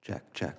Check, check.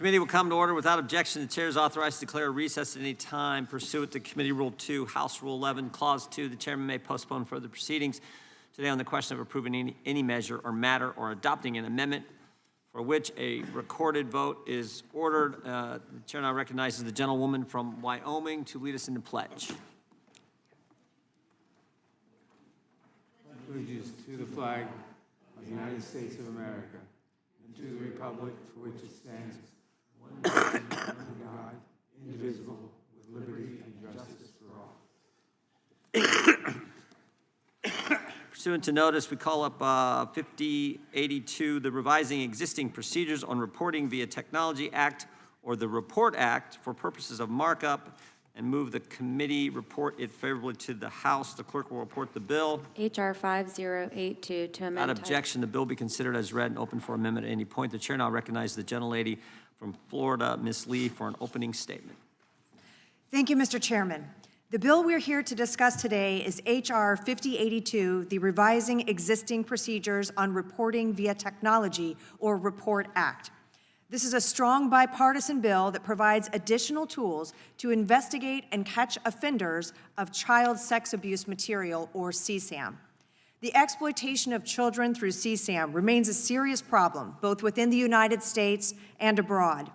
Committee will come to order without objection. The chair is authorized to declare a recess at any time pursuant to Committee Rule 2, House Rule 11, Clause 2. The chairman may postpone further proceedings today on the question of approving any measure or matter or adopting an amendment for which a recorded vote is ordered. The chair now recognizes the gentlewoman from Wyoming to lead us in the pledge. Allegiance to the flag of the United States of America and to the republic for which it stands, one nation, under God, indivisible, with liberty and justice for all. Pursuant to notice, we call up 5082, the Revising Existing Procedures on Reporting via Technology Act, or the Report Act, for purposes of markup, and move the committee report it favorably to the House. The clerk will report the bill. H.R. 5082 to amend. Without objection, the bill be considered as read and open for amendment at any point. The chair now recognizes the gentlelady from Florida, Ms. Lee, for an opening statement. Thank you, Mr. Chairman. The bill we're here to discuss today is H.R. 5082, the Revising Existing Procedures on Reporting via Technology, or Report Act. This is a strong bipartisan bill that provides additional tools to investigate and catch offenders of child sex abuse material, or CSAM. The exploitation of children through CSAM remains a serious problem, both within the United States and abroad.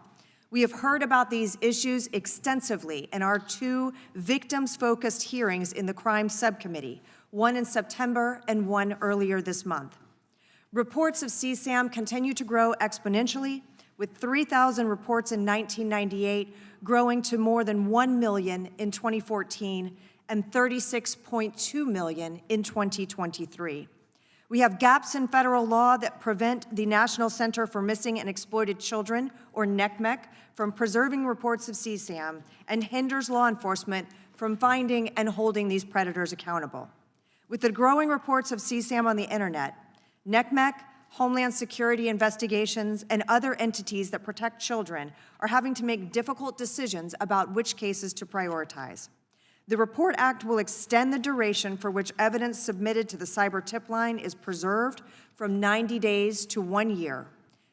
We have heard about these issues extensively in our two victims-focused hearings in the Crime Subcommittee, one in September and one earlier this month. Reports of CSAM continue to grow exponentially, with 3,000 reports in 1998 growing to more than 1 million in 2014 and 36.2 million in 2023. We have gaps in federal law that prevent the National Center for Missing and Exploited Children, or NCMEC, from preserving reports of CSAM and hinders law enforcement from finding and holding these predators accountable. With the growing reports of CSAM on the internet, NCMEC, Homeland Security investigations, and other entities that protect children are having to make difficult decisions about which cases to prioritize. The Report Act will extend the duration for which evidence submitted to the cyber tip line is preserved from 90 days to 1 year.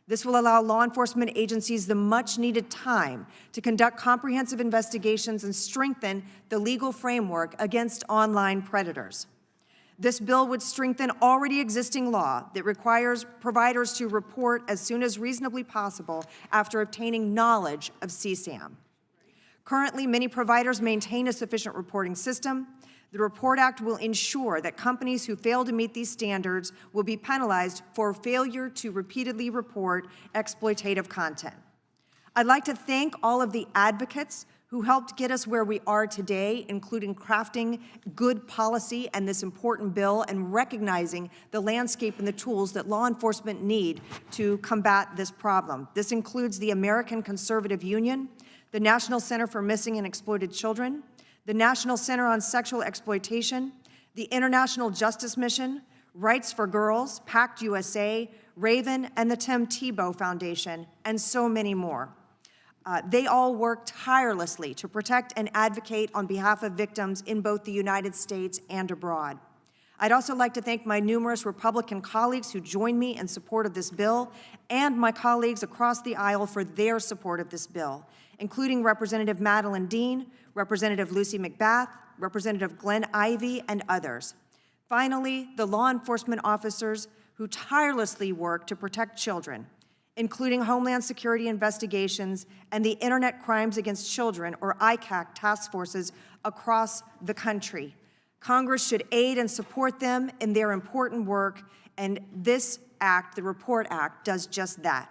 This will allow law enforcement agencies the much-needed time to conduct comprehensive investigations and strengthen the legal framework against online predators. This bill would strengthen already existing law that requires providers to report as soon as reasonably possible after obtaining knowledge of CSAM. Currently, many providers maintain a sufficient reporting system. The Report Act will ensure that companies who fail to meet these standards will be penalized for failure to repeatedly report exploitative content. I'd like to thank all of the advocates who helped get us where we are today, including crafting good policy and this important bill and recognizing the landscape and the tools that law enforcement need to combat this problem. This includes the American Conservative Union, the National Center for Missing and Exploited Children, the National Center on Sexual Exploitation, the International Justice Mission, Rights for Girls, PACT USA, Raven, and the Tim Tebow Foundation, and so many more. They all work tirelessly to protect and advocate on behalf of victims in both the United States and abroad. I'd also like to thank my numerous Republican colleagues who joined me in support of this bill, and my colleagues across the aisle for their support of this bill, including Representative Madeline Dean, Representative Lucy McBath, Representative Glenn Ivey, and others. Finally, the law enforcement officers who tirelessly work to protect children, including Homeland Security investigations and the Internet Crimes Against Children, or ICAC, task forces across the country. Congress should aid and support them in their important work, and this act, the Report Act, does just that.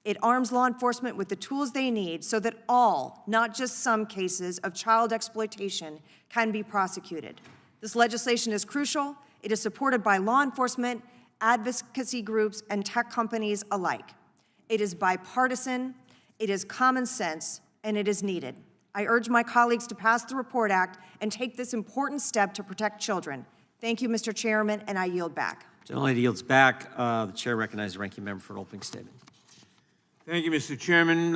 It arms law enforcement with the tools they need so that all, not just some cases of child exploitation, can be prosecuted. This legislation is crucial. It is supported by law enforcement, advocacy groups, and tech companies alike. It is bipartisan, it is common sense, and it is needed. I urge my colleagues to pass the Report Act and take this important step to protect children. Thank you, Mr. Chairman, and I yield back. Gentlelady yields back. The chair recognizes the ranking member for an opening statement. Thank you, Mr. Chairman.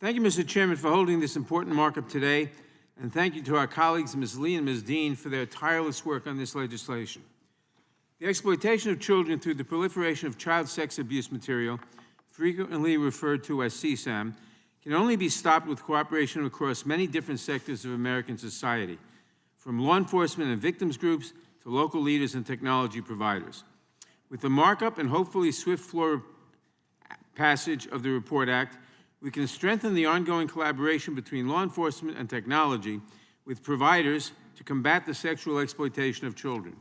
Thank you, Mr. Chairman, for holding this important markup today, and thank you to our colleagues, Ms. Lee and Ms. Dean, for their tireless work on this legislation. The exploitation of children through the proliferation of child sex abuse material frequently referred to as CSAM, can only be stopped with cooperation across many different sectors of American society, from law enforcement and victims groups to local leaders and technology providers. With the markup and hopefully swift floor passage of the Report Act, we can strengthen the ongoing collaboration between law enforcement and technology with providers to combat the sexual exploitation of children.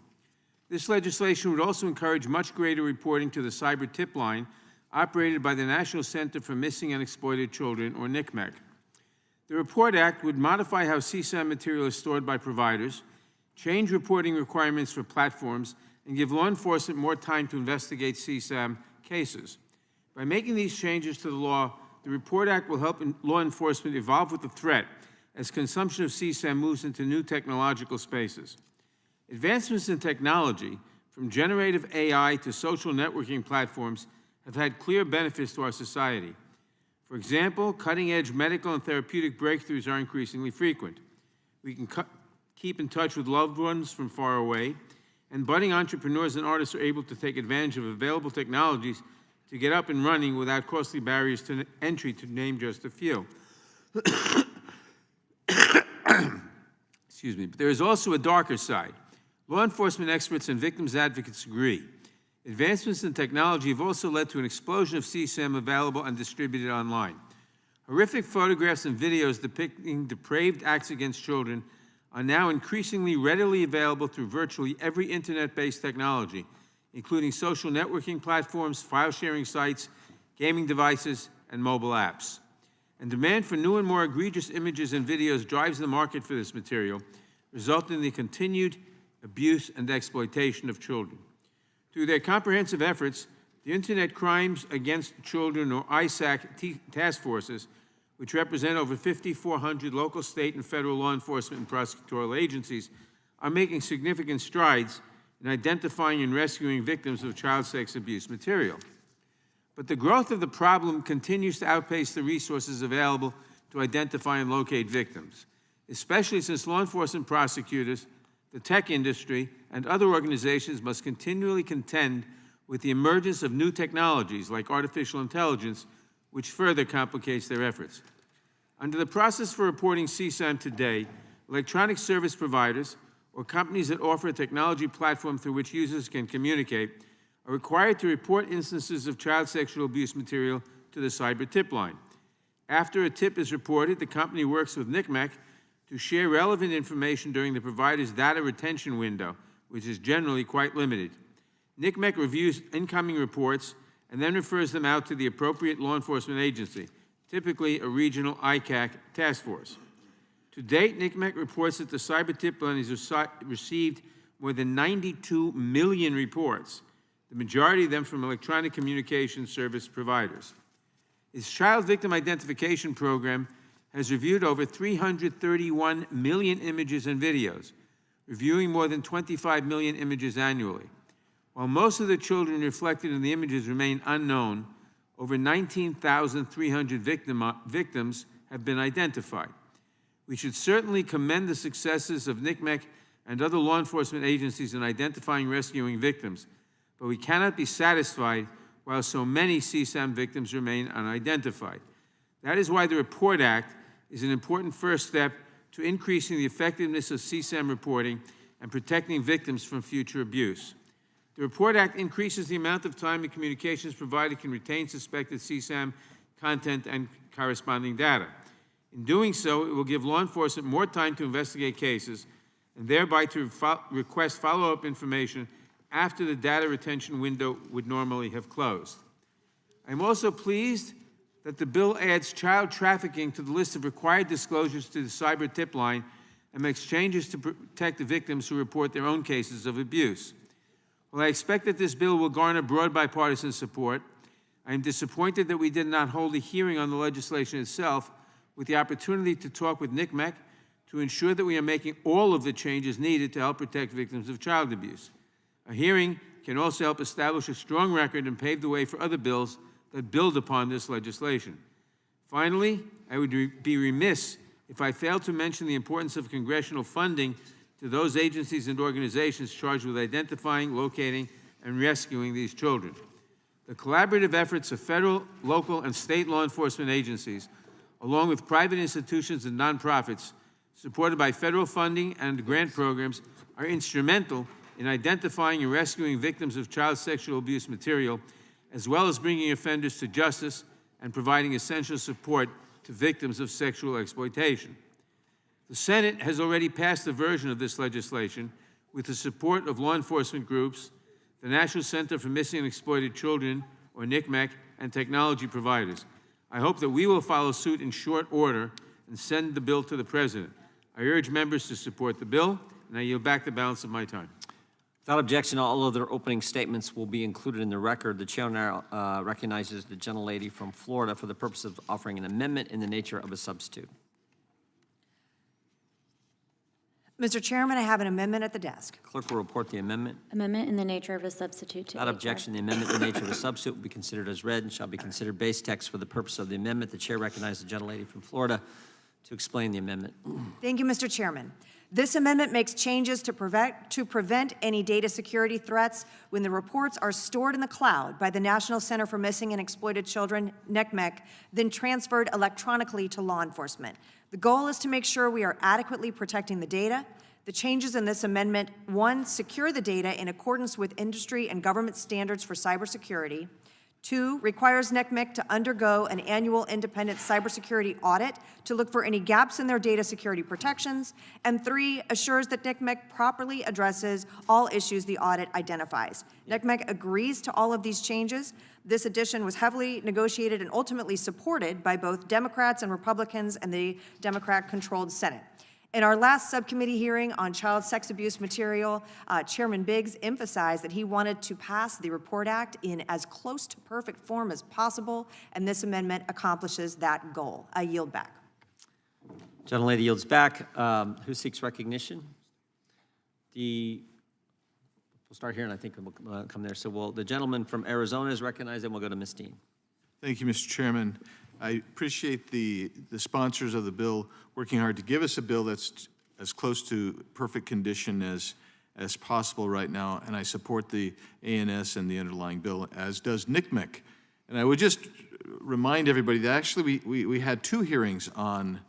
This legislation would also encourage much greater reporting to the cyber tip line operated by the National Center for Missing and Exploited Children, or NCMEC. The Report Act would modify how CSAM material is stored by providers, change reporting requirements for platforms, and give law enforcement more time to investigate CSAM cases. By making these changes to the law, the Report Act will help law enforcement evolve with the threat as consumption of CSAM moves into new technological spaces. Advancements in technology, from generative AI to social networking platforms, have had clear benefits to our society. For example, cutting-edge medical and therapeutic breakthroughs are increasingly frequent. We can keep in touch with loved ones from far away, and budding entrepreneurs and artists are able to take advantage of available technologies to get up and running without costly barriers to entry, to name just a few. Excuse me. But there is also a darker side. Law enforcement experts and victims advocates agree. Advancements in technology have also led to an explosion of CSAM available and distributed online. Horrific photographs and videos depicting depraved acts against children are now increasingly readily available through virtually every internet-based technology, including social networking platforms, file-sharing sites, gaming devices, and mobile apps. And demand for new and more egregious images and videos drives the market for this material, resulting in the continued abuse and exploitation of children. Through their comprehensive efforts, the Internet Crimes Against Children, or ISAC task forces, which represent over 5,400 local, state, and federal law enforcement and prosecutorial agencies, are making significant strides in identifying and rescuing victims of child sex abuse material. But the growth of the problem continues to outpace the resources available to identify and locate victims, especially since law enforcement prosecutors, the tech industry, and other organizations must continually contend with the emergence of new technologies like artificial intelligence, which further complicates their efforts. Under the process for reporting CSAM today, electronic service providers or companies that offer a technology platform through which users can communicate are required to report instances of child sexual abuse material to the cyber tip line. After a tip is reported, the company works with NCMEC to share relevant information during the provider's data retention window, which is generally quite limited. NCMEC reviews incoming reports and then refers them out to the appropriate law enforcement agency, typically a regional ICAC task force. To date, NCMEC reports that the cyber tip line has received more than 92 million reports, the majority of them from electronic communication service providers. Its Child Victim Identification Program has reviewed over 331 million images and videos, reviewing more than 25 million images annually. While most of the children reflected in the images remain unknown, over 19,300 victims have been identified. We should certainly commend the successes of NCMEC and other law enforcement agencies in identifying and rescuing victims, but we cannot be satisfied while so many CSAM victims remain unidentified. That is why the Report Act is an important first step to increasing the effectiveness of CSAM reporting and protecting victims from future abuse. The Report Act increases the amount of time a communications provider can retain suspected CSAM content and corresponding data. In doing so, it will give law enforcement more time to investigate cases and thereby to request follow-up information after the data retention window would normally have closed. I'm also pleased that the bill adds child trafficking to the list of required disclosures to the cyber tip line and makes changes to protect the victims who report their own cases of abuse. While I expect that this bill will garner broad bipartisan support, I am disappointed that we did not hold a hearing on the legislation itself with the opportunity to talk with NCMEC to ensure that we are making all of the changes needed to help protect victims of child abuse. A hearing can also help establish a strong record and pave the way for other bills that build upon this legislation. Finally, I would be remiss if I failed to mention the importance of congressional funding to those agencies and organizations charged with identifying, locating, and rescuing these children. The collaborative efforts of federal, local, and state law enforcement agencies, along with private institutions and nonprofits, supported by federal funding and grant programs, are instrumental in identifying and rescuing victims of child sexual abuse material, as well as bringing offenders to justice and providing essential support to victims of sexual exploitation. The Senate has already passed a version of this legislation with the support of law enforcement groups, the National Center for Missing and Exploited Children, or NCMEC, and technology providers. I hope that we will follow suit in short order and send the bill to the President. I urge members to support the bill, and I yield back the balance of my time. Without objection, all other opening statements will be included in the record. The chair now recognizes the gentlelady from Florida for the purpose of offering an amendment in the nature of a substitute. Mr. Chairman, I have an amendment at the desk. Clerk will report the amendment. Amendment in the nature of a substitute to Without HR. objection, the amendment in the nature of a substitute will be considered as read and shall be considered base text for the purpose of the amendment. The chair recognizes the gentlelady from Florida to explain the amendment. Thank you, Mr. Chairman. This amendment makes changes to prevent any data security threats when the reports are stored in the cloud by the National Center for Missing and Exploited Children, NCMEC, then transferred electronically to law enforcement. The goal is to make sure we are adequately protecting the data. The changes in this amendment, 1, secure the data in accordance with industry and government standards for cybersecurity. 2, requires NCMEC to undergo an annual independent cybersecurity audit to look for any gaps in their data security protections. And 3, assures that NCMEC properly addresses all issues the audit identifies. NCMEC agrees to all of these changes. This addition was heavily negotiated and ultimately supported by both Democrats and Republicans and the Democrat-controlled Senate. In our last subcommittee hearing on child sex abuse material, Chairman Biggs emphasized that he wanted to pass the Report Act in as close to perfect form as possible, and this amendment accomplishes that goal. I yield back. Gentlelady yields back. Who seeks recognition? We'll start here, and I think we'll come there. So the gentleman from Arizona is recognized, and we'll go to Ms. Dean. Thank you, Mr. Chairman. I appreciate the sponsors of the bill working hard to give us a bill that's as close to perfect condition as possible right now, and I support the ANS and the underlying bill, as does NCMEC. And I would just remind everybody that actually we had 2 hearings on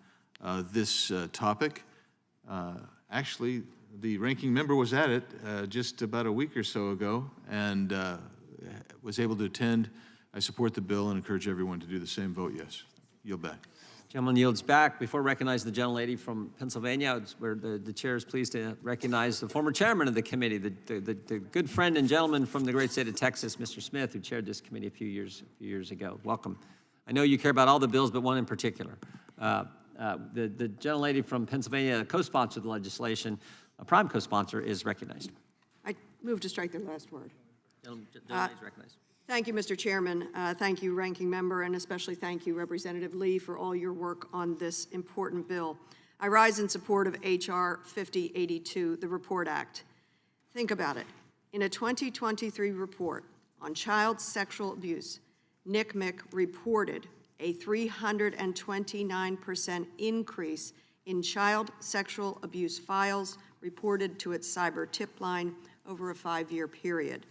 this topic. Actually, the ranking member was at it just about a week or so ago and was able to attend. I support the bill and encourage everyone to do the same. Vote yes. Yield back. Gentleman yields back. Before recognizing the gentlelady from Pennsylvania, where the chair is pleased to recognize the former chairman of the committee, the good friend and gentleman from the great state of Texas, Mr. Smith, who chaired this committee a few years ago. Welcome. I know you care about all the bills, but one in particular. The gentlelady from Pennsylvania, co-sponsored the legislation, a prime co-sponsor, is recognized. I move to strike the last word. Gentlelady is recognized. Thank you, Mr. Chairman. Thank you, Ranking Member, and especially thank you, Representative Lee, for all your work on this important bill. I rise in support of H.R. 5082, the Report Act. Think about it. In a 2023 report on child sexual abuse, NCMEC reported a 329% increase in child sexual abuse files reported to its cyber tip line over a 5-year period.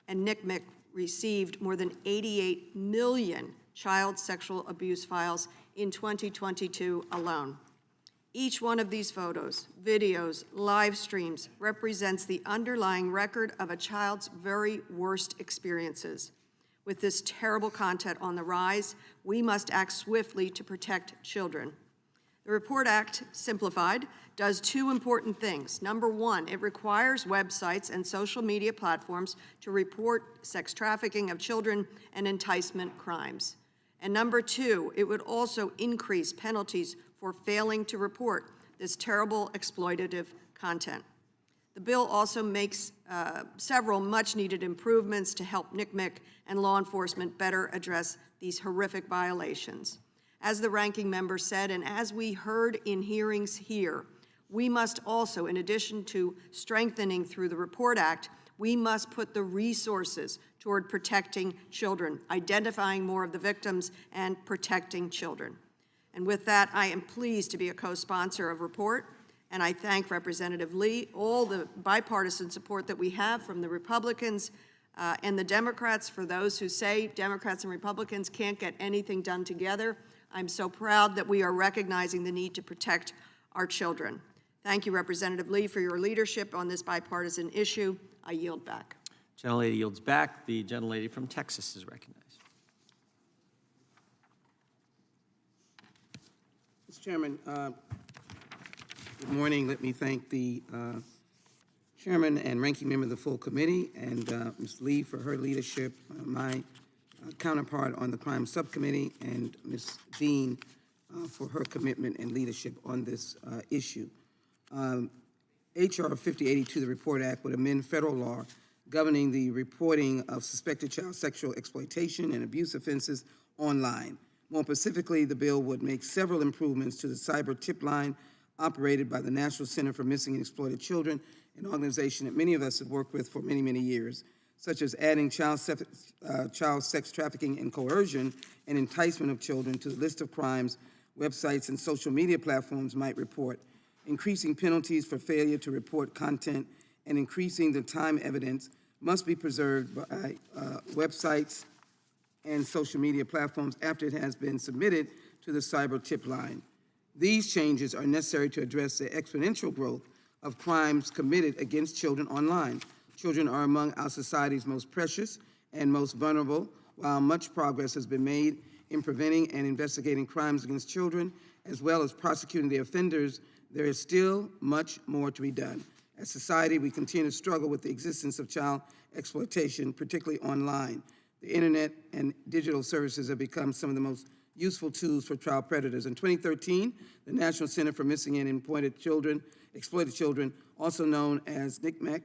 And NCMEC received more than 88 million child sexual abuse files in 2022 alone. Each one of these photos, videos, live streams represents the underlying record of a child's very worst experiences. With this terrible content on the rise, we must act swiftly to protect children. The Report Act, simplified, does 2 important things. Number 1, it requires websites and social media platforms to report sex trafficking of children and enticement crimes. And number 2, it would also increase penalties for failing to report this terrible exploitative content. The bill also makes several much-needed improvements to help NCMEC and law enforcement better address these horrific violations. As the ranking member said, and as we heard in hearings here, we must also, in addition to strengthening through the Report Act, we must put the resources toward protecting children, identifying more of the victims, and protecting children. And with that, I am pleased to be a co-sponsor of Report, and I thank Representative Lee, all the bipartisan support that we have from the Republicans, And the Democrats, for those who say Democrats and Republicans can't get anything done together, I'm so proud that we are recognizing the need to protect our children. Thank you, Representative Lee, for your leadership on this bipartisan issue. I yield back. Gentlelady yields back. The gentlelady from Texas is recognized. Mr. Chairman, good morning. Let me thank the Chairman and Ranking Member of the full committee, and Ms. Lee for her leadership, my counterpart on the Crime Subcommittee, and Ms. Dean for her commitment and leadership on this issue. H.R. 5082, the Report Act, would amend federal law governing the reporting of suspected child sexual exploitation and abuse offenses online. More specifically, the bill would make several improvements to the cyber tip line operated by the National Center for Missing and Exploited Children, an organization that many of us have worked with for many, many years, such as adding child sex trafficking and coercion and enticement of children to the list of crimes websites and social media platforms might report, increasing penalties for failure to report content, and increasing the time evidence must be preserved by websites and social media platforms after it has been submitted to the cyber tip line. These changes are necessary to address the exponential growth of crimes committed against children online. Children are among our society's most precious and most vulnerable. While much progress has been made in preventing and investigating crimes against children, as well as prosecuting the offenders, there is still much more to be done. As a society, we continue to struggle with the existence of child exploitation, particularly online. The internet and digital services have become some of the most useful tools for child predators. In 2013, the National Center for Missing and Exploited Children, also known as NCMEC,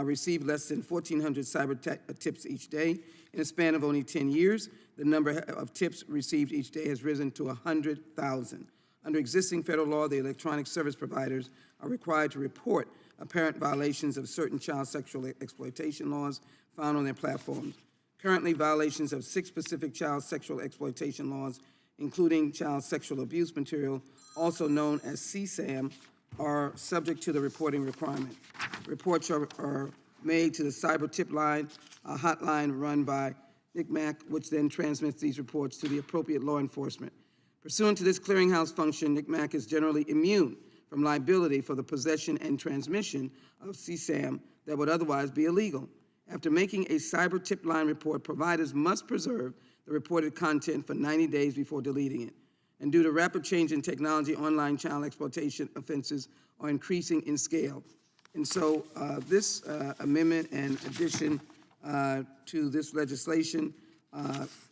received less than 1,400 cyber tips each day. In a span of only 10 years, the number of tips received each day has risen to 100,000. Under existing federal law, the electronic service providers are required to report apparent violations of certain child sexual exploitation laws found on their platforms. Currently, violations of 6 specific child sexual exploitation laws, including child sexual abuse material, also known as CSAM, are subject to the reporting requirement. Reports are made to the cyber tip line, a hotline run by NCMEC, which then transmits these reports to the appropriate law enforcement. Pursuant to this clearinghouse function, NCMEC is generally immune from liability for the possession and transmission of CSAM that would otherwise be illegal. After making a cyber tip line report, providers must preserve the reported content for 90 days before deleting it. And due to rapid change in technology, online child exploitation offenses are increasing in scale. And so this amendment and addition to this legislation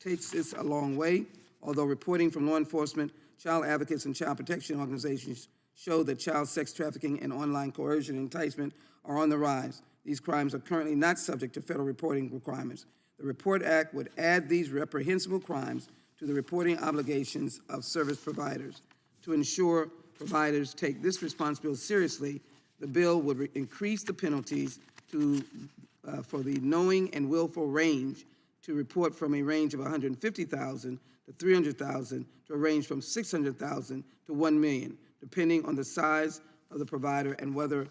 takes this a long way. Although reporting from law enforcement, child advocates, and child protection organizations show that child sex trafficking and online coercion and enticement are on the rise. These crimes are currently not subject to federal reporting requirements. The Report Act would add these reprehensible crimes to the reporting obligations of service providers. To ensure providers take this responsibility seriously, the bill would increase the penalties for the knowing and willful range to report from a range of $150,000 to $300,000 to a range from $600,000 to $1 million, depending on the size of the provider and whether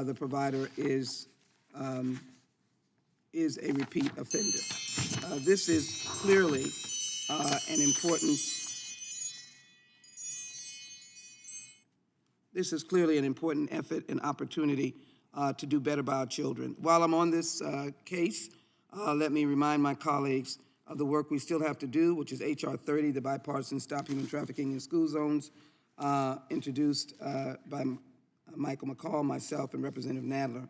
the provider is a repeat offender. This is clearly an important effort and opportunity to do better by our children. While I'm on this case, let me remind my colleagues of the work we still have to do, which is H.R. 30, the bipartisan Stop Human Trafficking in School Zones, introduced by Michael McCall, myself, and Representative Nadler.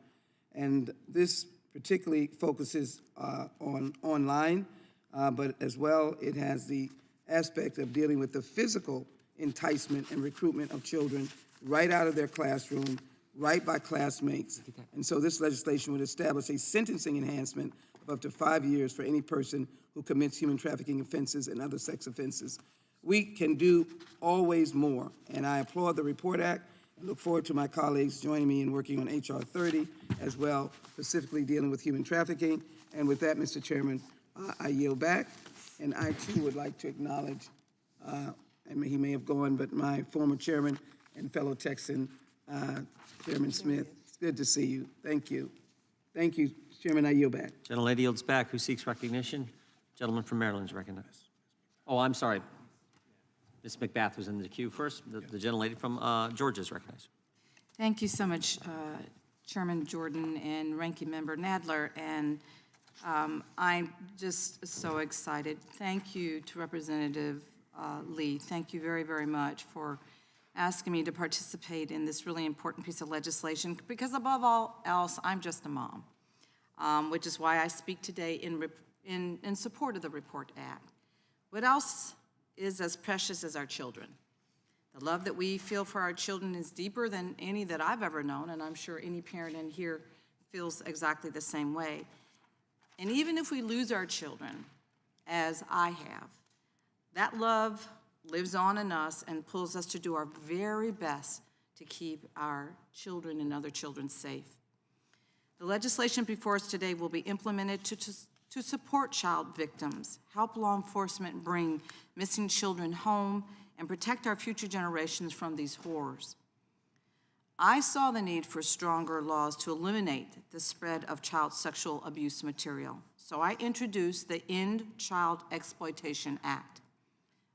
And this particularly focuses on online, but as well it has the aspect of dealing with the physical enticement and recruitment of children right out of their classroom, right by classmates. And so this legislation would establish a sentencing enhancement of up to 5 years for any person who commits human trafficking offenses and other sex offenses. We can do always more, and I applaud the Report Act and look forward to my colleagues joining me in working on H.R. 30 as well, specifically dealing with human trafficking. And with that, Mr. Chairman, I yield back, and I too would like to acknowledge, and he may have gone, but my former chairman and fellow Texan, Chairman Smith. It's good to see you. Thank you. Thank you, Chairman. I yield back. Gentlelady yields back. Who seeks recognition? Gentleman from Maryland is recognized. Oh, I'm sorry. Ms. McBath was in the queue first. The gentlelady from Georgia is recognized. Thank you so much, Chairman Jordan and Ranking Member Nadler, and I'm just so excited. Thank you to Representative Lee. Thank you very, very much for asking me to participate in this really important piece of legislation, because above all else, I'm just a mom, which is why I speak today in support of the Report Act. What else is as precious as our children? The love that we feel for our children is deeper than any that I've ever known, and I'm sure any parent in here feels exactly the same way. And even if we lose our children, as I have, that love lives on in us and pulls us to do our very best to keep our children and other children safe. The legislation before us today will be implemented to support child victims, help law enforcement bring missing children home, and protect our future generations from these horrors. I saw the need for stronger laws to eliminate the spread of child sexual abuse material, so I introduced the End Child Exploitation Act.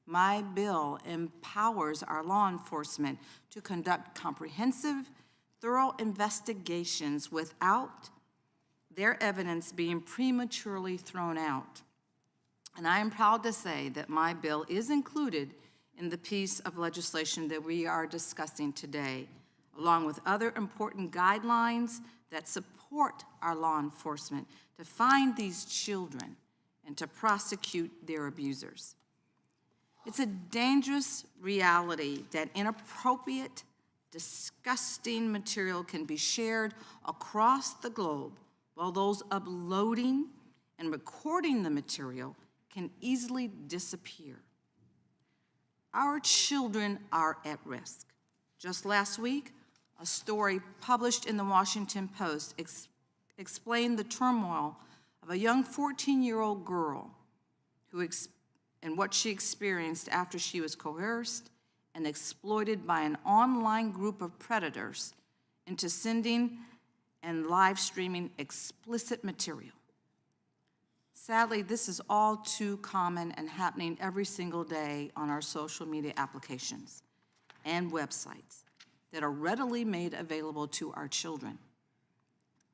My bill empowers our law enforcement to conduct comprehensive, thorough investigations without their evidence being prematurely thrown out. And I am proud to say that my bill is included in the piece of legislation that we are discussing today, along with other important guidelines that support our law enforcement to find these children and to prosecute their abusers. It's a dangerous reality that inappropriate, disgusting material can be shared across the globe, while those uploading and recording the material can easily disappear. Our children are at risk. Just last week, a story published in the Washington Post explained the turmoil of a young 14-year-old girl and what she experienced after she was coerced and exploited by an online group of predators into sending and live streaming explicit material. Sadly, this is all too common and happening every single day on our social media applications and websites that are readily made available to our children.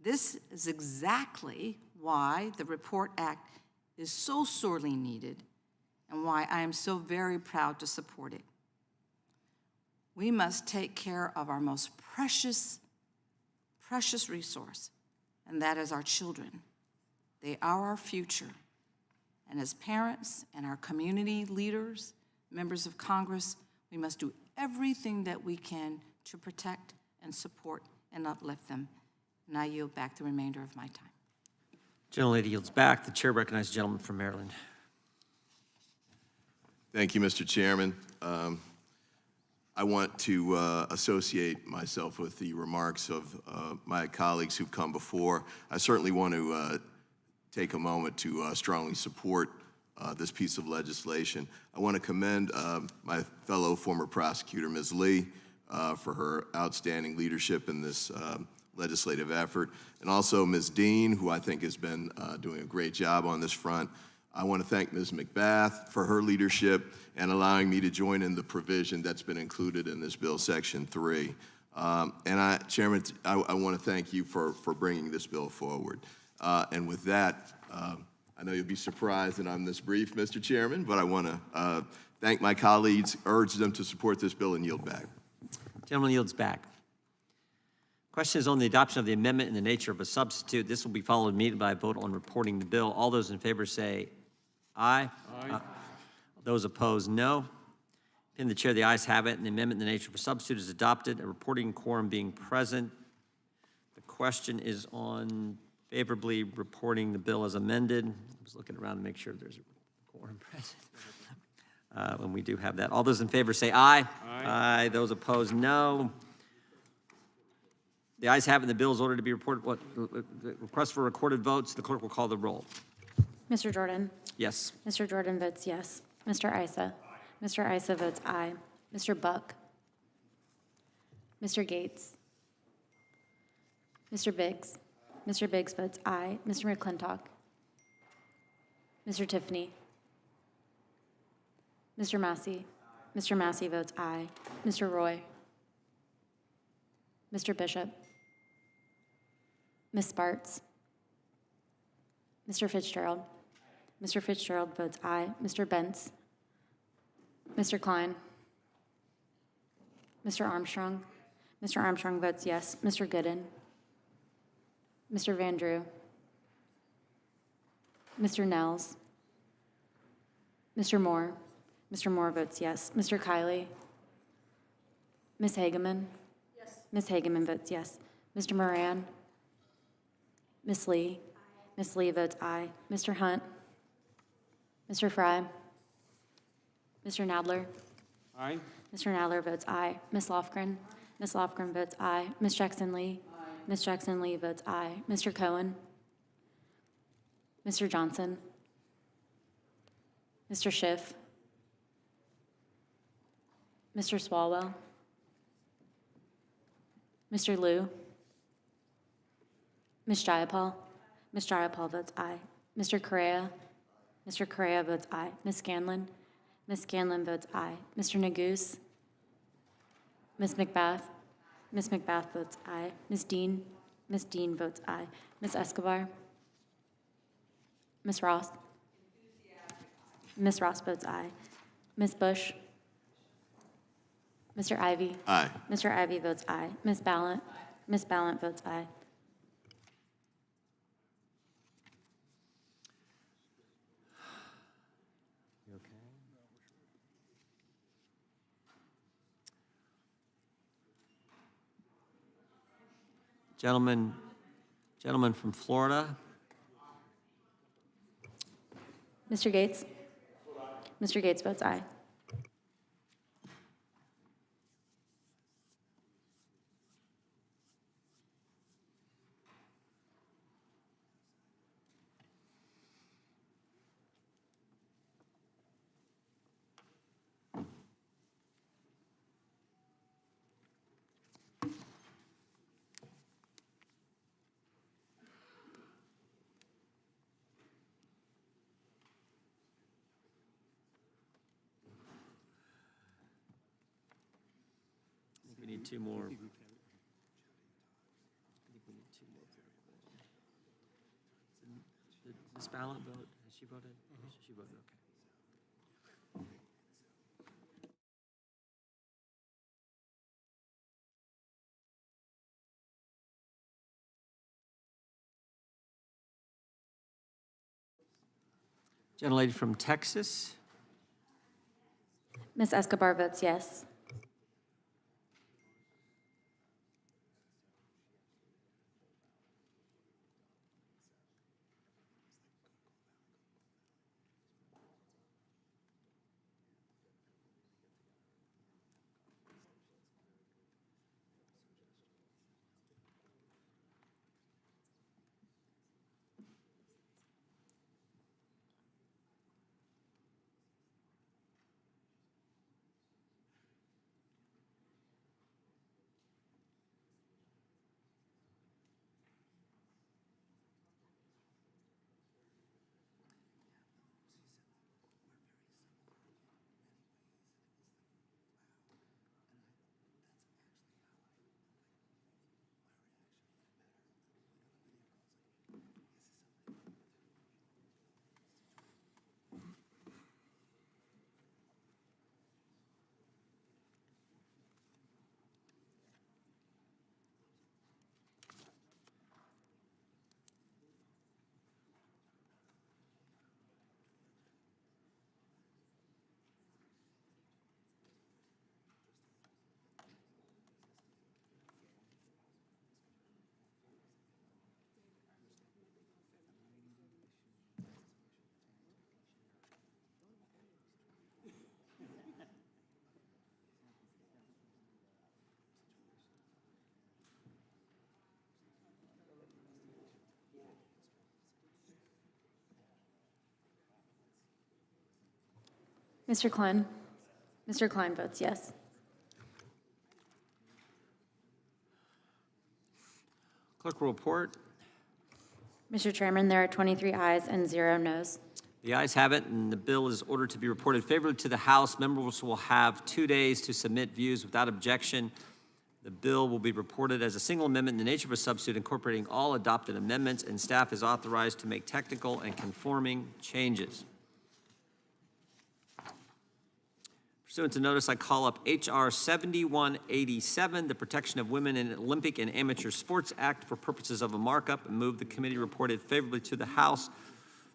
This is exactly why the Report Act is so sorely needed and why I am so very proud to support it. We must take care of our most precious resource, and that is our children. They are our future. And as parents and our community leaders, members of Congress, we must do everything that we can to protect and support and uplift them. And I yield back the remainder of my time. Gentlelady yields back. The chair recognizes the gentleman from Maryland. Thank you, Mr. Chairman. I want to associate myself with the remarks of my colleagues who've come before. I certainly want to take a moment to strongly support this piece of legislation. I want to commend my fellow former prosecutor, Ms. Lee, for her outstanding leadership in this legislative effort, and also Ms. Dean, who I think has been doing a great job on this front. I want to thank Ms. McBath for her leadership and allowing me to join in the provision that's been included in this bill, Section 3. Chairman, I want to thank you for bringing this bill forward. And with that, I know you'll be surprised that I'm this brief, Mr. Chairman, but I want to thank my colleagues, urge them to support this bill, and yield back. Gentleman yields back. Question is on the adoption of the amendment in the nature of a substitute. This will be followed immediately by a vote on reporting the bill. All those in favor say aye. Aye. Those opposed, no. In the chair, the ayes have it, and the amendment in the nature of a substitute is adopted, a reporting quorum being present. The question is on favorably reporting the bill as amended. I was looking around to make sure there's a quorum present. When we do have that. All those in favor say aye. Aye. Aye. Those opposed, no. The ayes have it, and the bill is ordered to be reported. The request for recorded votes, the clerk will call the roll. Mr. Jordan? Yes. Mr. Jordan votes yes. Mr. Issa? Mr. Issa votes aye. Mr. Buck? Mr. Gates? Mr. Biggs? Mr. Biggs votes aye. Mr. McClintock? Mr. Tiffany? Mr. Massey? Mr. Massey votes aye. Mr. Roy? Mr. Bishop? Ms. Sparts? Mr. Fitzgerald? Mr. Fitzgerald votes aye. Mr. Bentz? Mr. Klein? Mr. Armstrong? Mr. Armstrong votes yes. Mr. Gooden? Mr. Van Drew? Mr. Nels? Mr. Moore? Mr. Moore votes yes. Mr. Kiley? Ms. Hageman? Yes. Ms. Hageman votes yes. Mr. Moran? Ms. Lee? Ms. Lee votes aye. Mr. Hunt? Mr. Fry? Mr. Nadler? Aye. Mr. Nadler votes aye. Ms. Lofgren? Ms. Lofgren votes aye. Ms. Jackson Lee? Ms. Jackson Lee votes aye. Mr. Cohen? Mr. Johnson? Mr. Schiff? Mr. Swalwell? Mr. Liu? Ms. Jayapal? Ms. Jayapal votes aye. Mr. Correa? Mr. Correa votes aye. Ms. Scanlon? Ms. Scanlon votes aye. Mr. Neguse? Ms. McBath? Ms. McBath votes aye. Ms. Dean? Ms. Dean votes aye. Ms. Escobar? Ms. Ross? Ms. Ross votes aye. Ms. Bush? Mr. Ivy? Aye. Mr. Ivy votes aye. Ms. Ballant? Ms. Ballant votes aye. You okay? Gentleman from Florida. Mr. Gates? Mr. Gates votes aye. I think we need two more. I think we need two more. Did Ms. Ballant vote? Has she voted? She voted, okay. Gentlelady from Texas. Ms. Escobar votes yes. Mr. Klein? Mr. Klein votes yes. Clerk will report. Mr. Chairman, there are 23 ayes and 0 noes. The ayes have it, and the bill is ordered to be reported favorably to the House. Members will have 2 days to submit views without objection. The bill will be reported as a single amendment in the nature of a substitute incorporating all adopted amendments, and staff is authorized to make technical and conforming changes. Pursuant to notice, I call up H.R. 7187, the Protection of Women in Olympic and Amateur Sports Act, for purposes of a markup, and move the committee reported favorably to the House.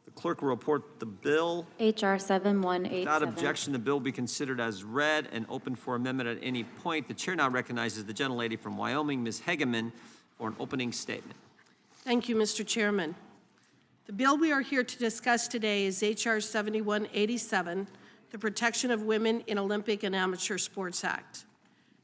The clerk will report the bill. H.R. 7187. Without objection, the bill be considered as read and open for amendment at any point. The chair now recognizes the gentlelady from Wyoming, Ms. Hageman, for an opening statement. Thank you, Mr. Chairman. The bill we are here to discuss today is H.R. 7187, the Protection of Women in Olympic and Amateur Sports Act.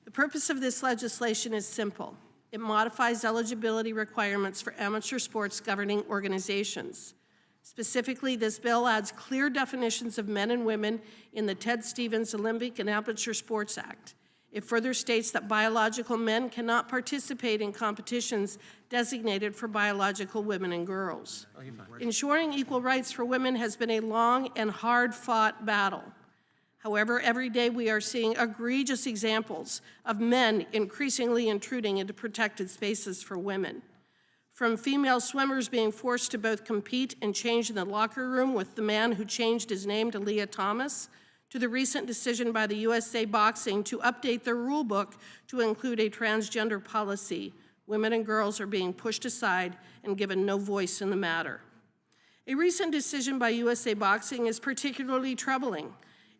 The purpose of this legislation is simple. It modifies eligibility requirements for amateur sports governing organizations. Specifically, this bill adds clear definitions of men and women in the Ted Stevens Olympic and Amateur Sports Act. It further states that biological men cannot participate in competitions designated for biological women and girls. Ensuring equal rights for women has been a long and hard-fought battle. However, every day we are seeing egregious examples of men increasingly intruding into protected spaces for women. From female swimmers being forced to both compete and change in the locker room with the man who changed his name to Leah Thomas, to the recent decision by the USA Boxing to update their rule book to include a transgender policy, women and girls are being pushed aside and given no voice in the matter. A recent decision by USA Boxing is particularly troubling.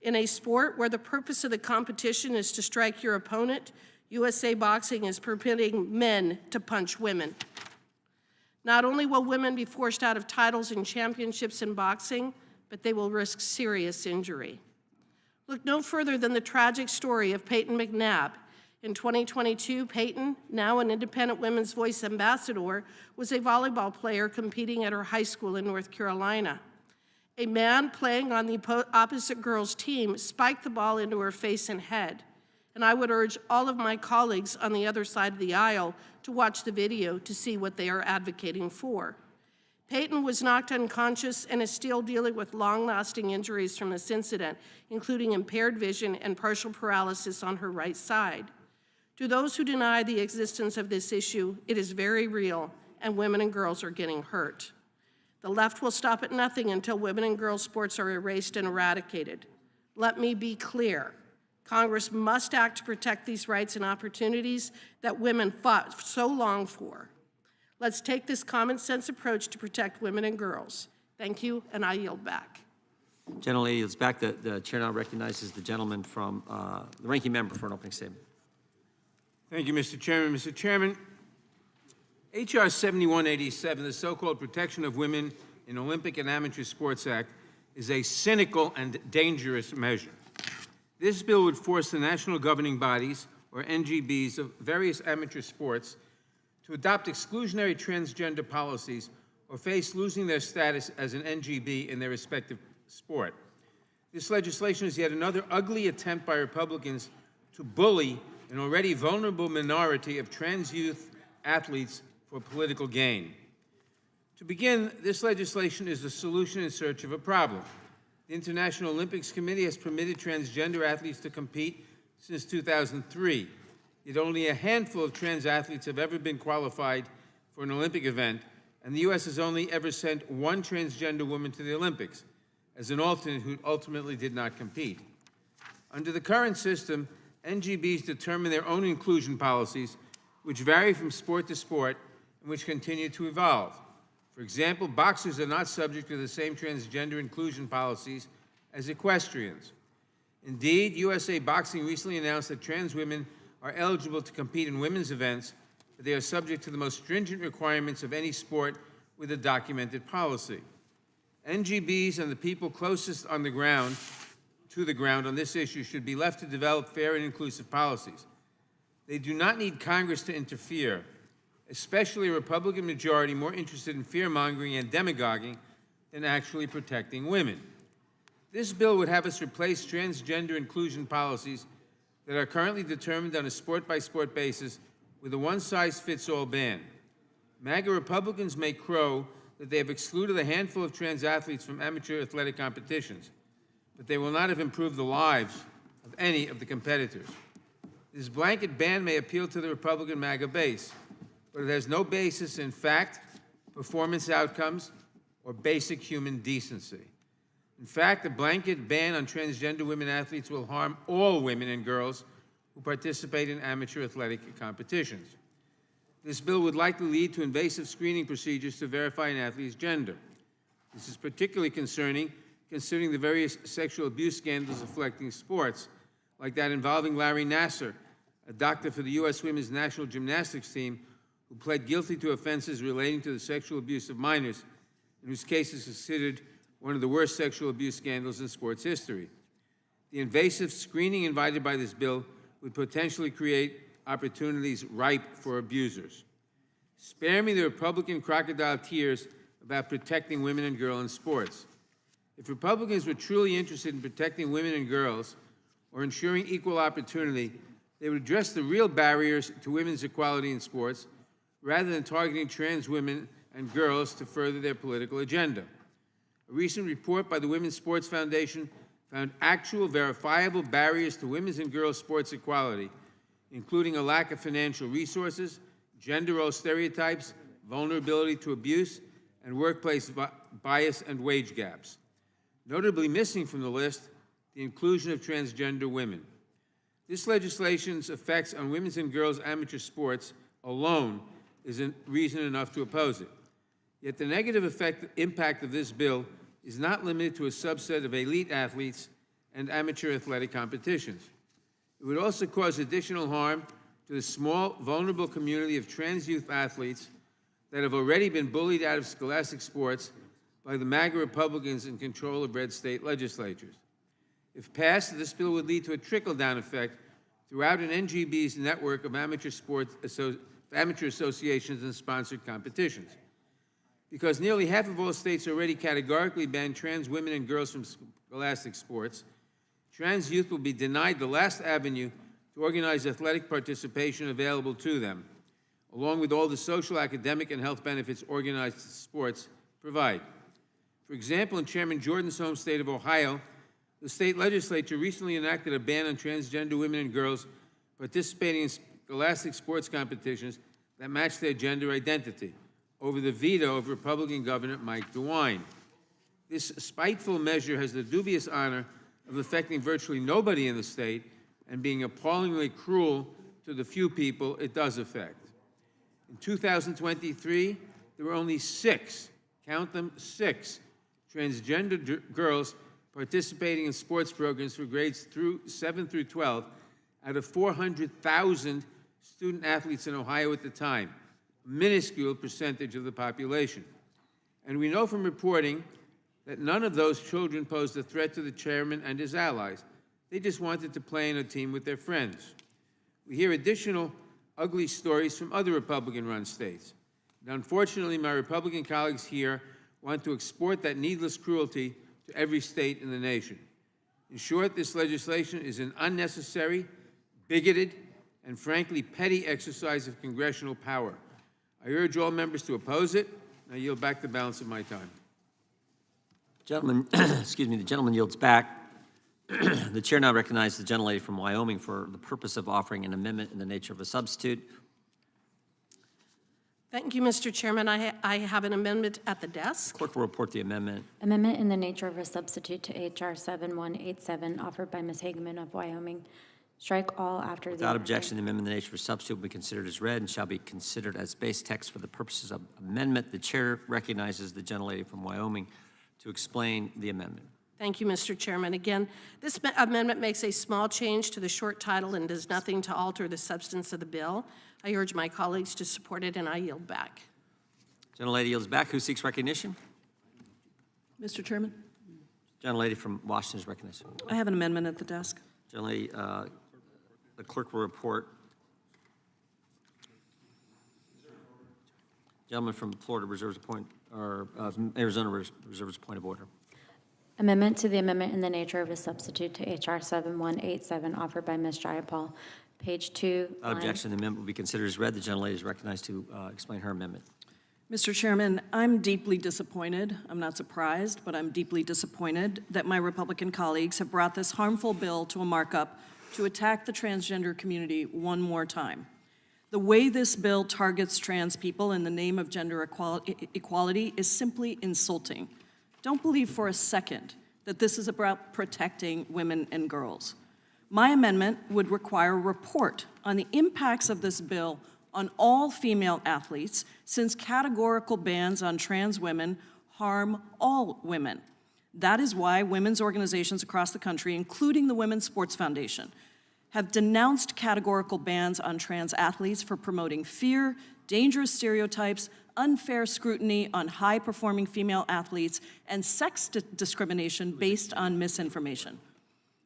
In a sport where the purpose of the competition is to strike your opponent, USA Boxing is permitting men to punch women. Not only will women be forced out of titles and championships in boxing, but they will risk serious injury. Look no further than the tragic story of Peyton McNabb. In 2022, Peyton, now an Independent Women's Voice ambassador, was a volleyball player competing at her high school in North Carolina. A man playing on the opposite girl's team spiked the ball into her face and head. And I would urge all of my colleagues on the other side of the aisle to watch the video to see what they are advocating for. Peyton was knocked unconscious and is still dealing with long-lasting injuries from this incident, including impaired vision and partial paralysis on her right side. To those who deny the existence of this issue, it is very real, and women and girls are getting hurt. The left will stop at nothing until women and girls sports are erased and eradicated. Let me be clear. Congress must act to protect these rights and opportunities that women fought so long for. Let's take this common sense approach to protect women and girls. Thank you, and I yield back. Gentlelady yields back. The chair now recognizes the gentleman from the ranking member for an opening statement. Thank you, Mr. Chairman. Mr. Chairman, H.R. 7187, the so-called Protection of Women in Olympic and Amateur Sports Act, is a cynical and dangerous measure. This bill would force the national governing bodies, or NGBs, of various amateur sports to adopt exclusionary transgender policies or face losing their status as an NGB in their respective sport. This legislation is yet another ugly attempt by Republicans to bully an already vulnerable minority of trans youth athletes for political gain. To begin, this legislation is a solution in search of a problem. The International Olympics Committee has permitted transgender athletes to compete since 2003. Yet only a handful of trans athletes have ever been qualified for an Olympic event, and the U.S. has only ever sent one transgender woman to the Olympics as an alternate who ultimately did not compete. Under the current system, NGBs determine their own inclusion policies, which vary from sport to sport and which continue to evolve. For example, boxers are not subject to the same transgender inclusion policies as equestrians. Indeed, USA Boxing recently announced that trans women are eligible to compete in women's events, but they are subject to the most stringent requirements of any sport with a documented policy. NGBs and the people closest on the ground, to the ground on this issue should be left to develop fair and inclusive policies. They do not need Congress to interfere, especially a Republican majority more interested in fear-mongering and demagoguing than actually protecting women. This bill would have us replace transgender inclusion policies that are currently determined on a sport-by-sport basis with a one-size-fits-all ban. MAGA Republicans may crow that they have excluded a handful of trans athletes from amateur athletic competitions, but they will not have improved the lives of any of the competitors. This blanket ban may appeal to the Republican MAGA base, but it has no basis in fact, performance outcomes, or basic human decency. In fact, a blanket ban on transgender women athletes will harm all women and girls who participate in amateur athletic competitions. This bill would likely lead to invasive screening procedures to verify an athlete's gender. This is particularly concerning considering the various sexual abuse scandals affecting sports, like that involving Larry Nassar, a doctor for the U.S. Women's National Gymnastics team who pled guilty to offenses relating to the sexual abuse of minors, and whose case is considered one of the worst sexual abuse scandals in sports history. The invasive screening invited by this bill would potentially create opportunities ripe for abusers. Spare me the Republican crocodile tears about protecting women and girls in sports. If Republicans were truly interested in protecting women and girls or ensuring equal opportunity, they would address the real barriers to women's equality in sports rather than targeting trans women and girls to further their political agenda. A recent report by the Women's Sports Foundation found actual verifiable barriers to women's and girls' sports equality, including a lack of financial resources, gender role stereotypes, vulnerability to abuse, and workplace bias and wage gaps. Notably missing from the list, the inclusion of transgender women. This legislation's effects on women's and girls' amateur sports alone isn't reason enough to oppose it. Yet the negative impact of this bill is not limited to a subset of elite athletes and amateur athletic competitions. It would also cause additional harm to the small, vulnerable community of trans youth athletes that have already been bullied out of scholastic sports by the MAGA Republicans in control of red state legislatures. If passed, this bill would lead to a trickle-down effect throughout an NGB's network of amateur associations and sponsored competitions. Because nearly half of all states already categorically ban trans women and girls from scholastic sports, trans youth will be denied the last avenue to organize athletic participation available to them, along with all the social, academic, and health benefits organized sports provide. For example, in Chairman Jordan's home state of Ohio, the state legislature recently enacted a ban on transgender women and girls participating in scholastic sports competitions that match their gender identity, over the veto of Republican Governor Mike DeWine. This spiteful measure has the dubious honor of affecting virtually nobody in the state and being appallingly cruel to the few people it does affect. In 2023, there were only 6, count them, 6, transgender girls participating in sports programs for grades 7 through 12 out of 400,000 student athletes in Ohio at the time, a minuscule percentage of the population. And we know from reporting that none of those children posed a threat to the chairman and his allies. They just wanted to play in a team with their friends. We hear additional ugly stories from other Republican-run states. And unfortunately, my Republican colleagues here want to export that needless cruelty to every state in the nation. In short, this legislation is an unnecessary, bigoted, and frankly petty exercise of congressional power. I urge all members to oppose it, and I yield back the balance of my time. Gentleman, excuse me, the gentleman yields back. The chair now recognizes the gentlelady from Wyoming for the purpose of offering an amendment in the nature of a substitute. Thank you, Mr. Chairman. I have an amendment at the desk. Clerk will report the amendment. Amendment in the nature of a substitute to H.R. 7187, offered by Ms. Hageman of Wyoming. Strike all after the... Without objection, the amendment in the nature of a substitute will be considered as read and shall be considered as base text for the purposes of amendment. The chair recognizes the gentlelady from Wyoming to explain the amendment. Thank you, Mr. Chairman. Again, this amendment makes a small change to the short title and does nothing to alter the substance of the bill. I urge my colleagues to support it, and I yield back. Gentlelady yields back. Who seeks recognition? Mr. Chairman, Gentlelady from Washington is recognized. I have an amendment at the desk. Gentlelady, the clerk will report. Gentleman from Florida reserves a point, or Arizona reserves a point of order. Amendment to the amendment in the nature of a substitute to H.R. 7187, offered by Ms. Jayapal. Page 2. Without objection, the amendment will be considered as read. The gentlelady is recognized to explain her amendment. Mr. Chairman, I'm deeply disappointed. I'm not surprised, but I'm deeply disappointed that my Republican colleagues have brought this harmful bill to a markup to attack the transgender community one more time. The way this bill targets trans people in the name of gender equality is simply insulting. Don't believe for a second that this is about protecting women and girls. My amendment would require a report on the impacts of this bill on all female athletes, since categorical bans on trans women harm all women. That is why women's organizations across the country, including the Women's Sports Foundation, have denounced categorical bans on trans athletes for promoting fear, dangerous stereotypes, unfair scrutiny on high-performing female athletes, and sex discrimination based on misinformation.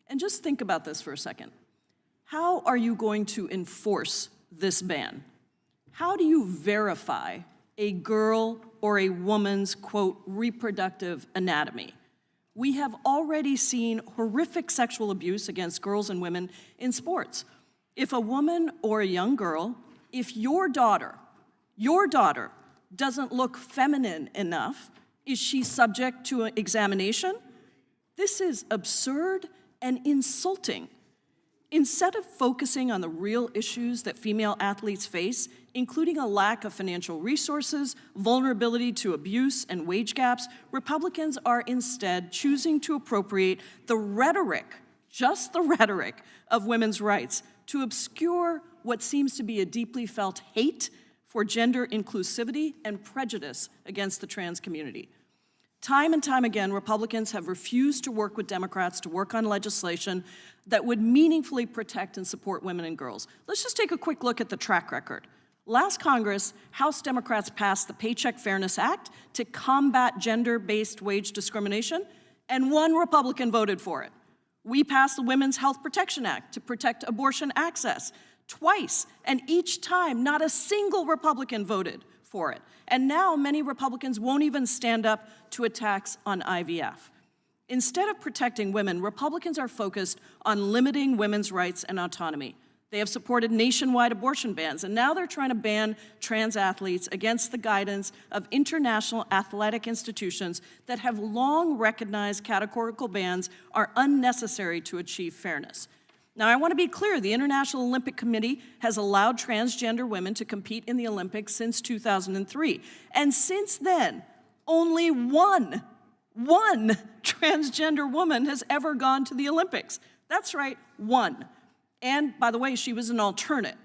And just think about this for a second. How are you going to enforce this ban? How do you verify a girl or a woman's, quote, reproductive anatomy? We have already seen horrific sexual abuse against girls and women in sports. If a woman or a young girl, if your daughter doesn't look feminine enough, is she subject to an examination? This is absurd and insulting. Instead of focusing on the real issues that female athletes face, including a lack of financial resources, vulnerability to abuse, and wage gaps, Republicans are instead choosing to appropriate the rhetoric, just the rhetoric, of women's rights to obscure what seems to be a deeply felt hate for gender inclusivity and prejudice against the trans community. Time and time again, Republicans have refused to work with Democrats to work on legislation that would meaningfully protect and support women and girls. Let's just take a quick look at the track record. Last Congress, House Democrats passed the Paycheck Fairness Act to combat gender-based wage discrimination, and one Republican voted for it. We passed the Women's Health Protection Act to protect abortion access twice, and each time not a single Republican voted for it. And now many Republicans won't even stand up to attacks on IVF. Instead of protecting women, Republicans are focused on limiting women's rights and autonomy. They have supported nationwide abortion bans, and now they're trying to ban trans athletes against the guidance of international athletic institutions that have long recognized categorical bans are unnecessary to achieve fairness. Now, I want to be clear, the International Olympic Committee has allowed transgender women to compete in the Olympics since 2003. And since then, only one transgender woman has ever gone to the Olympics. That's right, one. And by the way, she was an alternate.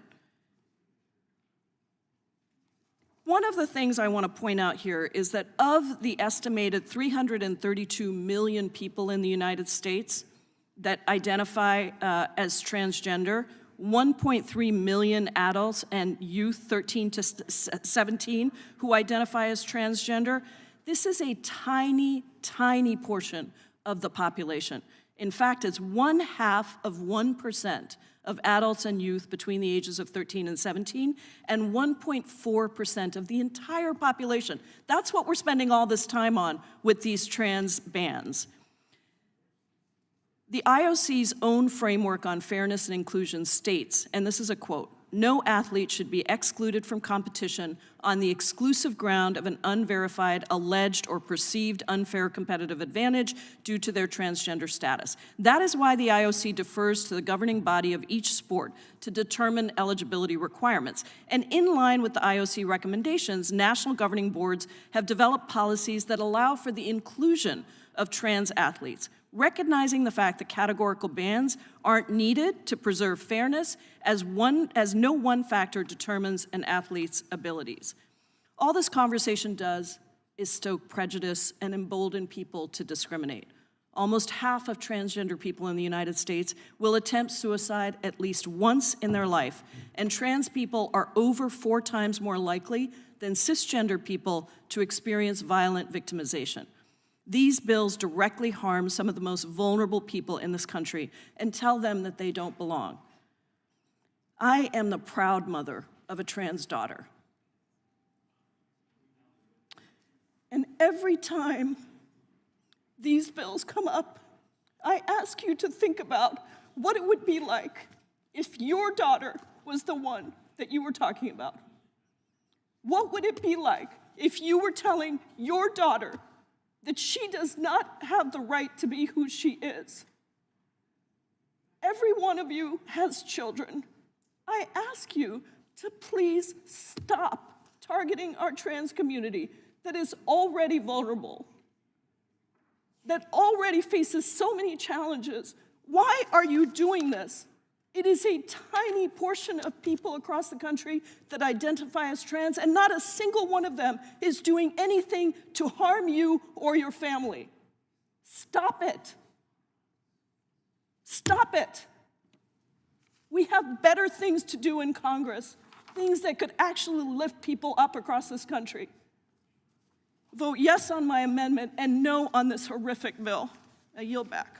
One of the things I want to point out here is that of the estimated 332 million people in the United States that identify as transgender, 1.3 million adults and youth 13 to 17 who identify as transgender, this is a tiny, tiny portion of the population. In fact, it's 0.5% of adults and youth between the ages of 13 and 17, and 1.4% of the entire population. That's what we're spending all this time on with these trans bans. The IOC's own framework on fairness and inclusion states, and this is a quote, "No athlete should be excluded from competition on the exclusive ground of an unverified, alleged, or perceived unfair competitive advantage due to their transgender status." That is why the IOC defers to the governing body of each sport to determine eligibility requirements. And in line with the IOC recommendations, national governing boards have developed policies that allow for the inclusion of trans athletes, recognizing the fact that categorical bans aren't needed to preserve fairness, as no one factor determines an athlete's abilities. All this conversation does is stoke prejudice and embolden people to discriminate. Almost half of transgender people in the United States will attempt suicide at least once in their life, and trans people are over 4 times more likely than cisgender people to experience violent victimization. These bills directly harm some of the most vulnerable people in this country and tell them that they don't belong. I am the proud mother of a trans daughter. And every time these bills come up, I ask you to think about what it would be like if your daughter was the one that you were talking about. What would it be like if you were telling your daughter that she does not have the right to be who she is? Every one of you has children. I ask you to please stop targeting our trans community that is already vulnerable, that already faces so many challenges. Why are you doing this? It is a tiny portion of people across the country that identify as trans, and not a single one of them is doing anything to harm you or your family. Stop it. Stop it. We have better things to do in Congress, things that could actually lift people up across this country. Vote yes on my amendment and no on this horrific bill. I yield back.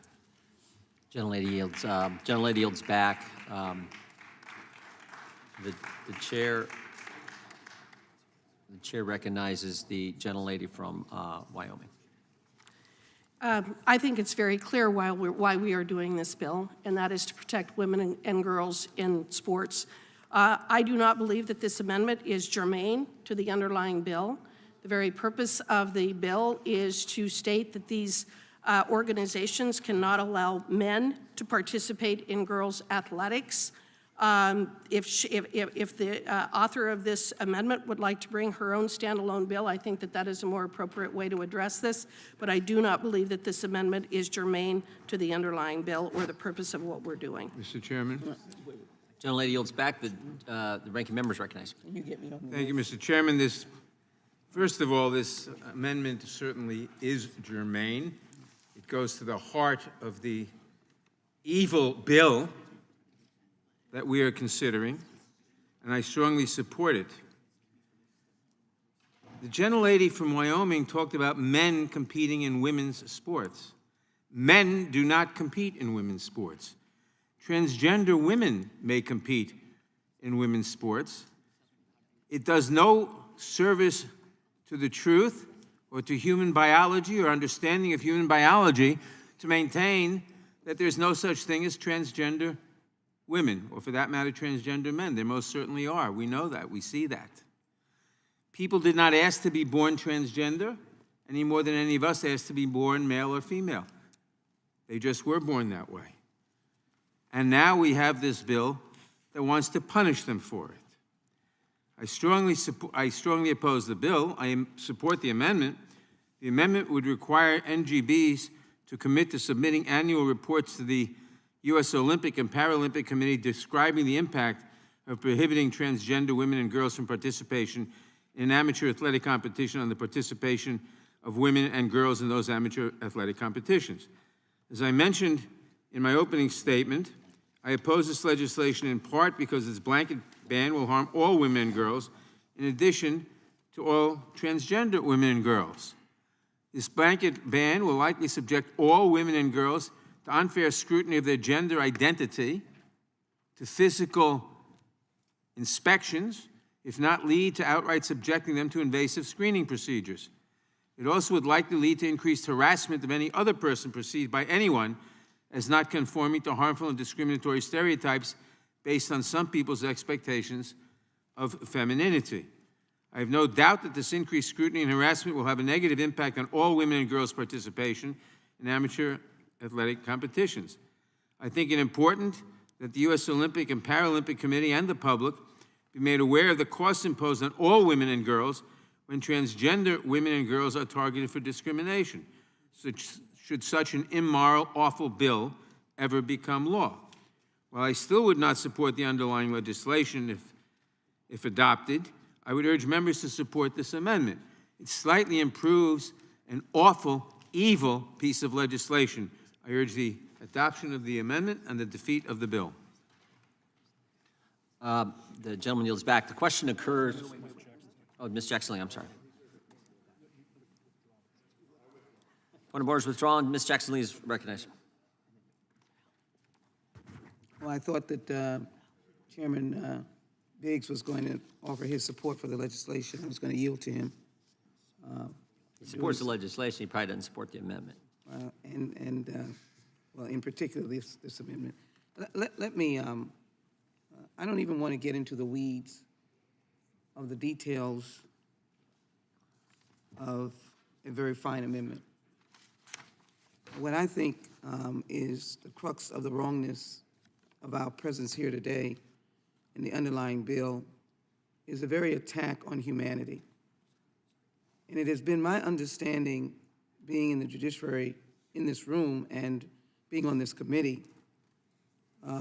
Gentlelady yields back. The chair recognizes the gentlelady from Wyoming. I think it's very clear why we are doing this bill, and that is to protect women and girls in sports. I do not believe that this amendment is germane to the underlying bill. The very purpose of the bill is to state that these organizations cannot allow men to participate in girls' athletics. If the author of this amendment would like to bring her own standalone bill, I think that that is a more appropriate way to address this, but I do not believe that this amendment is germane to the underlying bill or the purpose of what we're doing. Mr. Chairman. Gentlelady yields back. The ranking member is recognized. Thank you, Mr. Chairman. First of all, this amendment certainly is germane. It goes to the heart of the evil bill that we are considering, and I strongly support it. The gentlelady from Wyoming talked about men competing in women's sports. Men do not compete in women's sports. Transgender women may compete in women's sports. It does no service to the truth or to human biology or understanding of human biology to maintain that there's no such thing as transgender women, or for that matter, transgender men. There most certainly are. We know that. We see that. People did not ask to be born transgender any more than any of us asked to be born male or female. They just were born that way. And now we have this bill that wants to punish them for it. I strongly oppose the bill. I support the amendment. The amendment would require NGBs to commit to submitting annual reports to the U.S. Olympic and Paralympic Committee describing the impact of prohibiting transgender women and girls from participation in an amateur athletic competition on the participation of women and girls in those amateur athletic competitions. As I mentioned in my opening statement, I oppose this legislation in part because its blanket ban will harm all women and girls, in addition to all transgender women and girls. This blanket ban will likely subject all women and girls to unfair scrutiny of their gender identity, to physical inspections, if not lead to outright subjecting them to invasive screening procedures. It also would likely lead to increased harassment of any other person perceived by anyone as not conforming to harmful and discriminatory stereotypes based on some people's expectations of femininity. I have no doubt that this increased scrutiny and harassment will have a negative impact on all women and girls' participation in amateur athletic competitions. I think it important that the U.S. Olympic and Paralympic Committee and the public be made aware of the costs imposed on all women and girls when transgender women and girls are targeted for discrimination, should such an immoral, awful bill ever become law. While I still would not support the underlying legislation if adopted, I would urge members to support this amendment. It slightly improves an awful, evil piece of legislation. I urge the adoption of the amendment and the defeat of the bill. The gentleman yields back. The question occurs. Oh, Ms. Jackson-Lee, I'm sorry. Point of order is withdrawn. Ms. Jackson-Lee is recognized. Well, I thought that Chairman Biggs was going to offer his support for the legislation. I was going to yield to him. He supports the legislation. He probably doesn't support the amendment. Well, in particular, this amendment. Let me, I don't even want to get into the weeds of the details of a very fine amendment. What I think is the crux of the wrongness of our presence here today in the underlying bill is the very attack on humanity. And it has been my understanding, being in the judiciary in this room and being on this committee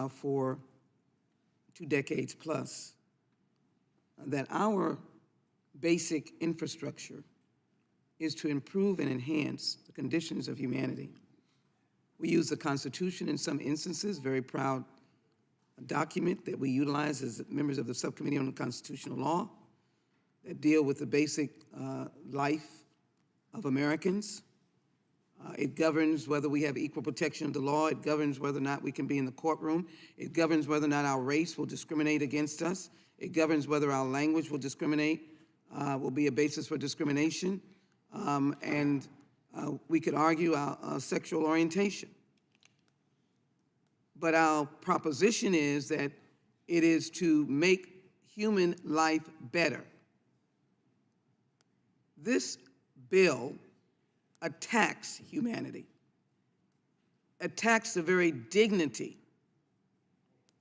for 2 decades plus, that our basic infrastructure is to improve and enhance the conditions of humanity. We use the Constitution in some instances, very proud document that we utilize as members of the Subcommittee on Constitutional Law that deal with the basic life of Americans. It governs whether we have equal protection of the law. It governs whether or not we can be in the courtroom. It governs whether or not our race will discriminate against us. It governs whether our language will discriminate, will be a basis for discrimination. We could argue our sexual orientation. But our proposition is that it is to make human life better. This bill attacks humanity, attacks the very dignity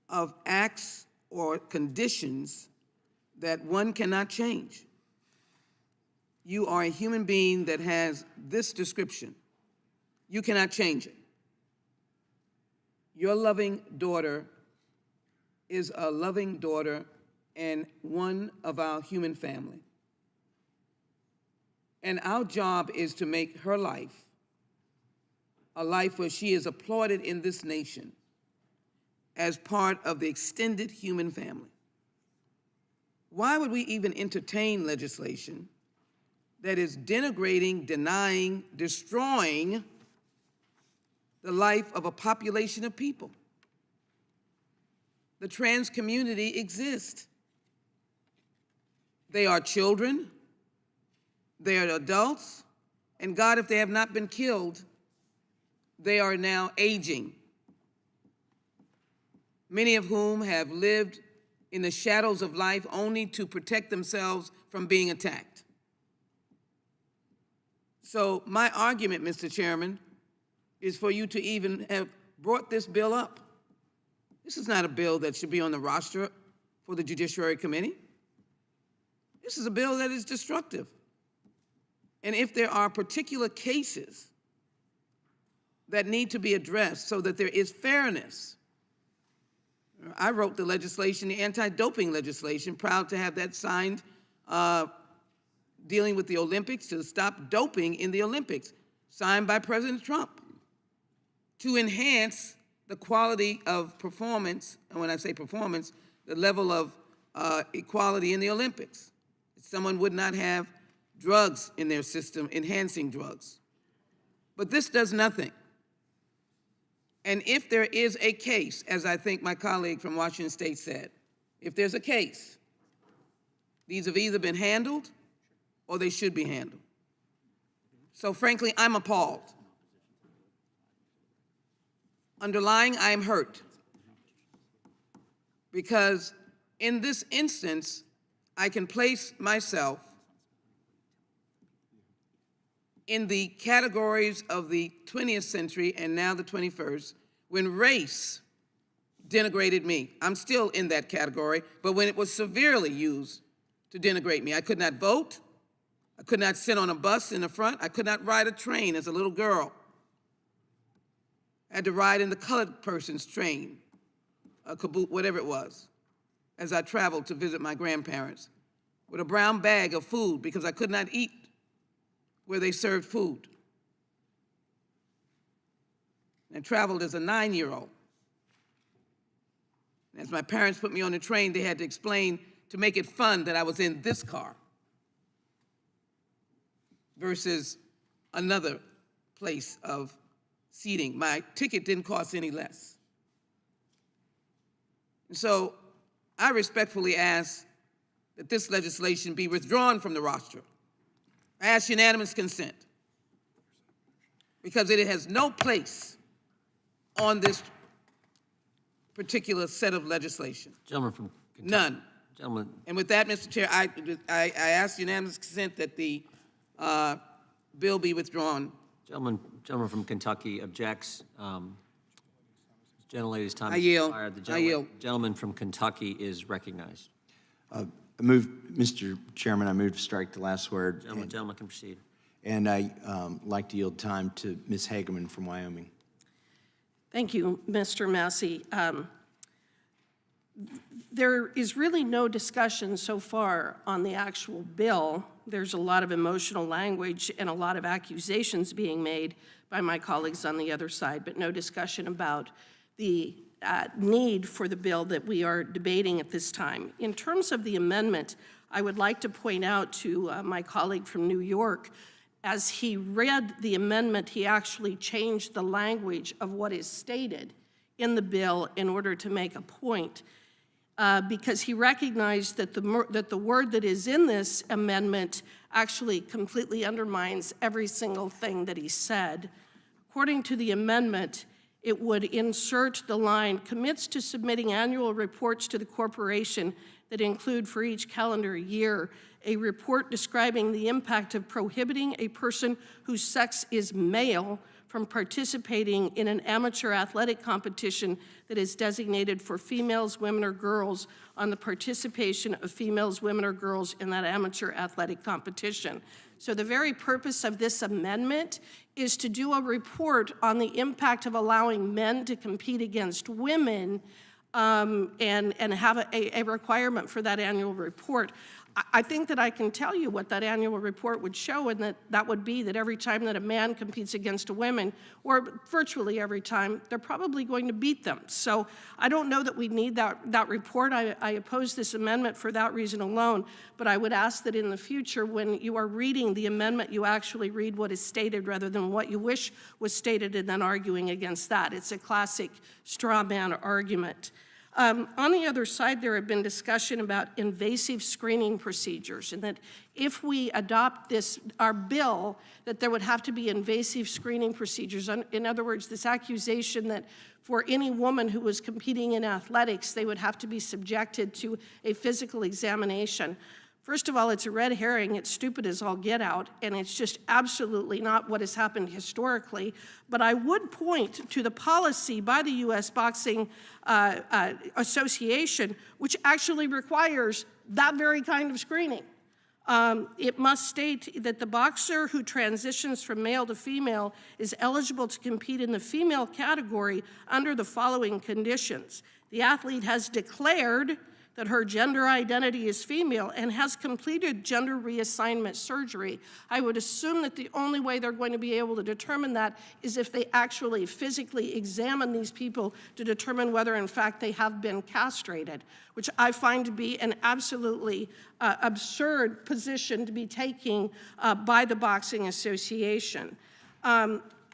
of acts or conditions that one cannot change. You are a human being that has this description. You cannot change it. Your loving daughter is a loving daughter and one of our human family. And our job is to make her life a life where she is applauded in this nation as part of the extended human family. Why would we even entertain legislation that is denigrating, denying, destroying the life of a population of people? The trans community exists. They are children, they are adults, and God, if they have not been killed, they are now aging. Many of whom have lived in the shadows of life only to protect themselves from being attacked. So my argument, Mr. Chairman, is for you to even have brought this bill up. This is not a bill that should be on the roster for the Judiciary Committee. This is a bill that is destructive. And if there are particular cases that need to be addressed so that there is fairness, I wrote the legislation, the anti-doping legislation, proud to have that signed, dealing with the Olympics, to stop doping in the Olympics, signed by President Trump, to enhance the quality of performance, and when I say performance, the level of equality in the Olympics. Someone would not have drugs in their system, enhancing drugs. But this does nothing. And if there is a case, as I think my colleague from Washington State said, if there's a case, these have either been handled or they should be handled. So frankly, I'm appalled. Underlying, I am hurt. Because in this instance, I can place myself in the categories of the 20th century and now the 21st, when race denigrated me. I'm still in that category, but when it was severely used to denigrate me. I could not vote. I could not sit on a bus in the front. I could not ride a train as a little girl. I had to ride in the colored person's train, a caboose, whatever it was, as I traveled to visit my grandparents, with a brown bag of food because I could not eat where they served food. And traveled as a 9-year-old. As my parents put me on the train, they had to explain to make it fun that I was in this car versus another place of seating. My ticket didn't cost any less. And so I respectfully ask that this legislation be withdrawn from the roster. I ask unanimous consent because it has no place on this particular set of legislation. Gentleman from Kentucky. None. Gentleman, And with that, Mr. Chair, I ask unanimous consent that the bill be withdrawn. gentleman from Kentucky objects. Gentlelady's time I has yield. expired. The I yield. gentleman from Kentucky is recognized. Mr. Chairman, I move to strike the last word. Gentleman can proceed. And I like to yield time to Ms. Hageman from Wyoming. Thank you, Mr. Massey. There is really no discussion so far on the actual bill. There's a lot of emotional language and a lot of accusations being made by my colleagues on the other side, but no discussion about the need for the bill that we are debating at this time. In terms of the amendment, I would like to point out to my colleague from New York, as he read the amendment, he actually changed the language of what is stated in the bill in order to make a point, because he recognized that the word that is in this amendment actually completely undermines every single thing that he said. According to the amendment, it would insert the line, commits to submitting annual reports to the corporation that include for each calendar year a report describing the impact of prohibiting a person whose sex is male from participating in an amateur athletic competition that is designated for females, women, or girls on the participation of females, women, or girls in that amateur athletic competition. So the very purpose of this amendment is to do a report on the impact of allowing men to compete against women and have a requirement for that annual report. I think that I can tell you what that annual report would show, and that would be that every time that a man competes against a woman, or virtually every time, they're probably going to beat them. So I don't know that we need that report. I oppose this amendment for that reason alone, but I would ask that in the future, when you are reading the amendment, you actually read what is stated rather than what you wish was stated and then arguing against that. It's a classic straw man argument. On the other side, there have been discussion about invasive screening procedures, and that if we adopt our bill, that there would have to be invasive screening procedures. In other words, this accusation that for any woman who was competing in athletics, they would have to be subjected to a physical examination. First of all, it's a red herring. It's stupid as all get out, and it's just absolutely not what has happened historically. But I would point to the policy by the U.S. Boxing Association, which actually requires that very kind of screening. It must state that the boxer who transitions from male to female is eligible to compete in the female category under the following conditions. The athlete has declared that her gender identity is female and has completed gender reassignment surgery. I would assume that the only way they're going to be able to determine that is if they actually physically examine these people to determine whether in fact they have been castrated, which I find to be an absolutely absurd position to be taking by the Boxing Association.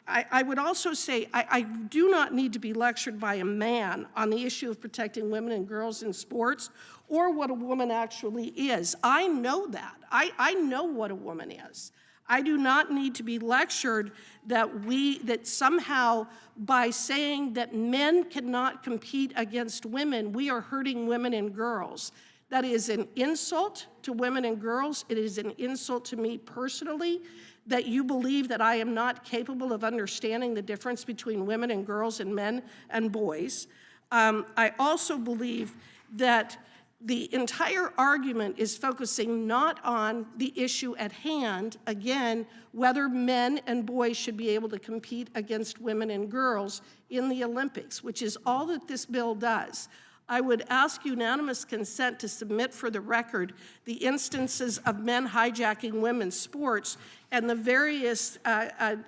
I would also say I do not need to be lectured by a man on the issue of protecting women and girls in sports or what a woman actually is. I know that. I know what a woman is. I do not need to be lectured that somehow by saying that men cannot compete against women, we are hurting women and girls. That is an insult to women and girls. It is an insult to me personally, that you believe that I am not capable of understanding the difference between women and girls and men and boys. I also believe that the entire argument is focusing not on the issue at hand, again, whether men and boys should be able to compete against women and girls in the Olympics, which is all that this bill does. I would ask unanimous consent to submit for the record the instances of men hijacking women's sports and the various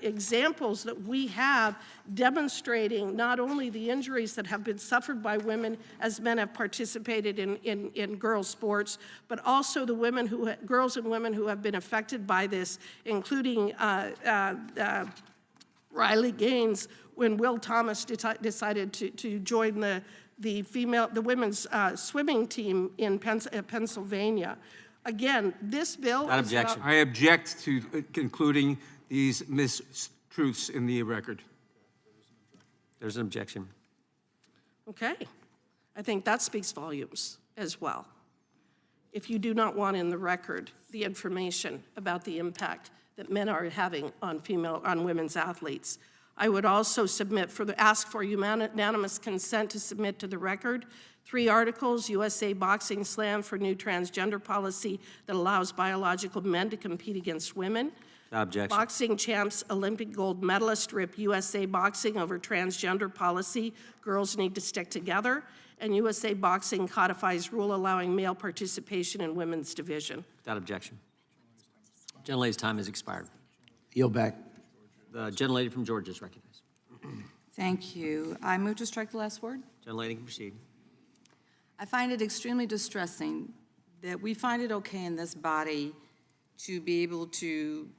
examples that we have demonstrating not only the injuries that have been suffered by women as men have participated in girls' sports, but also the girls and women who have been affected by this, including Riley Gaines when Will Thomas decided to join the women's swimming team in Pennsylvania. Again, this bill Without is objection. I object to concluding these mistruths in the record. There's an objection. Okay. I think that speaks volumes as well. if you do not want in the record the information about the impact that men are having on women's athletes. I would also ask for unanimous consent to submit to the record 3 articles: USA Boxing Slam for new transgender policy that allows biological men to compete against women. Objection. Boxing champs Olympic gold medalist rip USA Boxing over transgender policy. Girls need to stick together. And USA Boxing codifies rule allowing male participation in women's division. Without objection. Gentlelady's time has expired. Yield back. The gentlelady from Georgia is recognized. Thank you. I move to strike the last word. Gentlelady can proceed. I find it extremely distressing that we find it okay in this body to be able to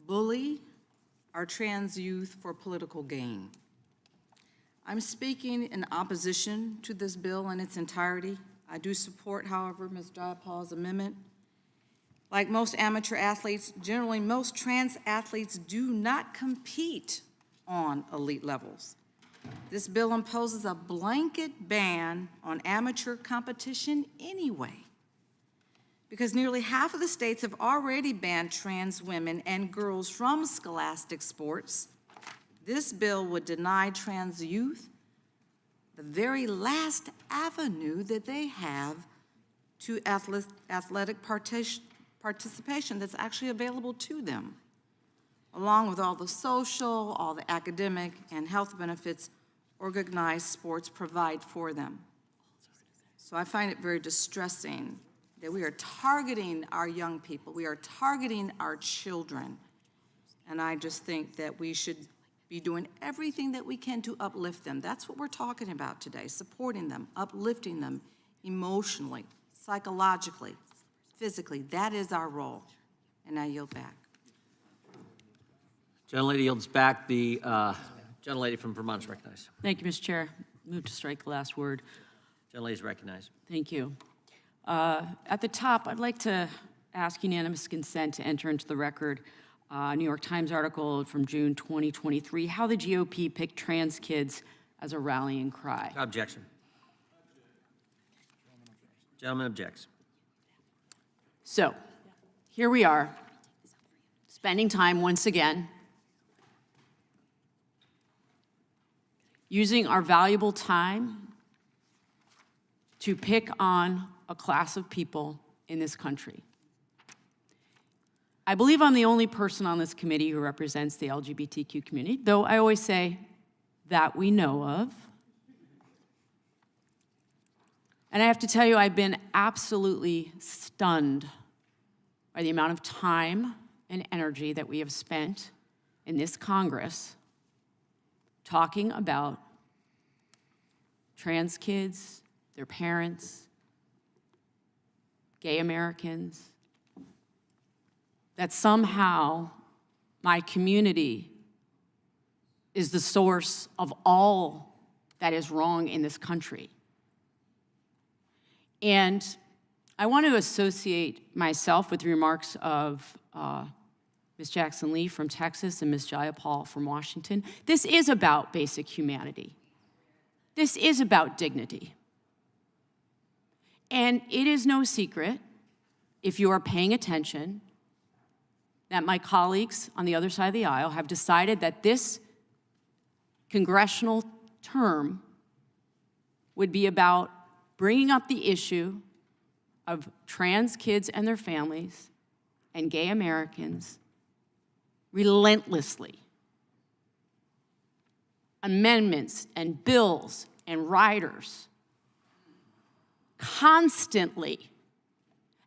bully our trans youth for political gain. I'm speaking in opposition to this bill in its entirety. I do support, however, Ms. Jayapal's amendment. Like most amateur athletes, generally most trans athletes do not compete on elite levels. This bill imposes a blanket ban on amateur competition anyway, because nearly half of the states have already banned trans women and girls from scholastic sports. This bill would deny trans youth the very last avenue that they have to athletic participation that's actually available to them, along with all the social, all the academic, and health benefits organized sports provide for them. So I find it very distressing that we are targeting our young people, we are targeting our children, and I just think that we should be doing everything that we can to uplift them. That's what we're talking about today, supporting them, uplifting them emotionally, psychologically, physically. That is our role, and I yield back. Gentlelady yields back. The gentlelady from Vermont is recognized. Thank you, Mr. Chair. Move to strike the last word. Gentlelady is recognized. Thank you. At the top, I'd like to ask unanimous consent to enter into the record a New York Times article from June 2023, how the GOP picked trans kids as a rallying cry. Objection. Gentleman objects. So, here we are, spending time once again, using our valuable time to pick on a class of people in this country. I believe I'm the only person on this committee who represents the LGBTQ community, though I always say that we know of. And I have to tell you, I've been absolutely stunned by the amount of time and energy that we have spent in this Congress talking about trans kids, their parents, gay Americans, that somehow my community is the source of all that is wrong in this country. And I want to associate myself with the remarks of Ms. Jackson Lee from Texas and Ms. Jayapal from Washington. This is about basic humanity. This is about dignity. And it is no secret, if you are paying attention, that my colleagues on the other side of the aisle have decided that this congressional term would be about bringing up the issue of trans kids and their families and gay Americans relentlessly. Amendments and bills and riders constantly,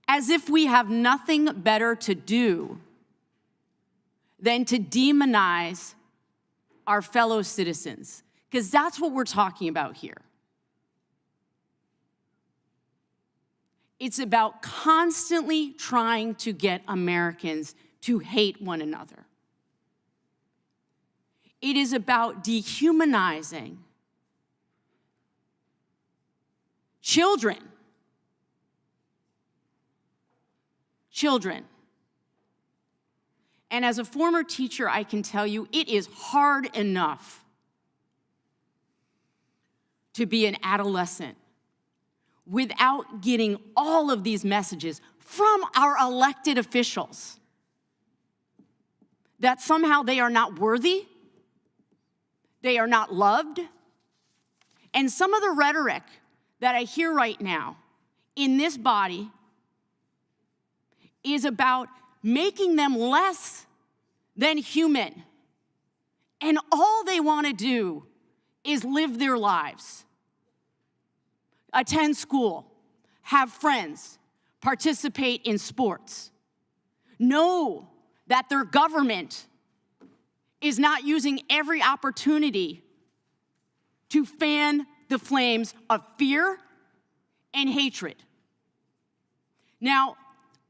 as if we have nothing better to do than to demonize our fellow citizens, because that's what we're talking about here. It's about constantly trying to get Americans to hate one another. It is about dehumanizing children. And as a former teacher, I can tell you, it is hard enough to be an adolescent without getting all of these messages from our elected officials that somehow they are not worthy, they are not loved. And some of the rhetoric that I hear right now in this body is about making them less than human. And all they want to do is live their lives, attend school, have friends, participate in sports. Know that their government is not using every opportunity to fan the flames of fear and hatred. Now,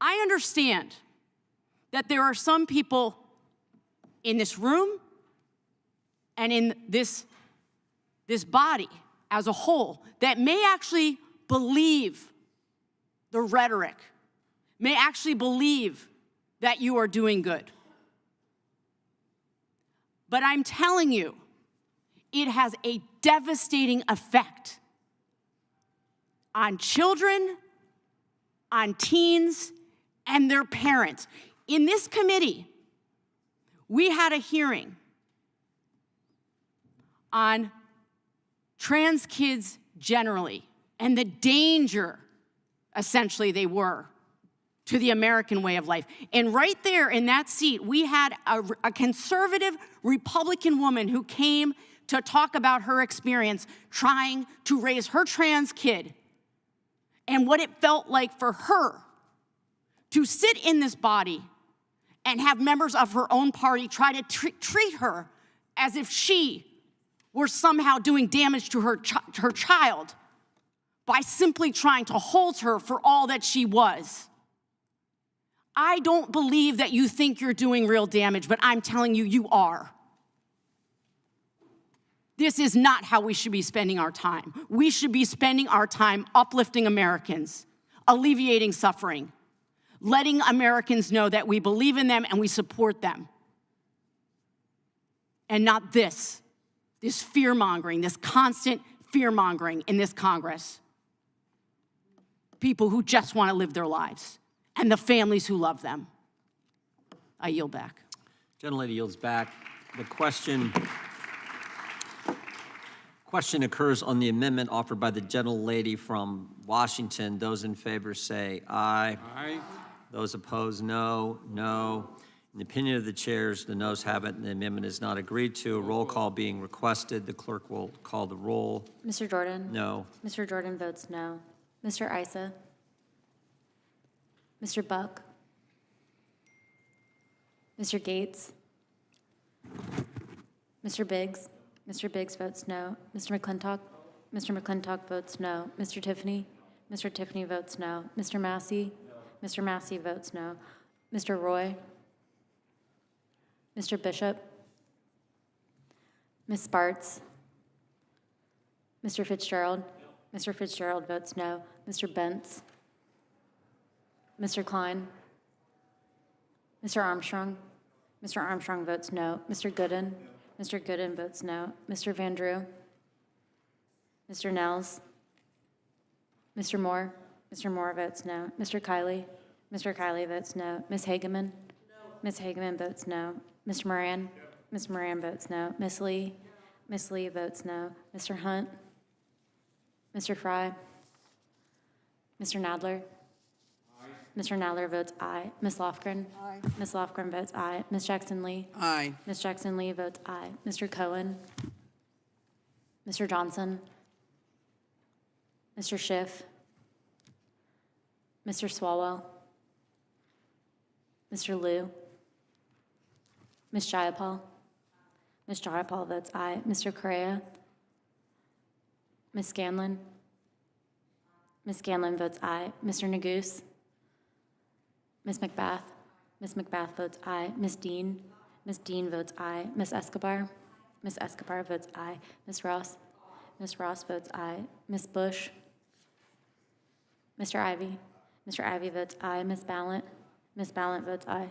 I understand that there are some people in this room and in this body as a whole that may actually believe the rhetoric, may actually believe that you are doing good. But I'm telling you, it has a devastating effect on children, on teens, and their parents. In this committee, we had a hearing on trans kids generally and the danger, essentially, they were to the American way of life. And right there in that seat, we had a conservative Republican woman who came to talk about her experience trying to raise her trans kid and what it felt like for her to sit in this body and have members of her own party try to treat her as if she were somehow doing damage to her child by simply trying to hold her for all that she was. I don't believe that you think you're doing real damage, but I'm telling you, you are. This is not how we should be spending our time. We should be spending our time uplifting Americans, alleviating suffering, letting Americans know that we believe in them and we support them. And not this fear-mongering, this constant fear-mongering in this Congress. People who just want to live their lives and the families who love them. I yield back. Gentlelady yields back. The question occurs on the amendment offered by the gentlelady from Washington. Those in favor say aye. Aye. Those opposed, no. No. In the opinion of the chairs, the noes have it, and the amendment is not agreed to. A roll call being requested. The clerk will call the roll. Mr. Jordan? No. Mr. Jordan votes no. Mr. Issa? Mr. Buck? Mr. Gates? Mr. Biggs? Mr. Biggs votes no. Mr. McClintock? Mr. McClintock votes no. Mr. Tiffany? Mr. Tiffany votes no. Mr. Massey? No. Mr. Massey votes no. Mr. Roy? Mr. Bishop? Ms. Spartz? Mr. Fitzgerald? No. Mr. Fitzgerald votes no. Mr. Bentz? Mr. Klein? Mr. Armstrong? Mr. Armstrong votes no. Mr. Gooden? No. Mr. Gooden votes no. Mr. Van Drew? Mr. Nels? Mr. Moore? Mr. Moore votes no. Mr. Kiley? Mr. Kiley votes no. Ms. Hageman? No. Ms. Hageman votes no. Mr. Moran? No. Ms. Moran votes no. Ms. Lee? No. Ms. Lee votes no. Mr. Hunt? Mr. Fry? Mr. Nadler? Aye. Mr. Nadler votes aye. Ms. Lofgren? Aye. Ms. Lofgren votes aye. Ms. Jackson Lee? Aye. Ms. Jackson Lee votes aye. Mr. Cohen? Mr. Johnson? Mr. Schiff? Mr. Swalwell? Mr. Liu? Ms. Jayapal? Ms. Jayapal votes aye. Mr. Correa? Ms. Scanlon? Ms. Scanlon votes aye. Mr. Neguse? Ms. McBath? Ms. McBath votes aye. Ms. Dean? Ms. Dean votes aye. Ms. Escobar? Ms. Escobar votes aye. Ms. Ross? Ms. Ross votes aye. Ms. Bush? Mr. Ivy? Mr. Ivy votes aye. Ms. Ballant? Ms. Ballant votes aye.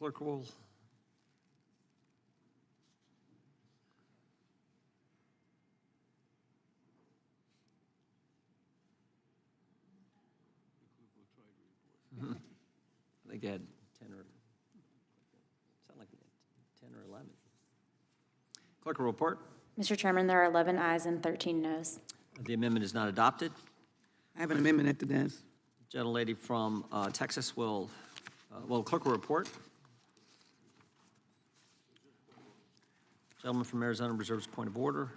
Clerk will. I think I had 10 or, sound like we had 10 or 11. Clerk will report. Mr. Chairman, there are 11 ayes and 13 noes. The amendment is not adopted. I have an amendment at the desk. Gentlelady from Texas will, clerk will report. Gentleman from Arizona reserves point of order.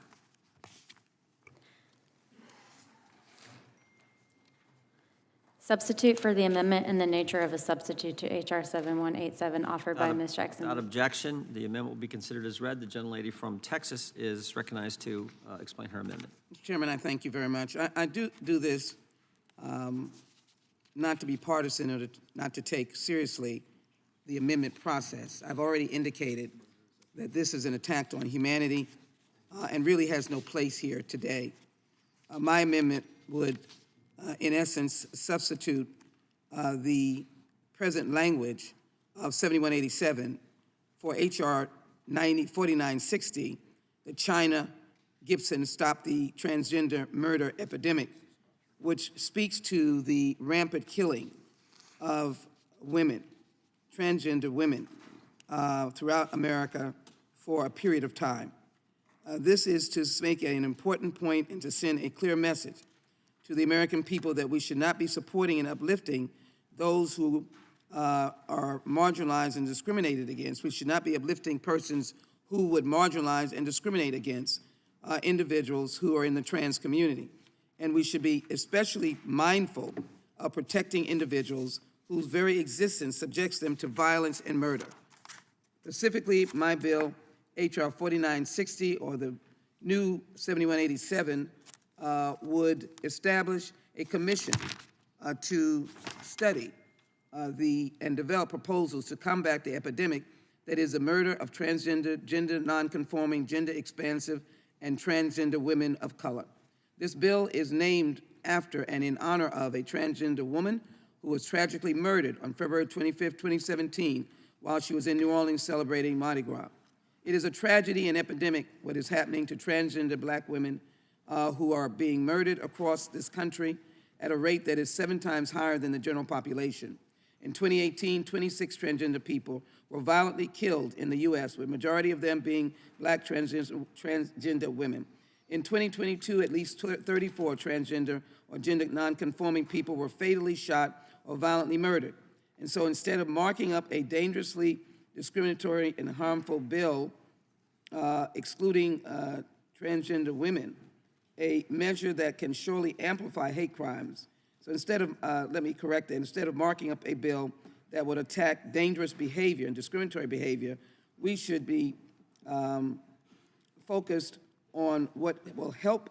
Substitute for the amendment in the nature of a substitute to H.R. 7187 offered by Ms. Jackson. Without objection, the amendment will be considered as read. The gentlelady from Texas is recognized to explain her amendment. Mr. Chairman, I thank you very much. I do this not to be partisan or not to take seriously the amendment process. I've already indicated that this is an attack on humanity and really has no place here today. My amendment would, in essence, substitute the present language of 7187 for H.R. 4960, the China Gibson Stop the Transgender Murder Epidemic, which speaks to the rampant killing of women, transgender women, throughout America for a period of time. This is to make an important point and to send a clear message to the American people that we should not be supporting and uplifting those who are marginalized and discriminated against. We should not be uplifting persons who would marginalize and discriminate against individuals who are in the trans community. And we should be especially mindful of protecting individuals whose very existence subjects them to violence and murder. Specifically, my bill, H.R. 4960, or the new 7187, would establish a commission to study and develop proposals to combat the epidemic that is the murder of transgender, gender nonconforming, gender expansive, and transgender women of color. This bill is named after and in honor of a transgender woman who was tragically murdered on February 25, 2017, while she was in New Orleans celebrating Mardi Gras. It is a tragedy and epidemic what is happening to transgender black women who are being murdered across this country at a rate that is 7 times higher than the general population. In 2018, 26 transgender people were violently killed in the U.S., with the majority of them being black transgender women. In 2022, at least 34 transgender or gender nonconforming people were fatally shot or violently murdered. And so instead of marking up a dangerously discriminatory and harmful bill excluding transgender women, a measure that can surely amplify hate crimes. So instead of, let me correct that, instead of marking up a bill that would attack dangerous behavior and discriminatory behavior, we should be focused on what will help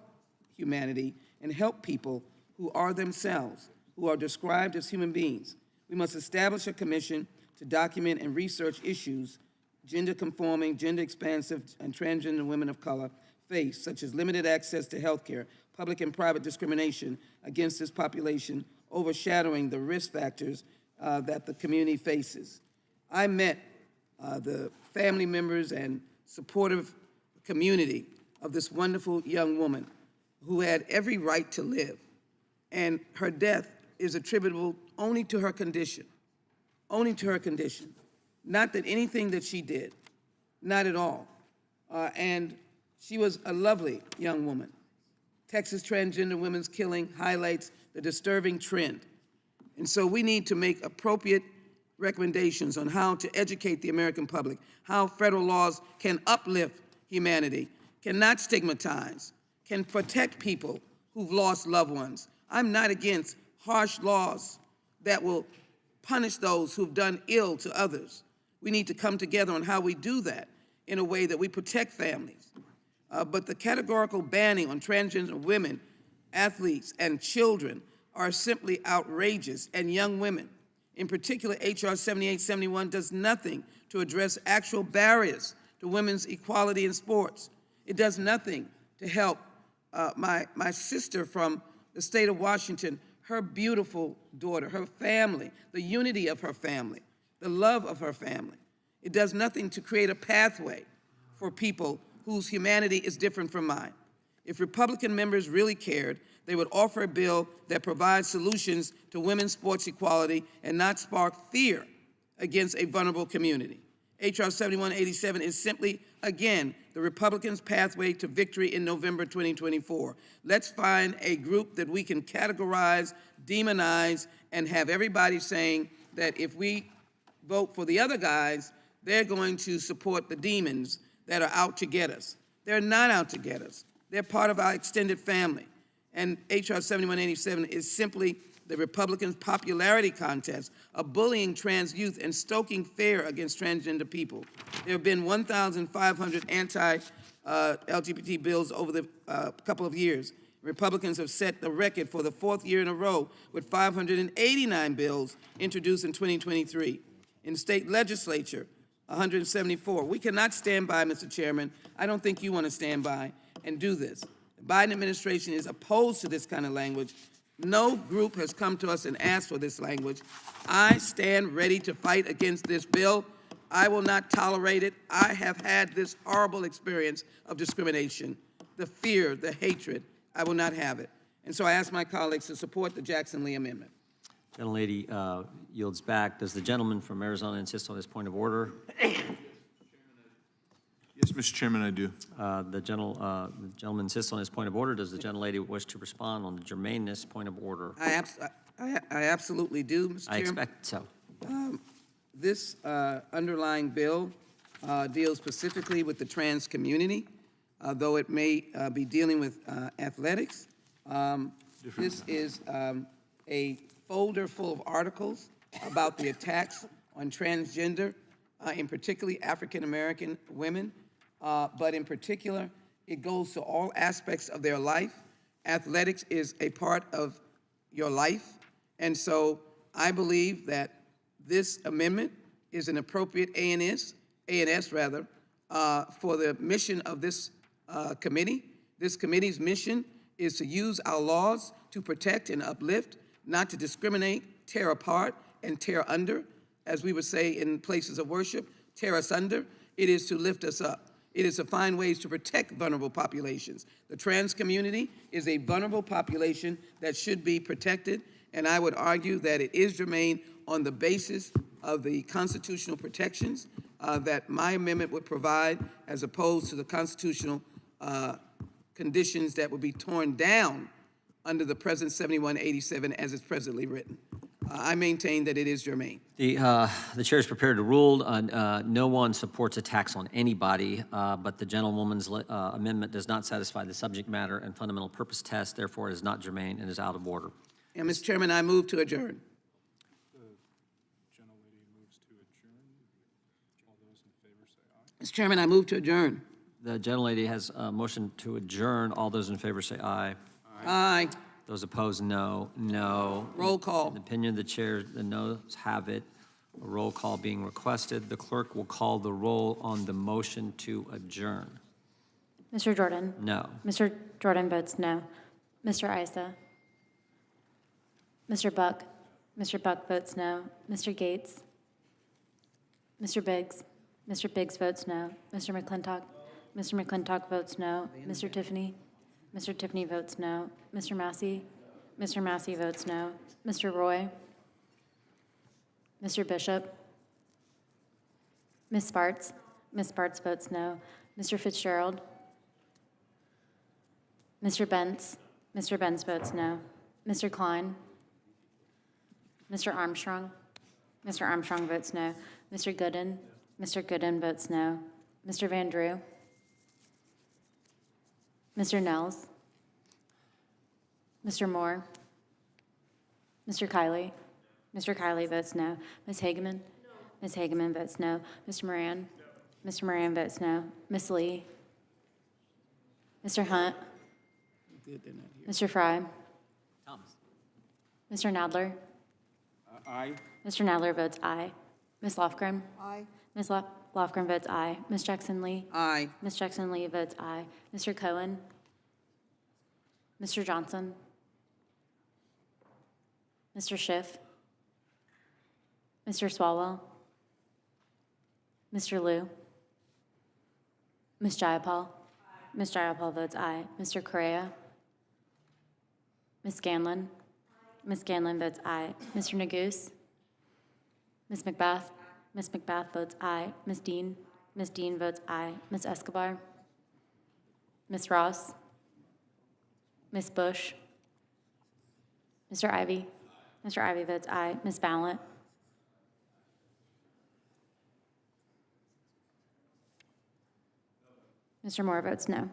humanity and help people who are themselves, who are described as human beings. We must establish a commission to document and research issues gender conforming, gender expansive, and transgender women of color face, such as limited access to health care, public and private discrimination against this population, overshadowing the risk factors that the community faces. I met the family members and supportive community of this wonderful young woman who had every right to live, and her death is attributable only to her condition, not that anything that she did, not at all. And she was a lovely young woman. Texas transgender women's killing highlights the disturbing trend. And so we need to make appropriate recommendations on how to educate the American public, how federal laws can uplift humanity, cannot stigmatize, can protect people who've lost loved ones. I'm not against harsh laws that will punish those who've done ill to others. We need to come together on how we do that in a way that we protect families. But the categorical banning on transgender women, athletes, and children are simply outrageous, and young women. In particular, H.R. 7871 does nothing to address actual barriers to women's equality in sports. It does nothing to help my sister from the state of Washington, her beautiful daughter, her family, the unity of her family, the love of her family. It does nothing to create a pathway for people whose humanity is different from mine. If Republican members really cared, they would offer a bill that provides solutions to women's sports equality and not spark fear against a vulnerable community. H.R. 7187 is simply, again, the Republicans' pathway to victory in November 2024. Let's find a group that we can categorize, demonize, and have everybody saying that if we vote for the other guys, they're going to support the demons that are out to get us. They're not out to get us. They're part of our extended family. And H.R. 7187 is simply the Republicans' popularity contest of bullying trans youth and stoking fear against transgender people. There have been 1,500 anti-LGBT bills over the couple of years. Republicans have set the record for the fourth year in a row with 589 bills introduced in 2023. In state legislature, 174. We cannot stand by, Mr. Chairman. I don't think you want to stand by and do this. The Biden administration is opposed to this kind of language. No group has come to us and asked for this language. I stand ready to fight against this bill. I will not tolerate it. I have had this horrible experience of discrimination, the fear, the hatred. I will not have it. And so I ask my colleagues to support the Jackson-Lee amendment. Gentlelady yields back. Does the gentleman from Arizona insist on his point of order? Yes, Mr. Chairman, I do. The gentleman insists on his point of order. Does the gentlelady wish to respond on the germaneness point of order? I absolutely do, Mr. Chairman. I expect so. This underlying bill deals specifically with the trans community, though it may be dealing with athletics. This is a folder full of articles about the attacks on transgender, in particularly African-American women, but in particular, it goes to all aspects of their life. Athletics is a part of your life, and so I believe that this amendment is an appropriate ANS for the mission of this committee. This committee's mission is to use our laws to protect and uplift, not to discriminate, tear apart, and tear under, as we would say in places of worship, tear us under. It is to lift us up. It is to find ways to protect vulnerable populations. The trans community is a vulnerable population that should be protected, and I would argue that it is germane on the basis of the constitutional protections that my amendment would provide, as opposed to the constitutional conditions that would be torn down under the present 7187 as it's presently written. I maintain that it is germane. The chair is prepared to rule. No one supports attacks on anybody, but the gentlewoman's amendment does not satisfy the subject matter and fundamental purpose test. Therefore, it is not germane and is out of order. And Mr. Chairman, I move to adjourn. Mr. Chairman, I move to adjourn. The gentlelady has a motion to adjourn. All those in favor say aye. Aye. Those opposed, no. No. Roll call. In the opinion of the chair, the noes have it. A roll call being requested. The clerk will call the roll on the motion to adjourn. Mr. Jordan? No. Mr. Jordan votes no. Mr. Issa? Mr. Buck? Mr. Buck votes no. Mr. Gates? Mr. Biggs? Mr. Biggs votes no. Mr. McClintock? Mr. McClintock votes no. Mr. Tiffany? Mr. Tiffany votes no. Mr. Massey? Mr. Massey votes no. Mr. Roy? Mr. Bishop? Ms. Sparts? Ms. Sparts votes no. Mr. Fitzgerald? Mr. Bentz? Mr. Bentz votes no. Mr. Klein? Mr. Armstrong? Mr. Armstrong votes no. Mr. Gooden? Mr. Gooden votes no. Mr. Van Drew? Mr. Nels? Mr. Moore? Mr. Kiley? Mr. Kiley votes no. Ms. Hageman? Ms. Hageman votes no. Mr. Moran? Mr. Moran votes no. Ms. Lee? Mr. Hunt? Mr. Fry? Thomas. Mr. Nadler? Aye. Mr. Nadler votes aye. Ms. Lofgren? Aye. Ms. Lofgren votes aye. Ms. Jackson-Lee? Aye. Ms. Jackson-Lee votes aye. Mr. Cohen? Mr. Johnson? Mr. Schiff? Mr. Swalwell? Mr. Liu? Ms. Jayapal? Ms. Jayapal votes aye. Mr. Correa? Ms. Scanlon? Ms. Scanlon votes aye. Mr. Neguse? Ms. Macbeth? Ms. Macbeth votes aye. Ms. Dean? Ms. Dean votes aye. Ms. Escobar? Ms. Ross? Ms. Bush? Mr. Ivy? Mr. Ivy votes aye. Ms. Ballant? Mr. Moore votes no.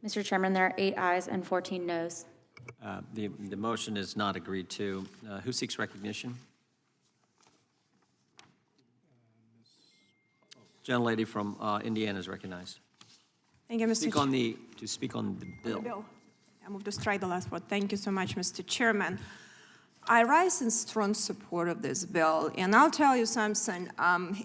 Mr. Chairman, there are 8 ayes and 14 noes. The motion is not agreed to. Who seeks recognition? Gentlelady from Indiana is recognized. Thank you, Mr. To speak on the bill. I move to strike the last word. Thank you so much, Mr. Chairman. I rise in strong support of this bill, and I'll tell you something.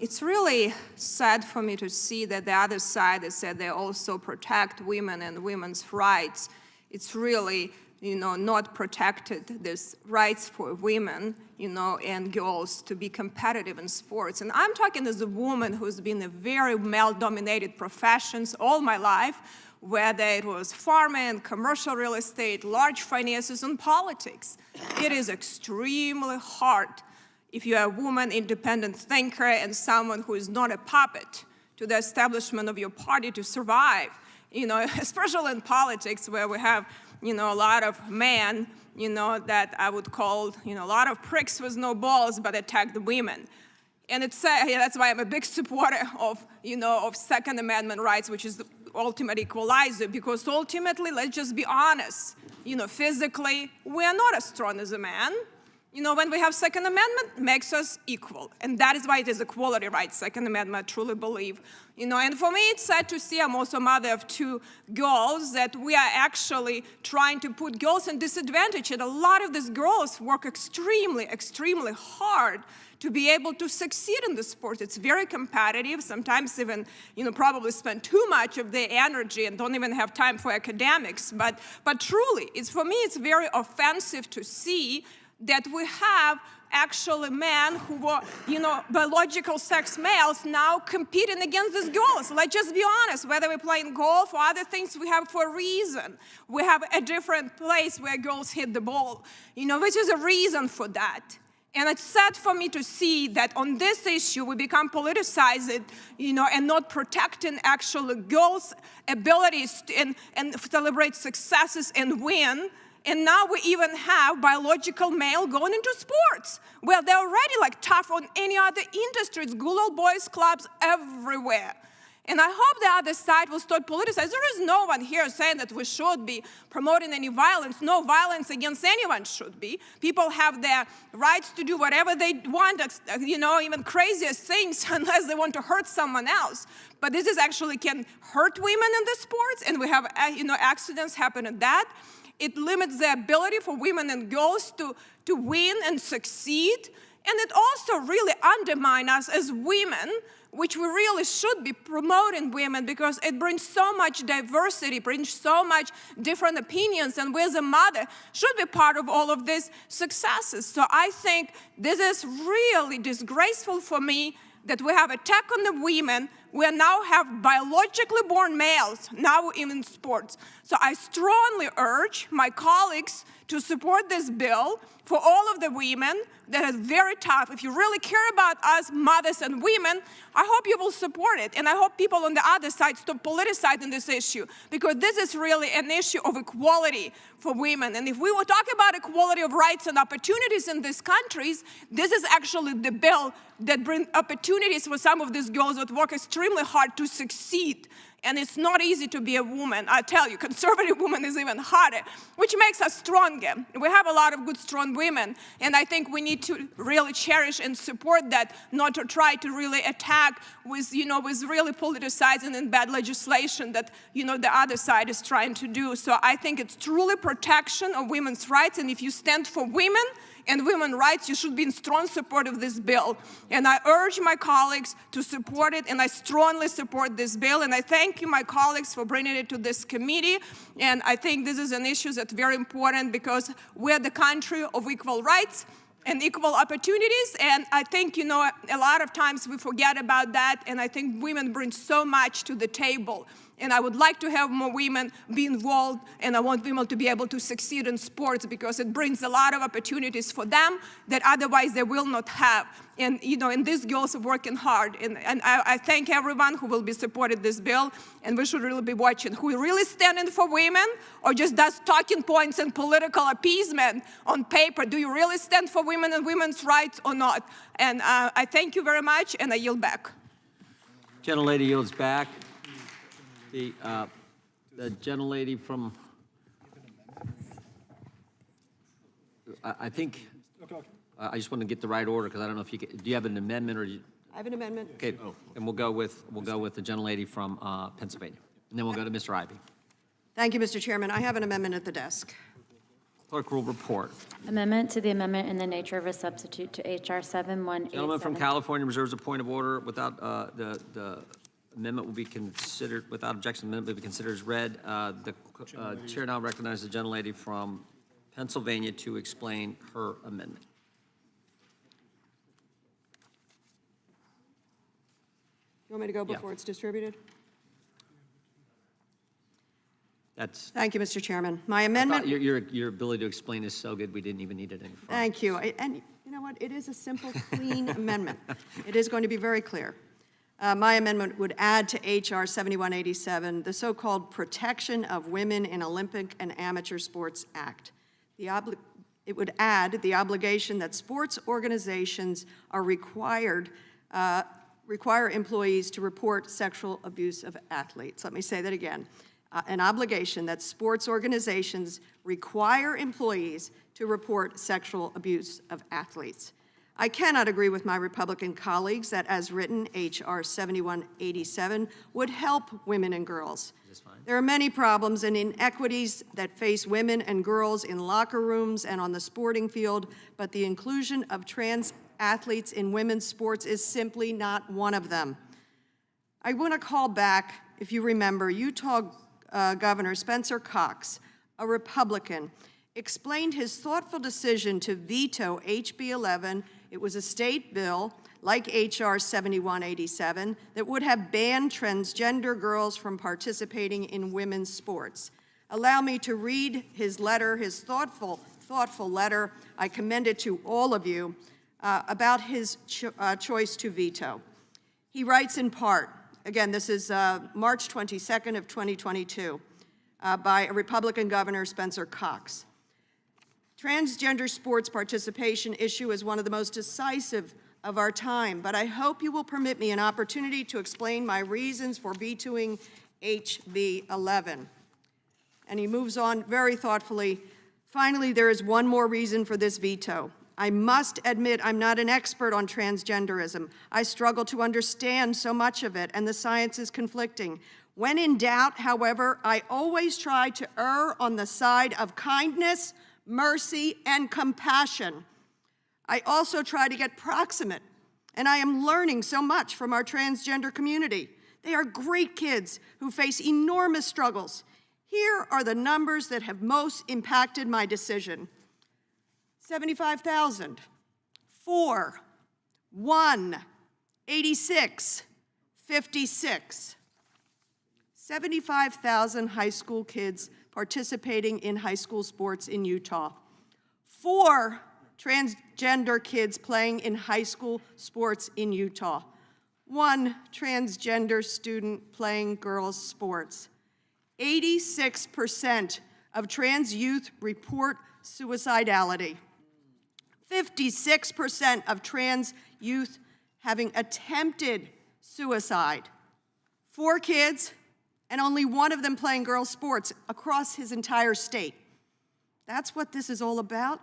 It's really sad for me to see that the other side that said they also protect women and women's rights. It's really, not protected, these rights for women, and girls to be competitive in sports. And I'm talking as a woman who's been in very male-dominated professions all my life, whether it was farming, commercial real estate, large finances, and politics. It is extremely hard if you're a woman, independent thinker, and someone who is not a puppet to the establishment of your party to survive, especially in politics where we have, a lot of men, that I would call, a lot of pricks with no balls but attack the women. And that's why I'm a big supporter of, of Second Amendment rights, which is the ultimate equalizer, because ultimately, let's just be honest, physically, we are not as strong as a man. When we have Second Amendment, it makes us equal. And that is why it is equality rights, Second Amendment, I truly believe. And for me, it's sad to see, I'm also a mother of 2 girls, that we are actually trying to put girls in disadvantage. And a lot of these girls work extremely, extremely hard to be able to succeed in the sport. It's very competitive, sometimes even, probably spend too much of their energy and don't even have time for academics. But truly, for me, it's very offensive to see that we have actually men who were, biological sex males now competing against these girls. Let's just be honest, whether we're playing golf or other things, we have for a reason. We have a different place where girls hit the ball, which is a reason for that. And it's sad for me to see that on this issue, we become politicized, and not protecting actually girls' abilities and celebrate successes and win. And now we even have biological male going into sports, where they're already tough on any other industry. It's good old boys clubs everywhere. And I hope the other side will start politicizing. There is no one here saying that we should be promoting any violence. No violence against anyone should be. People have their rights to do whatever they want, even craziest things, unless they want to hurt someone else. But this is actually can hurt women in the sports, and we have, accidents happen at that. It limits the ability for women and girls to win and succeed. And it also really undermines us as women, which we really should be promoting women, because it brings so much diversity, brings so much different opinions, and we as a mother should be part of all of these successes. So I think this is really disgraceful for me that we have attack on the women. We now have biologically born males now in sports. So I strongly urge my colleagues to support this bill for all of the women that is very tough. If you really care about us mothers and women, I hope you will support it. And I hope people on the other side stop politicizing this issue, because this is really an issue of equality for women. And if we will talk about equality of rights and opportunities in these countries, this is actually the bill that brings opportunities for some of these girls that work extremely hard to succeed And it's not easy to be a woman. I tell you, conservative woman is even harder, which makes us stronger. We have a lot of good, strong women, and I think we need to really cherish and support that, not to try to really attack with really politicizing and bad legislation that, the other side is trying to do. So I think it's truly protection of women's rights, and if you stand for women and women's rights, you should be in strong support of this bill. And I urge my colleagues to support it, and I strongly support this bill. And I thank you, my colleagues, for bringing it to this committee. And I think this is an issue that's very important because we're the country of equal rights and equal opportunities. And I think, a lot of times we forget about that. And I think women bring so much to the table. And I would like to have more women be involved, and I want women to be able to succeed in sports because it brings a lot of opportunities for them that otherwise they will not have. And, and these girls are working hard. And I thank everyone who will be supporting this bill, and we should really be watching who really standing for women or just does talking points and political appeasement on paper. Do you really stand for women and women's rights or not? And I thank you very much, and I yield back. Gentlelady yields back. The gentlelady from, I think, I just want to get the right order because I don't know if you do you have an amendment or do you? I have an amendment. Okay, and we'll go with the gentlelady from Pennsylvania, and then we'll go to Mr. Ivey. Thank you, Mr. Chairman. I have an amendment at the desk. Clerk will report. Amendment to the amendment in the nature of a substitute to H.R. 7187. Gentleman from California reserves a point of order without the amendment will be considered, without objection, the amendment will be considered as read. The chair now recognizes the gentlelady from Pennsylvania to explain her amendment. You want me to go before it's distributed? That's. Thank you, Mr. Chairman. My amendment. Your ability to explain is so good, we didn't even need it any further. Thank you. And you know what? It is a simple, clean amendment. It is going to be very clear. My amendment would add to H.R. 7187 the so-called Protection of Women in Olympic and Amateur Sports Act. It would add the obligation that sports organizations are require employees to report sexual abuse of athletes. Let me say that again. An obligation that sports organizations require employees to report sexual abuse of athletes. I cannot agree with my Republican colleagues that, as written, H.R. 7187 would help women and girls. There are many problems and inequities that face women and girls in locker rooms and on the sporting field, but the inclusion of trans athletes in women's sports is simply not one of them. I want to call back, if you remember, Utah Governor Spencer Cox, a Republican, explained his thoughtful decision to veto HB 11. It was a state bill, like H.R. 7187, that would have banned transgender girls from participating in women's sports. Allow me to read his letter, his thoughtful letter. I commend it to all of you about his choice to veto. He writes in part, again, this is March 22nd of 2022, by a Republican Governor, Spencer Cox. Transgender sports participation issue is one of the most decisive of our time, but I hope you will permit me an opportunity to explain my reasons for vetoing HB 11. And he moves on very thoughtfully. Finally, there is one more reason for this veto. I must admit I'm not an expert on transgenderism. I struggle to understand so much of it, and the science is conflicting. When in doubt, however, I always try to err on the side of kindness, mercy, and compassion. I also try to get proximate, and I am learning so much from our transgender community. They are great kids who face enormous struggles. Here are the numbers that have most impacted my decision. 75,000, 4, 1, 86, 56. 75,000 high school kids participating in high school sports in Utah. 4 transgender kids playing in high school sports in Utah. 1 transgender student playing girls' sports. 86% of trans youth report suicidality. 56% of trans youth having attempted suicide. 4 kids, and only one of them playing girls' sports across his entire state. That's what this is all about?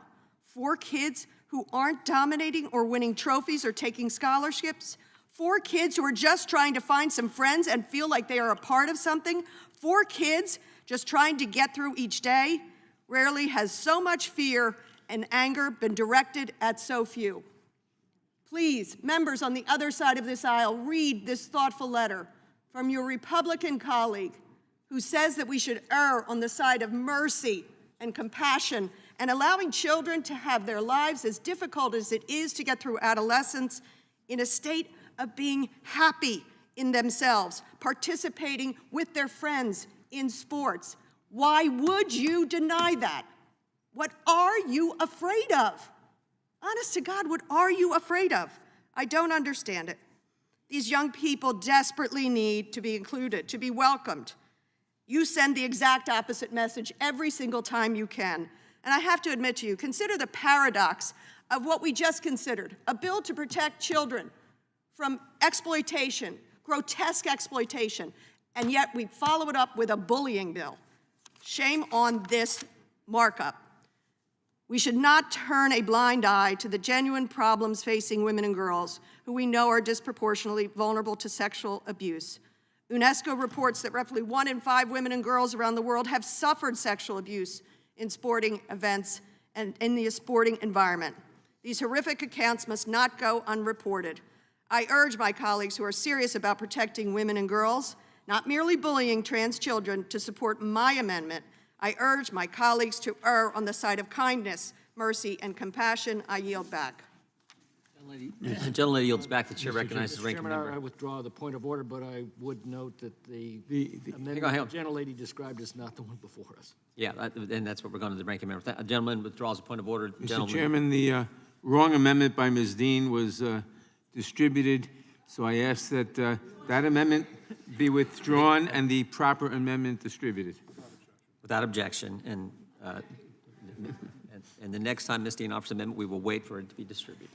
4 kids who aren't dominating or winning trophies or taking scholarships? 4 kids who are just trying to find some friends and feel like they are a part of something? 4 kids just trying to get through each day? Rarely has so much fear and anger been directed at so few. Please, members on the other side of this aisle, read this thoughtful letter from your Republican colleague who says that we should err on the side of mercy and compassion and allowing children to have their lives as difficult as it is to get through adolescence in a state of being happy in themselves, participating with their friends in sports. Why would you deny that? What are you afraid of? Honest to God, what are you afraid of? I don't understand it. These young people desperately need to be included, to be welcomed. You send the exact opposite message every single time you can. And I have to admit to you, consider the paradox of what we just considered, a bill to protect children from exploitation, grotesque exploitation, and yet we follow it up with a bullying bill. Shame on this markup. We should not turn a blind eye to the genuine problems facing women and girls who we know are disproportionately vulnerable to sexual abuse. UNESCO reports that roughly 1 in 5 women and girls around the world have suffered sexual abuse in sporting events and in the sporting environment. These horrific accounts must not go unreported. I urge my colleagues who are serious about protecting women and girls, not merely bullying trans children, to support my amendment. I urge my colleagues to err on the side of kindness, mercy, and compassion. I yield back. The gentlelady yields back. The chair recognizes ranking Chairman, I member. withdraw the point of order, but I would note that the amendment hang on. the gentlelady described is not the one before us. Yeah, and that's what we're going to the ranking member. A gentleman withdraws a point of order. Mr. Chairman, the wrong amendment by Ms. Dean was distributed, so I ask that that amendment be withdrawn and the proper amendment distributed. Without objection, and the next time Ms. Dean offers an amendment, we will wait for it to be distributed.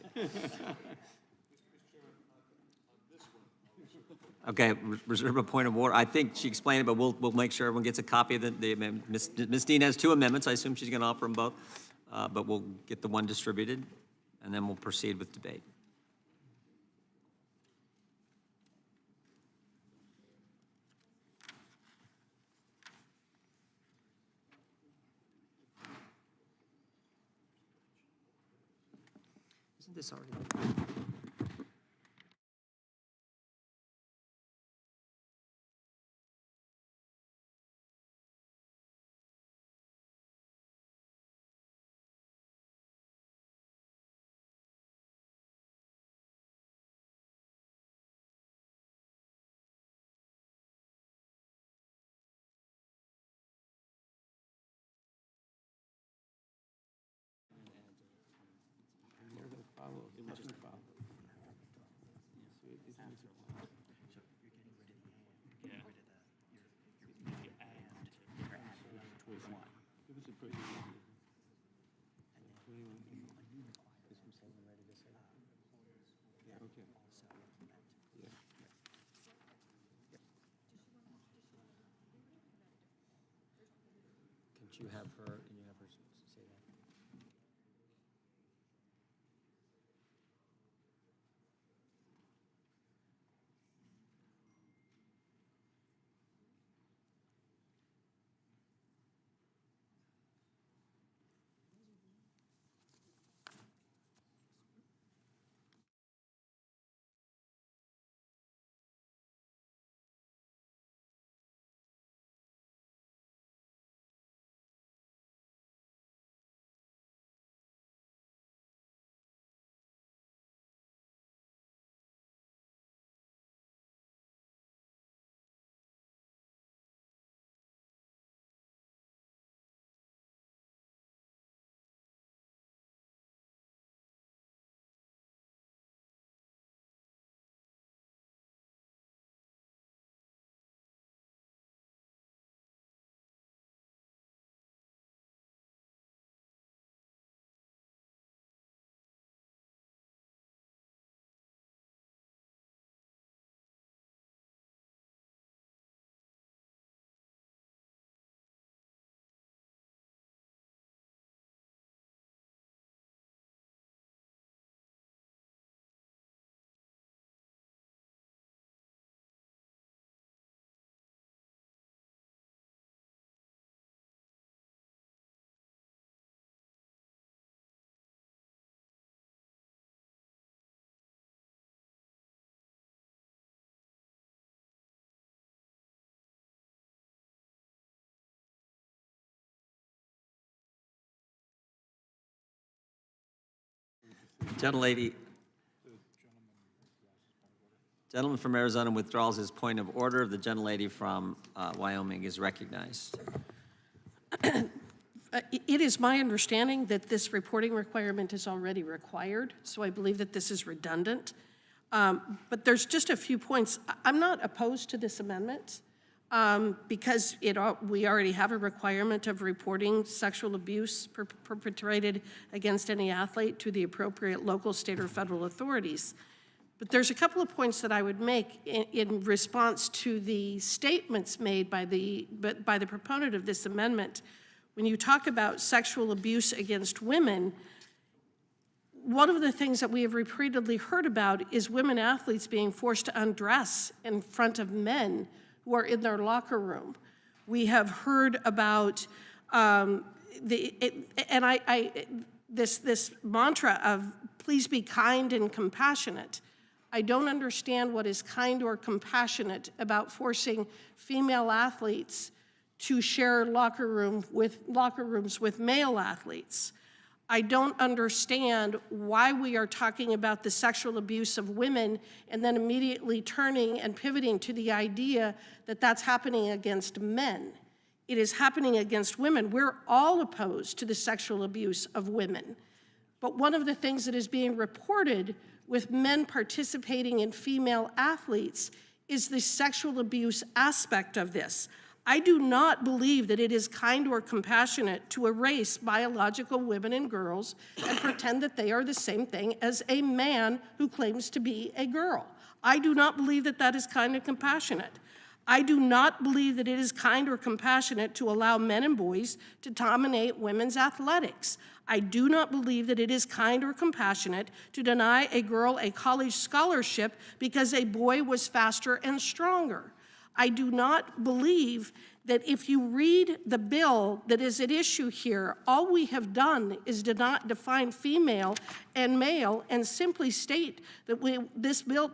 Okay, reserve a point of order. I think she explained it, but we'll make sure everyone gets a copy of the amendment. Ms. Dean has 2 amendments. I assume she's going to offer them both, but we'll get the one distributed, and then we'll proceed with debate. Isn't this already? Can you have her? Gentlelady. Gentleman from Arizona withdraws his point of order. The gentlelady from Wyoming is recognized. It is my understanding that this reporting requirement is already required, so I believe that this is redundant. But there's just a few points. I'm not opposed to this amendment because we already have a requirement of reporting sexual abuse perpetrated against any athlete to the appropriate local, state, or federal authorities. But there's a couple of points that I would make in response to the statements made by the proponent of this amendment. When you talk about sexual abuse against women, one of the things that we have repeatedly heard about is women athletes being forced to undress in front of men who are in their locker room. We have heard about this mantra of please be kind and compassionate. I don't understand what is kind or compassionate about forcing female athletes to share locker rooms with male athletes. I don't understand why we are talking about the sexual abuse of women and then immediately turning and pivoting to the idea that that's happening against men. It is happening against women. We're all opposed to the sexual abuse of women. But one of the things that is being reported with men participating in female athletes is the sexual abuse aspect of this. I do not believe that it is kind or compassionate to erase biological women and girls and pretend that they are the same thing as a man who claims to be a girl. I do not believe that that is kind and compassionate. I do not believe that it is kind or compassionate to allow men and boys to dominate women's athletics. I do not believe that it is kind or compassionate to deny a girl a college scholarship because a boy was faster and stronger. I do not believe that if you read the bill that is at issue here, all we have done is to not define female and male and simply state that this bill,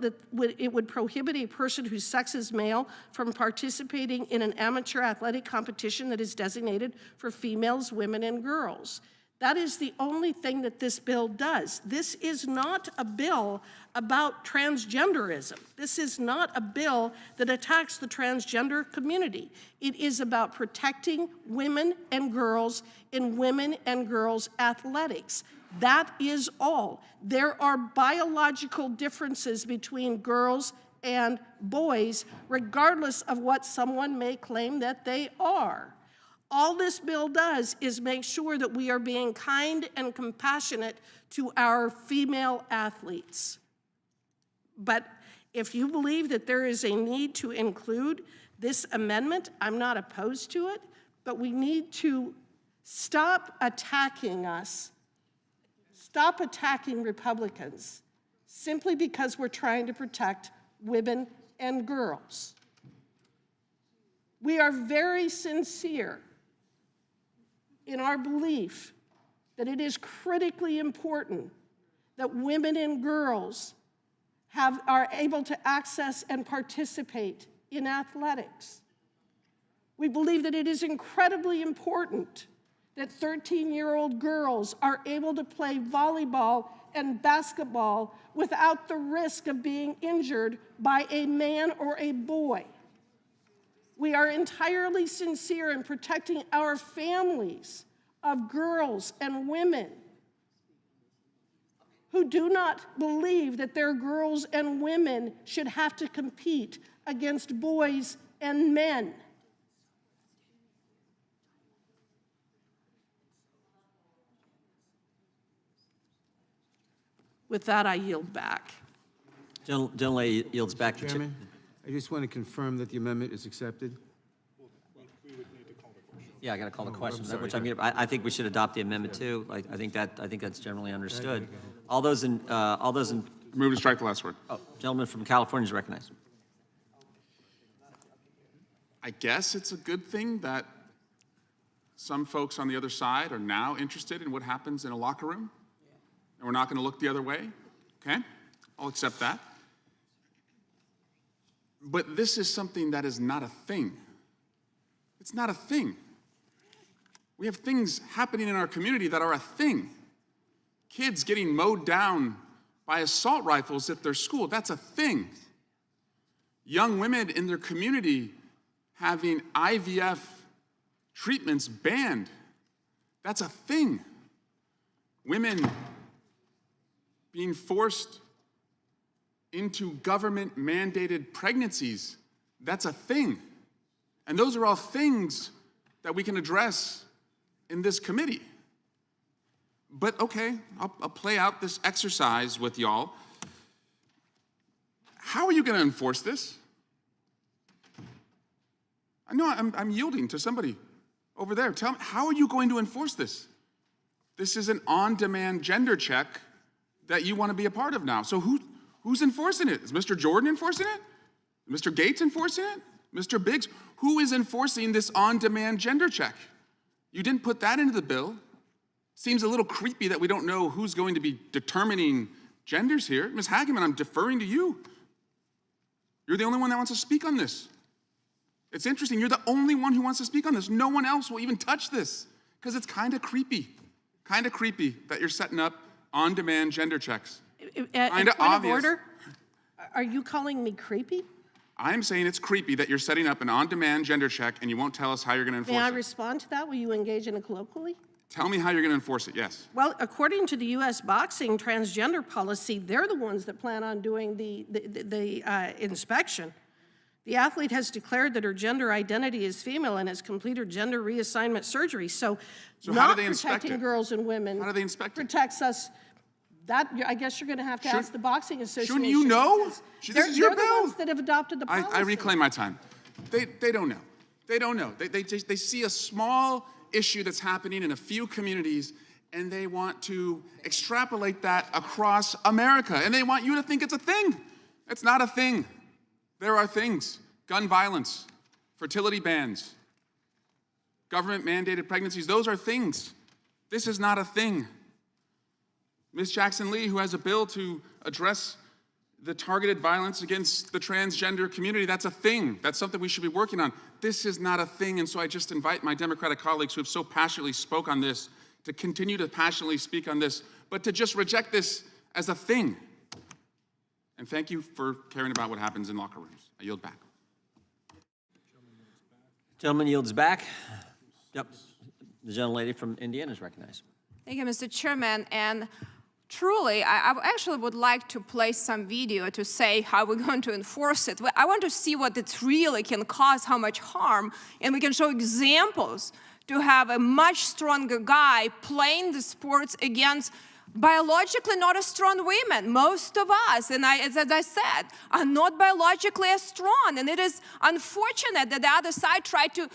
it would prohibit a person whose sex is male from participating in an amateur athletic competition that is designated for females, women, and girls. That is the only thing that this bill does. This is not a bill about transgenderism. This is not a bill that attacks the transgender community. It is about protecting women and girls in women and girls athletics. That is all. There are biological differences between girls and boys, regardless of what someone may claim that they are. All this bill does is make sure that we are being kind and compassionate to our female athletes. But if you believe that there is a need to include this amendment, I'm not opposed to it, but we need to stop attacking us, stop attacking Republicans simply because we're trying to protect women and girls. We are very sincere in our belief that it is critically important that women and girls are able to access and participate in athletics. We believe that it is incredibly important that 13-year-old girls are able to play volleyball and basketball without the risk of being injured by a man or a boy. We are entirely sincere in protecting our families of girls and women who do not believe that their girls and women should have to compete against boys and men. With that, I yield back. Gentlelady yields back. Mr. Chairman, I just want to confirm that the amendment is accepted. Yeah, I got to call the question, which I think we should adopt the amendment too. I think that's generally understood. All those in Move to strike the last word. Gentleman from California is recognized. I guess it's a good thing that some folks on the other side are now interested in what happens in a locker room, and we're not going to look the other way. Okay, I'll accept that. But this is something that is not a thing. It's not a thing. We have things happening in our community that are a thing. kids getting mowed down by assault rifles at their school. That's a thing. Young women in their community having IVF treatments banned. That's a thing. Women being forced into government-mandated pregnancies. That's a thing. And those are all things that we can address in this committee. But okay, I'll play out this exercise with y'all. How are you going to enforce this? I know I'm yielding to somebody over there. Tell me, how are you going to enforce this? This is an on-demand gender check that you want to be a part of now. So who's enforcing it? Is Mr. Jordan enforcing it? Mr. Gates enforcing it? Mr. Biggs? Who is enforcing this on-demand gender check? You didn't put that into the bill. Seems a little creepy that we don't know who's going to be determining genders here. Ms. Hageman, I'm deferring to you. You're the only one that wants to speak on this. It's interesting, you're the only one who wants to speak on this. No one else will even touch this because it's kind of creepy that you're setting up on-demand gender checks. Kind of obvious. Order? Are you calling me creepy? I'm saying it's creepy that you're setting up an on-demand gender check and you won't tell us how you're going to enforce it. May I respond to that? Will you engage in it colloquially? Tell me how you're going to enforce it, yes. Well, according to the U.S. boxing transgender policy, they're the ones that plan on doing the inspection. The athlete has declared that her gender identity is female and has completed gender reassignment surgery. So how not do they inspect protecting it? girls and women. How do they inspect it? Protects us. That I guess you're going to have to ask the boxing association. Shouldn't you know? This is your they're bill. the ones that have adopted the policy. I reclaim my time. They don't know. They don't know. They see a small issue that's happening in a few communities, and they want to extrapolate that across America, and they want you to think it's a thing. It's not a thing. There are things. Gun violence, fertility bans, government-mandated pregnancies, those are things. This is not a thing. Ms. Jackson-Lee, who has a bill to address the targeted violence against the transgender community, that's a thing. That's something we should be working on. This is not a thing, and so I just invite my Democratic colleagues who have so passionately spoke on this to continue to passionately speak on this, but to just reject this as a thing. And thank you for caring about what happens in locker rooms. I yield back. Gentleman yields back. Yep. The gentlelady from Indiana is recognized. Thank you, Mr. Chairman. And truly, I actually would like to play some video to say how we're going to enforce it. I want to see what it really can cause, how much harm, and we can show examples to have a much stronger guy playing the sports against biologically not as strong women. Most of us, and as I said, are not biologically as strong. And it is unfortunate that the other side tried to,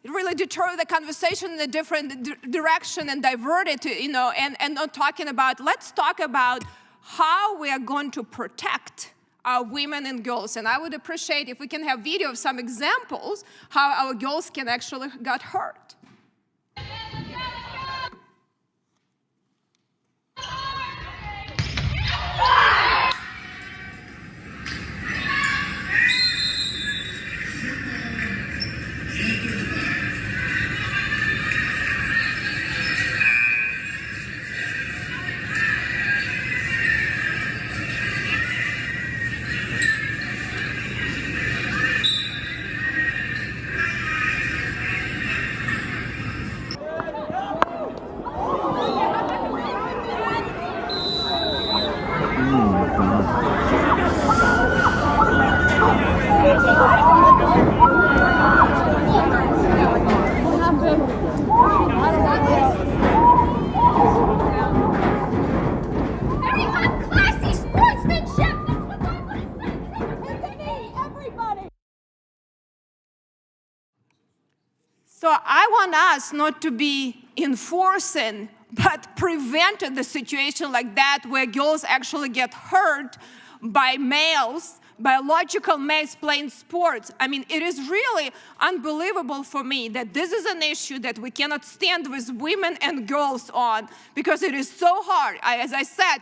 really deter the conversation in a different direction and divert it, and not talking about, let's talk about how we are going to protect our women and girls. And I would appreciate if we can have video of some examples how our girls can actually get hurt. So I want us not to be enforcing, but preventing the situation like that where girls actually get hurt by males, biological males playing sports. I mean, it is really unbelievable for me that this is an issue that we cannot stand with women and girls on because it is so hard. As I said,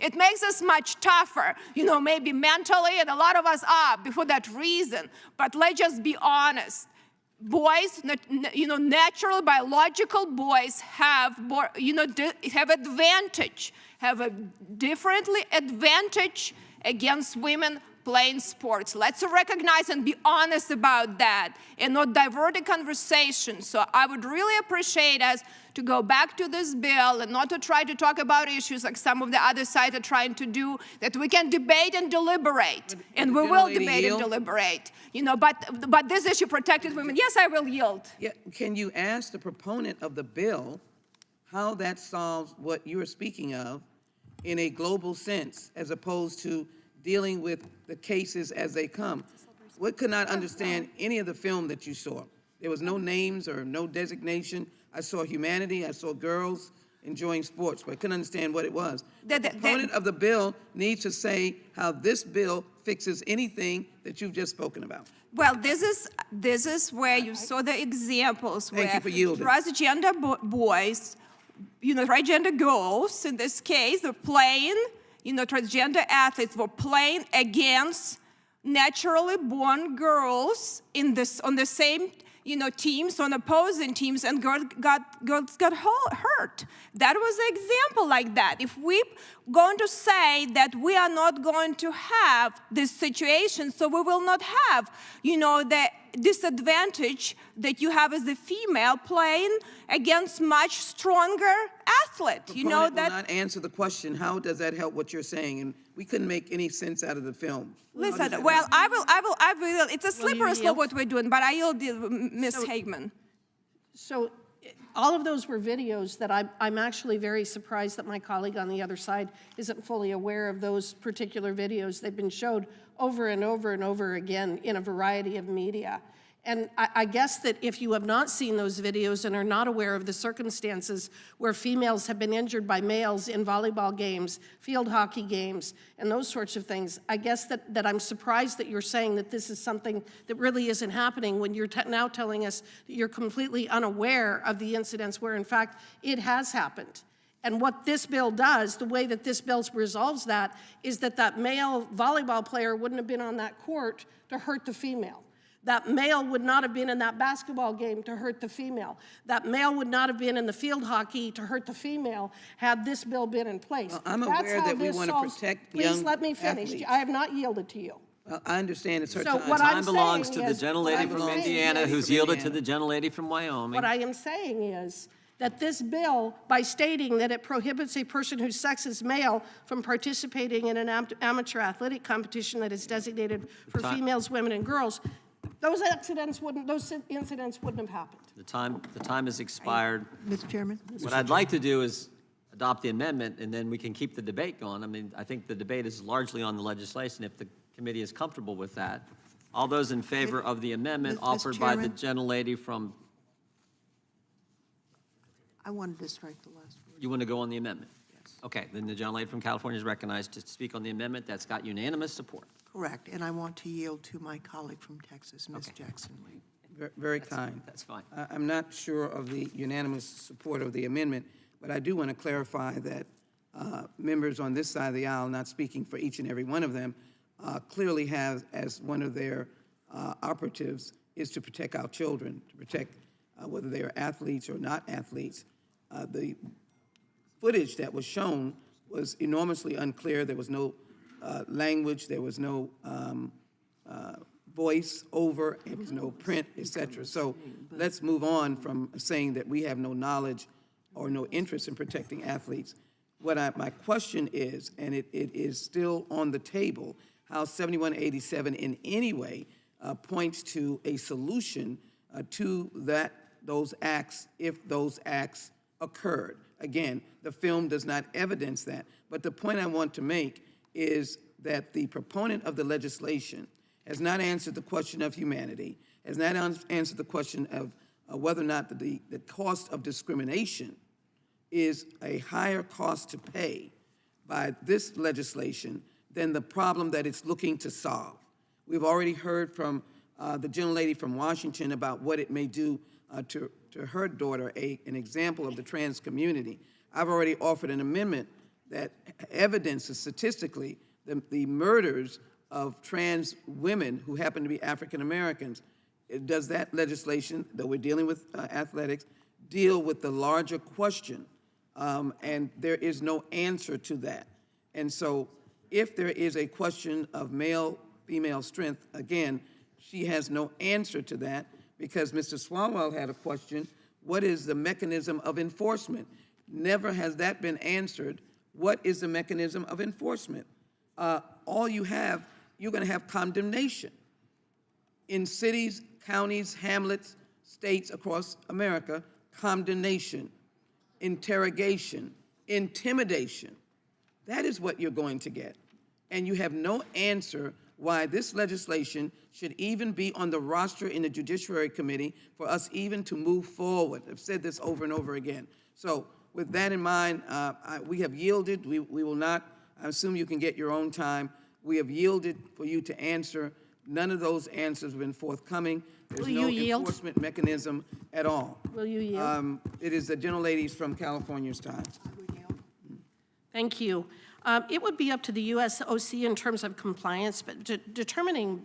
it makes us much tougher, maybe mentally, and a lot of us are for that reason. But let's just be honest. boys, natural biological boys have, have advantage, have a differently advantage against women playing sports. Let's recognize and be honest about that and not divert the conversation. So I would really appreciate us to go back to this bill and not to try to talk about issues like some of the other side are trying to do, that we can debate and deliberate, and we will debate and deliberate. But this issue protected women. Yes, I will yield. Yeah, can you ask the proponent of the bill how that solves what you're speaking of in a global sense, as opposed to dealing with the cases as they come? We could not understand any of the film that you saw. There was no names or no designation. I saw humanity, I saw girls enjoying sports, but I couldn't understand what it was. The proponent of the bill needs to say how this bill fixes anything that you've just spoken about. Well, this is where you saw the examples where Thank you for yielding. transgender boys, transgender girls in this case, they're playing, transgender athletes were playing against naturally born girls on the same teams, on opposing teams, and girls got hurt. That was an example like that. If we're going to say that we are not going to have this situation, so we will not have, the disadvantage that you have as a female playing against much stronger athlete. The proponent will not answer the question, how does that help what you're saying? And we couldn't make any sense out of the film. Listen, well, I will. It's a slippery slope what we're doing, but I yield, Ms. Hagman. So all of those were videos that I'm actually very surprised that my colleague on the other side isn't fully aware of those particular videos. They've been showed over and over and over again in a variety of media. And I guess that if you have not seen those videos and are not aware of the circumstances where females have been injured by males in volleyball games, field hockey games, and those sorts of things, I guess that I'm surprised that you're saying that this is something that really isn't happening when you're now telling us that you're completely unaware of the incidents where, in fact, it has happened. And what this bill does, the way that this bill resolves that, is that male volleyball player wouldn't have been on that court to hurt the female. That male would not have been in that basketball game to hurt the female. That male would not have been in the field hockey to hurt the female had this bill been in place. Well, I'm aware that we want to protect young Please let me finish. athletes. I have not yielded to you. Well, I understand it's her So time. what Time I'm belongs saying to the is- gentlelady from what I'm saying Indiana, is- who's yielded to the gentlelady from Wyoming. What I am saying is that this bill, by stating that it prohibits a person whose sex is male from participating in an amateur athletic competition that is designated for females, women, and girls, those incidents wouldn't have happened. The time has expired. Mr. Chairman? What I'd like to do is adopt the amendment, and then we can keep the debate going. I mean, I think the debate is largely on the legislation, if the committee is comfortable with that. All those in favor of the amendment Mr. offered by the Chairman? gentlelady from, I wanted to strike the last word. you want to go on the amendment? Yes. Okay, then the gentlelady from California is recognized to speak on the amendment. That's got unanimous support. Correct, and I want to yield to my colleague from Texas, Ms. Jackson-Lee. Very kind. That's fine. I'm not sure of the unanimous support of the amendment, but I do want to clarify that members on this side of the aisle, not speaking for each and every one of them, clearly have as one of their operatives is to protect our children, to protect whether they are athletes or not athletes. The footage that was shown was enormously unclear. There was no language, there was no voice over, there was no print, etc. So let's move on from saying that we have no knowledge or no interest in protecting athletes. My question is, and it is still on the table, how 7187 in any way points to a solution to those acts if those acts occurred. Again, the film does not evidence that, but the point I want to make is that the proponent of the legislation has not answered the question of humanity, has not answered the question of whether or not the cost of discrimination is a higher cost to pay by this legislation than the problem that it's looking to solve. We've already heard from the gentlelady from Washington about what it may do to her daughter, an example of the trans community. I've already offered an amendment that evidences statistically the murders of trans women who happen to be African Americans Does that legislation that we're dealing with athletics deal with the larger question? And there is no answer to that. And so if there is a question of male-female strength, again, she has no answer to that because Mr. Swalwell had a question, what is the mechanism of enforcement? Never has that been answered. What is the mechanism of enforcement? All you have, you're going to have condemnation. In cities, counties, hamlets, states across America, condemnation, interrogation, intimidation. That is what you're going to get. And you have no answer why this legislation should even be on the roster in the Judiciary Committee for us even to move forward. I've said this over and over again. So with that in mind, we have yielded. We will not, I assume you can get your own time. We have yielded for you to answer. None of those answers have been forthcoming. There's no enforcement mechanism at all. Will you yield? It is the gentlelady's from California's time. Thank you. It would be up to the USOC in terms of compliance, but determining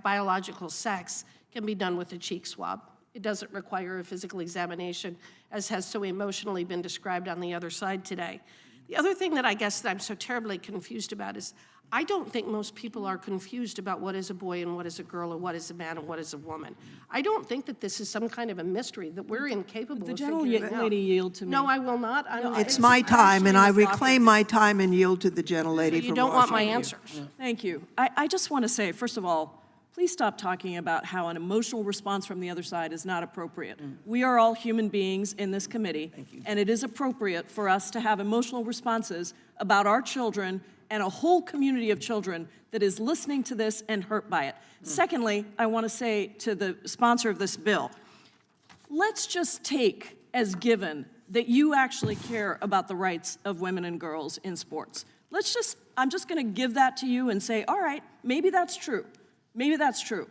biological sex can be done with a cheek swab. It doesn't require a physical examination, as has so emotionally been described on the other side today. The other thing that I guess that I'm so terribly confused about is I don't think most people are confused about what is a boy and what is a girl or what is a man and what is a woman. I don't think that this is some kind of a mystery that we're incapable of figuring out. Lady yield to me. No, I will not. It's my time, and I reclaim my time and yield to the gentlelady from Washington. You don't want my answers. Thank you. I just want to say, first of all, please stop talking about how an emotional response from the other side is not appropriate. We are all human beings in this committee, and it is appropriate for us to have emotional responses about our children and a whole community of children that is listening to this and hurt by it. Secondly, I want to say to the sponsor of this bill, let's just take as given that you actually care about the rights of women and girls in sports. I'm just going to give that to you and say, all right, maybe that's true. Maybe that's true.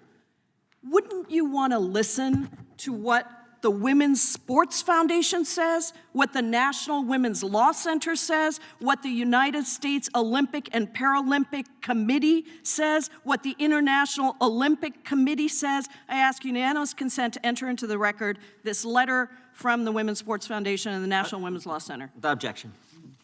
Wouldn't you want to listen to what the Women's Sports Foundation says, what the National Women's Law Center says, what the United States Olympic and Paralympic Committee says, what the International Olympic Committee says? I ask unanimous consent to enter into the record this letter from the Women's Sports Foundation and the National Women's Law Center. Without objection.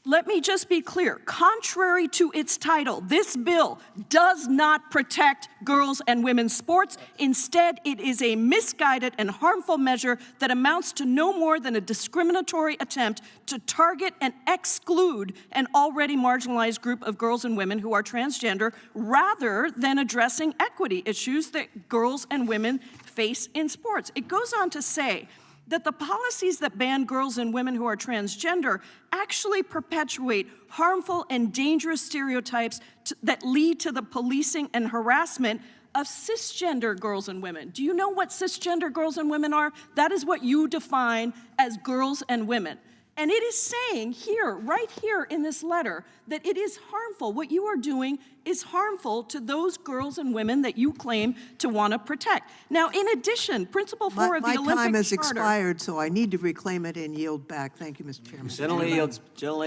Let me just be clear. Contrary to its title, this bill does not protect girls and women's sports. Instead, it is a misguided and harmful measure that amounts to no more than a discriminatory attempt to target and exclude an already marginalized group of girls and women who are transgender, rather than addressing equity issues that girls and women face in sports. It goes on to say that the policies that ban girls and women who are transgender actually perpetuate harmful and dangerous stereotypes that lead to the policing and harassment of cisgender girls and women. Do you know what cisgender girls and women are? That is what you define as girls and women. And it is saying here, right here in this letter, that it is harmful. What you are doing is harmful to those girls and women that you claim to want to protect. Now, in addition, Principle 4 of the Olympic Charter... My time has expired, so I need to reclaim it and yield back. Thank you, Mr. Chairman. Gentlelady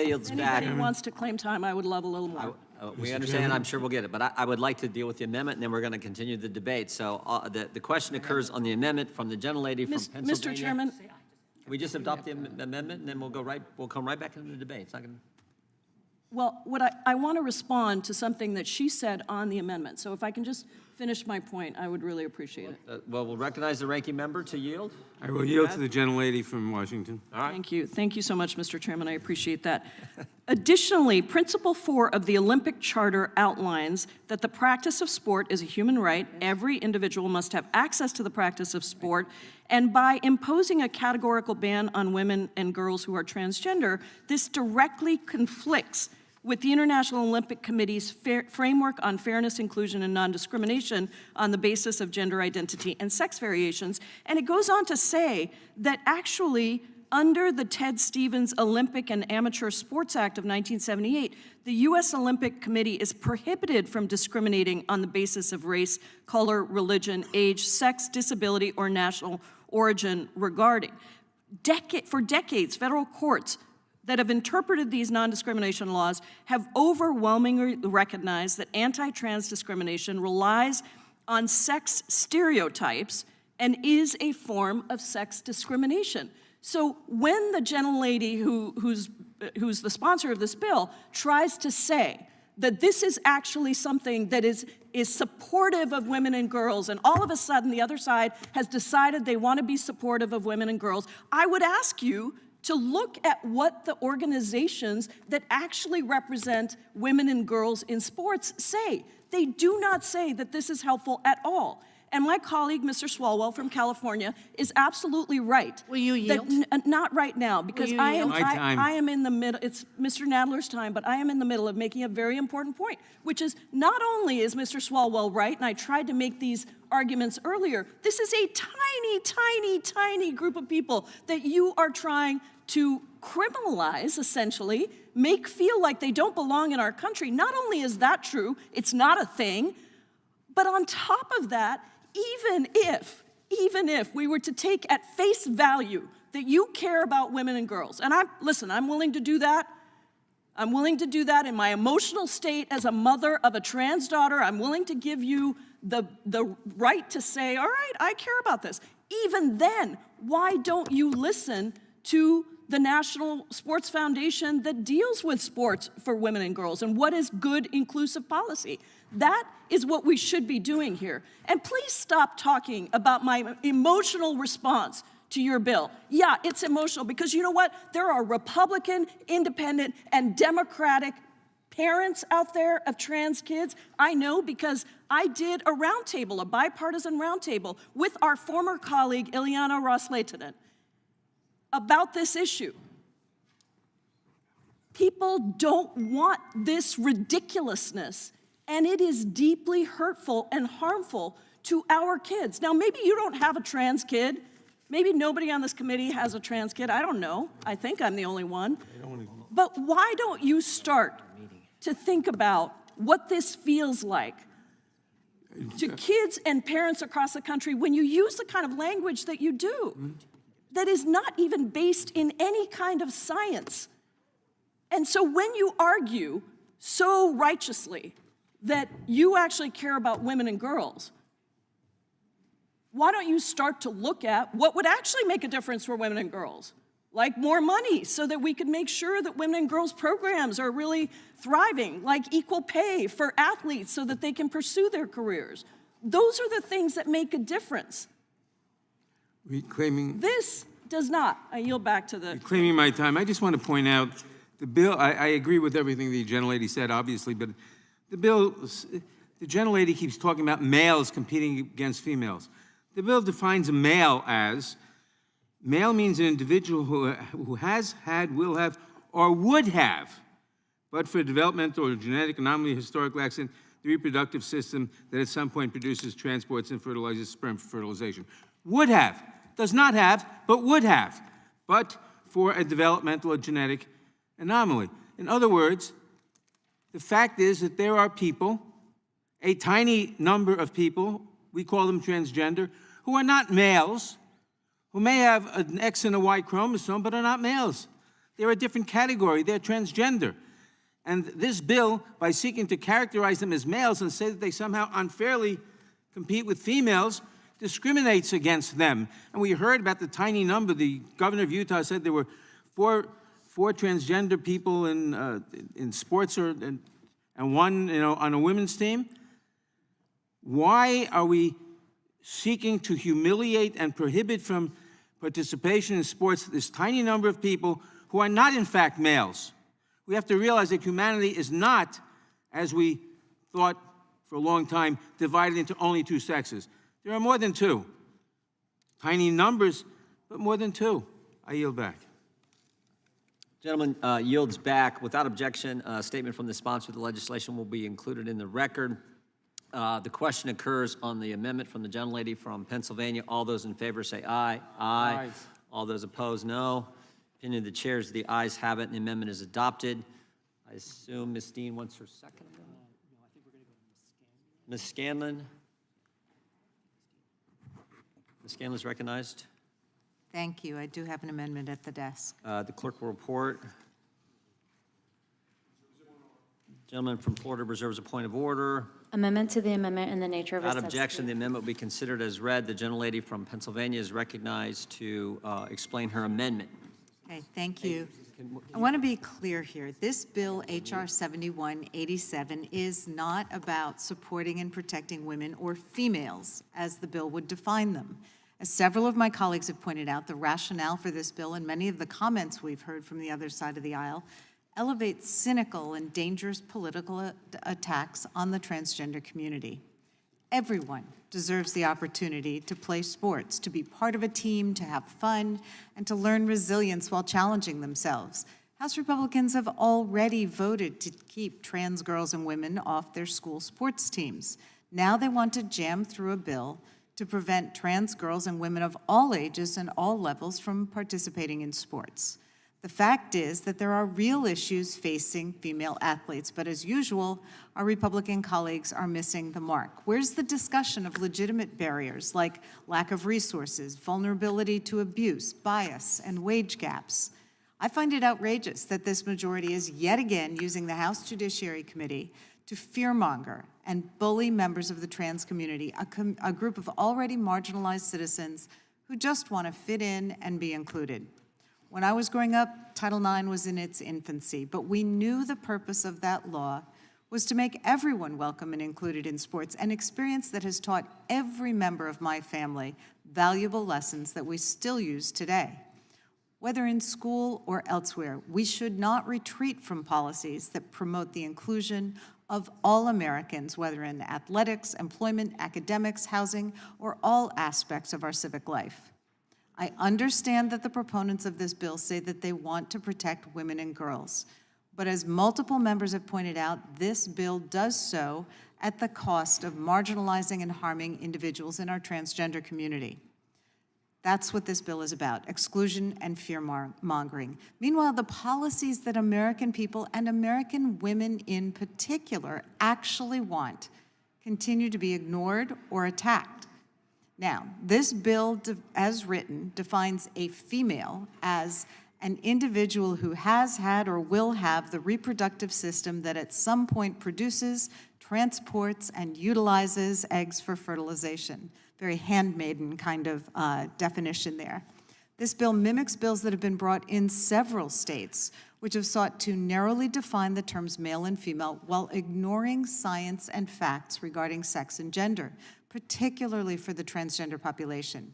yields back. Anybody who wants to claim time, I would love a little more. We understand, I'm sure we'll get it, but I would like to deal with the amendment, and then we're going to continue the debate. So the question occurs on the amendment from the gentlelady from Pennsylvania. Mr. Chairman... We just adopt the amendment, and then we'll come right back into the debate. It's not going to... Well, I want to respond to something that she said on the amendment. So if I can just finish my point, I would really appreciate it. Well, we'll recognize the ranking member to yield. I will yield to the gentlelady from Washington. All right. Thank you. Thank you so much, Mr. Chairman. I appreciate that. Additionally, Principle 4 of the Olympic Charter outlines that the practice of sport is a human right. Every individual must have access to the practice of sport. And by imposing a categorical ban on women and girls who are transgender, this directly conflicts with the International Olympic Committee's framework on fairness, inclusion, and non-discrimination on the basis of gender identity and sex variations. And it goes on to say that actually, under the Ted Stevens Olympic and Amateur Sports Act of 1978, the U.S. Olympic Committee is prohibited from discriminating on the basis of race, color, religion, age, sex, disability, or national origin regarding. For decades, federal courts that have interpreted these non-discrimination laws have overwhelmingly recognized that anti-trans discrimination relies on sex stereotypes and is a form of sex discrimination. So when the gentlelady who's the sponsor of this bill tries to say that this is actually something that is supportive of women and girls, and all of a sudden the other side has decided they want to be supportive of women and girls, I would ask you to look at what the organizations that actually represent women and girls in sports say. They do not say that this is helpful at all. And my colleague, Mr. Swalwell from California, is absolutely right. Will you yield? Not right now, because you I yield? I am in the middle, it's Mr. Nadler's time, but I am in the middle of making a very important point, which is not only is Mr. Swalwell right, and I tried to make these arguments earlier, this is a tiny, tiny, tiny group of people that you are trying to criminalize, essentially, make feel like they don't belong in our country. Not only is that true, it's not a thing, but on top of that, even if we were to take at face value that you care about women and girls, and I'm willing to do that. I'm willing to do that in my emotional state as a mother of a trans daughter. I'm willing to give you the right to say, all right, I care about this. Even then, why don't you listen to the National Sports Foundation that deals with sports for women and girls and what is good inclusive policy? That is what we should be doing here. And please stop talking about my emotional response to your bill. Yeah, it's emotional because you know what? There are Republican, independent, and Democratic parents out there of trans kids. I know because I did a roundtable, a bipartisan roundtable with our former colleague, Ileana Ros-Lehtinen, about this issue. People don't want this ridiculousness, and it is deeply hurtful and harmful to our kids. Now, maybe you don't have a trans kid. Maybe nobody on this committee has a trans kid. I don't know. I think I'm the only one. But why don't you start to think about what this feels like to kids and parents across the country when you use the kind of language that you do, that is not even based in any kind of science. And so when you argue so righteously that you actually care about women and girls, why don't you start to look at what would actually make a difference for women and girls? Like more money so that we could make sure that women and girls programs are really thriving, like equal pay for athletes so that they can pursue their careers. Those are the things that make a difference. Reclaiming This does not. I yield back to the... Reclaiming my time, I just want to point out, the bill, I agree with everything the gentlelady said, obviously, but the bill, the gentlelady keeps talking about males competing against females. The bill defines a male as, male means an individual who has, had, will have, or would have, but for developmental or genetic anomaly, historical accident, the reproductive system that at some point produces, transports, and fertilizes sperm for fertilization. Would have, does not have, but would have, but for a developmental or genetic anomaly. In other words, the fact is that there are people, a tiny number of people, we call them transgender, who are not males, who may have an X and a Y chromosome, but are not males. They're a different category. They're transgender. And this bill, by seeking to characterize them as males and say that they somehow unfairly compete with females, discriminates against them. And we heard about the tiny number. The governor of Utah said there were four transgender people in sports, and one, on a women's team. Why are we seeking to humiliate and prohibit from participation in sports this tiny number of people who are not, in fact, males? We have to realize that humanity is not, as we thought for a long time, divided into only two sexes. There are more than two. Tiny numbers, but more than two. I yield back. Gentleman yields back. Without objection, a statement from the sponsor of the legislation will be included in the record. The question occurs on the amendment from the gentlelady from Pennsylvania. All those in favor say aye. Aye. All those opposed, no. Opinion of the chair is the ayes have it, and the amendment is adopted. I assume Ms. Dean wants her second amendment? No, I think we're going to go to Ms. Scanlon. Ms. Scanlon is recognized. Thank you. I do have an amendment at the desk. The clerk will report. Gentleman from Florida reserves a point of order. Amendment to the amendment in the nature of a Without substitute. objection, the amendment will be considered as read. The gentlelady from Pennsylvania is recognized to explain her amendment. Okay, thank you. I want to be clear here. This bill, H.R. 7187, is not about supporting and protecting women or females, as the bill would define them. As several of my colleagues have pointed out, the rationale for this bill and many of the comments we've heard from the other side of the aisle elevate cynical and dangerous political attacks on the transgender community. Everyone deserves the opportunity to play sports, to be part of a team, to have fun, and to learn resilience while challenging themselves. House Republicans have already voted to keep trans girls and women off their school sports teams. Now they want to jam through a bill to prevent trans girls and women of all ages and all levels from participating in sports. The fact is that there are real issues facing female athletes, but as usual, our Republican colleagues are missing the mark. Where's the discussion of legitimate barriers like lack of resources, vulnerability to abuse, bias, and wage gaps? I find it outrageous that this majority is yet again using the House Judiciary Committee to fearmonger and bully members of the trans community, a group of already marginalized citizens who just want to fit in and be included. When I was growing up, Title IX was in its infancy, but we knew the purpose of that law was to make everyone welcome and included in sports, an experience that has taught every member of my family valuable lessons that we still use today. Whether in school or elsewhere, we should not retreat from policies that promote the inclusion of all Americans, whether in athletics, employment, academics, housing, or all aspects of our civic life. I understand that the proponents of this bill say that they want to protect women and girls, but as multiple members have pointed out, this bill does so at the cost of marginalizing and harming individuals in our transgender community. That's what this bill is about, exclusion and fear-mongering. Meanwhile, the policies that American people and American women in particular actually want continue to be ignored or attacked. Now, this bill, as written, defines a female as an individual who has had or will have the reproductive system that at some point produces, transports, and utilizes eggs for fertilization. Very handmaiden kind of definition there. This bill mimics bills that have been brought in several states, which have sought to narrowly define the terms male and female while ignoring science and facts regarding sex and gender, particularly for the transgender population.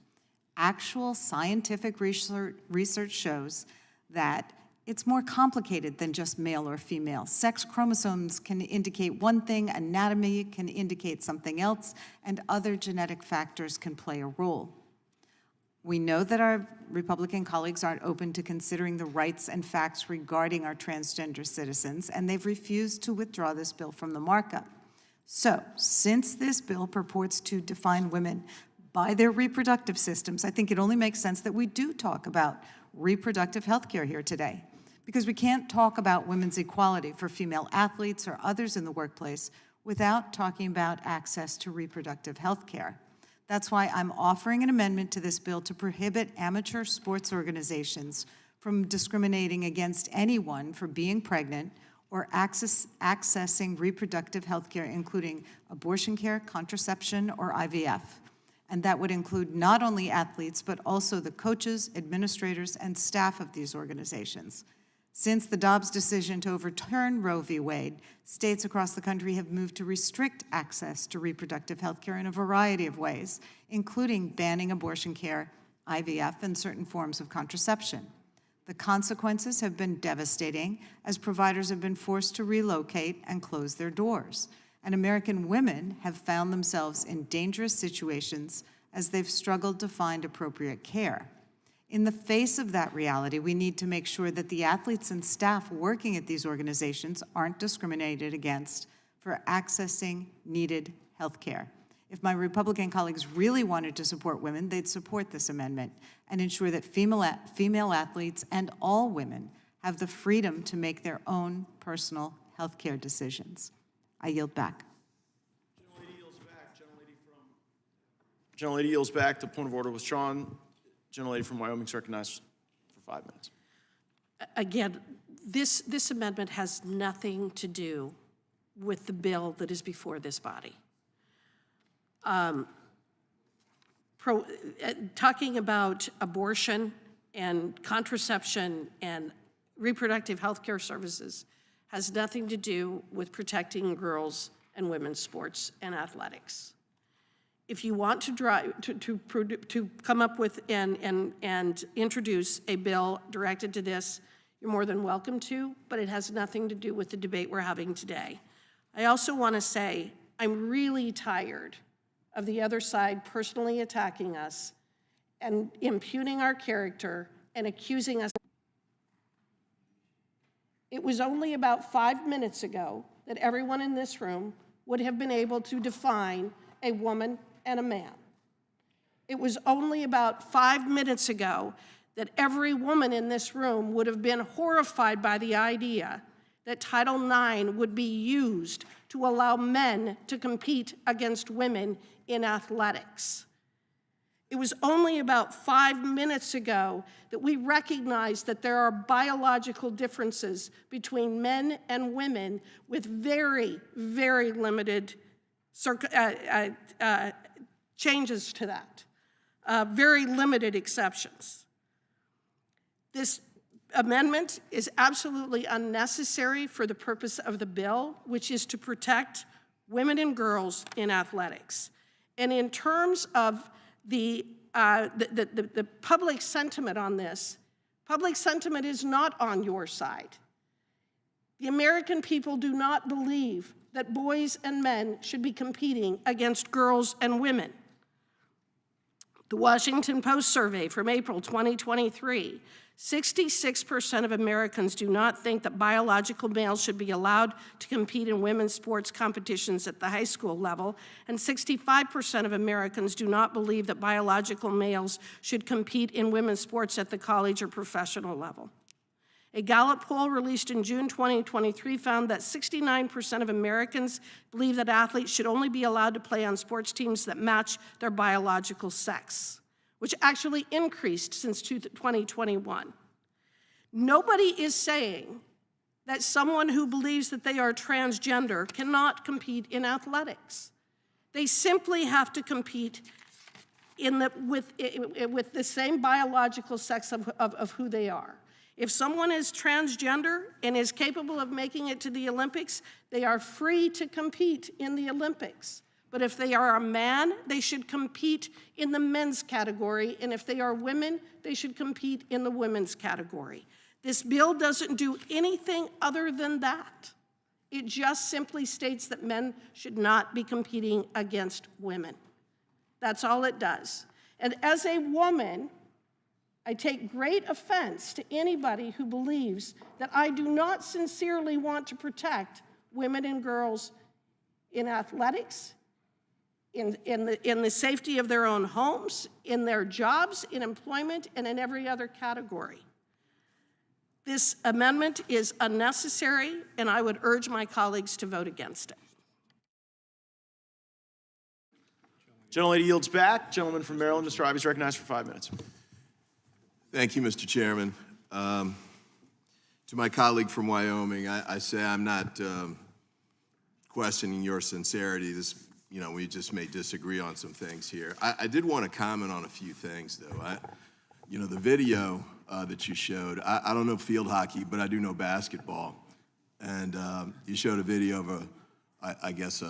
Actual scientific research shows that it's more complicated than just male or female. Sex chromosomes can indicate one thing, anatomy can indicate something else, and other genetic factors can play a role. We know that our Republican colleagues aren't open to considering the rights and facts regarding our transgender citizens, and they've refused to withdraw this bill from the markup. So, since this bill purports to define women by their reproductive systems, I think it only makes sense that we do talk about reproductive health care here today, because we can't talk about women's equality for female athletes or others in the workplace without talking about access to reproductive health care. That's why I'm offering an amendment to this bill to prohibit amateur sports organizations from discriminating against anyone for being pregnant or accessing reproductive health care, including abortion care, contraception, or IVF. And that would include not only athletes, but also the coaches, administrators, and staff of these organizations. Since the Dobbs decision to overturn Roe v. Wade, states across the country have moved to restrict access to reproductive health care in a variety of ways, including banning abortion care, IVF, and certain forms of contraception. The consequences have been devastating as providers have been forced to relocate and close their doors. And American women have found themselves in dangerous situations as they've struggled to find appropriate care. In the face of that reality, we need to make sure that the athletes and staff working at these organizations aren't discriminated against for accessing needed health care. If my Republican colleagues really wanted to support women, they'd support this amendment and ensure that female athletes and all women have the freedom to make their own personal health care decisions. I yield back. Gentlelady yields back. The point of order was Sean. Gentlelady from Wyoming is recognized for 5 minutes. Again, this amendment has nothing to do with the bill that is before this body. Talking about abortion and contraception and reproductive health care services has nothing to do with protecting girls and women's sports and athletics. If you want to come up with and introduce a bill directed to this, you're more than welcome to, but it has nothing to do with the debate we're having today. I also want to say I'm really tired of the other side personally attacking us and impugning our character and accusing us. It was only about 5 minutes ago that everyone in this room would have been able to define a woman and a man. It was only about 5 minutes ago that every woman in this room would have been horrified by the idea that Title IX would be used to allow men to compete against women in athletics. It was only about 5 minutes ago that we recognized that there are biological differences between men and women with very, very limited changes to that, very limited exceptions. This amendment is absolutely unnecessary for the purpose of the bill, which is to protect women and girls in athletics. And in terms of the public sentiment on this, public sentiment is not on your side. The American people do not believe that boys and men should be competing against girls and women. The Washington Post survey from April 2023, 66% of Americans do not think that biological males should be allowed to compete in women's sports competitions at the high school level, and 65% of Americans do not believe that biological males should compete in women's sports at the college or professional level. A Gallup poll released in June 2023 found that 69% of Americans believe that athletes should only be allowed to play on sports teams that match their biological sex, which actually increased since 2021. Nobody is saying that someone who believes that they are transgender cannot compete in athletics. They simply have to compete with the same biological sex of who they are. If someone is transgender and is capable of making it to the Olympics, they are free to compete in the Olympics. But if they are a man, they should compete in the men's category, and if they are women, they should compete in the women's category. This bill doesn't do anything other than that. It just simply states that men should not be competing against women. That's all it does. And as a woman, I take great offense to anybody who believes that I do not sincerely want to protect women and girls in athletics, in the safety of their own homes, in their jobs, in employment, and in every other category. This amendment is unnecessary, and I would urge my colleagues to vote against it. Gentlelady yields back. Gentleman from Maryland, Mr. Ivey, is recognized for 5 minutes. Thank you, Mr. Chairman. To my colleague from Wyoming, I say I'm not questioning your sincerity. We just may disagree on some things here. I did want to comment on a few things, though. The video that you showed, I don't know field hockey, but I do know basketball. And you showed a video of I guess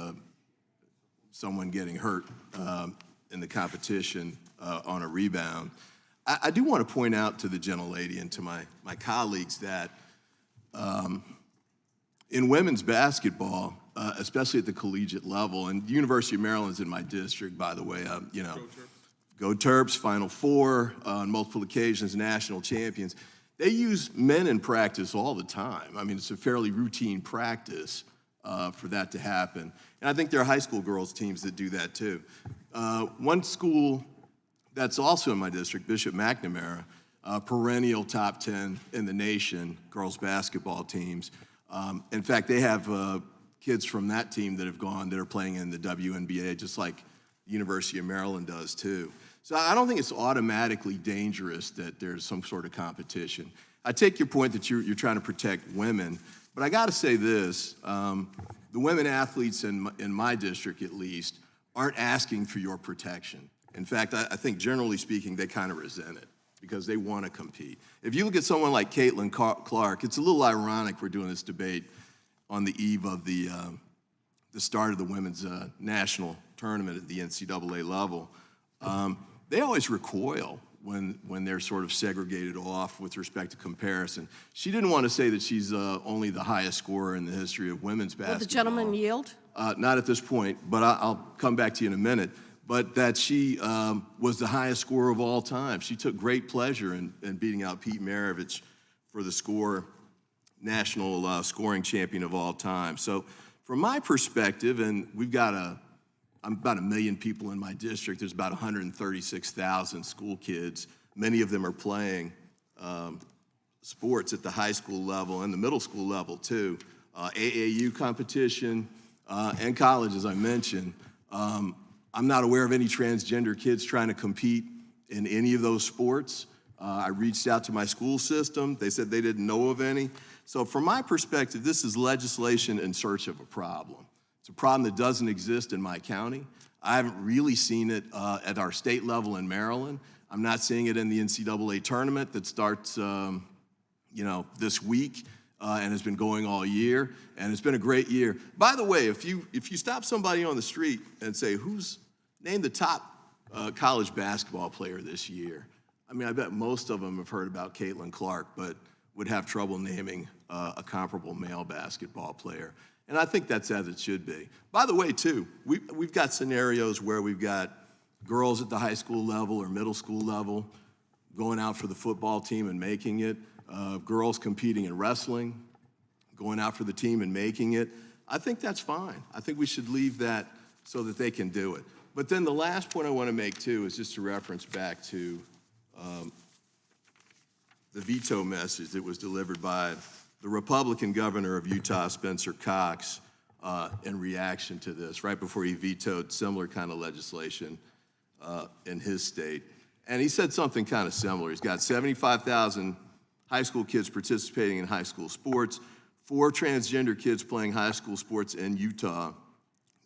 someone getting hurt in the competition on a rebound. I do want to point out to the gentlelady and to my colleagues that in women's basketball, especially at the collegiate level, and the University of Maryland's in my district, by the way, Go Terps, Final Four, on multiple occasions, national champions. They use men in practice all the time. I mean, it's a fairly routine practice for that to happen. And I think there are high school girls teams that do that too. One school that's also in my district, Bishop McNamara, perennial top 10 in the nation, girls basketball teams. In fact, they have kids from that team that are playing in the WNBA, just like the University of Maryland does too. So I don't think it's automatically dangerous that there's some sort of competition. I take your point that you're trying to protect women, but I gotta say this, the women athletes in my district, at least, aren't asking for your protection. In fact, I think generally speaking, they kind of resent it because they want to compete. If you look at someone like Caitlin Clark, it's a little ironic we're doing this debate on the eve of the start of the women's national tournament at the NCAA level. They always recoil when they're sort of segregated off with respect to comparison. She didn't want to say that she's only the highest scorer in the history of women's basketball. Will the gentleman yield? Not at this point, but I'll come back to you in a minute. But that she was the highest scorer of all time. She took great pleasure in beating out Pete Maravich for the national scoring champion of all time. So from my perspective, and I'm about 1 million people in my district. There's about 136,000 school kids. Many of them are playing sports at the high school level and the middle school level too. AAU competition and college, as I mentioned. I'm not aware of any transgender kids trying to compete in any of those sports. I reached out to my school system. They said they didn't know of any. So from my perspective, this is legislation in search of a problem. It's a problem that doesn't exist in my county. I haven't really seen it at our state level in Maryland. I'm not seeing it in the NCAA tournament that starts this week and has been going all year, and it's been a great year. By the way, if you stop somebody on the street and say, name the top college basketball player this year, I mean, I bet most of them have heard about Caitlin Clark, but would have trouble naming a comparable male basketball player. And I think that's as it should be. By the way, too, we've got scenarios where we've got girls at the high school level or middle school level going out for the football team and making it, girls competing in wrestling, going out for the team and making it. I think that's fine. I think we should leave that so that they can do it. But then the last point I want to make, too, is just a reference back to the veto message that was delivered by the Republican governor of Utah, Spencer Cox, in reaction to this, right before he vetoed similar kind of legislation in his state. And he said something kind of similar. He's got 75,000 high school kids participating in high school sports, 4 transgender kids playing high school sports in Utah,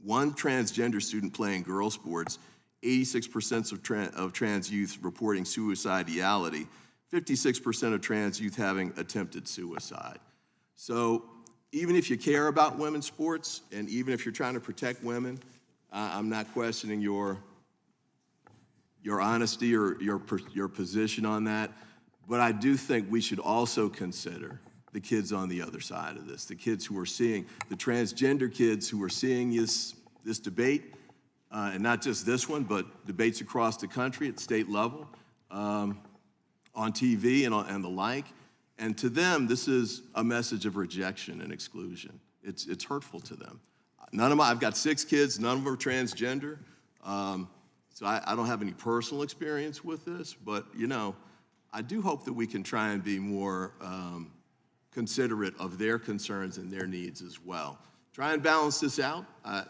1 transgender student playing girls sports, 86% of trans youth reporting suicidality, 56% of trans youth having attempted suicide. So even if you care about women's sports, and even if you're trying to protect women, I'm not questioning your honesty or your position on that, but I do think we should also consider the kids on the other side of this, the kids who are seeing, the transgender kids who are seeing this debate, and not just this one, but debates across the country at state level, on TV and the like. And to them, this is a message of rejection and exclusion. It's hurtful to them. I've got 6 kids, none of them are transgender. So I don't have any personal experience with this, but I do hope that we can try and be more considerate of their concerns and their needs as well. Try and balance this out.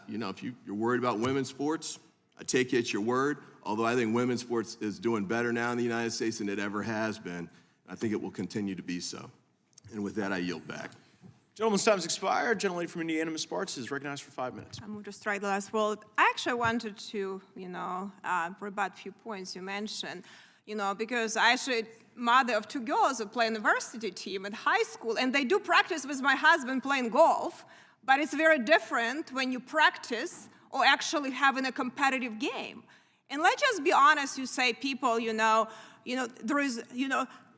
If you're worried about women's sports, I take it at your word, although I think women's sports is doing better now in the United States than it ever has been. I think it will continue to be so. And with that, I yield back. Gentleman's time has expired. Gentlelady from Indiana, Ms. Sparks, is recognized for 5 minutes. I moved to strike the last word. I actually wanted to, rebut a few points you mentioned, because I actually mother of 2 girls who play on the varsity team at high school, and they do practice with my husband playing golf, but it's very different when you practice or actually having a competitive game. And let's just be honest, you say people, there is,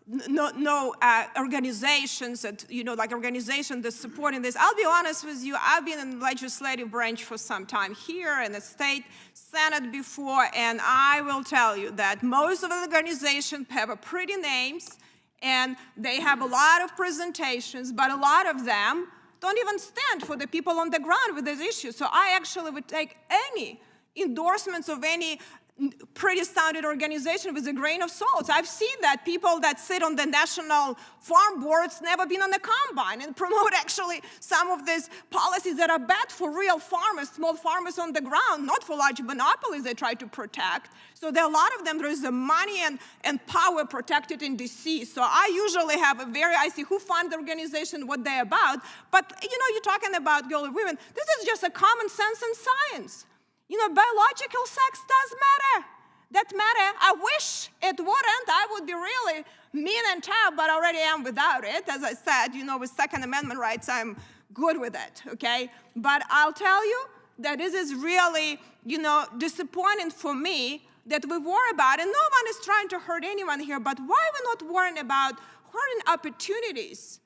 no organizations that, organization that's supporting this. I'll be honest with you, I've been in the legislative branch for some time here in the state Senate before, and I will tell you that most of the organizations have a pretty names, and they have a lot of presentations, but a lot of them don't even stand for the people on the ground with these issues. So I actually would take any endorsements of any pretty sounded organization with a grain of salt. I've seen that people that sit on the national farm boards never been on the combine and promote actually some of these policies that are bad for real farmers, small farmers on the ground, not for large monopolies they try to protect. So there are a lot of them, there is the money and power protected in DC. So I usually have I see who fund the organization, what they're about. But you're talking about girl and women. This is just a common sense and science. Biological sex does matter. That matter. I wish it wouldn't. I would be really mean and tough, but I already am without it. As I said, with Second Amendment rights, I'm good with it, okay? But I'll tell you that this is really, disappointing for me that we worry about, and no one is trying to hurt anyone here, but why are we not worrying about hurting opportunities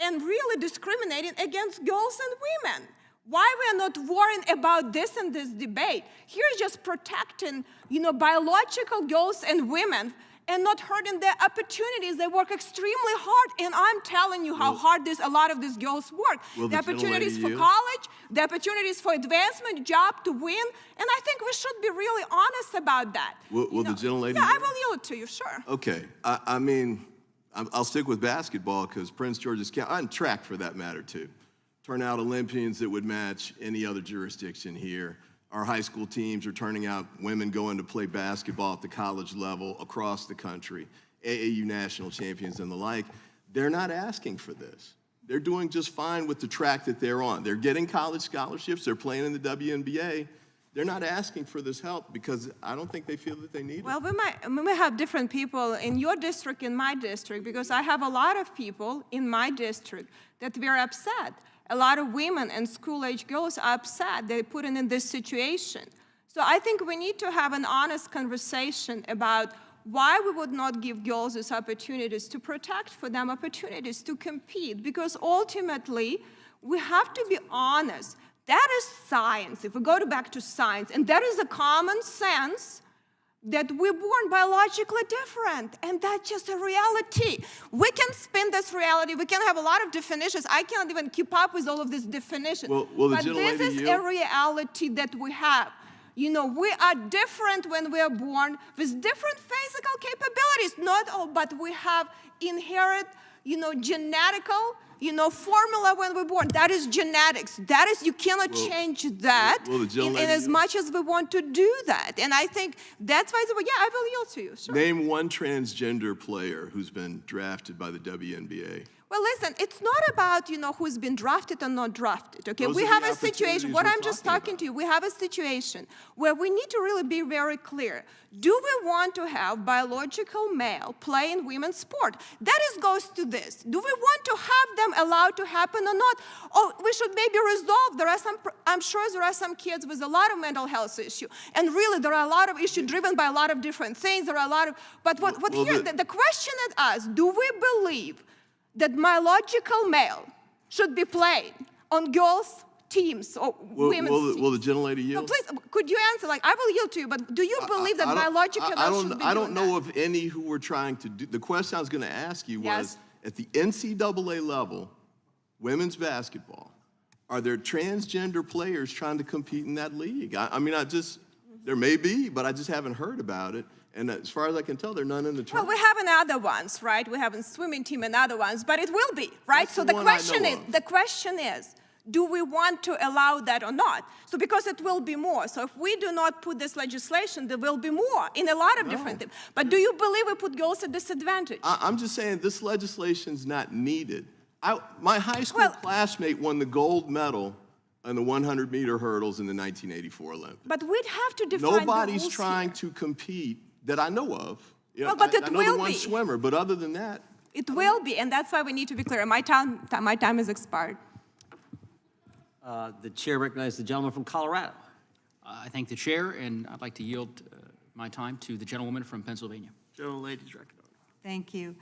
and really discriminating against girls and women? Why we are not worrying about this in this debate? Here's just protecting, biological girls and women and not hurting their opportunities. They work extremely hard, and I'm telling you how hard a lot of these girls work. The opportunities for college, the opportunities for advancement, job to win, and I think we should be really honest about that. Will the gentlelady? Yeah, I will yield to you, sure. Okay. I mean, I'll stick with basketball because Prince George's County, and track for that matter too. Turn out Olympians that would match any other jurisdiction here. Our high school teams are turning out women going to play basketball at the college level across the country, AAU national champions and the like. They're not asking for this. They're doing just fine with the track that they're on. They're getting college scholarships. They're playing in the WNBA. They're not asking for this help because I don't think they feel that they need it. Well, we may have different people in your district, in my district, because I have a lot of people in my district that were upset. A lot of women and school-age girls are upset they're put in this situation. So I think we need to have an honest conversation about why we would not give girls these opportunities, to protect for them opportunities to compete, because ultimately we have to be honest. That is science, if we go back to science, and that is a common sense that we're born biologically different, and that's just a reality. We can spin this reality. We can have a lot of definitions. I can't even keep up with all of these definitions. But this is a reality that we have. We are different when we are born with different physical capabilities. Not all, but we have inherent, genetical, formula when we're born. That is genetics. That is, you cannot change that in as much as we want to do that. And I think that's why, I will yield to you. Sure. Name one transgender player who's been drafted by the WNBA. Well, listen, it's not about, who's been drafted or not drafted, okay? We have a situation, what I'm just talking to you, we have a situation where we need to really be very clear. Do we want to have biological male playing women's sport? That goes to this. Do we want to have them allowed to happen or not? Or we should maybe resolve, I'm sure there are some kids with a lot of mental health issues, and really there are a lot of issues driven by a lot of different things, there are a lot of, but the question is us, do we believe that biological male should be played on girls' teams or women's teams? Will the gentlelady yield? No, please, could you answer? I will yield to you, but do you believe that biological male should be I don't know of any who were trying to do. The question I was going to ask you was, at the NCAA level, women's basketball, are there transgender players trying to compete in that league? There may be, but I just haven't heard about it. And as far as I can tell, there are none in the tournament. Well, we have other ones, right? We have a swimming team and other ones, but it will be, right? So the question is, do we want to allow that or not? So because it will be more. So if we do not put this legislation, there will be more in a lot of different things. But do you believe we put girls at disadvantage? I'm just saying this legislation's not needed. My high school classmate won the gold medal on the 100-meter hurdles in the 1984 Olympics. But we'd have to define Nobody's trying to compete that I know of. But it I know will the one be. swimmer, but other than that. It will be, and that's why we need to be clear. My time is expired. The chair recognizes the gentleman from Colorado. I thank the chair, and I'd like to yield my time to the gentlewoman from Pennsylvania. Gentlelady's recognized. Thank you.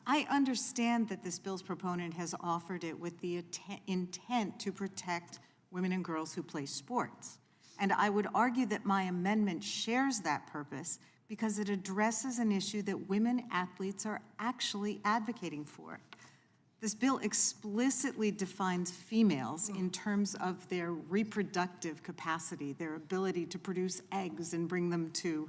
I understand that this bill's proponent has offered it with the intent to protect women and girls who play sports. And I would argue that my amendment shares that purpose because it addresses an issue that women athletes are actually advocating for. This bill explicitly defines females in terms of their reproductive capacity, their ability to produce eggs and bring them to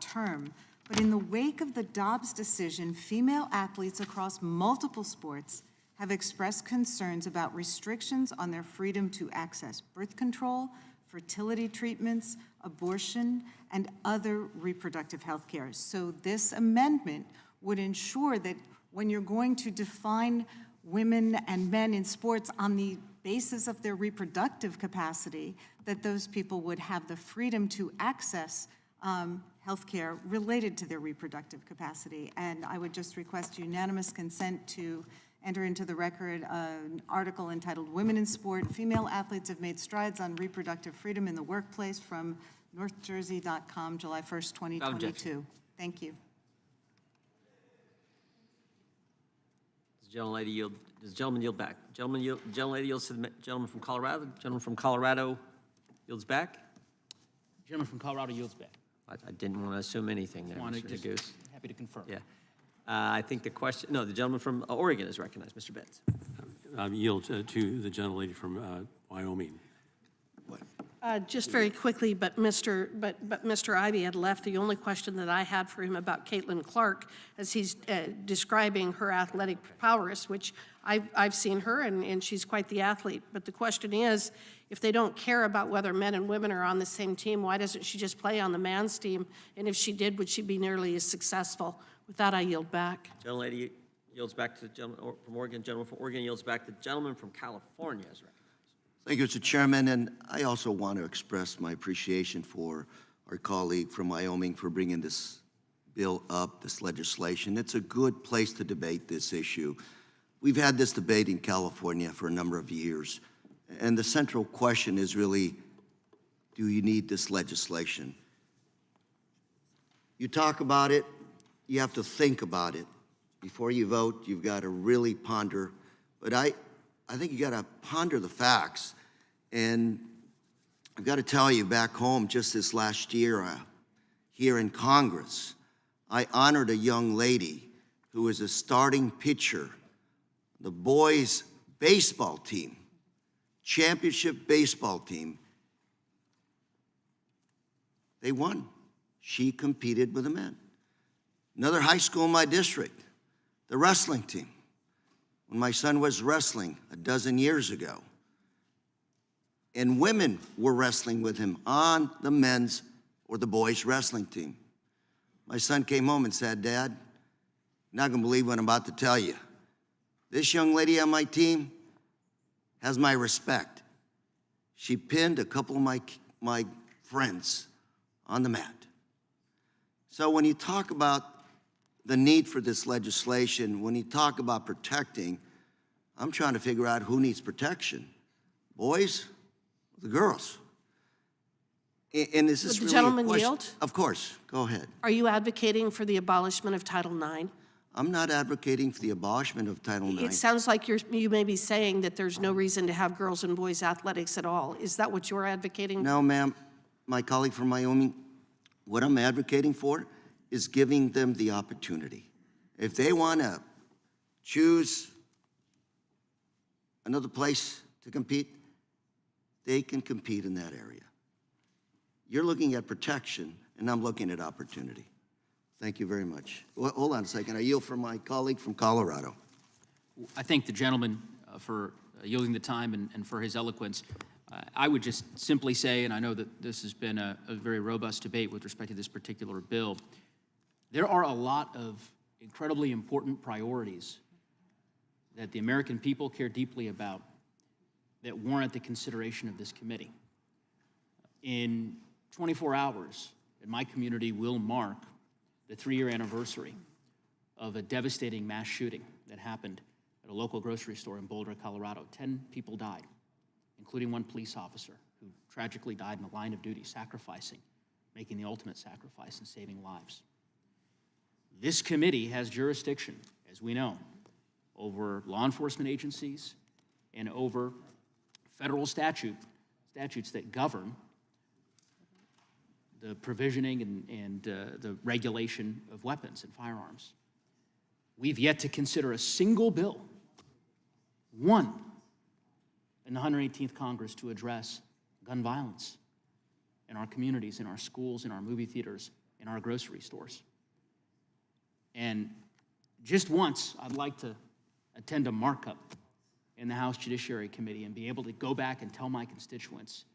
term. But in the wake of the Dobbs decision, female athletes across multiple sports have expressed concerns about restrictions on their freedom to access birth control, fertility treatments, abortion, and other reproductive health care. So this amendment would ensure that when you're going to define women and men in sports on the basis of their reproductive capacity, that those people would have the freedom to access health care related to their reproductive capacity. And I would just request unanimous consent to enter into the record an article entitled Women in Sport, Female Athletes Have Made Strides on Reproductive Freedom in the Workplace from NorthJersey.com, July 1st, 2022. Thank you. Does the gentleman yield back? Gentlelady yields to the gentleman from Colorado. The gentleman from Colorado yields back. Gentleman from Colorado yields back. I didn't want to assume anything there, Mr. Goose. Happy to confirm. Yeah. I think the question, no, the gentleman from Oregon is recognized. Mr. Betts. I yield to the gentlelady from Wyoming. Just very quickly, but Mr. Ivey had left. The only question that I had for him about Caitlin Clark, as he's describing her athletic prowess, which I've seen her, and she's quite the athlete. But the question is, if they don't care about whether men and women are on the same team, why doesn't she just play on the man's team? And if she did, would she be nearly as successful? With that, I yield back. Gentlelady yields back to the gentleman from Oregon. Gentleman from Oregon yields back to the gentleman from California is recognized. Thank you, Mr. Chairman, and I also want to express my appreciation for our colleague from Wyoming for bringing this bill up, this legislation. It's a good place to debate this issue. We've had this debate in California for a number of years, and the central question is really, do you need this legislation? You talk about it, you have to think about it. Before you vote, you've got to really ponder, but I think you got to ponder the facts. And I've got to tell you, back home, just this last year, here in Congress, I honored a young lady who was a starting pitcher, the boys' baseball team, championship baseball team. They won. She competed with the men. Another high school in my district, the wrestling team. When my son was wrestling a dozen years ago, and women were wrestling with him on the men's or the boys' wrestling team. My son came home and said, Dad, you're not going to believe what I'm about to tell you. This young lady on my team has my respect. She pinned a couple of my friends on the mat. So when you talk about the need for this legislation, when you talk about protecting, I'm trying to figure out who needs protection. Boys, the girls. And is this Would the really gentleman a question? yield? Of course, go ahead. Are you advocating for the abolishment of Title IX? I'm not advocating for the abolishment of Title IX. It sounds like you may be saying that there's no reason to have girls and boys athletics at all. Is that what you're advocating? No, ma'am. My colleague from Wyoming, what I'm advocating for is giving them the opportunity. If they want to choose another place to compete, they can compete in that area. You're looking at protection, and I'm looking at opportunity. Thank you very much. Well, hold on a second. I yield for my colleague from Colorado. I thank the gentleman for yielding the time and for his eloquence. I would just simply say, and I know that this has been a very robust debate with respect to this particular bill, there are a lot of incredibly important priorities that the American people care deeply about that warrant the consideration of this committee. In 24 hours, in my community, will mark the 3-year anniversary of a devastating mass shooting that happened at a local grocery store in Boulder, Colorado. 10 people died, including one police officer who tragically died in the line of duty, making the ultimate sacrifice and saving lives. This committee has jurisdiction, as we know, over law enforcement agencies and over federal statutes that govern the provisioning and the regulation of weapons and firearms. We've yet to consider a single bill won in the 118th Congress to address gun violence in our communities, in our schools, in our movie theaters, in our grocery stores. And just once, I'd like to attend a markup in the House Judiciary Committee and be able to go back and tell my constituents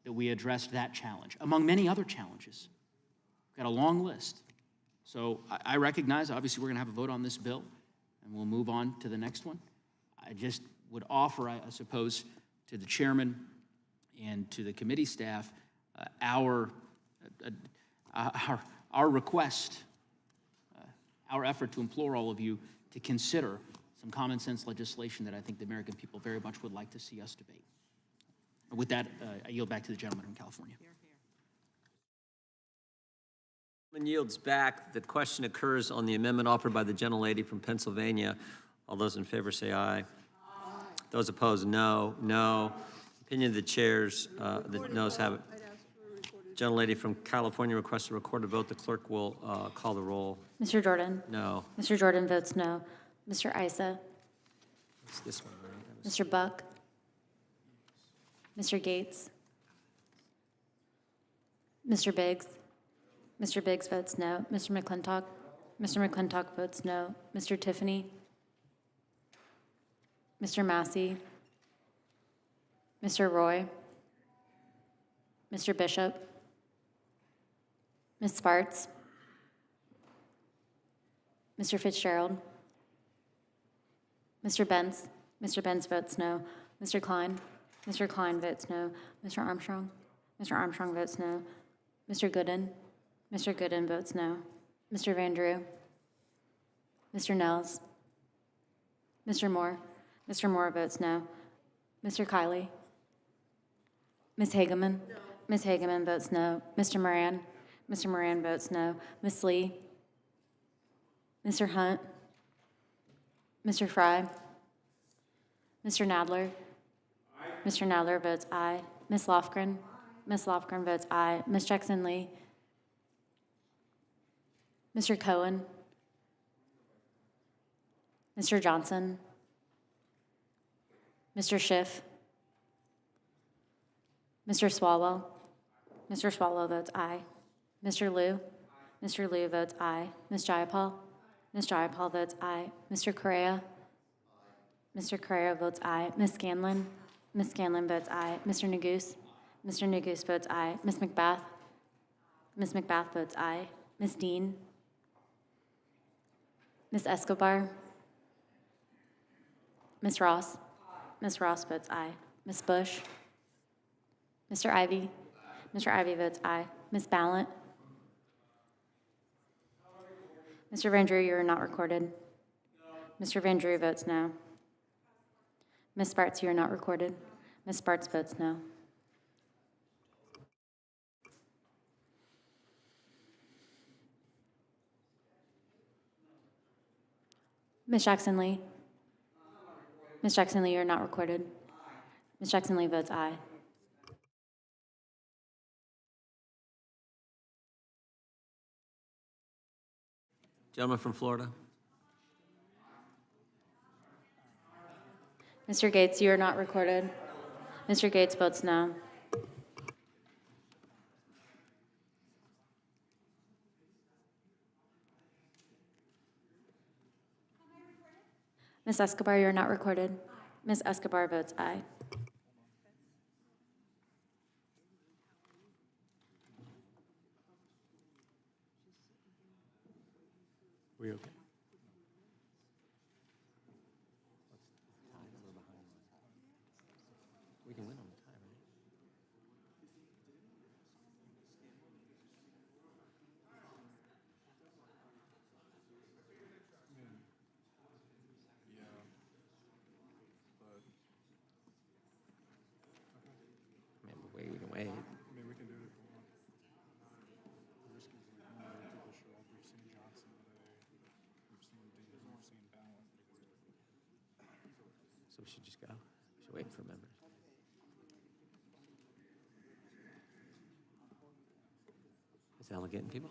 that we addressed that challenge, among many other challenges. We've got a long list. So I recognize, obviously, we're going to have a vote on this bill, and we'll move on to the next one. I just would offer, I suppose, to the chairman and to the committee staff our request, our effort to implore all of you to consider some common sense legislation that I think the American people very much would like to see us debate. With that, I yield back to the gentleman from California. Gentleman yields back. The question occurs on the amendment offered by the gentlelady from Pennsylvania. All those in favor say aye. Aye. Those opposed, no. No. Opinion of the chairs, the noes have it. Gentlelady from California requests to record a vote. The clerk will call the roll. Mr. Jordan? No. Mr. Jordan votes no. Mr. Issa? It's this one, right? Mr. Buck? Mr. Gates? Mr. Biggs? Mr. Biggs votes no. Mr. McClintock? Mr. McClintock votes no. Mr. Tiffany? Mr. Massey? Mr. Roy? Mr. Bishop? Ms. Sparts? Mr. Fitzgerald? Mr. Benz? Mr. Benz votes no. Mr. Klein? Mr. Klein votes no. Mr. Armstrong? Mr. Armstrong votes no. Mr. Gooden? Mr. Gooden votes no. Mr. Van Drew? Mr. Nels? Mr. Moore? Mr. Moore votes no. Mr. Kiley? Ms. Hageman? No. Ms. Hageman votes no. Mr. Moran? Mr. Moran votes no. Ms. Lee? Mr. Hunt? Mr. Fry? Mr. Nadler? Mr. Nadler votes aye. Ms. Lofgren? Ms. Lofgren votes aye. Ms. Jackson Lee? Mr. Cohen? Mr. Johnson? Mr. Schiff? Mr. Swalwell? Mr. Swalwell votes aye. Mr. Liu? Mr. Liu votes aye. Ms. Jayapal? Ms. Jayapal votes aye. Mr. Correa? Mr. Correa votes aye. Ms. Scanlon? Ms. Scanlon votes aye. Mr. Neguse? Mr. Neguse votes aye. Ms. McBath? Ms. McBath votes aye. Ms. Dean? Ms. Escobar? Ms. Ross? Ms. Ross votes aye. Ms. Bush? Mr. Ivy? Mr. Ivy votes aye. Ms. Ballant? Mr. Van Drew, you are not recorded. Mr. Van Drew votes no. Ms. Sparts, you are not recorded. Ms. Sparts votes no. Ms. Jackson Lee? Ms. Jackson Lee, you are not recorded. Ms. Jackson Lee votes aye. Gentleman from Florida. Mr. Gates, you are not recorded. Mr. Gates votes no. Ms. Escobar, you are not recorded. Ms. Escobar votes aye. We okay? We can win on the tie, right? We can wait. So we should just go. We should wait for members. Is Ella getting people?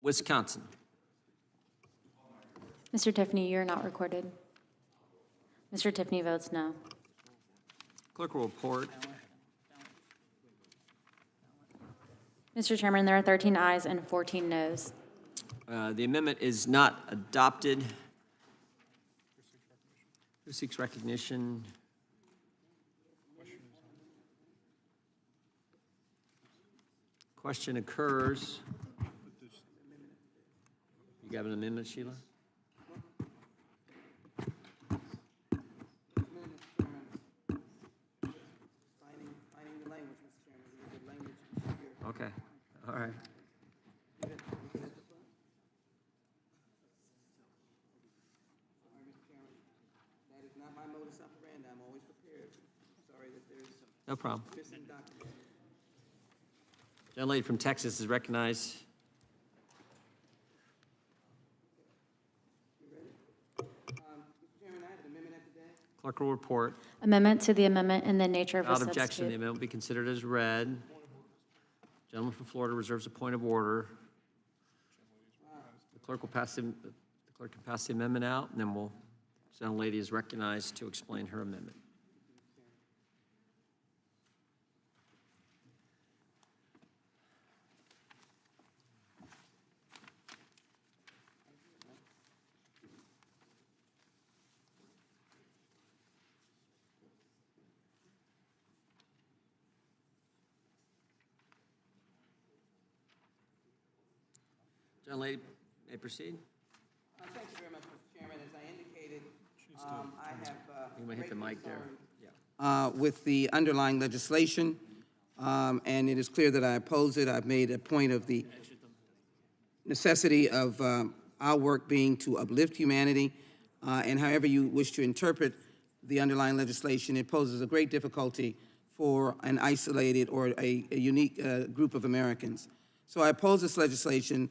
Wisconsin. Mr. Tiffany, you're not recorded. Mr. Tiffany votes no. Clerk will report. Mr. Chairman, there are 13 ayes and 14 noes. The amendment is not adopted. Who seeks recognition? Question occurs. You have an amendment, Sheila? Okay, all right. That is not my modus operandi. I'm always prepared. Sorry that there's some No problem. missing documents. Gentlelady from Texas is recognized. Clerk will report. Amendment to the amendment in the nature of a Without objection, the substitute. amendment will be considered as read. Gentleman from Florida reserves a point of order. The clerk will pass the clerk can pass the amendment out, and then we'll. Gentlelady is recognized to explain her amendment. Gentlelady may proceed. Thank you very much, Mr. Chairman. As I indicated, I have You might hit the mic there. with the underlying legislation, and it is clear that I oppose it. I've made a point of the necessity of our work being to uplift humanity, and however you wish to interpret the underlying legislation, it poses a great difficulty for an isolated or a unique group of Americans. So I oppose this legislation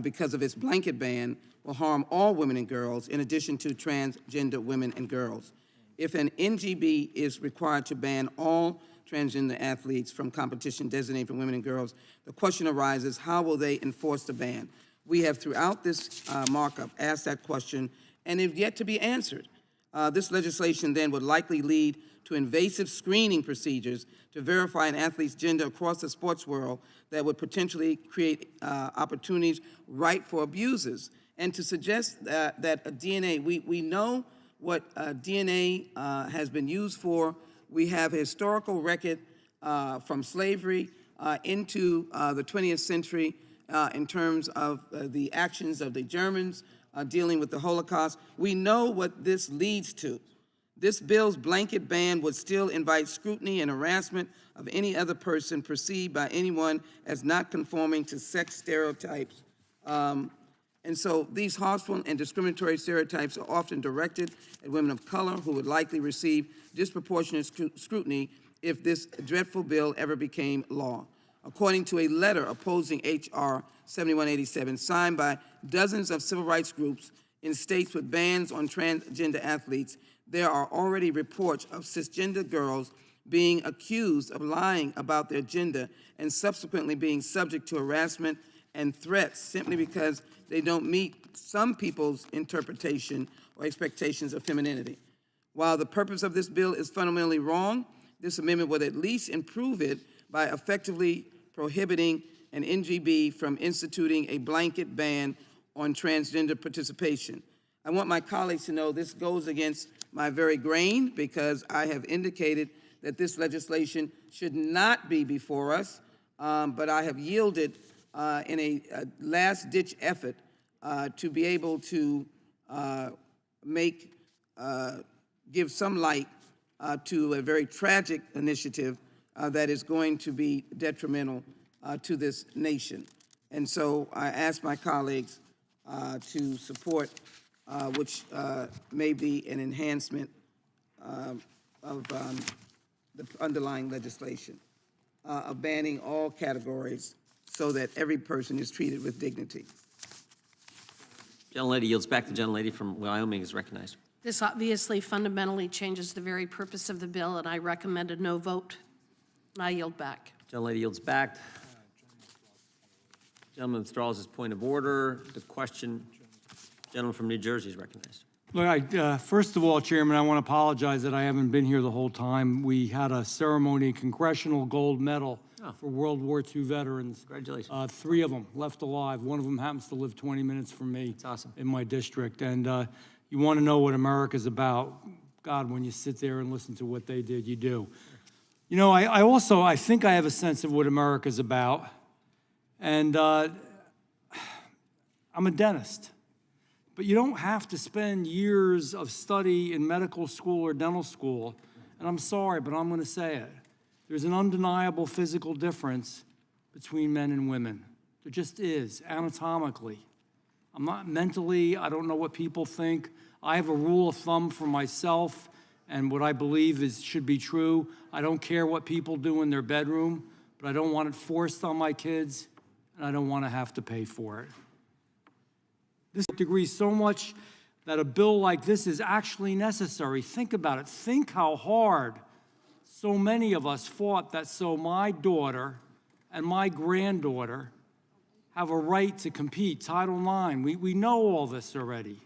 because of its blanket ban will harm all women and girls, in addition to transgender women and girls. If an NGB is required to ban all transgender athletes from competition designated for women and girls, the question arises, how will they enforce the ban? We have throughout this markup asked that question, and it's yet to be answered. This legislation then would likely lead to invasive screening procedures to verify an athlete's gender across the sports world that would potentially create opportunities ripe for abusers. And to suggest that DNA, we know what DNA has been used for. We have a historical record from slavery into the 20th century in terms of the actions of the Germans dealing with the Holocaust. We know what this leads to. This bill's blanket ban would still invite scrutiny and harassment of any other person perceived by anyone as not conforming to sex stereotypes. And so these harmful and discriminatory stereotypes are often directed at women of color who would likely receive disproportionate scrutiny if this dreadful bill ever became law. According to a letter opposing H.R. 7187 signed by dozens of civil rights groups in states with bans on transgender athletes, there are already reports of cisgender girls being accused of lying about their gender and subsequently being subject to harassment and threats simply because they don't meet some people's interpretation or expectations of femininity. While the purpose of this bill is fundamentally wrong, this amendment would at least improve it by effectively prohibiting an NGB from instituting a blanket ban on transgender participation. I want my colleagues to know this goes against my very grain because I have indicated that this legislation should not be before us, but I have yielded in a last-ditch effort to be able to give some light to a very tragic initiative that is going to be detrimental to this nation. And so I ask my colleagues to support, which may be an enhancement of the underlying legislation, of banning all categories so that every person is treated with dignity. Gentlelady yields back. The gentlelady from Wyoming is recognized. This obviously fundamentally changes the very purpose of the bill, and I recommend a no vote. And I yield back. Gentlelady yields back. Gentleman withdraws his point of order. The question, gentleman from New Jersey is recognized. Look, first of all, Chairman, I want to apologize that I haven't been here the whole time. We had a ceremony, Congressional Gold Medal for World War II veterans. Congratulations. 3 of them left alive. One of them happens to live 20 minutes from me. That's awesome. In my district. And you want to know what America's about. God, when you sit there and listen to what they did, you do. You know, I think I have a sense of what America's about. And I'm a dentist. But you don't have to spend years of study in medical school or dental school. And I'm sorry, but I'm going to say it. There's an undeniable physical difference between men and women. There just is, anatomically. I'm not mentally, I don't know what people think. I have a rule of thumb for myself and what I believe should be true. I don't care what people do in their bedroom, but I don't want it forced on my kids, and I don't want to have to pay for it. This agrees so much that a bill like this is actually necessary. Think about it. Think how hard so many of us fought that so my daughter and my granddaughter have a right to compete. Title IX, we know all this already.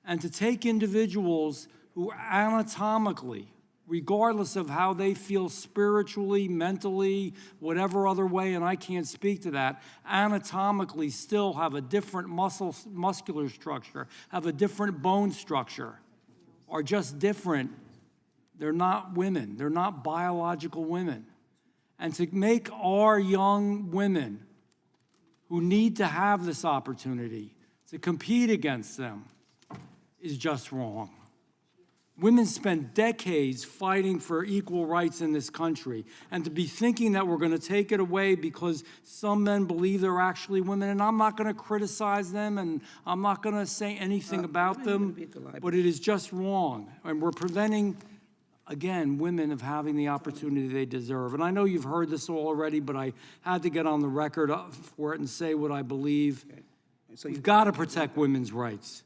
And to take individuals who anatomically, regardless of how they feel spiritually, mentally, whatever other way, and I can't speak to that, anatomically still have a different muscular structure, have a different bone structure, are just different. They're not women. They're not biological women. And to make our young women who need to have this opportunity to compete against them is just wrong. Women spend decades fighting for equal rights in this country, and to be thinking that we're going to take it away because some men believe they're actually women, and I'm not going to criticize them, and I'm not going to say anything about them, but it is just wrong. And we're preventing, again, women of having the opportunity they deserve. And I know you've heard this all already, but I had to get on the record for it and say what I believe. So you've got to protect women's rights.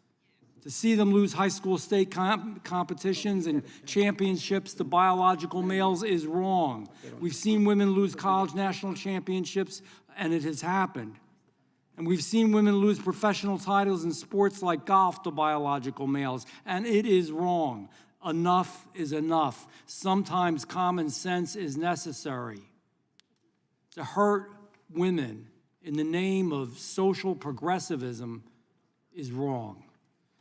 To see them lose high school state competitions and championships to biological males is wrong. We've seen women lose college national championships, and it has happened. And we've seen women lose professional titles in sports like golf to biological males, and it is wrong. Enough is enough. Sometimes common sense is necessary. To hurt women in the name of social progressivism is wrong.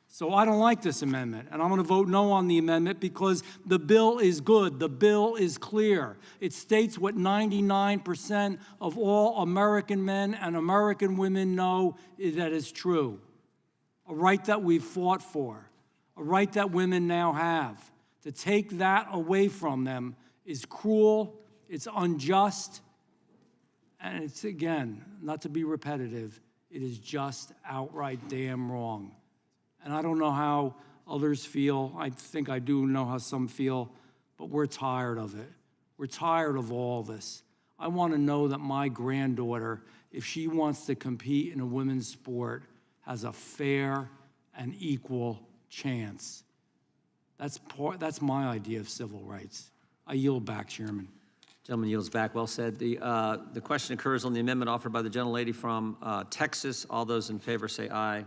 So I don't like this amendment, and I'm going to vote no on the amendment because the bill is good. The bill is clear. It states what 99% of all American men and American women know that is true. A right that we've fought for, a right that women now have. To take that away from them is cruel, it's unjust, and it's, again, not to be repetitive, it is just outright damn wrong. And I don't know how others feel. I think I do know how some feel, but we're tired of it. We're tired of all this. I want to know that my granddaughter, if she wants to compete in a women's sport, has a fair and equal chance. That's my idea of civil rights. I yield back, Chairman. Gentleman yields back. Well said. The question occurs on the amendment offered by the gentlelady from Texas. All those in favor say aye.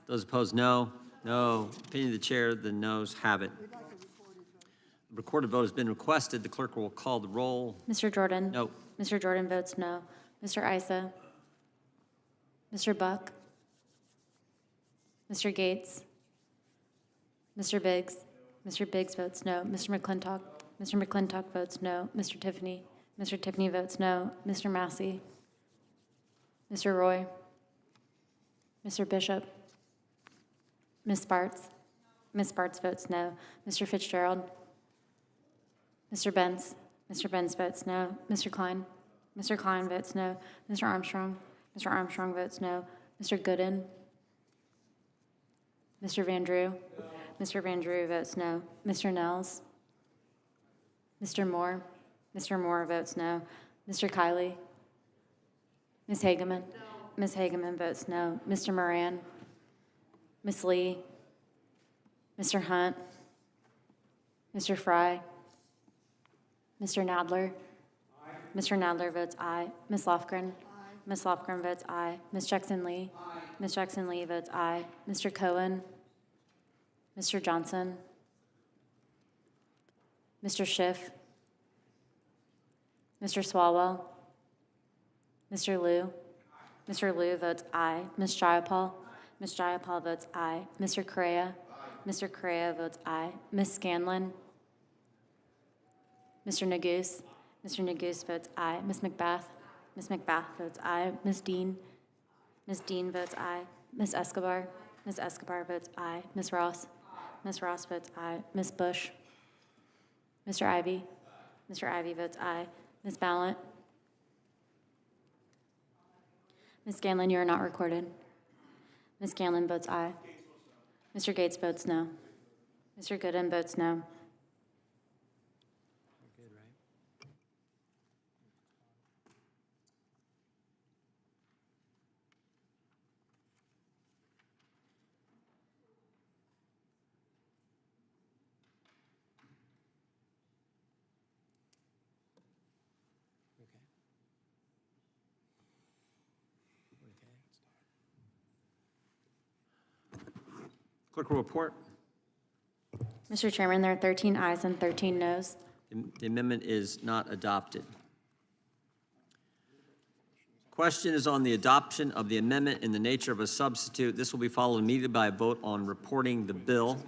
Those opposed, no. No. Opinion of the chair, the noes have it. The recorded vote has been requested. The clerk will call the roll. Mr. Jordan? No. Mr. Jordan votes no. Mr. Issa? Mr. Buck? Mr. Gates? Mr. Biggs? Mr. Biggs votes no. Mr. McClintock? Mr. McClintock votes no. Mr. Tiffany? Mr. Tiffany votes no. Mr. Massey? Mr. Roy? Mr. Bishop? Ms. Spartz? Ms. Spartz votes no. Mr. Fitzgerald? Mr. Benz? Mr. Benz votes no. Mr. Klein? Mr. Klein votes no. Mr. Armstrong? Mr. Armstrong votes no. Mr. Gooden? Mr. Van Drew? Mr. Van Drew votes no. Mr. Nels? Mr. Moore? Mr. Moore votes no. Mr. Kiley? Ms. Hageman? Ms. Hageman votes no. Mr. Moran? Ms. Lee? Mr. Hunt? Mr. Fry? Mr. Nadler? Mr. Nadler votes aye. Ms. Lofgren? Ms. Lofgren votes aye. Ms. Jackson-Lee? Ms. Jackson-Lee votes aye. Mr. Cohen? Mr. Johnson? Mr. Schiff? Mr. Swalwell? Mr. Liu? Mr. Liu votes aye. Ms. Jayapal? Ms. Jayapal votes aye. Mr. Correa? Mr. Correa votes aye. Ms. Scanlon? Mr. Neguse? Mr. Neguse votes aye. Ms. McBath? Ms. McBath votes aye. Ms. Dean? Ms. Dean votes aye. Ms. Escobar? Ms. Escobar votes aye. Ms. Ross? Ms. Ross votes aye. Ms. Bush? Mr. Ivy? Mr. Ivy votes aye. Ms. Ballant? Ms. Scanlon, you are not recorded. Ms. Scanlon votes aye. Mr. Gates votes no. Mr. Gooden votes no. Clerk will report. Mr. Chairman, there are 13 ayes and 13 noes. The amendment is not adopted. Question is on the adoption of the amendment in the nature of a substitute. This will be followed immediately by a vote on reporting the bill.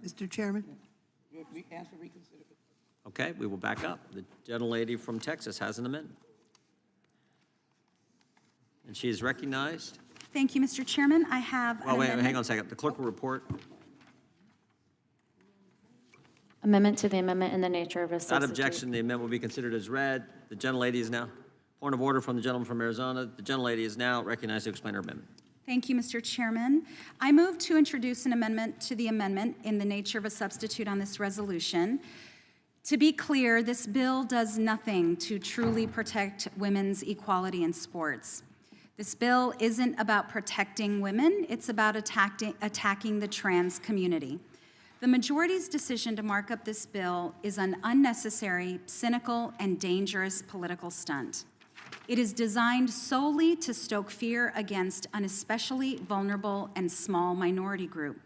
Mr. Chairman? Okay, we will back up. The gentlelady from Texas has an amendment. And she is recognized. Thank you, Mr. Chairman. I have Oh, wait, hang on a second. The clerk will report. Amendment to the amendment in the nature of a substitute. Without objection, the amendment will be considered as read. The gentlelady is now, point of order from the gentleman from Arizona. The gentlelady is now recognized to explain her amendment. Thank you, Mr. Chairman. I move to introduce an amendment to the amendment in the nature of a substitute on this resolution. To be clear, this bill does nothing to truly protect women's equality in sports. This bill isn't about protecting women, it's about attacking the trans community. The majority's decision to mark up this bill is an unnecessary, cynical, and dangerous political stunt. It is designed solely to stoke fear against an especially vulnerable and small minority group.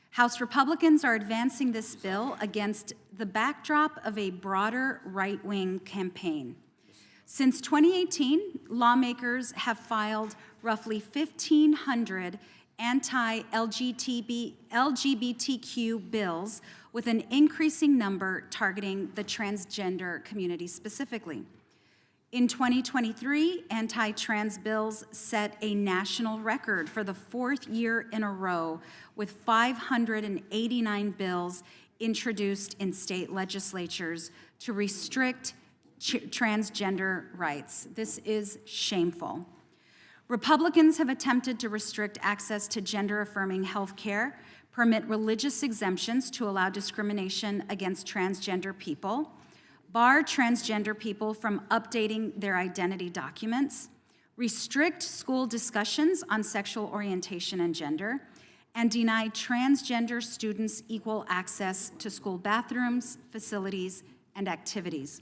House Republicans are advancing this bill against the backdrop of a broader right-wing campaign. Since 2018, lawmakers have filed roughly 1,500 anti-LGBTQ bills, with an increasing number targeting the transgender community specifically. In 2023, anti-trans bills set a national record for the 4th year in a row, with 589 bills introduced in state legislatures to restrict transgender rights. This is shameful. Republicans have attempted to restrict access to gender-affirming health care, permit religious exemptions to allow discrimination against transgender people, bar transgender people from updating their identity documents, restrict school discussions on sexual orientation and gender, and deny transgender students equal access to school bathrooms, facilities, and activities.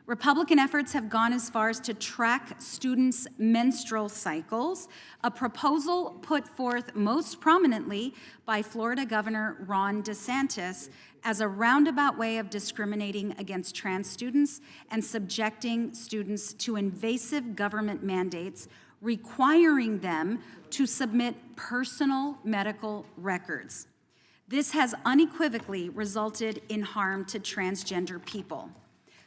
Republican efforts have gone as far as to track students' menstrual cycles, a proposal put forth most prominently by Florida Governor Ron DeSantis as a roundabout way of discriminating against trans students and subjecting students to invasive government mandates requiring them to submit personal medical records. This has unequivocally resulted in harm to transgender people.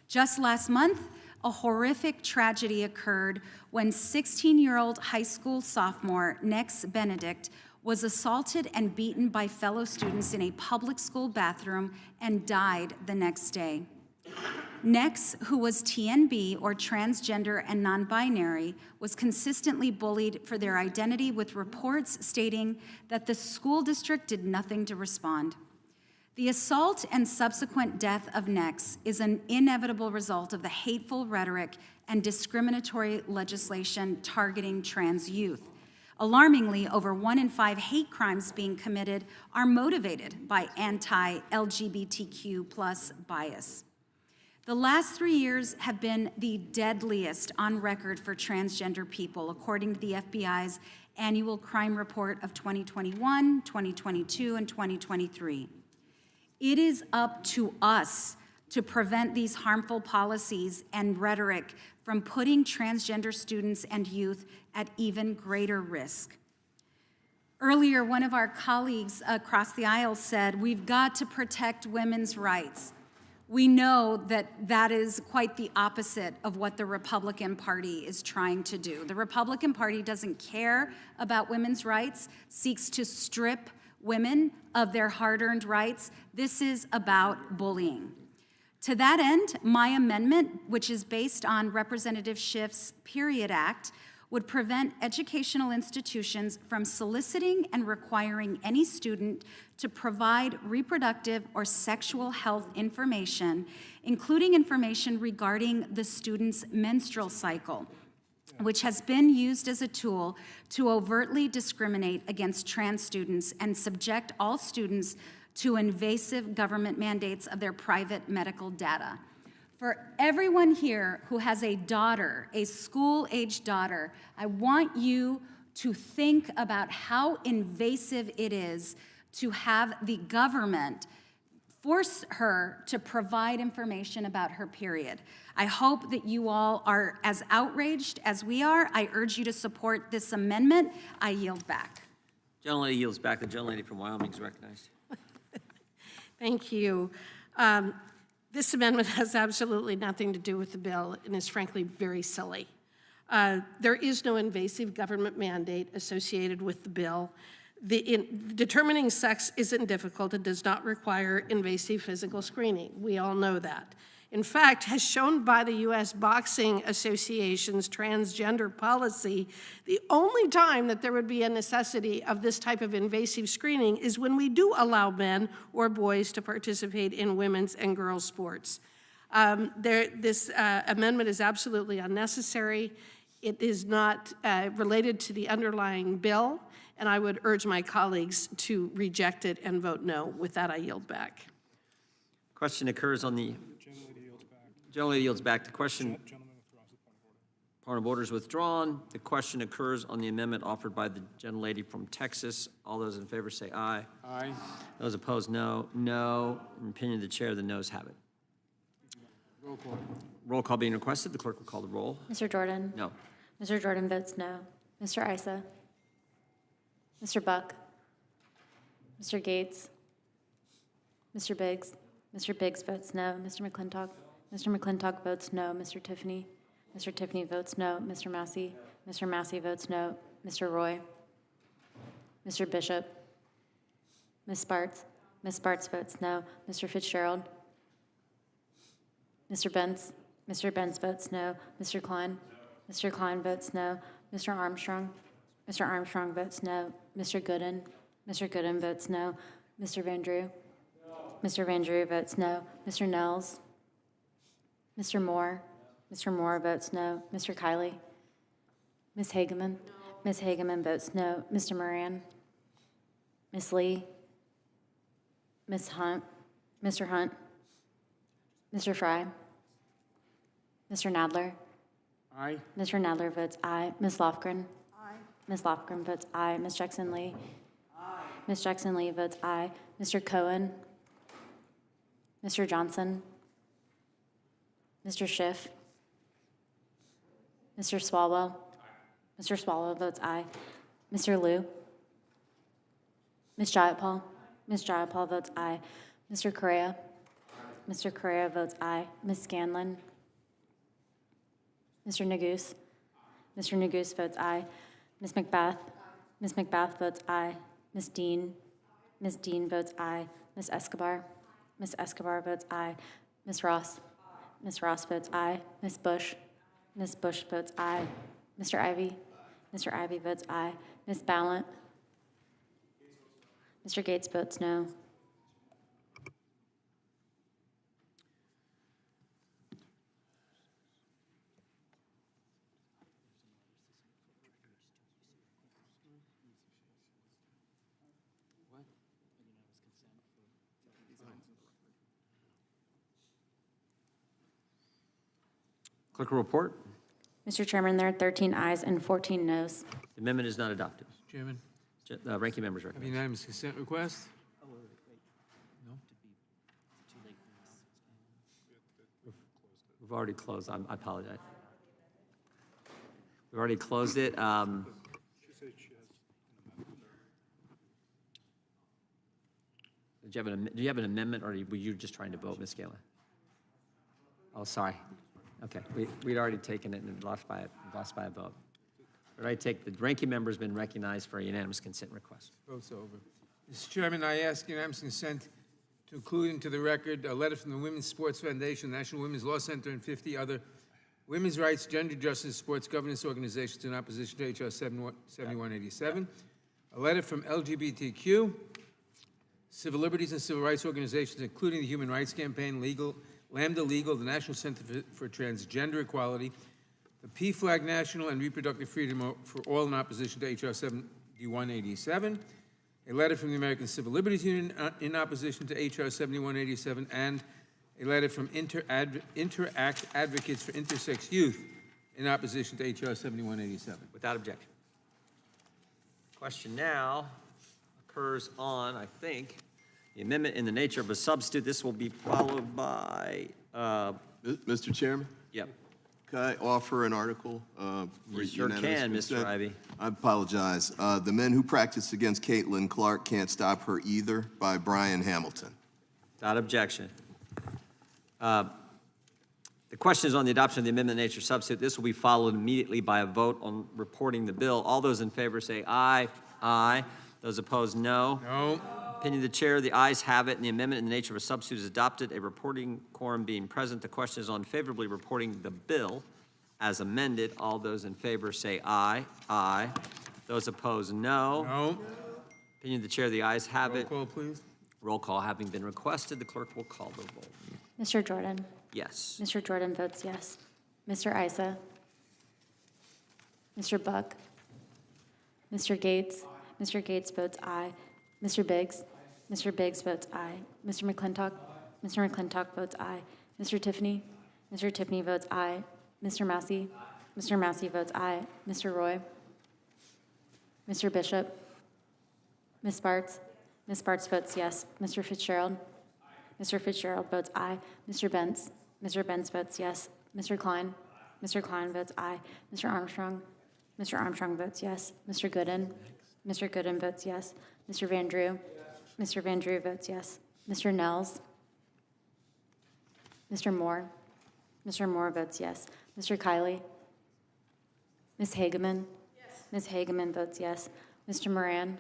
Just last month, a horrific tragedy occurred when 16-year-old high school sophomore Nex Benedict was assaulted and beaten by fellow students in a public school bathroom and died the next day. Nex, who was TNB, or transgender and non-binary, was consistently bullied for their identity, with reports stating that the school district did nothing to respond. The assault and subsequent death of Nex is an inevitable result of the hateful rhetoric and discriminatory legislation targeting trans youth. Alarmingly, over 1 in 5 hate crimes being committed are motivated by anti-LGBTQ+ bias. The last 3 years have been the deadliest on record for transgender people, according to the FBI's annual crime report of 2021, 2022, and 2023. It is up to us to prevent these harmful policies and rhetoric from putting transgender students and youth at even greater risk. Earlier, one of our colleagues across the aisle said, we've got to protect women's rights. We know that that is quite the opposite of what the Republican Party is trying to do. The Republican Party doesn't care about women's rights, seeks to strip women of their hard-earned rights. This is about bullying. To that end, my amendment, which is based on Representative Schiff's Period Act, would prevent educational institutions from soliciting and requiring any student to provide reproductive or sexual health information, including information regarding the student's menstrual cycle, which has been used as a tool to overtly discriminate against trans students and subject all students to invasive government mandates of their private medical data. For everyone here who has a daughter, a school-aged daughter, I want you to think about how invasive it is to have the government force her to provide information about her period. I hope that you all are as outraged as we are. I urge you to support this amendment. I yield back. Gentlelady yields back. The gentlelady from Wyoming is recognized. Thank you. This amendment has absolutely nothing to do with the bill and is frankly very silly. There is no invasive government mandate associated with the bill. Determining sex isn't difficult. It does not require invasive physical screening. We all know that. In fact, as shown by the U.S. Boxing Association's transgender policy, the only time that there would be a necessity of this type of invasive screening is when we do allow men or boys to participate in women's and girls' sports. This amendment is absolutely unnecessary. It is not related to the underlying bill, and I would urge my colleagues to reject it and vote no. With that, I yield back. Question occurs on the... Gentlelady yields back. The question... Point of order is withdrawn. The question occurs on the amendment offered by the gentlelady from Texas. All those in favor say aye. Aye. Those opposed, no. No. In opinion of the chair, the noes have it. Roll call. Roll call being requested. The clerk will call the roll. Mr. Jordan? No. Mr. Jordan votes no. Mr. Issa? Mr. Buck? Mr. Gates? Mr. Biggs? Mr. Biggs votes no. Mr. McClintock? Mr. McClintock votes no. Mr. Tiffany? Mr. Tiffany votes no. Mr. Massey? Mr. Massey votes no. Mr. Roy? Mr. Bishop? Ms. Sparts? Ms. Sparts votes no. Mr. Fitzgerald? Mr. Benz? Mr. Benz votes no. Mr. Klein? Mr. Klein votes no. Mr. Armstrong? Mr. Armstrong votes no. Mr. Gooden? Mr. Gooden votes no. Mr. Van Drew? Mr. Van Drew votes no. Mr. Nels? Mr. Moore? Mr. Moore votes no. Mr. Kiley? Ms. Hageman? No. Ms. Hageman votes no. Mr. Moran? Ms. Lee? Ms. Hunt? Mr. Hunt? Mr. Fry? Mr. Nadler? Aye. Mr. Nadler votes aye. Ms. Lofgren? Aye. Ms. Lofgren votes aye. Ms. Jackson Lee? Aye. Ms. Jackson Lee votes aye. Mr. Cohen? Mr. Johnson? Mr. Schiff? Mr. Swalwell? Mr. Swalwell votes aye. Mr. Liu? Ms. Jayapal? Ms. Jayapal votes aye. Mr. Correa? Mr. Correa votes aye. Ms. Scanlon? Mr. Neguse? Mr. Neguse votes aye. Ms. McBath? Ms. McBath votes aye. Ms. Dean? Ms. Dean votes aye. Ms. Escobar? Ms. Escobar votes aye. Ms. Ross? Ms. Ross votes aye. Ms. Bush? Ms. Bush votes aye. Mr. Ivy? Mr. Ivy votes aye. Ms. Ballant? Mr. Gates votes no. Clerk will report. Mr. Chairman, there are 13 ayes and 14 noes. The amendment is not adopted. Chairman, Ranking members have recommend. unanimous consent request? We've already closed. I apologize. We've already closed it. Do you have an amendment, or were you just trying to vote, Ms. Galen? Oh, sorry. Okay, we'd already taken it and lost by a vote. The ranking member's been recognized for a unanimous consent request. Vote's over. Mr. Chairman, I ask unanimous consent to include into the record a letter from the Women's Sports Foundation, National Women's Law Center, and 50 other women's rights, gender justice, sports governance organizations in opposition to H.R. 7187. A letter from LGBTQ, civil liberties and civil rights organizations, including the Human Rights Campaign, Lambda Legal, the National Center for Transgender Equality, the PFLAG National and Reproductive Freedom for All in opposition to H.R. 7187, a letter from the American Civil Liberties Union in opposition to H.R. 7187, and a letter from Interact Advocates for Intersex Youth in opposition to H.R. 7187. Without objection. Question now occurs on, I think, the amendment in the nature of a substitute. This will be followed by, Mr. Chairman, yep. could I offer an article? You sure can, Mr. Ivey. I apologize. The Men Who Practice Against Caitlin Clark Can't Stop Her Either by Brian Hamilton. Without objection. The question is on the adoption of the amendment in nature substitute. This will be followed immediately by a vote on reporting the bill. All those in favor say aye. Aye. Those opposed, no. No. Opinion of the chair, the ayes have it, and the amendment in the nature of a substitute is adopted, a reporting quorum being present. The question is on favorably reporting the bill as amended. All those in favor say aye. Aye. Those opposed, no. No. Opinion of the chair, the ayes have Roll it. call, please. Roll call having been requested, the clerk will call the roll. Mr. Jordan? Yes. Mr. Jordan votes yes. Mr. Isa? Mr. Buck? Mr. Gates? Mr. Gates votes aye. Mr. Biggs? Mr. Biggs votes aye. Mr. McClintock? Mr. McClintock votes aye. Mr. Tiffany? Mr. Tiffany votes aye. Mr. Massey? Mr. Massey votes aye. Mr. Roy? Mr. Bishop? Ms. Sparts? Ms. Sparts votes yes. Mr. Fitzgerald? Mr. Fitzgerald votes aye. Mr. Benz? Mr. Benz votes yes. Mr. Klein? Mr. Klein votes aye. Mr. Armstrong? Mr. Armstrong votes yes. Mr. Gooden? Mr. Gooden votes yes. Mr. Van Drew? Mr. Van Drew votes yes. Mr. Nels? Mr. Moore? Mr. Moore votes yes. Mr. Kiley? Ms. Hageman? Ms. Hageman votes yes. Mr. Moran?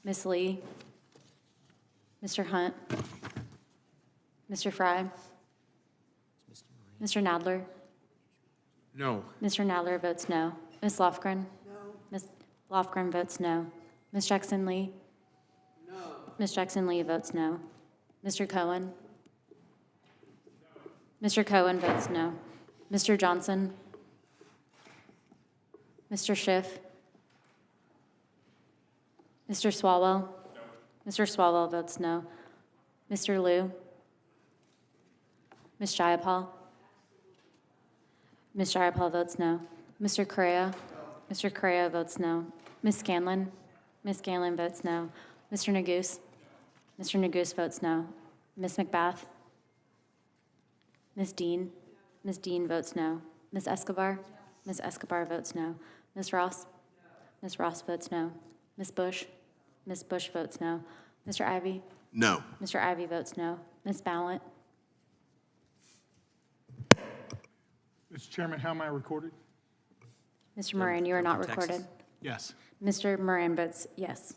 Ms. Lee? Mr. Hunt? Mr. Fry? Mr. Nadler? No. Mr. Nadler votes no. Ms. Lofgren? No. Ms. Lofgren votes no. Ms. Jackson Lee? No. Ms. Jackson Lee votes no. Mr. Cohen? Mr. Cohen votes no. Mr. Johnson? Mr. Schiff? Mr. Swalwell? Mr. Swalwell votes no. Mr. Liu? Ms. Jayapal? Ms. Jayapal votes no. Mr. Correa? Mr. Correa votes no. Ms. Scanlon? Ms. Scanlon votes no. Mr. Neguse? Mr. Neguse votes no. Ms. McBath? Ms. Dean? Ms. Dean votes no. Ms. Escobar? Ms. Escobar votes no. Ms. Ross? Ms. Ross votes no. Ms. Bush? Ms. Bush votes no. Mr. Ivey? No. Mr. Ivey votes no. Ms. Ballant? Mr. Chairman, how am I recorded? Mr. Moran, you are not recorded. Yes. Mr. Moran votes yes.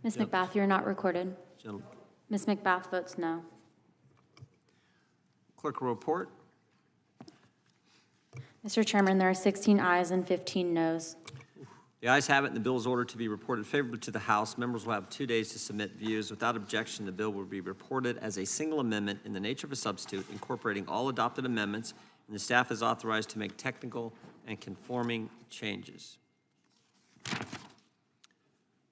Ms. McBath, you are not recorded. Ms. McBath votes no. Clerk will report. Mr. Chairman, there are 16 ayes and 15 noes. The ayes have it, and the bill is ordered to be reported favorably to the House. Members will have 2 days to submit views. Without objection, the bill will be reported as a single amendment in the nature of a substitute, incorporating all adopted amendments, and the staff is authorized to make technical and conforming changes.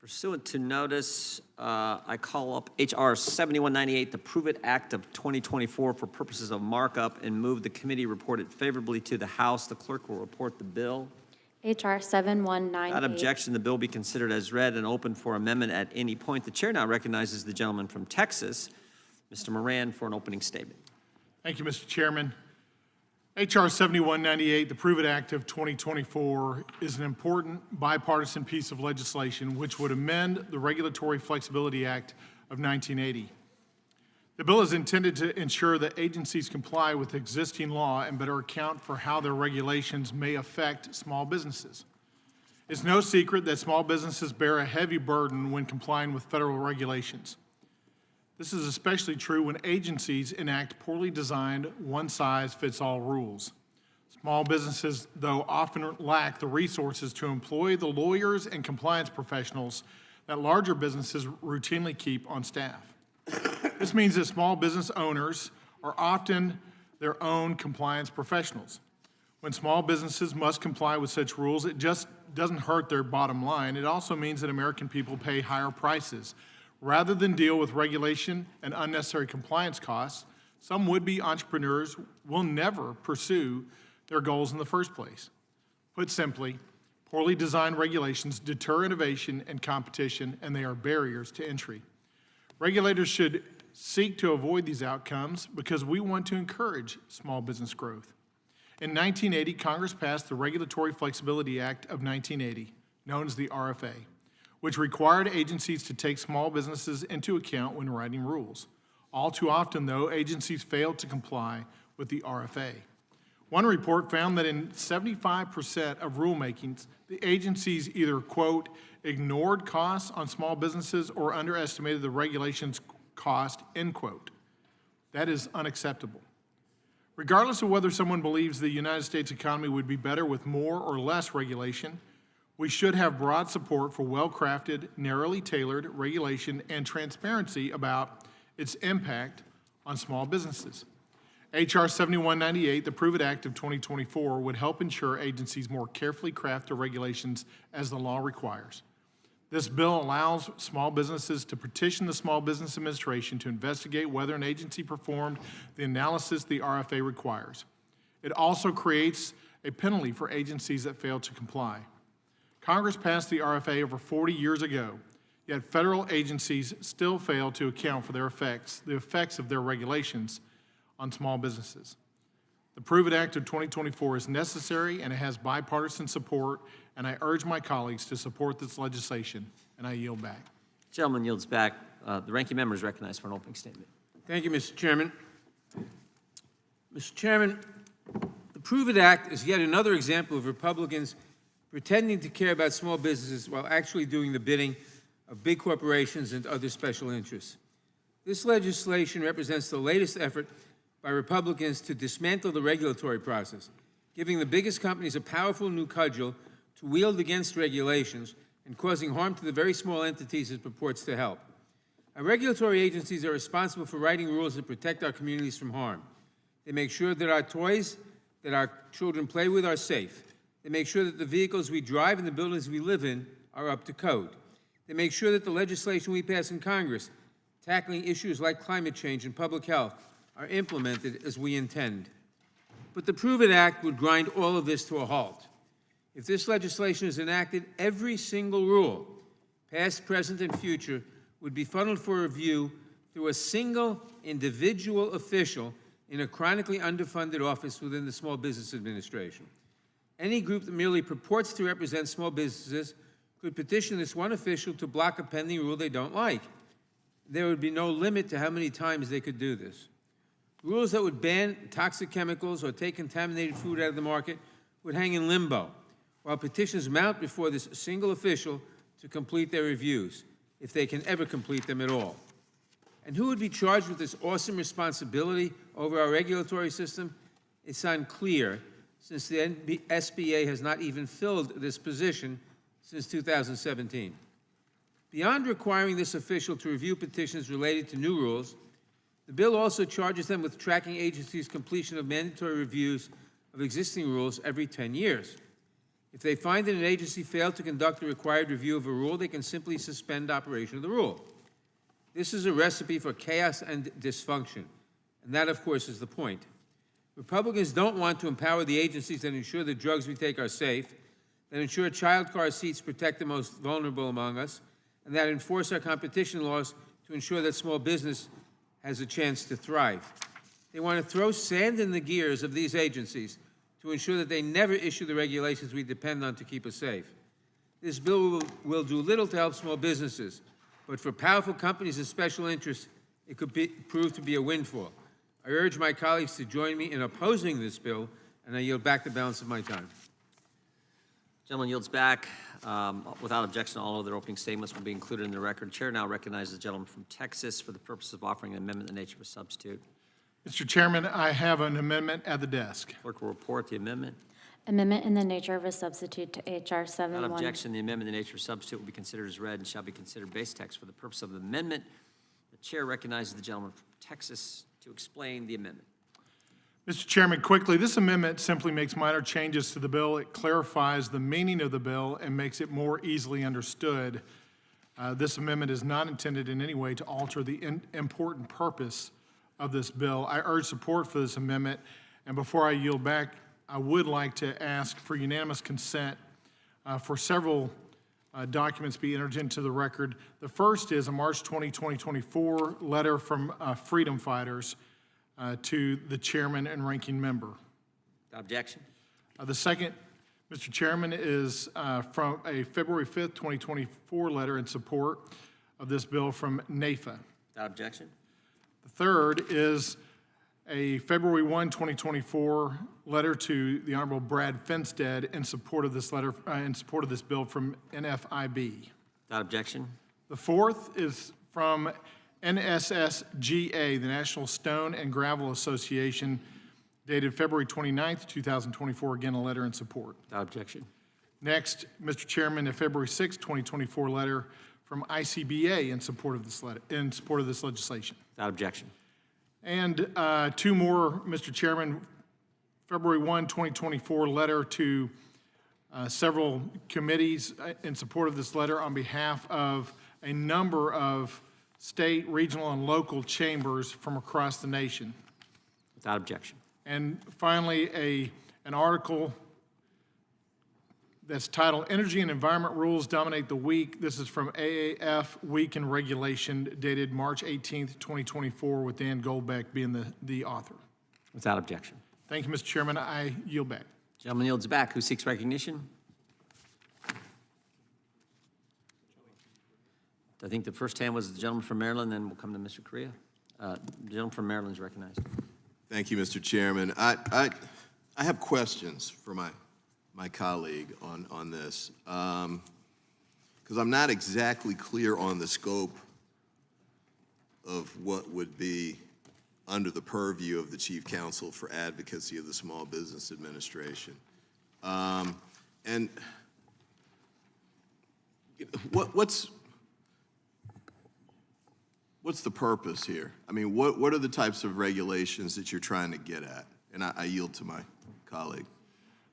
Pursuant to notice, I call up H.R. 7198, the Prove It Act of 2024 for purposes of markup, and move the committee report it favorably to the House. The clerk will report the bill. H.R. 7198. Without objection, the bill be considered as read and open for amendment at any point. The chair now recognizes the gentleman from Texas, Mr. Moran, for an opening statement. Thank you, Mr. Chairman. H.R. 7198, the Prove It Act of 2024, is an important bipartisan piece of legislation which would amend the Regulatory Flexibility Act of 1980. The bill is intended to ensure that agencies comply with existing law and better account for how their regulations may affect small businesses. It's no secret that small businesses bear a heavy burden when complying with federal regulations. This is especially true when agencies enact poorly designed, one-size-fits-all rules. Small businesses, though, often lack the resources to employ the lawyers and compliance professionals that larger businesses routinely keep on staff. This means that small business owners are often their own compliance professionals. When small businesses must comply with such rules, it just doesn't hurt their bottom line. It also means that American people pay higher prices. Rather than deal with regulation and unnecessary compliance costs, some would-be entrepreneurs will never pursue their goals in the first place. Put simply, poorly designed regulations deter innovation and competition, and they are barriers to entry. Regulators should seek to avoid these outcomes because we want to encourage small business growth. In 1980, Congress passed the Regulatory Flexibility Act of 1980, known as the RFA, which required agencies to take small businesses into account when writing rules. All too often, though, agencies failed to comply with the RFA. One report found that in 75% of rulemakings, the agencies either, quote, ignored costs on small businesses or underestimated the regulation's cost, end quote. That is unacceptable. Regardless of whether someone believes the United States economy would be better with more or less regulation, we should have broad support for well-crafted, narrowly tailored regulation and transparency about its impact on small businesses. H.R. 7198, the Prove It Act of 2024, would help ensure agencies more carefully craft their regulations as the law requires. This bill allows small businesses to petition the Small Business Administration to investigate whether an agency performed the analysis the RFA requires. It also creates a penalty for agencies that fail to comply. Congress passed the RFA over 40 years ago, yet federal agencies still fail to account for the effects of their regulations on small businesses. The Prove It Act of 2024 is necessary and it has bipartisan support, and I urge my colleagues to support this legislation, and I yield back. Gentleman yields back. The ranking member is recognized for an opening statement. Thank you, Mr. Chairman. Mr. Chairman, the Prove It Act is yet another example of Republicans pretending to care about small businesses while actually doing the bidding of big corporations and other special interests. This legislation represents the latest effort by Republicans to dismantle the regulatory process, giving the biggest companies a powerful new cudgel to wield against regulations and causing harm to the very small entities it purports to help. Our regulatory agencies are responsible for writing rules that protect our communities from harm. They make sure that our toys that our children play with are safe. They make sure that the vehicles we drive and the buildings we live in are up to code. They make sure that the legislation we pass in Congress, tackling issues like climate change and public health, are implemented as we intend. But the Prove It Act would grind all of this to a halt. If this legislation is enacted, every single rule, past, present, and future, would be funneled for review through a single individual official in a chronically underfunded office within the Small Business Administration. Any group that merely purports to represent small businesses could petition this one official to block a pending rule they don't like. There would be no limit to how many times they could do this. Rules that would ban toxic chemicals or take contaminated food out of the market would hang in limbo, while petitions mount before this single official to complete their reviews, if they can ever complete them at all. And who would be charged with this awesome responsibility over our regulatory system? It's unclear, since the SBA has not even filled this position since 2017. Beyond requiring this official to review petitions related to new rules, the bill also charges them with tracking agencies' completion of mandatory reviews of existing rules every 10 years. If they find that an agency failed to conduct the required review of a rule, they can simply suspend operation of the rule. This is a recipe for chaos and dysfunction, and that, of course, is the point. Republicans don't want to empower the agencies that ensure the drugs we take are safe, that ensure child car seats protect the most vulnerable among us, and that enforce our competition laws to ensure that small business has a chance to thrive. They want to throw sand in the gears of these agencies to ensure that they never issue the regulations we depend on to keep us safe. This bill will do little to help small businesses, but for powerful companies and special interests, it could prove to be a windfall. I urge my colleagues to join me in opposing this bill, and I yield back the balance of my time. Gentleman yields back. Without objection, all other opening statements will be included in the record. Chair now recognizes the gentleman from Texas for the purpose of offering an amendment in the nature of a substitute. Mr. Chairman, I have an amendment at the desk. Clerk will report the amendment. Amendment in the nature of a substitute to H.R. Without 71. objection, the amendment in the nature of a substitute will be considered as read and shall be considered base text. For the purpose of the amendment, the chair recognizes the gentleman from Texas to explain the amendment. Mr. Chairman, quickly, this amendment simply makes minor changes to the bill. It clarifies the meaning of the bill and makes it more easily understood. This amendment is not intended in any way to alter the important purpose of this bill. I urge support for this amendment, and before I yield back, I would like to ask for unanimous consent for several documents be entered into the record. The first is a March 20, 2024 letter from freedom fighters to the chairman and ranking member. Without objection. The second, Mr. Chairman, is from a February 5th, 2024 letter in support of this bill from NAFA. Without objection. The third is a February 1, 2024 letter to the Honorable Brad Finstead in support of this letter, in support of this bill from NFIB. Without objection. The fourth is from NSSGA, the National Stone and Gravel Association, dated February 29th, 2024, again, a letter in support. Without objection. Next, Mr. Chairman, a February 6th, 2024 letter from ICBA in support of this legislation. Without objection. And two more, Mr. Chairman, February 1, 2024 letter to several committees in support of this letter on behalf of a number of state, regional, and local chambers from across the nation. Without objection. And finally, an article that's titled Energy and Environment Rules Dominate the Week. This is from AAF Week in Regulation, dated March 18th, 2024, with Dan Goldbeck being the author. Without objection. Thank you, Mr. Chairman. I yield back. Gentleman yields back. Who seeks recognition? I think the first hand was the gentleman from Maryland, then we'll come to Mr. Correa. The gentleman from Maryland is recognized. Thank you, Mr. Chairman. I have questions for my colleague on this, because I'm not exactly clear on the scope of what would be under the purview of the Chief Counsel for Advocacy of the Small Business Administration. And what's the purpose here? I mean, what are the types of regulations that you're trying to get at? And I yield to my colleague.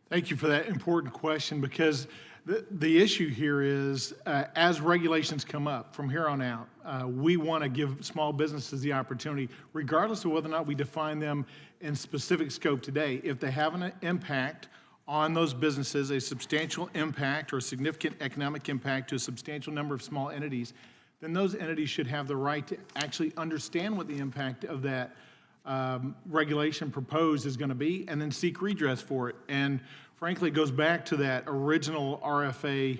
Thank you for that important question, because the issue here is, as regulations come up from here on out, we want to give small businesses the opportunity, regardless of whether or not we define them in specific scope today, if they have an impact on those businesses, a substantial impact or a significant economic impact to a substantial number of small entities, then those entities should have the right to actually understand what the impact of that regulation proposed is going to be, and then seek redress for it. And frankly, it goes back to that original RFA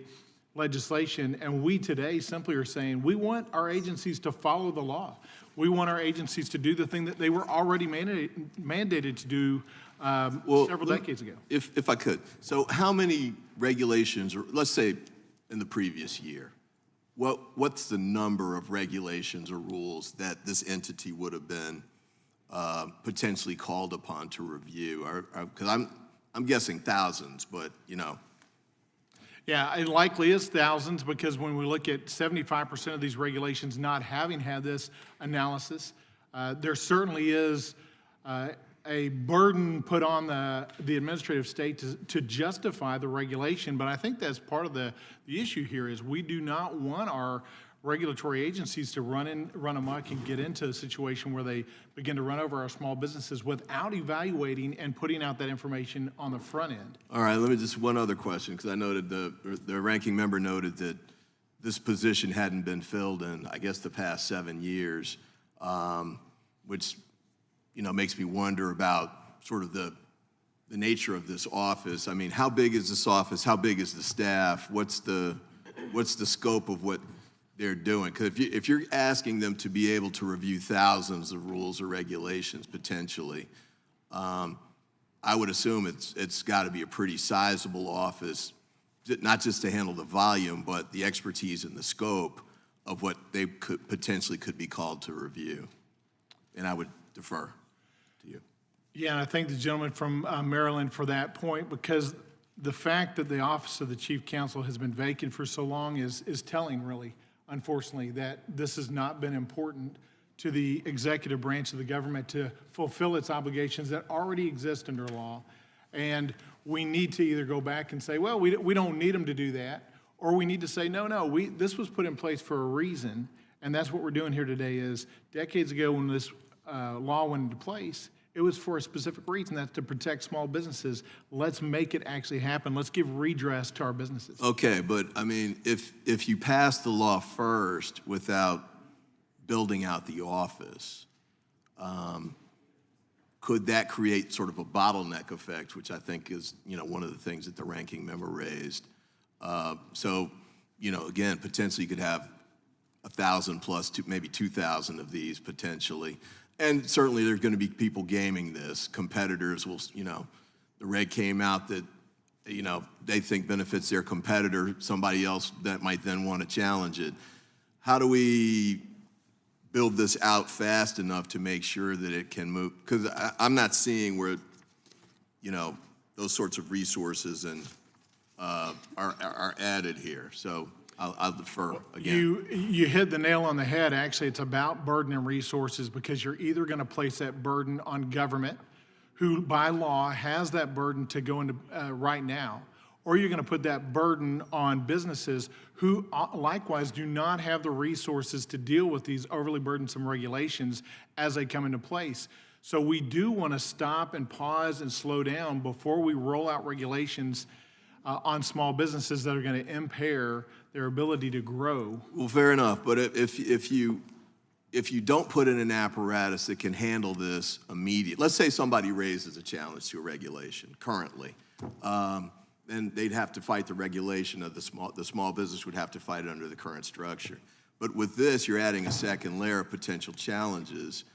legislation, and we today simply are saying we want our agencies to follow the law. We want our agencies to do the thing that they were already mandated to do several decades ago. If I could. So how many regulations, or let's say in the previous year, what's the number of regulations or rules that this entity would have been potentially called upon to review? Because I'm guessing thousands, but you know. Yeah, it likely is thousands, because when we look at 75% of these regulations not having had this analysis, there certainly is a burden put on the administrative state to justify the regulation. But I think that's part of the issue here is we do not want our regulatory agencies to run amok and get into a situation where they begin to run over our small businesses without evaluating and putting out that information on the front end. All right, let me just, one other question, because I noted the ranking member noted that this position hadn't been filled in, I guess, the past 7 years, which, makes me wonder about sort of the nature of this office. I mean, how big is this office? How big is the staff? What's the scope of what they're doing? Because if you're asking them to be able to review thousands of rules or regulations potentially, I would assume it's got to be a pretty sizable office, not just to handle the volume, but the expertise and the scope of what they could potentially be called to review. And I would defer to you. Yeah, and I thank the gentleman from Maryland for that point, because the fact that the office of the chief counsel has been vacant for so long is telling, really, unfortunately, that this has not been important to the executive branch of the government to fulfill its obligations that already exist under law. And we need to either go back and say, well, we don't need them to do that, or we need to say, no, this was put in place for a reason, and that's what we're doing here today is, decades ago when this law went into place, it was for a specific reason, that's to protect small businesses. Let's make it actually happen. Let's give redress to our businesses. Okay, but I mean, if you pass the law first without building out the office, could that create sort of a bottleneck effect, which I think is, one of the things that the ranking member raised? So, again, potentially you could have 1,000 plus, maybe 2,000 of these potentially. And certainly there's going to be people gaming this. Competitors will, the reg came out that, they think benefits their competitor, somebody else that might then want to challenge it. How do we build this out fast enough to make sure that it can move? Because I'm not seeing where, those sorts of resources and are added here. So I'll defer again. You hit the nail on the head. Actually, it's about burden and resources, because you're either going to place that burden on government, who by law has that burden to go into right now, or you're going to put that burden on businesses who likewise do not have the resources to deal with these overly burdensome regulations as they come into place. So we do want to stop and pause and slow down before we roll out regulations on small businesses that are going to impair their ability to grow. Well, fair enough, but if you don't put in an apparatus that can handle this immediately, let's say somebody raises a challenge to a regulation currently, then they'd have to fight the regulation of the small business would have to fight it under the current structure. But with this, you're adding a second layer of potential challenges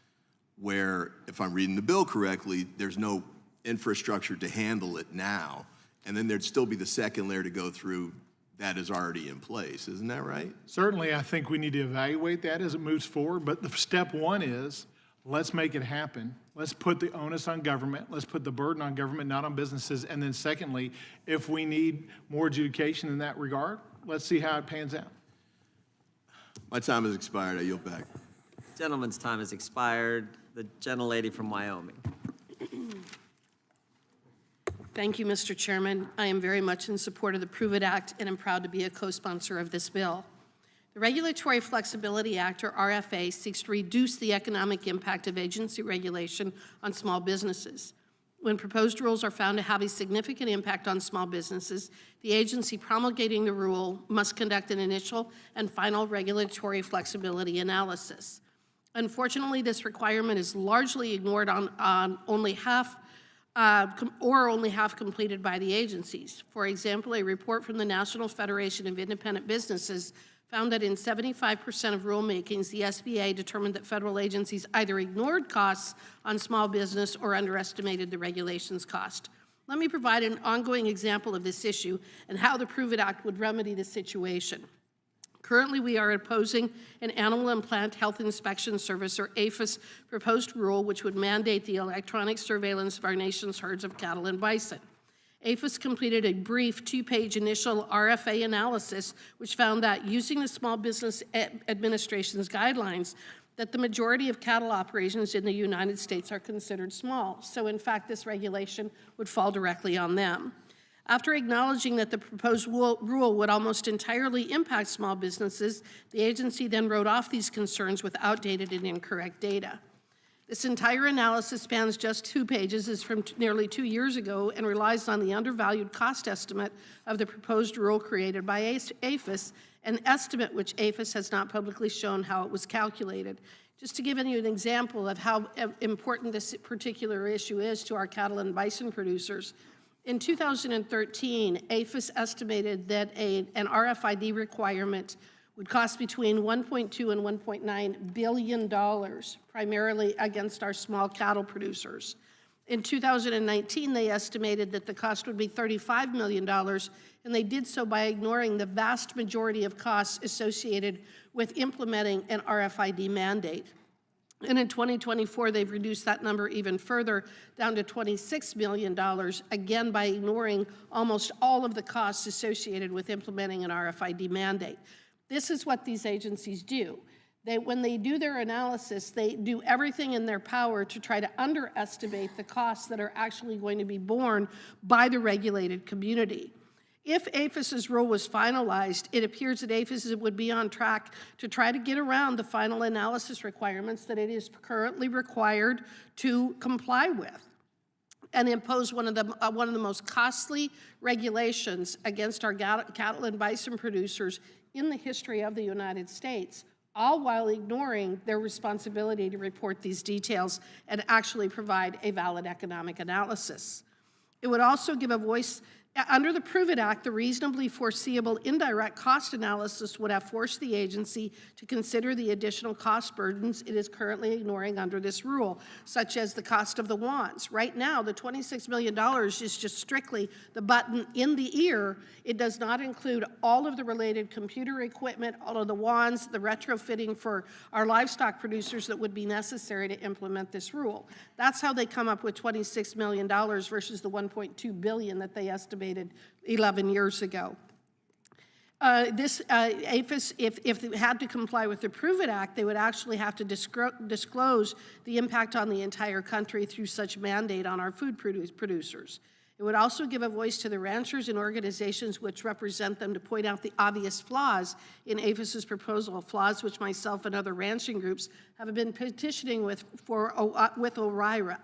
where, if I'm reading the bill correctly, there's no infrastructure to handle it now. And then there'd still be the second layer to go through that is already in place. Isn't that right? Certainly, I think we need to evaluate that as it moves forward. But the step one is, let's make it happen. Let's put the onus on government. Let's put the burden on government, not on businesses. And then secondly, if we need more adjudication in that regard, let's see how it pans out. My time has expired. I yield back. Gentleman's time has expired. The gentlelady from Wyoming. Thank you, Mr. Chairman. I am very much in support of the Prove It Act and am proud to be a co-sponsor of this bill. The Regulatory Flexibility Act, or RFA, seeks to reduce the economic impact of agency regulation on small businesses. When proposed rules are found to have a significant impact on small businesses, the agency promulgating the rule must conduct an initial and final regulatory flexibility analysis. Unfortunately, this requirement is largely ignored on only half completed by the agencies. For example, a report from the National Federation of Independent Businesses found that in 75% of rulemakings, the SBA determined that federal agencies either ignored costs on small business or underestimated the regulations cost. Let me provide an ongoing example of this issue and how the Prove It Act would remedy the situation. Currently, we are opposing an Animal and Plant Health Inspection Service, or APHIS, proposed rule which would mandate the electronic surveillance of our nation's herds of cattle and bison. APHIS completed a brief 2-page initial RFA analysis, which found that using the Small Business Administration's guidelines, that the majority of cattle operations in the United States are considered small. So in fact, this regulation would fall directly on them. After acknowledging that the proposed rule would almost entirely impact small businesses, the agency then wrote off these concerns with outdated and incorrect data. This entire analysis spans just 2 pages, is from nearly 2 years ago, and relies on the undervalued cost estimate of the proposed rule created by APHIS, an estimate which APHIS has not publicly shown how it was calculated. Just to give you an example of how important this particular issue is to our cattle and bison producers, in 2013, APHIS estimated that an RFID requirement would cost between $1.2 and $1.9 billion, primarily against our small cattle producers. In 2019, they estimated that the cost would be $35 million, and they did so by ignoring the vast majority of costs associated with implementing an RFID mandate. And in 2024, they've reduced that number even further, down to $26 million, again by ignoring almost all of the costs associated with implementing an RFID mandate. This is what these agencies do. When they do their analysis, they do everything in their power to try to underestimate the costs that are actually going to be borne by the regulated community. If APHIS's rule was finalized, it appears that APHIS would be on track to try to get around the final analysis requirements that it is currently required to comply with, and impose one of the most costly regulations against our cattle and bison producers in the history of the United States, all while ignoring their responsibility to report these details and actually provide a valid economic analysis. It would also give a voice. Under the Prove It Act, the reasonably foreseeable indirect cost analysis would have forced the agency to consider the additional cost burdens it is currently ignoring under this rule, such as the cost of the wands. Right now, the $26 million is just strictly the button in the ear. It does not include all of the related computer equipment, all of the wands, the retrofitting for our livestock producers that would be necessary to implement this rule. That's how they come up with $26 million versus the $1.2 billion that they estimated 11 years ago. APHIS, if they had to comply with the Prove It Act, they would actually have to disclose the impact on the entire country through such mandate on our food producers. It would also give a voice to the ranchers and organizations which represent them to point out the obvious flaws in APHIS's proposal, flaws which myself and other ranching groups have been petitioning with OIRA.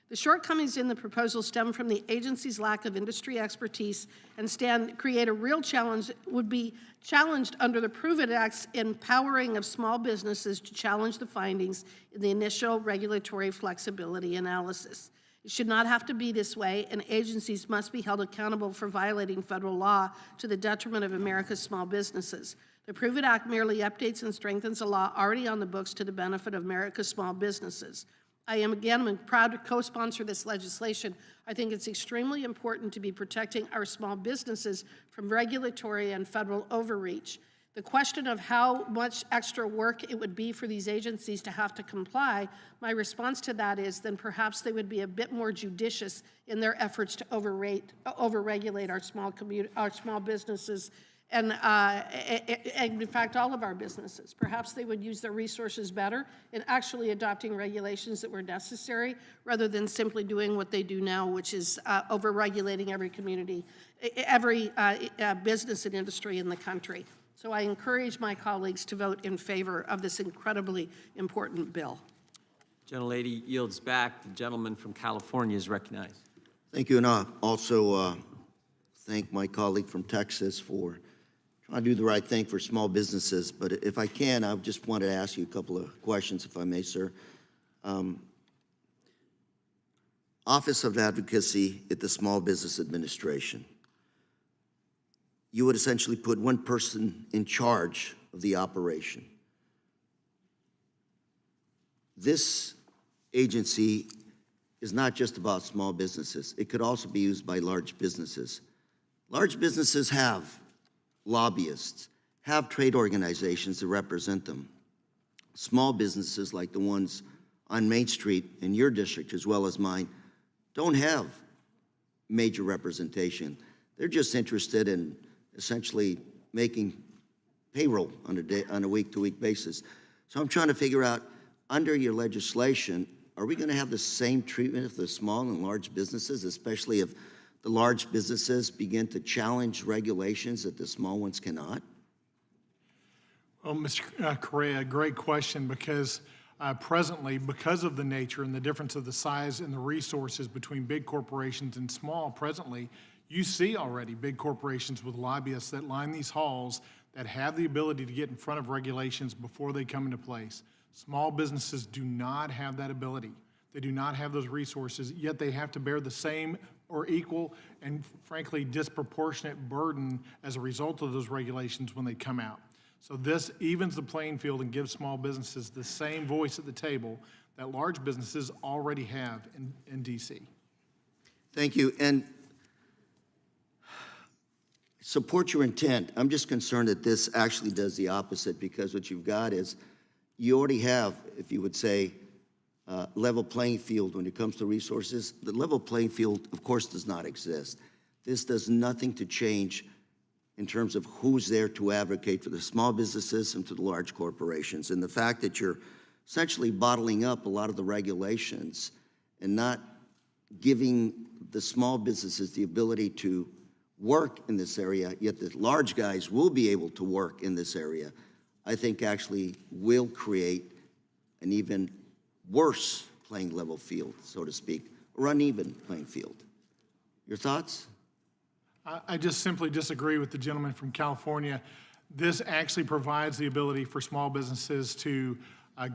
The shortcomings in the proposal stem from the agency's lack of industry expertise and create a real challenge, would be challenged under the Prove It Act's empowering of small businesses to challenge the findings in the initial regulatory flexibility analysis. It should not have to be this way, and agencies must be held accountable for violating federal law to the detriment of America's small businesses. The Prove It Act merely updates and strengthens a law already on the books to the benefit of America's small businesses. I'm proud to co-sponsor this legislation. I think it's extremely important to be protecting our small businesses from regulatory and federal overreach. The question of how much extra work it would be for these agencies to have to comply, my response to that is then perhaps they would be a bit more judicious in their efforts to overregulate our small businesses and in fact, all of our businesses. Perhaps they would use their resources better in actually adopting regulations that were necessary rather than simply doing what they do now, which is overregulating every community, every business and industry in the country. So I encourage my colleagues to vote in favor of this incredibly important bill. Gentlelady yields back. The gentleman from California is recognized. Thank you, and I also thank my colleague from Texas for trying to do the right thing for small businesses. But if I can, I just wanted to ask you a couple of questions, if I may, sir. Office of Advocacy at the Small Business Administration. You would essentially put one person in charge of the operation. This agency is not just about small businesses. It could also be used by large businesses. Large businesses have lobbyists, have trade organizations that represent them. Small businesses like the ones on Main Street in your district as well as mine don't have major representation. They're just interested in essentially making payroll on a week-to-week basis. So I'm trying to figure out, under your legislation, are we going to have the same treatment of the small and large businesses, especially if the large businesses begin to challenge regulations that the small ones cannot? Well, Mr. Correa, great question, because presently, because of the nature and the difference of the size and the resources between big corporations and small, presently, you see already big corporations with lobbyists that line these halls that have the ability to get in front of regulations before they come into place. Small businesses do not have that ability. They do not have those resources, yet they have to bear the same or equal and frankly disproportionate burden as a result of those regulations when they come out. So this evens the playing field and gives small businesses the same voice at the table that large businesses already have in DC. Thank you, and support your intent. I'm just concerned that this actually does the opposite, because what you've got is, you already have, if you would say, level playing field when it comes to resources. The level playing field, of course, does not exist. This does nothing to change in terms of who's there to advocate for the small businesses and to the large corporations. And the fact that you're essentially bottling up a lot of the regulations and not giving the small businesses the ability to work in this area, yet the large guys will be able to work in this area, I think actually will create an even worse playing level field, so to speak, or uneven playing field. Your thoughts? I just simply disagree with the gentleman from California. This actually provides the ability for small businesses to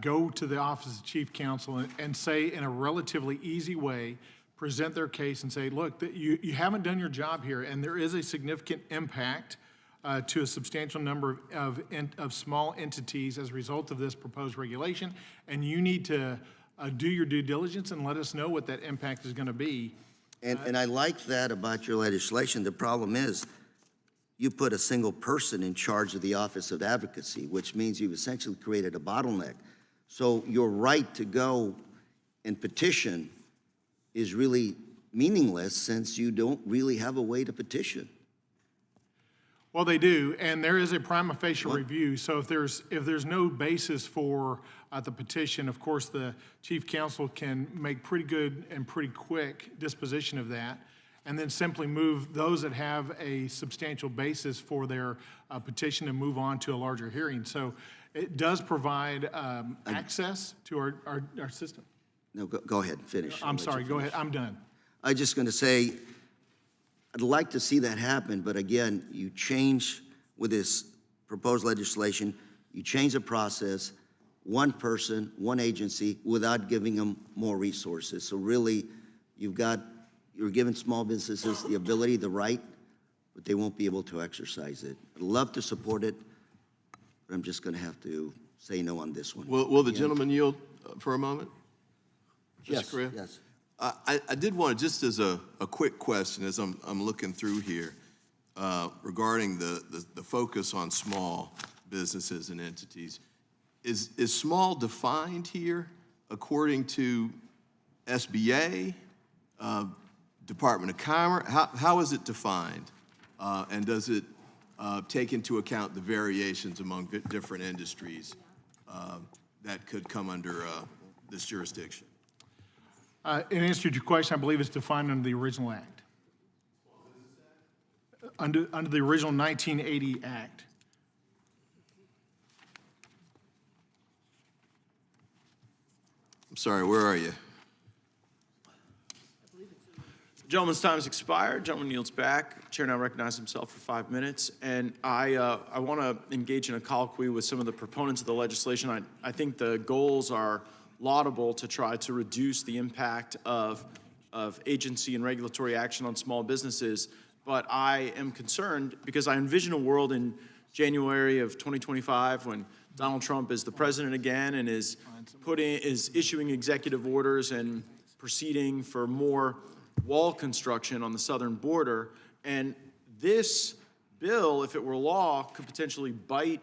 go to the Office of Chief Counsel and say in a relatively easy way, present their case and say, look, you haven't done your job here, and there is a significant impact to a substantial number of small entities as a result of this proposed regulation, and you need to do your due diligence and let us know what that impact is going to be. And I like that about your legislation. The problem is, you put a single person in charge of the Office of Advocacy, which means you've essentially created a bottleneck. So your right to go and petition is really meaningless, since you don't really have a way to petition. Well, they do, and there is a prima facie review. So if there's no basis for the petition, of course, the chief counsel can make pretty good and pretty quick disposition of that, and then simply move those that have a substantial basis for their petition and move on to a larger hearing. So it does provide access to our system. No, go ahead, finish. I'm sorry, go ahead, I'm done. I'm just going to say, I'd like to see that happen, but again, you change with this proposed legislation, you change the process, one person, one agency, without giving them more resources. So really, you're giving small businesses the ability, the right, but they won't be able to exercise it. I'd love to support it, but I'm just going to have to say no on this one. Will the gentleman yield for a moment? Yes, Correa? yes. I did want to, just as a quick question, as I'm looking through here, regarding the focus on small businesses and entities. Is small defined here according to SBA, Department of Commerce? How is it defined? And does it take into account the variations among different industries that could come under this jurisdiction? In answer to your question, I believe it's defined under the original act. Under the original 1980 act. I'm sorry, where are you? Gentleman's time has expired. Gentleman yields back. Chair now recognizes himself for 5 minutes. And I want to engage in a colloquy with some of the proponents of the legislation. I think the goals are laudable to try to reduce the impact of agency and regulatory action on small businesses. But I am concerned because I envision a world in January of 2025 when Donald Trump is the president again and is issuing executive orders and proceeding for more wall construction on the southern border. And this bill, if it were law, could potentially bite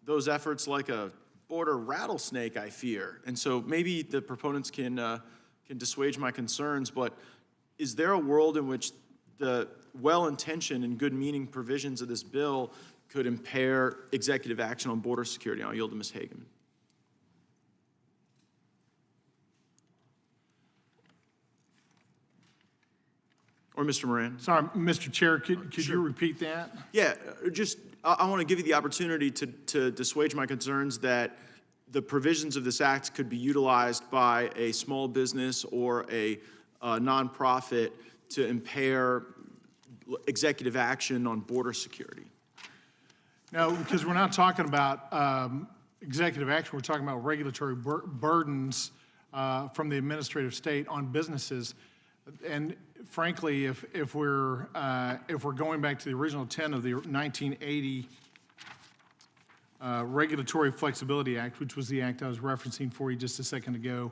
those efforts like a border rattlesnake, I fear. And so maybe the proponents can dissuade my concerns, but is there a world in which the well-intentioned and good-meaning provisions of this bill could impair executive action on border security? I'll yield to Ms. Hageman. Or Mr. Moran. Sorry, Mr. Chair, could you repeat that? Yeah, I want to give you the opportunity to dissuade my concerns that the provisions of this act could be utilized by a small business or a nonprofit to impair executive action on border security. No, because we're not talking about executive action, we're talking about regulatory burdens from the administrative state on businesses. And frankly, if we're going back to the original intent of the 1980 Regulatory Flexibility Act, which was the act I was referencing for you just a second ago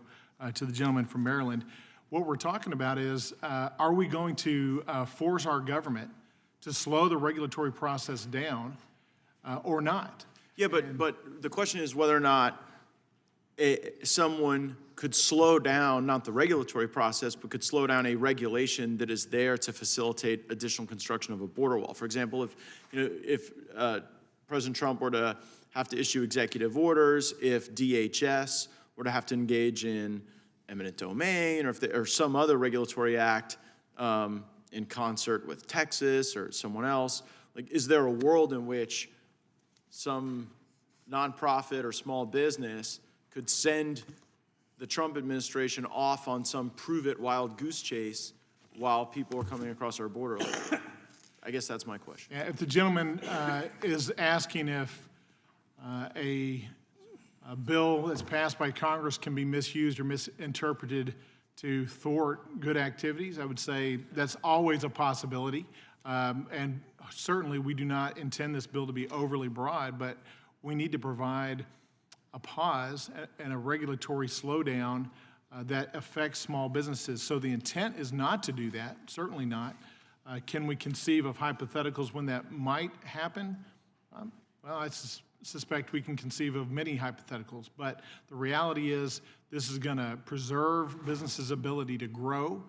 to the gentleman from Maryland, what we're talking about is, are we going to force our government to slow the regulatory process down or not? Yeah, but the question is whether or not someone could slow down, not the regulatory process, but could slow down a regulation that is there to facilitate additional construction of a border wall. For example, if President Trump were to have to issue executive orders, if DHS were to have to engage in eminent domain, or some other regulatory act in concert with Texas or someone else, like, is there a world in which some nonprofit or small business could send the Trump administration off on some prove-it wild goose chase while people are coming across our border? I guess that's my question. Yeah, if the gentleman is asking if a bill that's passed by Congress can be misused or misinterpreted to thwart good activities, I would say that's always a possibility. And certainly we do not intend this bill to be overly broad, but we need to provide a pause and a regulatory slowdown that affects small businesses. So the intent is not to do that, certainly not. Can we conceive of hypotheticals when that might happen? Well, I suspect we can conceive of many hypotheticals, but the reality is this is going to preserve businesses' ability to grow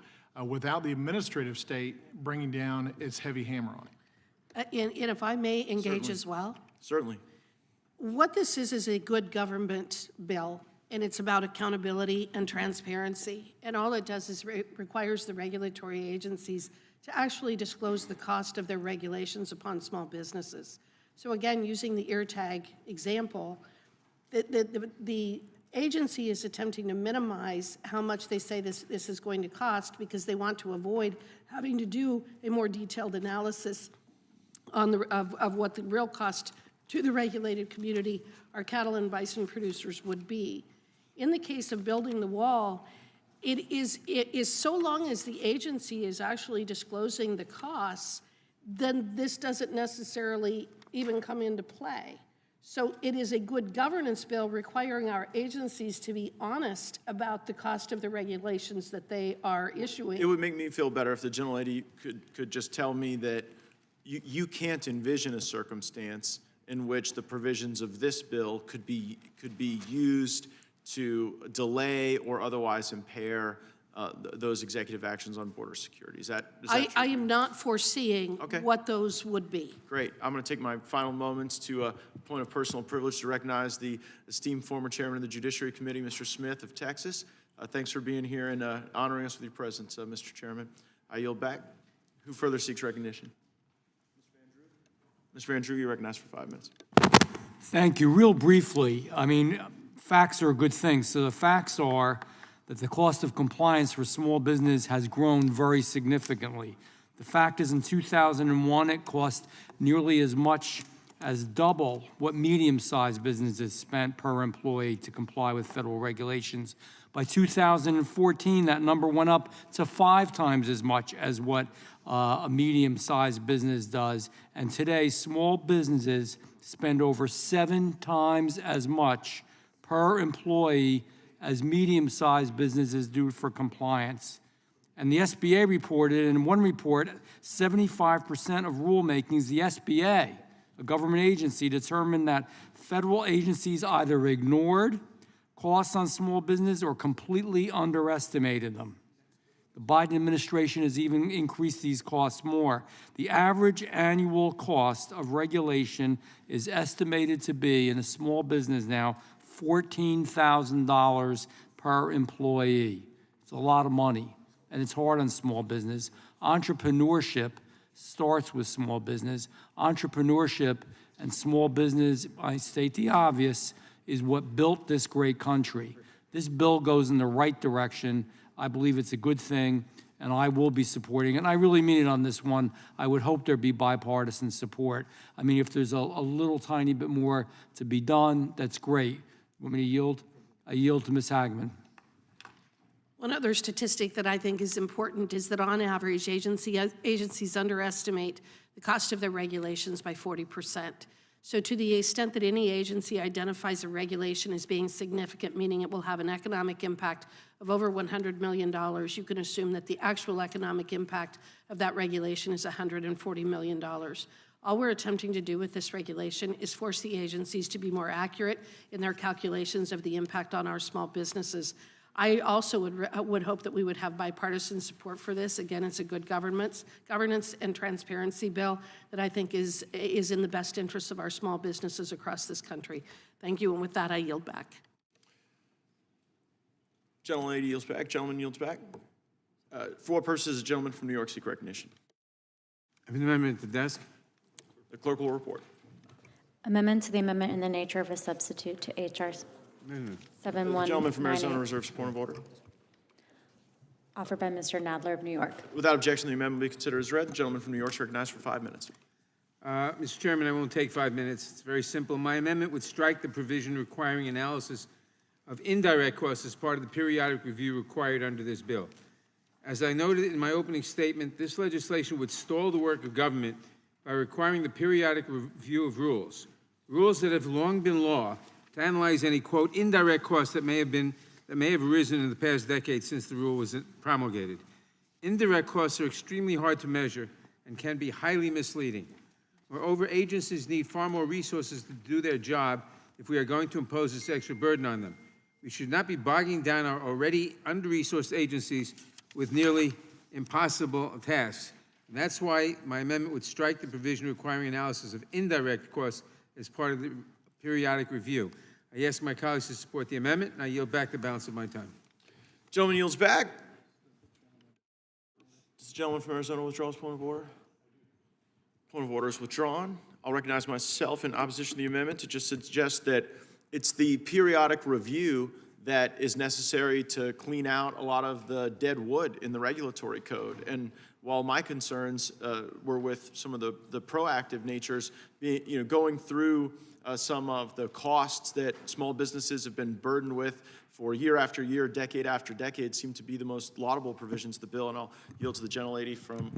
without the administrative state bringing down its heavy hammer on it. And if I may engage Certainly. as well? Certainly. What this is a good government bill, and it's about accountability and transparency. And all it does is requires the regulatory agencies to actually disclose the cost of their regulations upon small businesses. So again, using the ear tag example, the agency is attempting to minimize how much they say this is going to cost because they want to avoid having to do a more detailed analysis on of what the real cost to the regulated community, our cattle and bison producers, would be. In the case of building the wall, it is so long as the agency is actually disclosing the costs, then this doesn't necessarily even come into play. So it is a good governance bill requiring our agencies to be honest about the cost of the regulations that they are issuing. It would make me feel better if the gentlelady could just tell me that you can't envision a circumstance in which the provisions of this bill could be used to delay or otherwise impair those executive actions on border security. Is that I true? am not foreseeing what those would be. Great. I'm going to take my final moments to a point of personal privilege to recognize the esteemed former chairman of the Judiciary Committee, Mr. Smith of Texas. Thanks for being here and honoring us with your presence, Mr. Chairman. I yield back. Who further seeks recognition? Ms. Van Drew, you're recognized for 5 minutes. Thank you. Real briefly, I mean, facts are a good thing. So the facts are that the cost of compliance for small business has grown very significantly. The fact is in 2001, it cost nearly as much as double what medium-sized businesses spent per employee to comply with federal regulations. By 2014, that number went up to 5 times as much as what a medium-sized business does. And today, small businesses spend over 7 times as much per employee as medium-sized businesses do for compliance. And the SBA reported in one report, 75% of rulemakings, the SBA, a government agency, determined that federal agencies either ignored costs on small business or completely underestimated them. The Biden administration has even increased these costs more. The average annual cost of regulation is estimated to be, in a small business now, $14,000 per employee. It's a lot of money, and it's hard on small business. Entrepreneurship starts with small business. Entrepreneurship and small business, I state the obvious, is what built this great country. This bill goes in the right direction. I believe it's a good thing, and I will be supporting it. And I really mean it on this one. I would hope there'd be bipartisan support. I mean, if there's a little tiny bit more to be done, that's great. Want me to yield? I yield to Ms. Hageman. One other statistic that I think is important is that on average, agencies underestimate the cost of their regulations by 40%. So to the extent that any agency identifies a regulation as being significant, meaning it will have an economic impact of over $100 million, you can assume that the actual economic impact of that regulation is $140 million. All we're attempting to do with this regulation is force the agencies to be more accurate in their calculations of the impact on our small businesses. I also would hope that we would have bipartisan support for this. Again, it's a good governance and transparency bill that I think is in the best interest of our small businesses across this country. Thank you, and with that, I yield back. Gentlelady yields back. Gentleman yields back. For what purposes, the gentleman from New York seek recognition? I have an amendment at the desk. The clerk will report. Amendment to the amendment in the nature of a substitute to H.R. 7198. The gentleman from Arizona reserves point of order. Offered by Mr. Nadler of New York. Without objection, the amendment will be considered as read. The gentleman from New York is recognized for 5 minutes. Mr. Chairman, I won't take 5 minutes. It's very simple. My amendment would strike the provision requiring analysis of indirect costs as part of the periodic review required under this bill. As I noted in my opening statement, this legislation would stall the work of government by requiring the periodic review of rules that have long been law, to analyze any, quote, indirect costs that may have arisen in the past decade since the rule was promulgated. Indirect costs are extremely hard to measure and can be highly misleading. Moreover, agencies need far more resources to do their job if we are going to impose this extra burden on them. We should not be bogging down our already under-resourced agencies with nearly impossible tasks. And that's why my amendment would strike the provision requiring analysis of indirect costs as part of the periodic review. I ask my colleagues to support the amendment, and I yield back the balance of my time. Gentleman yields back. Does the gentleman from Arizona withdraw his point of order? Point of order is withdrawn. I'll recognize myself in opposition to the amendment to just suggest that it's the periodic review that is necessary to clean out a lot of the dead wood in the regulatory code. And while my concerns were with some of the proactive natures, going through some of the costs that small businesses have been burdened with for year after year, decade after decade, seem to be the most laudable provisions of the bill. And I'll yield to the gentlelady from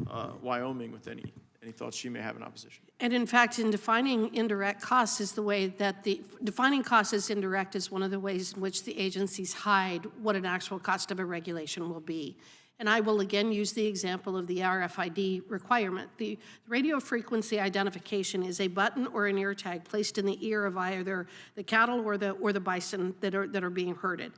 Wyoming with any thoughts she may have in opposition. And in fact, in defining indirect costs is the way that defining costs as indirect is one of the ways in which the agencies hide what an actual cost of a regulation will be. And I will again use the example of the RFID requirement. The radio frequency identification is a button or an ear tag placed in the ear of either the cattle or the bison that are being herded.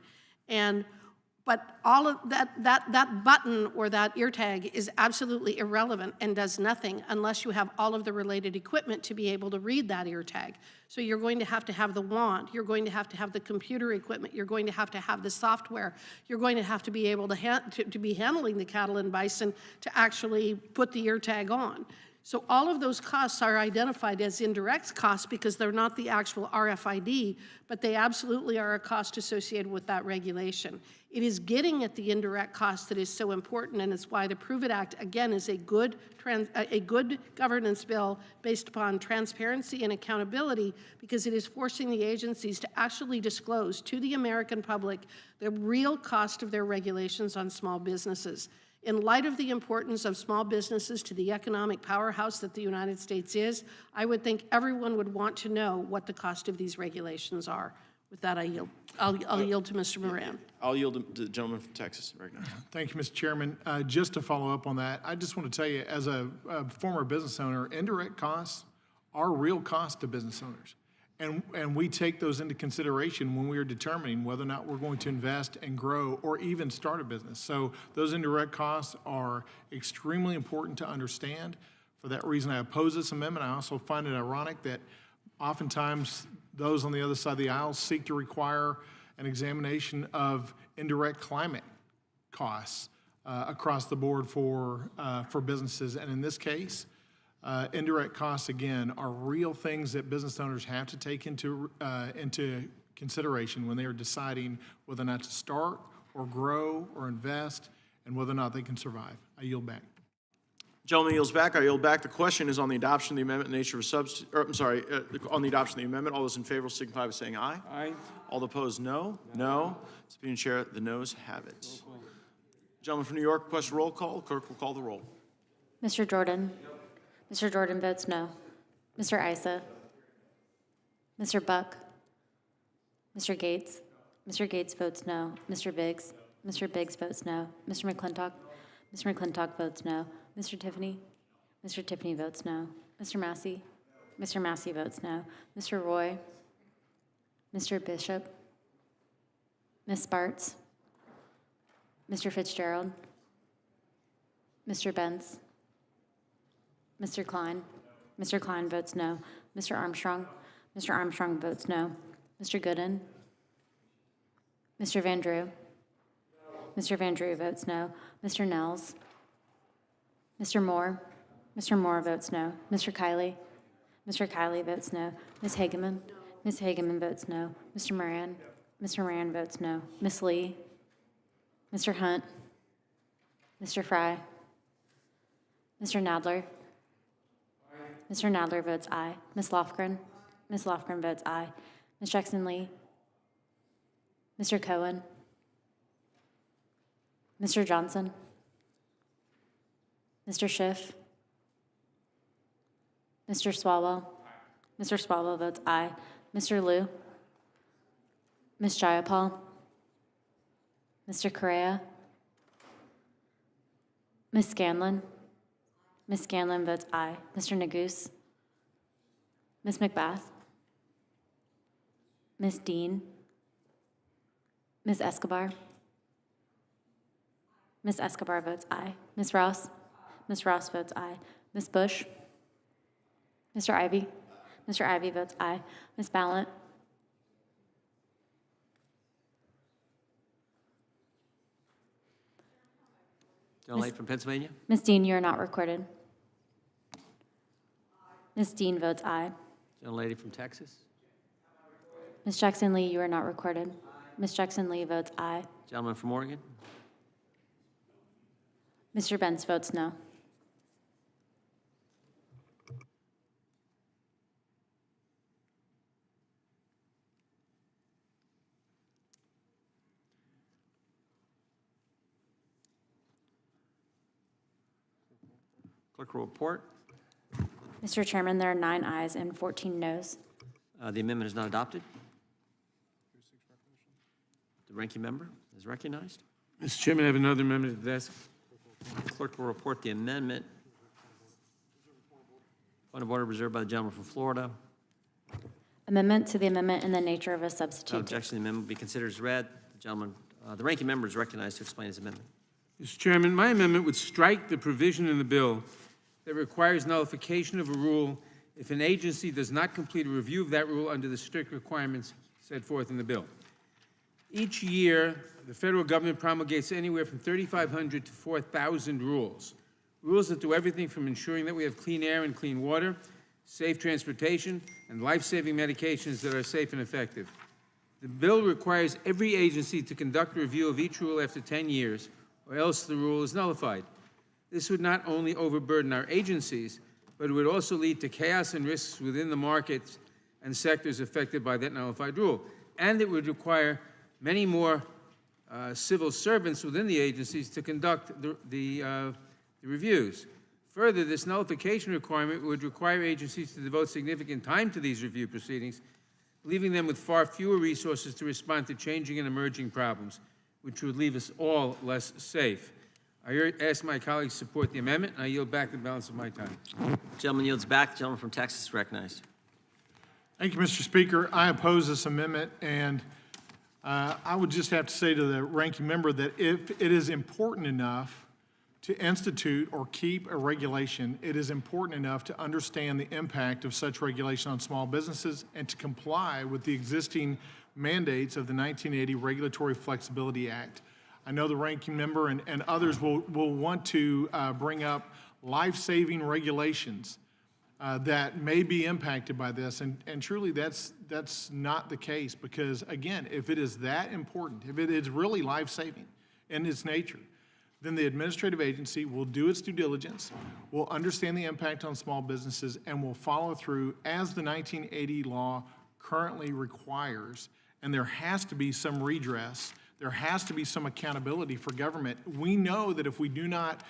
But all of that button or that ear tag is absolutely irrelevant and does nothing unless you have all of the related equipment to be able to read that ear tag. So you're going to have the wand, you're going to have the computer equipment, you're going to have the software, you're going to have to be able to be handling the cattle and bison to actually put the ear tag on. So all of those costs are identified as indirect costs because they're not the actual RFID, but they absolutely are a cost associated with that regulation. It is getting at the indirect cost that is so important, and it's why the Prove It Act, again, is a good governance bill based upon transparency and accountability, because it is forcing the agencies to actually disclose to the American public the real cost of their regulations on small businesses. In light of the importance of small businesses to the economic powerhouse that the United States is, I would think everyone would want to know what the cost of these regulations are. With that, I yield. I'll yield to Mr. Moran. I'll yield to the gentleman from Texas right now. Thank you, Mr. Chairman. Just to follow up on that, I just want to tell you, as a former business owner, indirect costs are real costs to business owners. And we take those into consideration when we are determining whether or not we're going to invest and grow or even start a business. So those indirect costs are extremely important to understand. For that reason, I oppose this amendment. I also find it ironic that oftentimes those on the other side of the aisle seek to require an examination of indirect climate costs across the board for businesses. And in this case, indirect costs, again, are real things that business owners have to take into consideration when they are deciding whether or not to start or grow or invest and whether or not they can survive. I yield back. Gentleman yields back. I yield back. The question is on the adoption of the amendment, nature of on the adoption of the amendment. All those in favor will signify by saying aye. Aye. All opposed, no. No. Speaking Chair, the noes have it. Gentleman from New York requests roll call. Clerk will call the roll. Mr. Jordan? Mr. Jordan votes no. Mr. Issa? Mr. Buck? Mr. Gates? Mr. Gates votes no. Mr. Biggs? Mr. Biggs votes no. Mr. McClintock? Mr. McClintock votes no. Mr. Tiffany? Mr. Tiffany votes no. Mr. Massey? Mr. Massey votes no. Mr. Roy? Mr. Bishop? Ms. Sparts? Mr. Fitzgerald? Mr. Benz? Mr. Klein? Mr. Klein votes no. Mr. Armstrong? Mr. Armstrong votes no. Mr. Gooden? Mr. Van Drew? Mr. Van Drew votes no. Mr. Nels? Mr. Moore? Mr. Moore votes no. Mr. Kiley? Mr. Kiley votes no. Ms. Hageman? Ms. Hageman votes no. Mr. Moran? Mr. Moran votes no. Ms. Lee? Mr. Hunt? Mr. Fry? Mr. Nadler? Mr. Nadler votes aye. Ms. Lofgren? Ms. Lofgren votes aye. Ms. Jackson Lee? Mr. Cohen? Mr. Johnson? Mr. Schiff? Mr. Swalwell? Mr. Swalwell votes aye. Mr. Liu? Ms. Jayapal? Mr. Correa? Ms. Scanlon? Ms. Scanlon votes aye. Mr. Neguse? Ms. McBath? Ms. Dean? Ms. Escobar? Ms. Escobar votes aye. Ms. Ross? Ms. Ross votes aye. Ms. Bush? Mr. Ivy? Mr. Ivy votes aye. Ms. Ballant? Gentleman from Pennsylvania. Ms. Dean, you are not recorded. Ms. Dean votes aye. Gentlelady from Texas. Ms. Jackson Lee, you are not recorded. Ms. Jackson Lee votes aye. Gentleman from Oregon. Mr. Benz votes no. Clerk will report. Mr. Chairman, there are 9 ayes and 14 noes. The amendment is not adopted. The ranking member is recognized. Mr. Chairman, I have another amendment at the desk. Clerk will report the amendment. Point of order reserved by the gentleman from Florida. Amendment to the amendment in the nature of a Without substitute. objection, the amendment will be considered as read. The gentleman, the ranking member is recognized to explain his amendment. Mr. Chairman, my amendment would strike the provision in the bill that requires nullification of a rule if an agency does not complete a review of that rule under the strict requirements set forth in the bill. Each year, the federal government promulgates anywhere from 3,500 to 4,000 rules. Rules that do everything from ensuring that we have clean air and clean water, safe transportation, and life-saving medications that are safe and effective. The bill requires every agency to conduct a review of each rule after 10 years, or else the rule is nullified. This would not only overburden our agencies, but it would also lead to chaos and risks within the markets and sectors affected by that nullified rule. And it would require many more civil servants within the agencies to conduct the reviews. Further, this nullification requirement would require agencies to devote significant time to these review proceedings, leaving them with far fewer resources to respond to changing and emerging problems, which would leave us all less safe. I ask my colleagues to support the amendment, and I yield back the balance of my time. Gentleman yields back. The gentleman from Texas is recognized. Thank you, Mr. Speaker. I oppose this amendment, and I would just have to say to the ranking member that if it is important enough to institute or keep a regulation, it is important enough to understand the impact of such regulation on small businesses and to comply with the existing mandates of the 1980 Regulatory Flexibility Act. I know the ranking member and others will want to bring up life-saving regulations that may be impacted by this, and truly that's not the case, because again, if it is that important, if it is really life-saving in its nature, then the administrative agency will do its due diligence, will understand the impact on small businesses, and will follow through as the 1980 law currently requires. And there has to be some redress. There has to be some accountability for government. We know that if we do not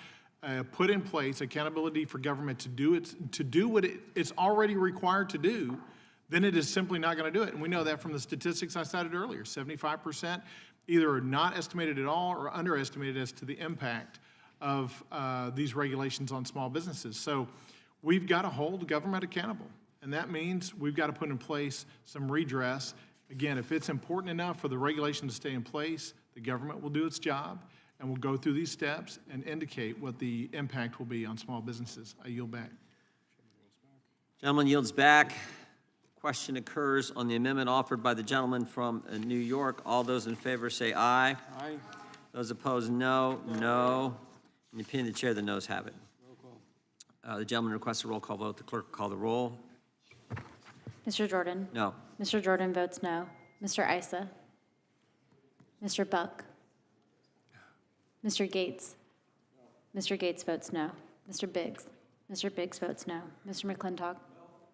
put in place accountability for government to do what it's already required to do, then it is simply not going to do it. And we know that from the statistics I cited earlier. 75% either are not estimated at all or underestimated as to the impact of these regulations on small businesses. So we've got to hold government accountable. And that means we've got to put in place some redress. Again, if it's important enough for the regulation to stay in place, the government will do its job and will go through these steps and indicate what the impact will be on small businesses. I yield back. Gentleman yields back. Question occurs on the amendment offered by the gentleman from New York. All those in favor say aye. Aye. Those opposed, no. No. In the opinion of the chair, the noes have it. The gentleman requests a roll call vote. The clerk will call the roll. Mr. Jordan? No. Mr. Jordan votes no. Mr. Issa? Mr. Buck? Mr. Gates? Mr. Gates votes no. Mr. Biggs? Mr. Biggs votes no. Mr. McClintock?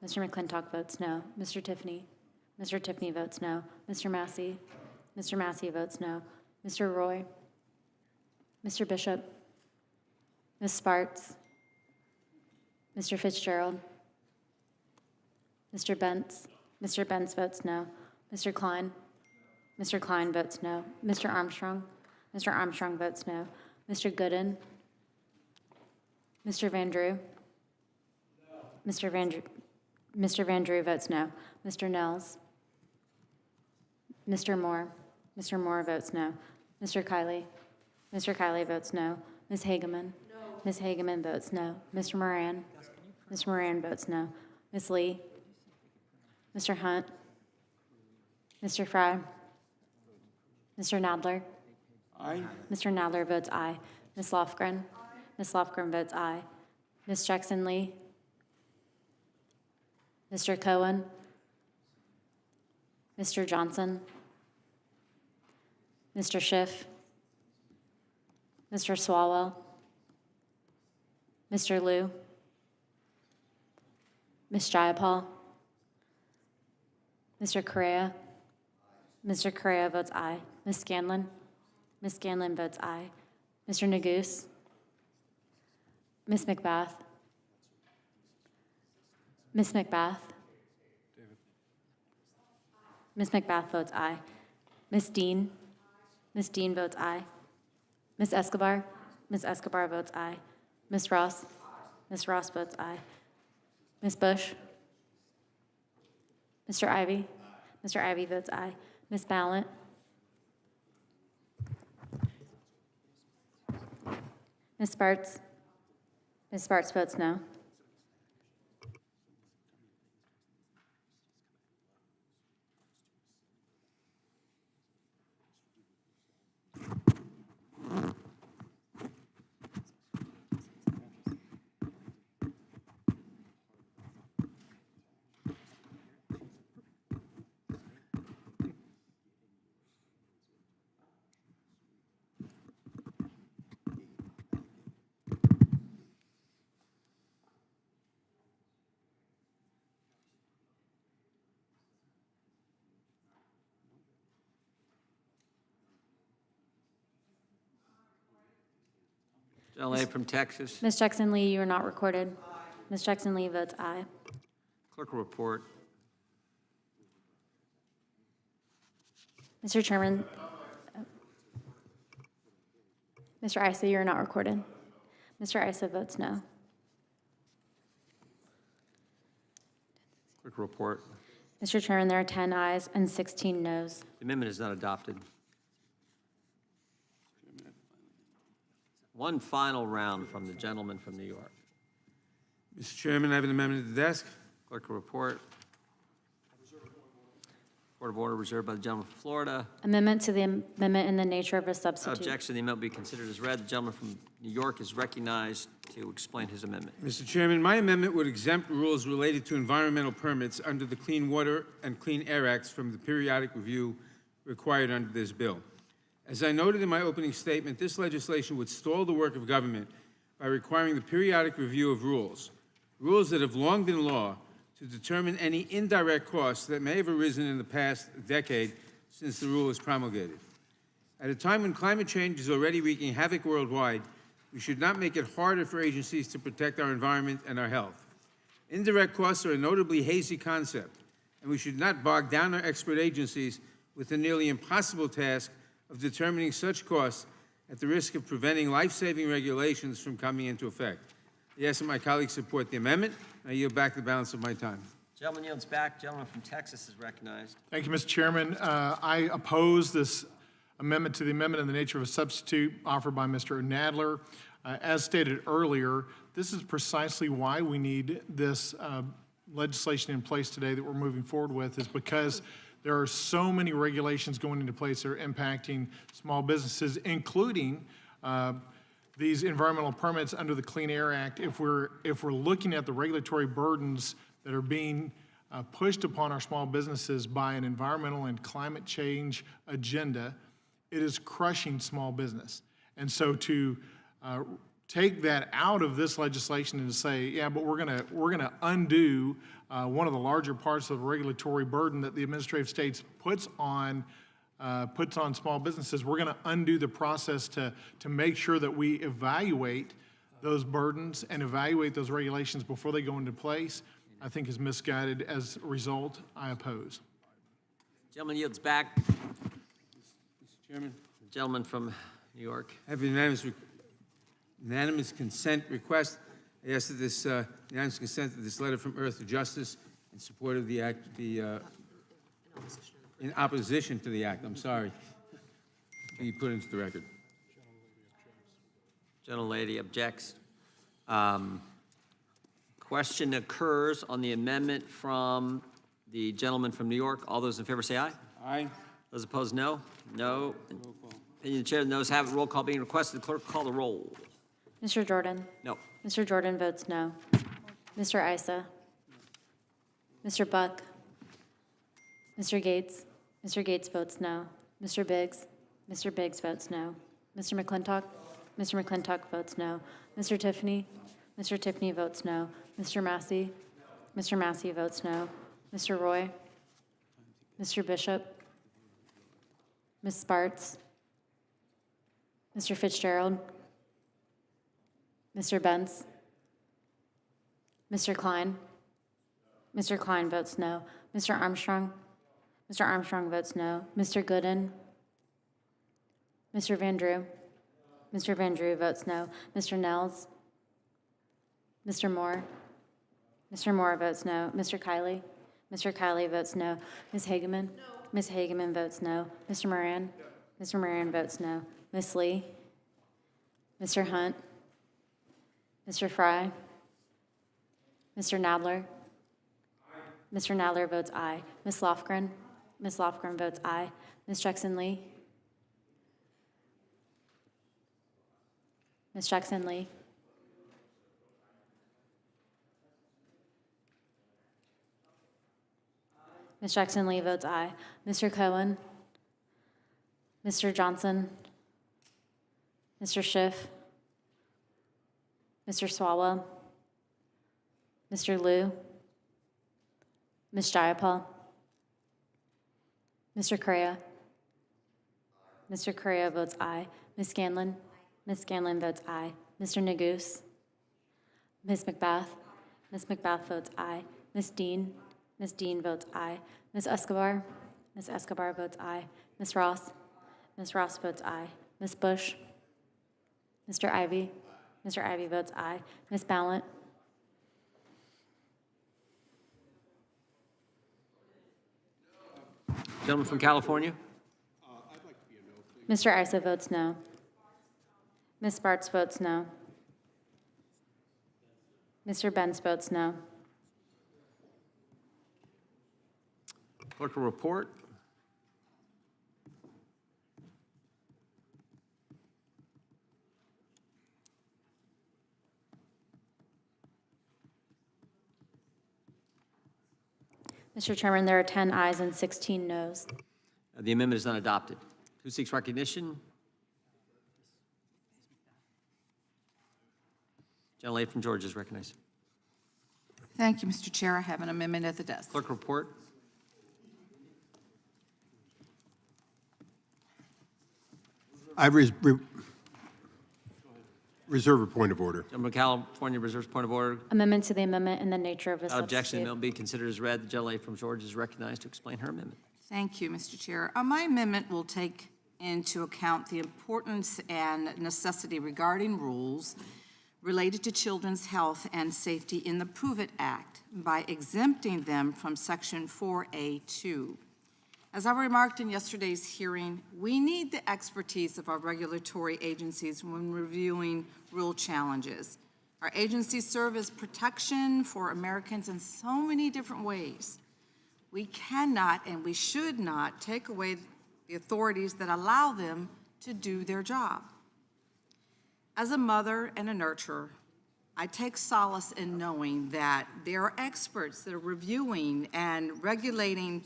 Mr. McClintock votes no. Mr. Tiffany? Mr. Tiffany votes no. Mr. Massey? Mr. Massey votes no. Mr. Roy? Mr. Bishop? Ms. Sparks? Mr. Fitzgerald? Mr. Bentz? Mr. Bentz votes no. Mr. Klein? Mr. Klein votes no. Mr. Armstrong? Mr. Armstrong votes no. Mr. Gooden? Mr. Van Drew? Mr. Van Drew votes no. Mr. Nels? Mr. Moore? Mr. Moore votes no. Mr. Kiley? Mr. Kiley votes no. Ms. Hageman? Ms. Hageman votes no. Mr. Moran? Ms. Moran votes no. Ms. Lee? Mr. Hunt? Mr. Fry? Mr. Nadler? Aye. Mr. Nadler votes aye. Ms. Lofgren? Ms. Lofgren votes aye. Ms. Jackson Lee? Mr. Cohen? Mr. Johnson? Mr. Schiff? Mr. Swalwell? Mr. Liu? Ms. Jayapal? Mr. Correa? Mr. Correa votes aye. Ms. Scanlon? Ms. Scanlon votes aye. Mr. Neguse? Ms. McBath? Ms. McBath? Ms. McBath votes aye. Ms. Dean? Ms. Dean votes aye. Ms. Escobar? Ms. Escobar votes aye. Ms. Ross? Ms. Ross votes aye. Ms. Bush? Mr. Ivy? Mr. Ivy votes aye. Ms. Ballant? Ms. Sparts? Ms. Sparts votes no. Gentleman from Texas. Ms. Jackson Lee, you are not recorded. Ms. Jackson Lee votes aye. Clerk will report. Mr. Chairman, Mr. Issa, you are not recorded. Mr. Issa votes no. Clerk will report. Mr. Chairman, there are 10 ayes and 16 noes. The amendment is not adopted. One final round from the gentleman from New York. Mr. Chairman, I have an amendment at the desk. Clerk will report. Point of order reserved by the gentleman from Florida. Amendment to the amendment in the nature of a Without substitute. objection, the amendment be considered as read. The gentleman from New York is recognized to explain his amendment. Mr. Chairman, my amendment would exempt rules related to environmental permits under the Clean Water and Clean Air Acts from the periodic review required under this bill. As I noted in my opening statement, this legislation would stall the work of government by requiring the periodic review of rules that have long been law, to determine any indirect costs that may have arisen in the past decade since the rule was promulgated. At a time when climate change is already wreaking havoc worldwide, we should not make it harder for agencies to protect our environment and our health. Indirect costs are a notably hazy concept, and we should not bog down our expert agencies with the nearly impossible task of determining such costs at the risk of preventing life-saving regulations from coming into effect. I ask that my colleagues support the amendment. I yield back the balance of my time. Gentleman yields back. Gentleman from Texas is recognized. Thank you, Mr. Chairman. I oppose this amendment to the amendment in the nature of a substitute offered by Mr. Nadler. As stated earlier, this is precisely why we need this legislation in place today that we're moving forward with, is because there are so many regulations going into place that are impacting small businesses, including these environmental permits under the Clean Air Act. If we're looking at the regulatory burdens that are being pushed upon our small businesses by an environmental and climate change agenda, it is crushing small business. And so to take that out of this legislation and to say, yeah, but we're gonna undo one of the larger parts of the regulatory burden that the administrative states puts on small businesses, we're going to undo the process to make sure that we evaluate those burdens and evaluate those regulations before they go into place, I think is misguided. As a result, I oppose. Gentleman yields back. Mr. Chairman. Gentleman from New York. I have an unanimous consent request. I ask that this unanimous consent that this letter from Earth to Justice in support of the act be in opposition to the act, I'm sorry, be put into the record. Gentlelady objects. Question occurs on the amendment from the gentleman from New York. All those in favor say aye. Aye. Those opposed, no. No. Opinion of the chair, the noes have it. Roll call being requested. The clerk will call the roll. Mr. Jordan? No. Mr. Jordan votes no. Mr. Issa? Mr. Buck? Mr. Gates? Mr. Gates votes no. Mr. Biggs? Mr. Biggs votes no. Mr. McClintock? Mr. McClintock votes no. Mr. Tiffany? Mr. Tiffany votes no. Mr. Massey? Mr. Massey votes no. Mr. Roy? Mr. Bishop? Ms. Sparts? Mr. Fitzgerald? Mr. Benz? Mr. Klein? Mr. Klein votes no. Mr. Armstrong? Mr. Armstrong votes no. Mr. Gooden? Mr. Van Drew? Mr. Van Drew votes no. Mr. Nels? Mr. Moore? Mr. Moore votes no. Mr. Kiley? Mr. Kiley votes no. Ms. Hageman? No. Ms. Hageman votes no. Mr. Moran? Mr. Moran votes no. Ms. Lee? Mr. Hunt? Mr. Fry? Mr. Nadler? Mr. Nadler votes aye. Ms. Lofgren? Ms. Lofgren votes aye. Ms. Jackson-Lee? Ms. Jackson-Lee? Ms. Jackson-Lee votes aye. Mr. Cohen? Mr. Johnson? Mr. Schiff? Mr. Swalwell? Mr. Liu? Ms. Jayapal? Mr. Correa? Mr. Correa votes aye. Ms. Scanlon? Ms. Scanlon votes aye. Mr. Neguse? Ms. McBath? Ms. McBath votes aye. Ms. Dean? Ms. Dean votes aye. Ms. Escobar? Ms. Escobar votes aye. Ms. Ross? Ms. Ross votes aye. Ms. Bush? Mr. Ivy? Mr. Ivy votes aye. Ms. Ballant? Gentleman from California? Mr. Isa votes no. Ms. Sparks votes no. Mr. Benz votes no. Clerk will report. Mr. Chairman, there are 10 ayes and 16 noes. The amendment is not adopted. Who seeks recognition? Gentlelady from Georgia is recognized. Thank you, Mr. Chair. I have an amendment at the desk. Clerk report. I reserve a point of order. Gentleman from California reserves point of order. Amendment to the amendment in the nature of a Without objection, the substitute. bill be considered as read. The gentlelady from Georgia is recognized to explain her amendment. Thank you, Mr. Chair. My amendment will take into account the importance and necessity regarding rules related to children's health and safety in the Prove It Act by exempting them from Section 4A2. As I remarked in yesterday's hearing, we need the expertise of our regulatory agencies when reviewing rule challenges. Our agencies serve as protection for Americans in so many different ways. We cannot and we should not take away the authorities that allow them to do their job. As a mother and a nurturer, I take solace in knowing that there are experts that are reviewing and regulating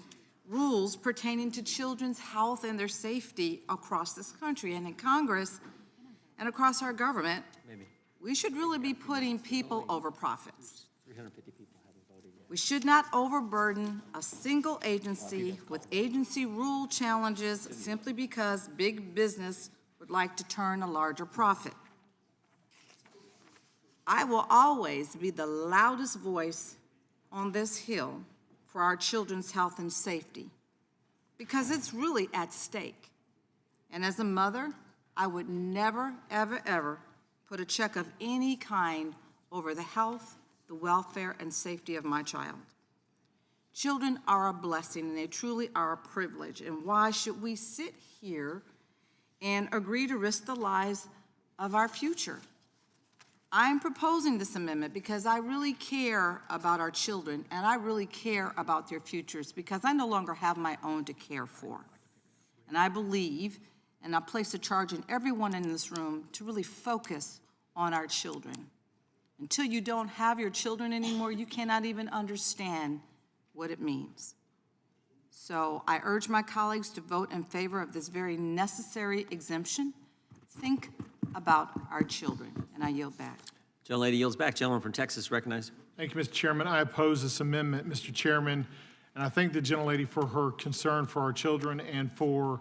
rules pertaining to children's health and their safety across this country. And in Congress and across our government, we should really be putting people over profits. 350 people haven't voted yet. We should not overburden a single agency with agency rule challenges simply because big business would like to turn a larger profit. I will always be the loudest voice on this Hill for our children's health and safety, because it's really at stake. And as a mother, I would never, ever, ever put a check of any kind over the health, the welfare, and safety of my child. Children are a blessing, and they truly are a privilege. And why should we sit here and agree to risk the lives of our future? I'm proposing this amendment because I really care about our children, and I really care about their futures, because I no longer have my own to care for. And I believe, and I place a charge in everyone in this room to really focus on our children. Until you don't have your children anymore, you cannot even understand what it means. So I urge my colleagues to vote in favor of this very necessary exemption. Think about our children, and I yield back. Gentlelady yields back. Gentleman from Texas recognized. Thank you, Mr. Chairman. I oppose this amendment, Mr. Chairman, and I thank the gentlelady for her concern for our children and for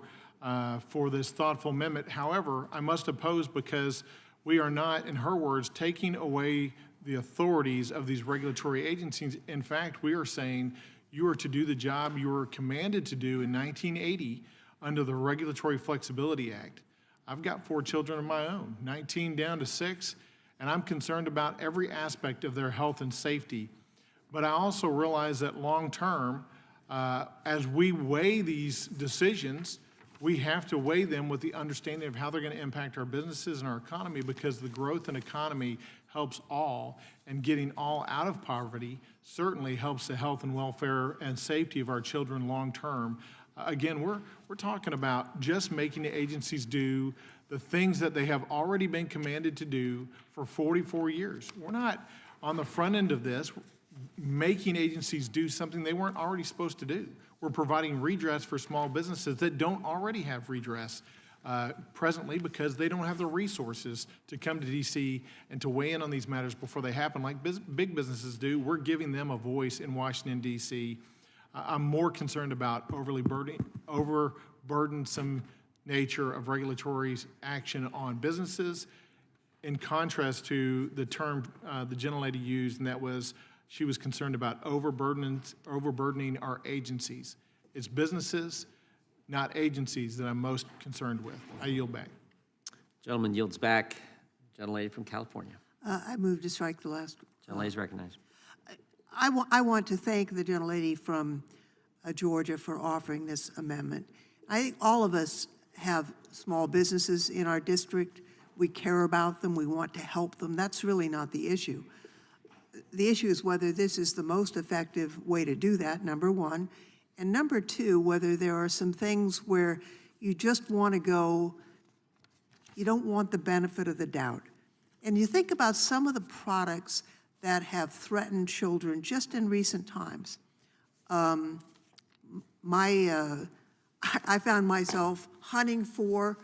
this thoughtful amendment. However, I must oppose because we are not, in her words, taking away the authorities of these regulatory agencies. In fact, we are saying you are to do the job you were commanded to do in 1980 under the Regulatory Flexibility Act. I've got 4 children of my own, 19 down to 6, and I'm concerned about every aspect of their health and safety. But I also realize that long-term, as we weigh these decisions, we have to weigh them with the understanding of how they're going to impact our businesses and our economy, because the growth in economy helps all, and getting all out of poverty certainly helps the health and welfare and safety of our children long-term. Again, we're talking about just making the agencies do the things that they have already been commanded to do for 44 years. We're not on the front end of this making agencies do something they weren't already supposed to do. We're providing redress for small businesses that don't already have redress presently because they don't have the resources to come to D.C. and to weigh in on these matters before they happen like big businesses do. We're giving them a voice in Washington, D.C. I'm more concerned about overburdensome nature of regulatory action on businesses, in contrast to the term the gentlelady used, and that was she was concerned about overburdening our agencies. It's businesses, not agencies, that I'm most concerned with. I yield back. Gentleman yields back. Gentlelady from California. I move to strike the last. Gentlelady is recognized. I want to thank the gentlelady from Georgia for offering this amendment. I think all of us have small businesses in our district. We care about them. We want to help them. That's really not the issue. The issue is whether this is the most effective way to do that, number one. And number two, whether there are some things where you just want to go, you don't want the benefit of the doubt. And you think about some of the products that have threatened children just in recent times. I found myself hunting for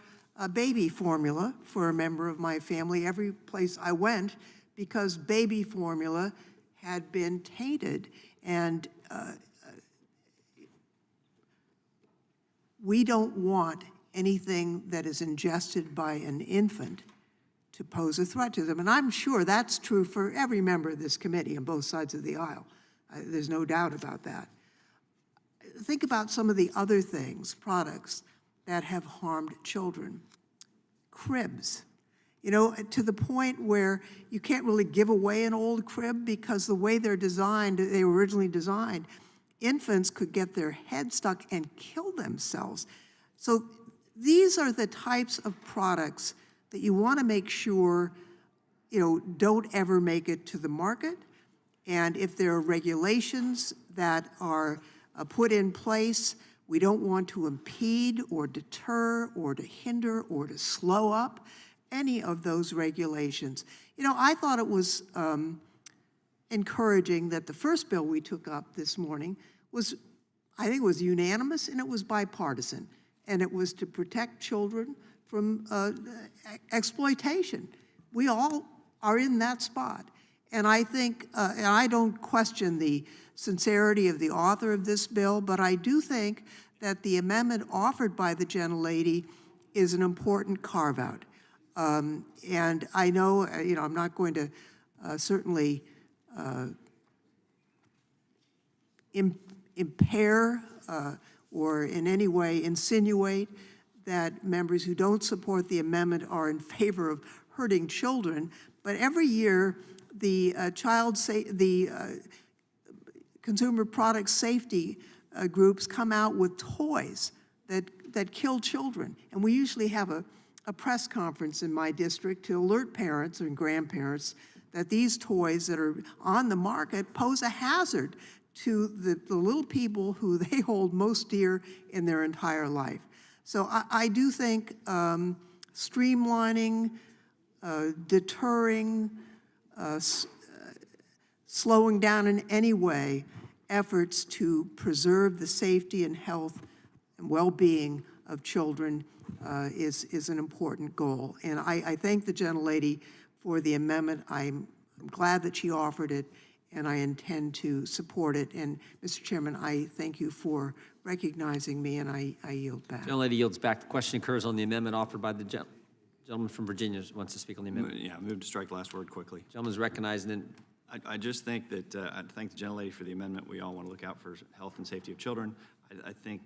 baby formula for a member of my family every place I went because baby formula had been tainted. And we don't want anything that is ingested by an infant to pose a threat to them. And I'm sure that's true for every member of this committee on both sides of the aisle. There's no doubt about that. Think about some of the other things, products that have harmed children. Cribs, you know, to the point where you can't really give away an old crib because the way they're designed, they were originally designed, infants could get their head stuck and kill themselves. So these are the types of products that you want to make sure, you know, don't ever make it to the market. And if there are regulations that are put in place, we don't want to impede or deter or to hinder or to slow up any of those regulations. You know, I thought it was encouraging that the first bill we took up this morning was, I think it was unanimous and it was bipartisan. And it was to protect children from exploitation. We all are in that spot. And I think, and I don't question the sincerity of the author of this bill, but I do think that the amendment offered by the gentlelady is an important carve-out. And I know, you know, I'm not going to certainly impair or in any way insinuate that members who don't support the amendment are in favor of hurting children. But every year, the consumer product safety groups come out with toys that kill children. And we usually have a press conference in my district to alert parents and grandparents that these toys that are on the market pose a hazard to the little people who they hold most dear in their entire life. So I do think streamlining, deterring, slowing down in any way efforts to preserve the safety and health and well-being of children is an important goal. And I thank the gentlelady for the amendment. I'm glad that she offered it, and I intend to support it. And Mr. Chairman, I thank you for recognizing me, and I yield back. Gentlelady yields back. The question occurs on the amendment offered by the gentleman from Virginia who wants to speak on the amendment. Yeah, move to strike last word quickly. Gentleman's recognized. And I just think that, I'd thank the gentlelady for the amendment. We all want to look out for health and safety of children. I think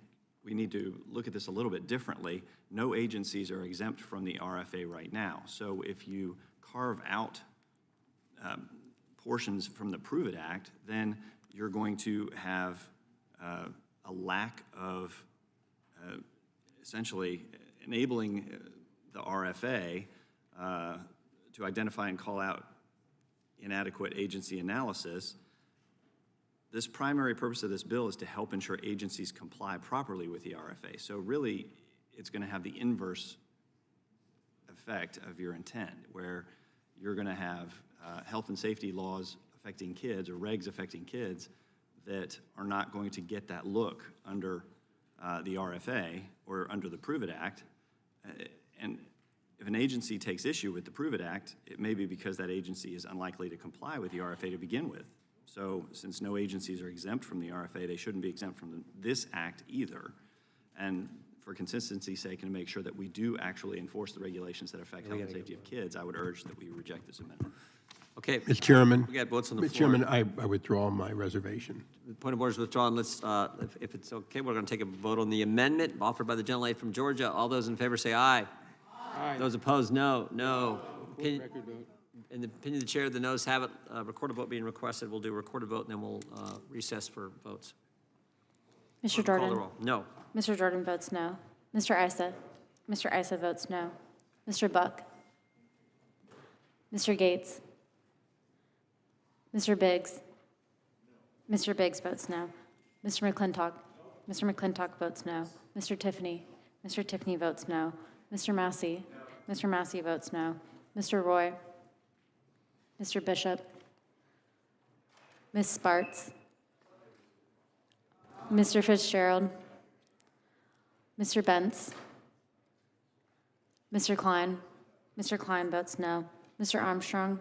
we need to look at this a little bit differently. No agencies are exempt from the RFA right now. So if you carve out portions from the Prove It Act, then you're going to have a lack of essentially enabling the RFA to identify and call out inadequate agency analysis. This primary purpose of this bill is to help ensure agencies comply properly with the RFA. So really, it's going to have the inverse effect of your intent, where you're going to have health and safety laws affecting kids or regs affecting kids that are not going to get that look under the RFA or under the Prove It Act. And if an agency takes issue with the Prove It Act, it may be because that agency is unlikely to comply with the RFA to begin with. So since no agencies are exempt from the RFA, they shouldn't be exempt from this act either. And for consistency's sake and to make sure that we do actually enforce the regulations that affect health and safety of kids, I would urge that we reject this amendment. okay. Mr. Chairman. We got votes on the Mr. floor. Chairman, I withdraw my reservation. The point of order is withdrawn. Let's, if it's okay, we're going to take a vote on the amendment offered by the gentlelady from Georgia. All those in favor say aye. Aye. Those opposed, no. No. In the opinion of the chair, the noes have it. Recorded vote being requested. We'll do a recorded vote, and then we'll recess for votes. Mr. Call the Jordan? roll. No. Mr. Jordan votes no. Mr. Isa? Mr. Isa votes no. Mr. Buck? Mr. Gates? Mr. Biggs? Mr. Biggs votes no. Mr. McClintock? Mr. McClintock votes no. Mr. Tiffany? Mr. Tiffany votes no. Mr. Massey? Mr. Massey votes no. Mr. Roy? Mr. Bishop? Ms. Sparts? Mr. Fitzgerald? Mr. Bentz? Mr. Klein? Mr. Klein votes no. Mr. Armstrong?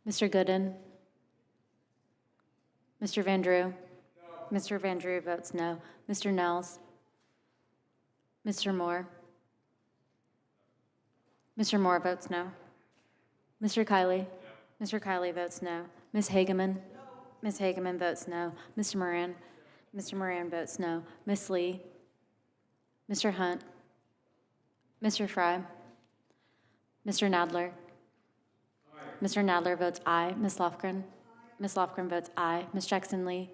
Mr. Gooden? Mr. Van Drew? Mr. Van Drew votes no. Mr. Nels? Mr. Moore? Mr. Moore votes no. Mr. Kiley? Mr. Kiley votes no. Ms. Hageman? Ms. Hageman votes no. Mr. Moran? Mr. Moran votes no. Ms. Lee? Mr. Hunt? Mr. Fry? Mr. Nadler? Mr. Nadler votes aye. Ms. Lofgren? Ms. Lofgren votes aye. Ms. Jackson Lee?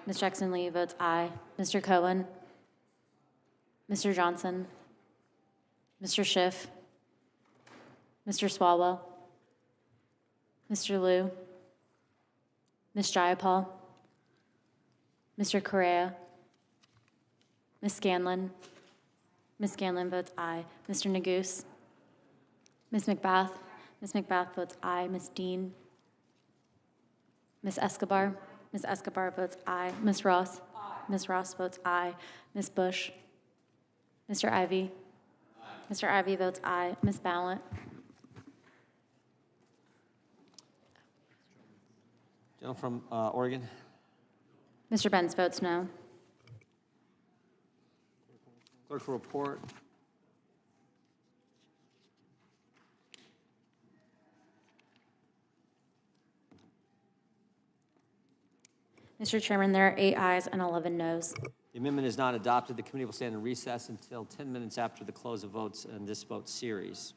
Ms. Jackson Lee votes aye. Mr. Cohen? Mr. Johnson? Mr. Schiff? Mr. Swalwell? Mr. Liu? Ms. Jayapal? Mr. Correa? Ms. Scanlon? Ms. Scanlon votes aye. Mr. Neguse? Ms. McBath? Ms. McBath votes aye. Ms. Dean? Ms. Escobar? Ms. Escobar votes aye. Ms. Ross? Ms. Ross votes aye. Ms. Bush? Mr. Ivy? Mr. Ivy votes aye. Ms. Ballant? Gentleman from Oregon. Mr. Benz votes no. Clerk will report. Mr. Chairman, there are 8 ayes and 11 noes. The amendment is not adopted. The committee will stand in recess until 10 minutes after the close of votes in this vote series.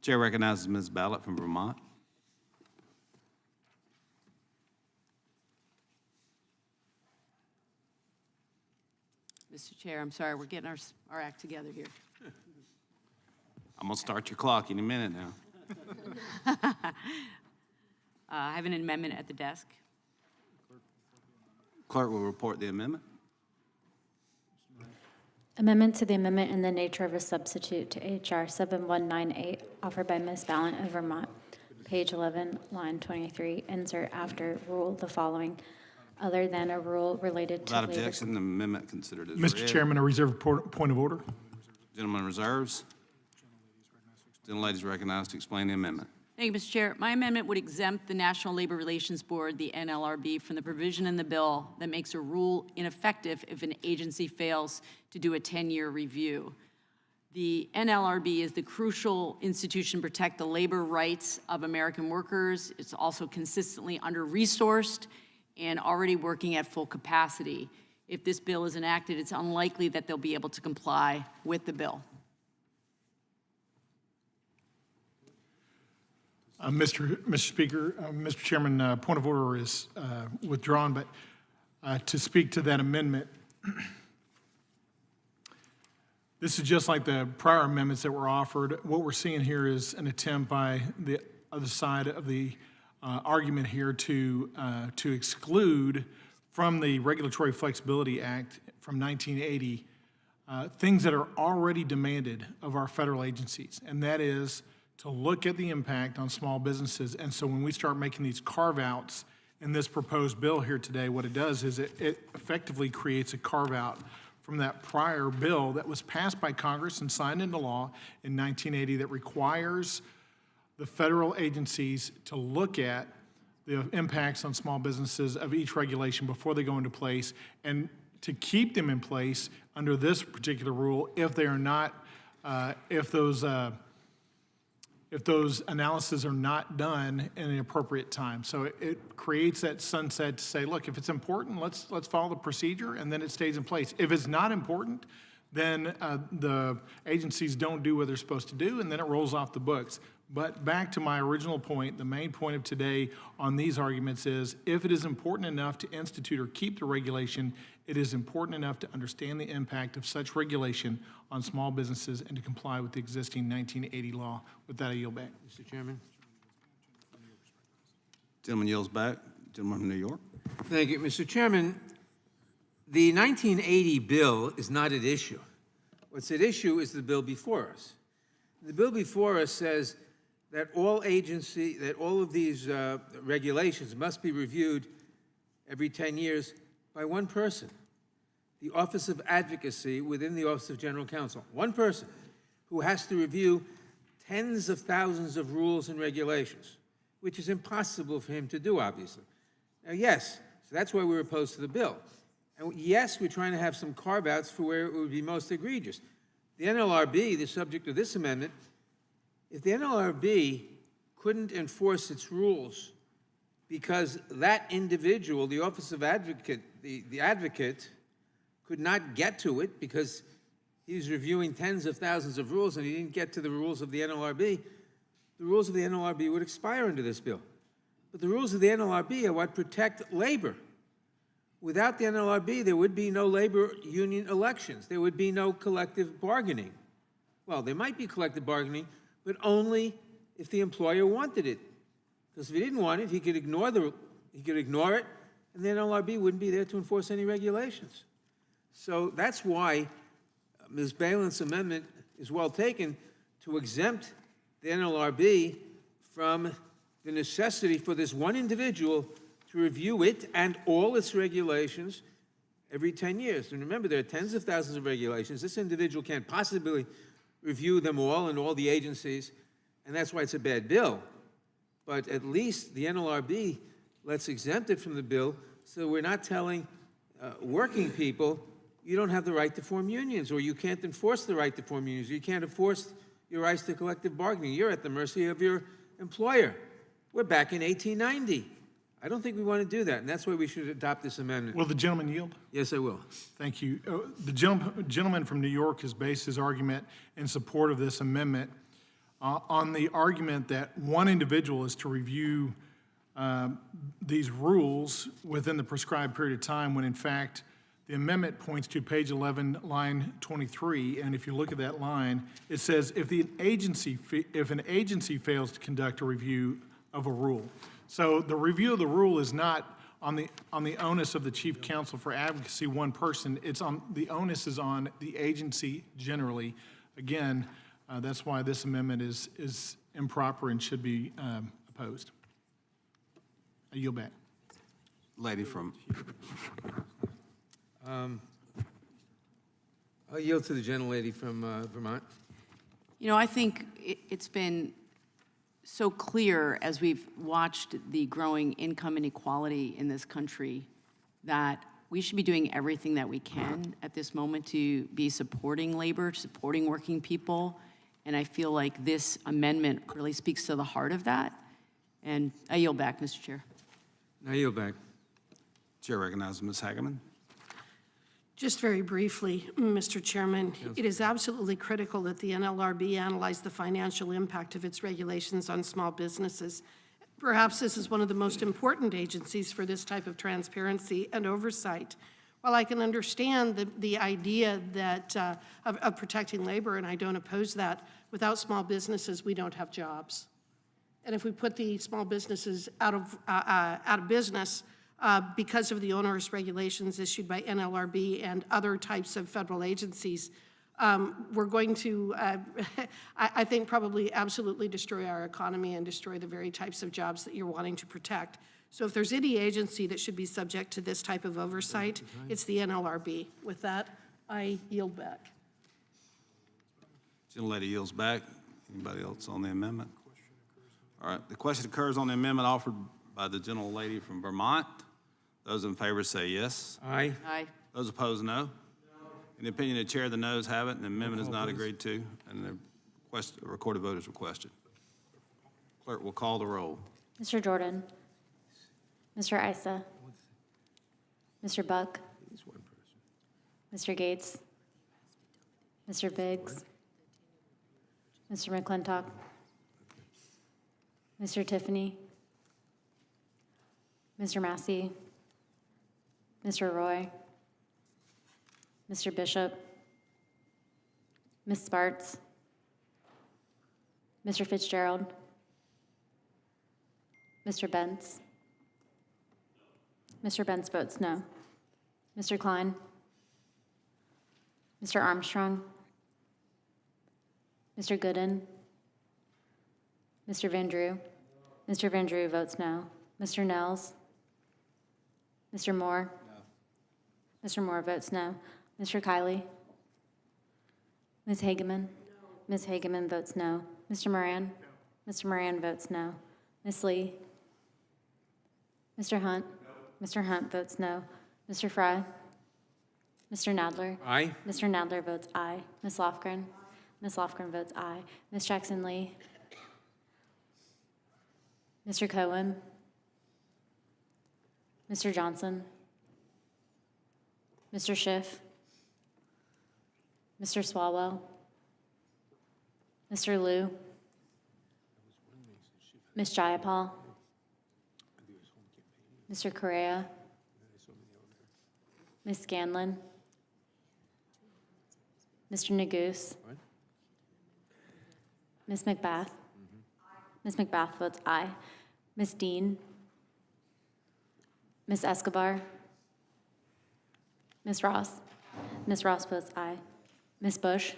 Chair recognizes Ms. Ballot from Vermont. Mr. Chair, I'm sorry, we're getting our act together here. I'm going to start your clock any minute now. I have an amendment at the desk. Clerk will report the amendment. Amendment to the amendment in the nature of a substitute to H.R. 7198, offered by Ms. Ballant of Vermont. Page 11, line 23, insert after rule the following, other than a rule related to Without labor. objection, the amendment considered as Mr. read. Chairman, I reserve a point of order. Gentleman reserves. Gentlelady is recognized to explain the amendment. Thank you, Mr. Chair. My amendment would exempt the National Labor Relations Board, the NLRB, from the provision in the bill that makes a rule ineffective if an agency fails to do a 10-year review. The NLRB is the crucial institution to protect the labor rights of American workers. It's also consistently under-resourced and already working at full capacity. If this bill is enacted, it's unlikely that they'll be able to comply with the bill. Mr. Speaker, Mr. Chairman, point of order is withdrawn, but to speak to that amendment, this is just like the prior amendments that were offered. What we're seeing here is an attempt by the other side of the argument here to exclude from the Regulatory Flexibility Act from 1980 things that are already demanded of our federal agencies, and that is to look at the impact on small businesses. And so when we start making these carve-outs in this proposed bill here today, what it does is it effectively creates a carve-out from that prior bill that was passed by Congress and signed into law in 1980 that requires the federal agencies to look at the impacts on small businesses of each regulation before they go into place, and to keep them in place under this particular rule if they are not, if those analyses are not done in an appropriate time. So it creates that sunset to say, look, if it's important, let's follow the procedure, and then it stays in place. If it's not important, then the agencies don't do what they're supposed to do, and then it rolls off the books. But back to my original point, the main point of today on these arguments is, if it is important enough to institute or keep the regulation, it is important enough to understand the impact of such regulation on small businesses and to comply with the existing 1980 law. With that, I yield back. Mr. Chairman. Gentleman yields back. Gentleman from New York. Thank you, Mr. Chairman. The 1980 bill is not at issue. What's at issue is the bill before us. The bill before us says that all of these regulations must be reviewed every 10 years by one person, the Office of Advocacy within the Office of General Counsel. One person who has to review tens of thousands of rules and regulations, which is impossible for him to do, obviously. Now, yes, so that's why we're opposed to the bill. And yes, we're trying to have some carve-outs for where it would be most egregious. The NLRB, the subject of this amendment, if the NLRB couldn't enforce its rules because that individual, the Office of Advocate, the advocate, could not get to it because he's reviewing tens of thousands of rules and he didn't get to the rules of the NLRB, the rules of the NLRB would expire under this bill. But the rules of the NLRB are what protect labor. Without the NLRB, there would be no labor union elections. There would be no collective bargaining. Well, there might be collective bargaining, but only if the employer wanted it. Because if he didn't want it, he could ignore it, and the NLRB wouldn't be there to enforce any regulations. So that's why Ms. Balin's amendment is well taken to exempt the NLRB from the necessity for this one individual to review it and all its regulations every 10 years. And remember, there are tens of thousands of regulations. This individual can't possibly review them all and all the agencies, and that's why it's a bad bill. But at least the NLRB lets exempt it from the bill, so we're not telling working people, you don't have the right to form unions, or you can't enforce the right to form unions, you can't enforce your rights to collective bargaining. You're at the mercy of your employer. We're back in 1890. I don't think we want to do that, and that's why we should adopt this amendment. Will the gentleman yield? Yes, I will. Thank you. The gentleman from New York has based his argument in support of this amendment on the argument that one individual is to review these rules within the prescribed period of time, when in fact, the amendment points to page 11, line 23, and if you look at that line, it says if an agency fails to conduct a review of a rule. So the review of the rule is not on the onus of the chief counsel for advocacy, one person. The onus is on the agency generally. Again, that's why this amendment is improper and should be opposed. I yield back. Lady from, I'll yield to the gentlelady from Vermont. You know, I think it's been so clear as we've watched the growing income inequality in this country that we should be doing everything that we can at this moment to be supporting labor, supporting working people. And I feel like this amendment really speaks to the heart of that. And I yield back, Mr. Chair. I yield back. Chair recognizes Ms. Hageman. Just very briefly, Mr. Chairman, it is absolutely critical that the NLRB analyze the financial impact of its regulations on small businesses. Perhaps this is one of the most important agencies for this type of transparency and oversight. While I can understand the idea that of protecting labor, and I don't oppose that, without small businesses, we don't have jobs. And if we put the small businesses out of business, because of the onerous regulations issued by NLRB and other types of federal agencies, we're going to, I think, probably absolutely destroy our economy and destroy the very types of jobs that you're wanting to protect. So if there's any agency that should be subject to this type of oversight, it's the NLRB. With that, I yield back. Gentlelady yields back. Anybody else on the amendment? All right, the question occurs on the amendment offered by the gentlelady from Vermont. Those in favor say yes. Aye. Aye. Those opposed, no. In the opinion of the chair, the noes have it, and the amendment is not agreed to, and the recorded vote is requested. Clerk will call the roll. Mr. Jordan. Mr. Issa. Mr. Buck. Mr. Gates. Mr. Biggs. Mr. McClintock. Mr. Tiffany. Mr. Massey. Mr. Roy. Mr. Bishop. Ms. Sparts. Mr. Fitzgerald. Mr. Bentz. Mr. Bentz votes no. Mr. Klein. Mr. Armstrong. Mr. Gooden. Mr. Van Drew. Mr. Van Drew votes no. Mr. Nels. Mr. Moore. No. Mr. Moore votes no. Mr. Kiley. Ms. Hageman. Ms. Hageman votes no. Mr. Moran. Mr. Moran votes no. Ms. Lee. Mr. Hunt. Mr. Hunt votes no. Mr. Fry. Mr. Nadler. Aye. Mr. Nadler votes aye. Ms. Lofgren. Ms. Lofgren votes aye. Ms. Jackson Lee. Mr. Cohen. Mr. Johnson. Mr. Schiff. Mr. Swalwell. Mr. Liu. Ms. Jayapal. Mr. Correa. Ms. Scanlon. Mr. Neguse. Ms. McBath. Ms. McBath votes aye. Ms. Dean. Ms. Escobar. Ms. Ross. Ms. Ross votes aye. Ms. Bush.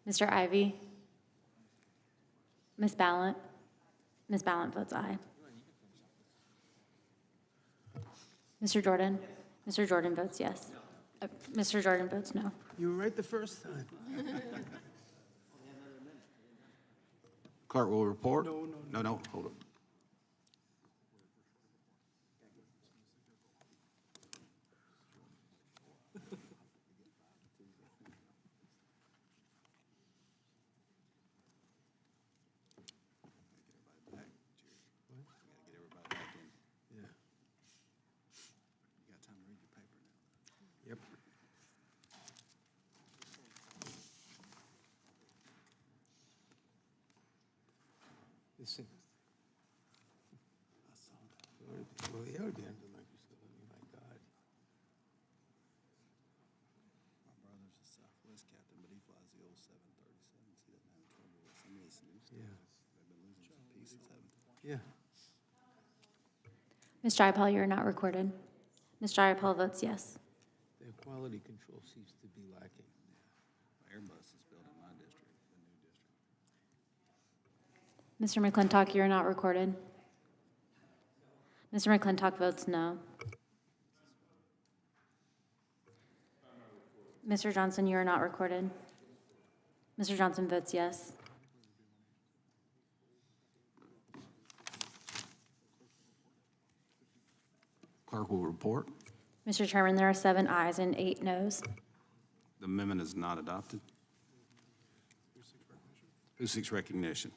Mr. Ivy. Ms. Ballant. Ms. Ballant votes aye. Mr. Jordan. Mr. Jordan votes yes. Mr. Jordan votes no. You were right the first time. Clerk will report. No, hold it. Yep. Well, they are damn the Nike facility, my God. My brother's a Southwest captain, but he flies the old 737, so he doesn't have trouble with some of this new stuff. They've been losing some pieces, haven't they? Yeah. Ms. Jayapal, you are not recorded. Ms. Jayapal votes yes. Their quality control seems to be lacking. Airbus is built in my district, the new district. Mr. McClintock, you are not recorded. Mr. McClintock votes no. Mr. Johnson, you are not recorded. Mr. Johnson votes yes. Clerk will report. Mr. Chairman, there are 7 ayes and 8 noes. The amendment is not adopted. Who seeks recognition?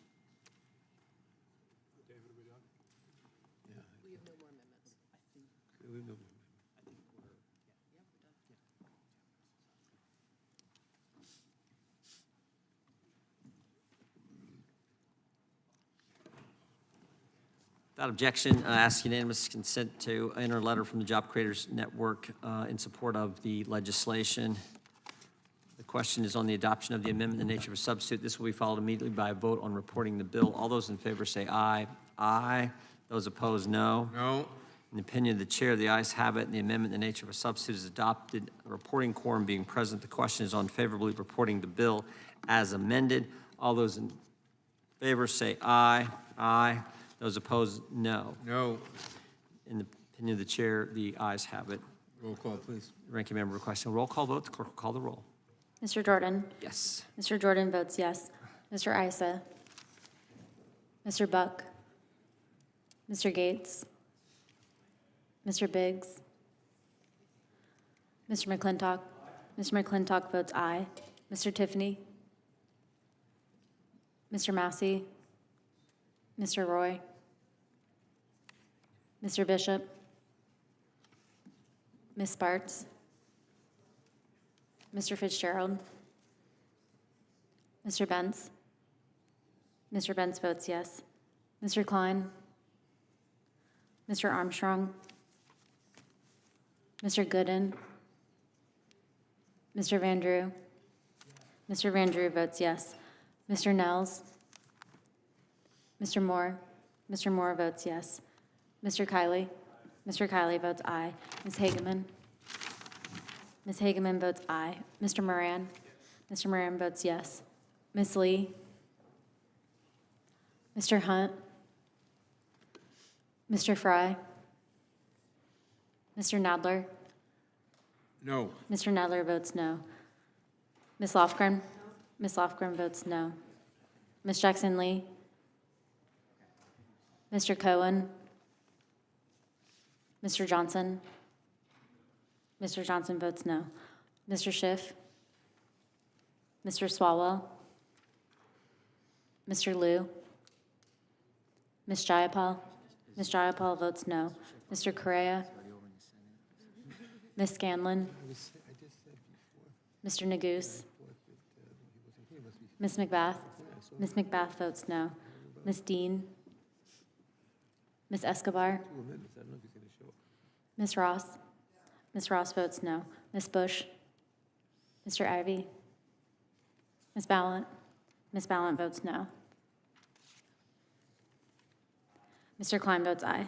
Without objection, I ask unanimous consent to enter a letter from the Job Creators Network in support of the legislation. The question is on the adoption of the amendment in the nature of a substitute. This will be followed immediately by a vote on reporting the bill. All those in favor say aye. Aye. Those opposed, no. No. In the opinion of the chair, the ayes have it, and the amendment in the nature of a substitute is adopted. A reporting quorum being present, the question is on favorably reporting the bill as amended. All those in favor say aye. Aye. Those opposed, no. No. In the opinion of the chair, the ayes have it. Roll call, please. Ranking member requesting a roll call vote. The clerk will call the roll. Mr. Jordan? Yes. Mr. Jordan votes yes. Mr. Isa? Mr. Buck? Mr. Gates? Mr. Biggs? Mr. McClintock? Mr. McClintock votes aye. Mr. Tiffany? Mr. Massey? Mr. Roy? Mr. Bishop? Ms. Sparts? Mr. Fitzgerald? Mr. Benz? Mr. Benz votes yes. Mr. Klein? Mr. Armstrong? Mr. Gooden? Mr. Van Drew? Mr. Van Drew votes yes. Mr. Nels? Mr. Moore? Mr. Moore votes yes. Mr. Kiley? Mr. Kiley votes aye. Ms. Hageman? Ms. Hageman votes aye. Mr. Moran? Mr. Moran votes yes. Ms. Lee? Mr. Hunt? Mr. Fry? Mr. Nadler? No. Mr. Nadler votes no. Ms. Lofgren? Ms. Lofgren votes no. Ms. Jackson Lee? Mr. Cohen? Mr. Johnson? Mr. Johnson votes no. Mr. Schiff? Mr. Swalwell? Mr. Liu? Ms. Jayapal? Ms. Jayapal votes no. Mr. Correa? Ms. Scanlon? Mr. Neguse? Ms. McBath? Ms. McBath votes no. Ms. Dean? Ms. Escobar? Ms. Ross? Ms. Ross votes no. Ms. Bush? Mr. Ivy? Ms. Ballant? Ms. Ballant votes no. Mr. Klein votes aye.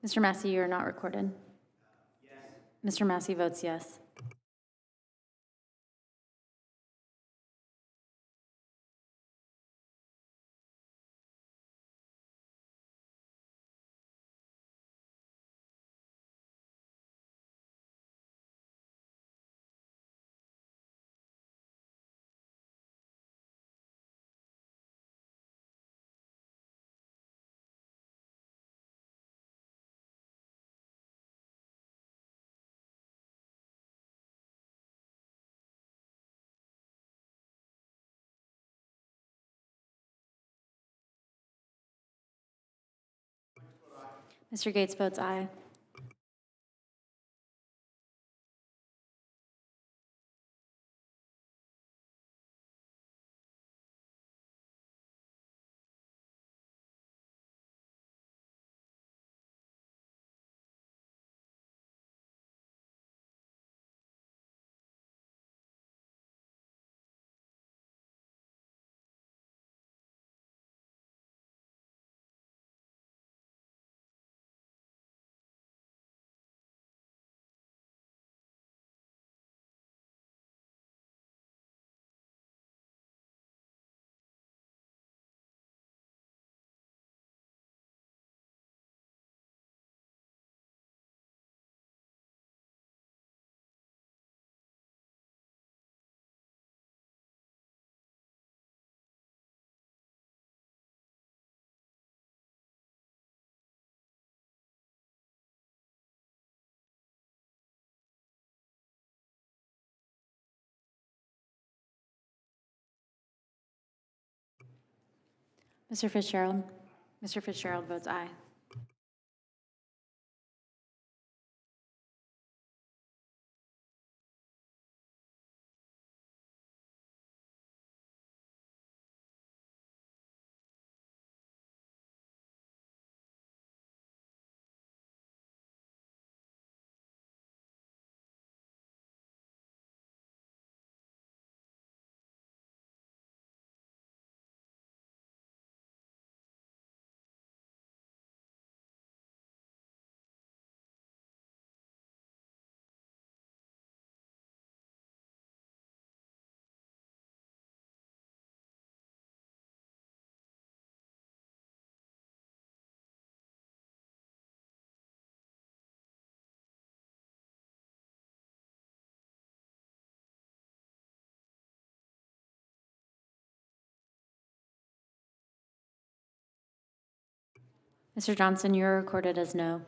Mr. Massey, you are not recorded. Yes. Mr. Massey votes yes. Mr. Gates votes aye. Mr. Fitzgerald? Mr. Fitzgerald votes aye. Mr. Johnson, you are recorded as no.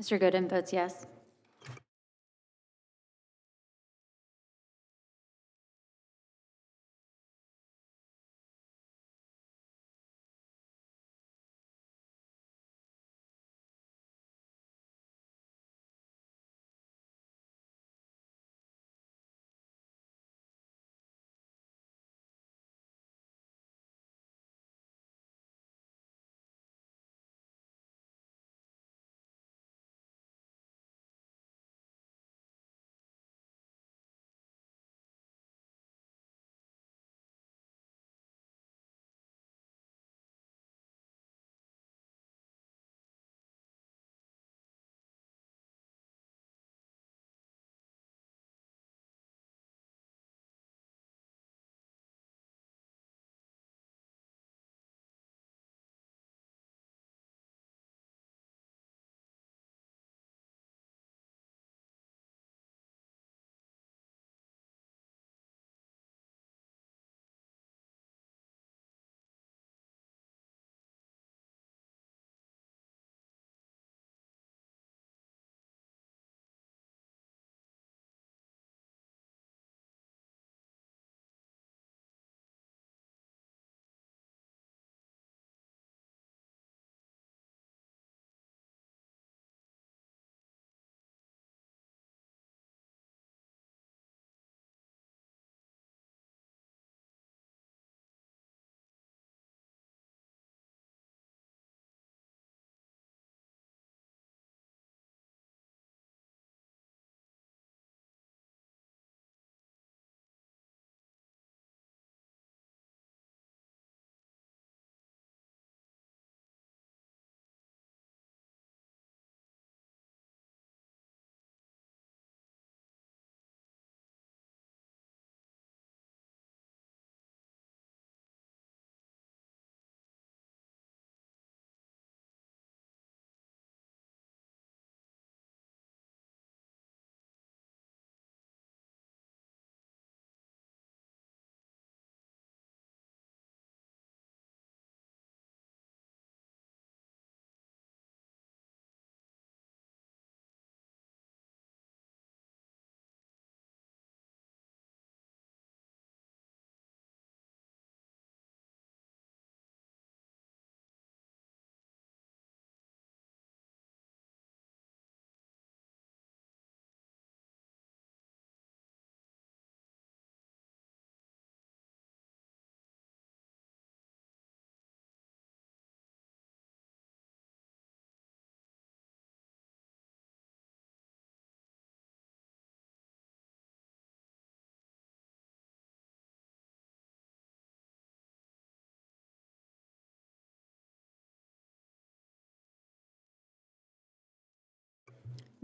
Mr. Gooden votes yes.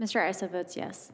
Mr. Issa votes yes.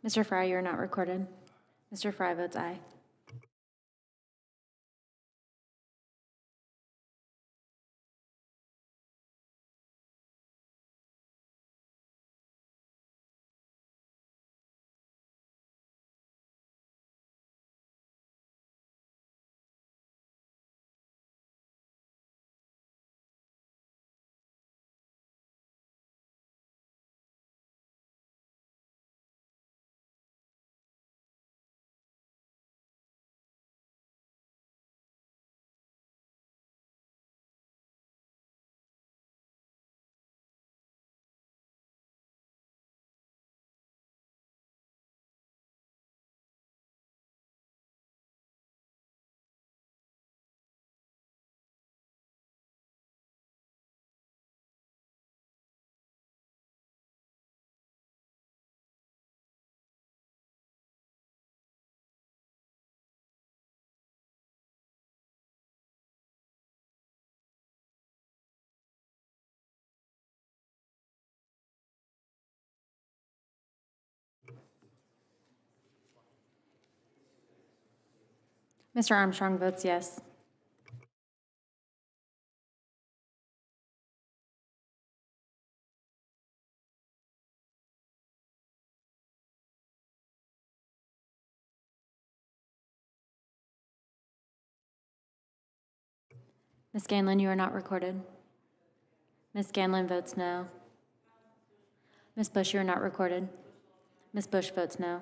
Mr. Fry, you are not recorded. Mr. Fry votes aye. Mr. Armstrong votes yes. Ms. Scanlon, you are not recorded. Ms. Scanlon votes no. Ms. Bush, you are not recorded. Ms. Bush votes no.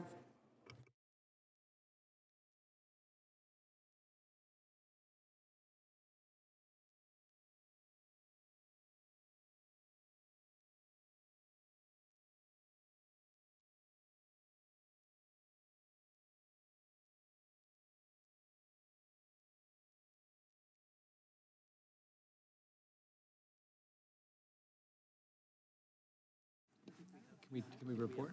Can we report?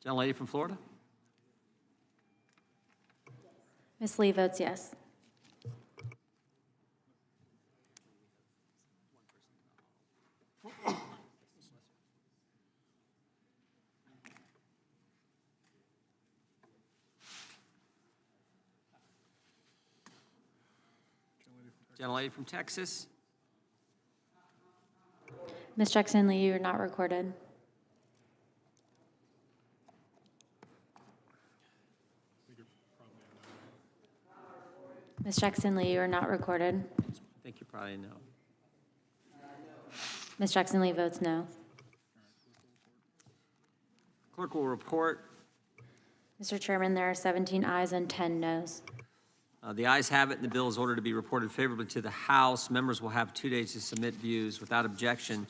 Gentlelady from Florida? Ms. Lee votes yes. Gentlelady from Texas? Ms. Jackson Lee, you are not recorded. Ms. Jackson Lee, you are not recorded. I think you probably know. Ms. Jackson Lee votes no. Clerk will report. Mr. Chairman, there are 17 ayes and 10 noes. The ayes have it, and the bill is ordered to be reported favorably to the House. Members will have 2 days to submit views. Without objection,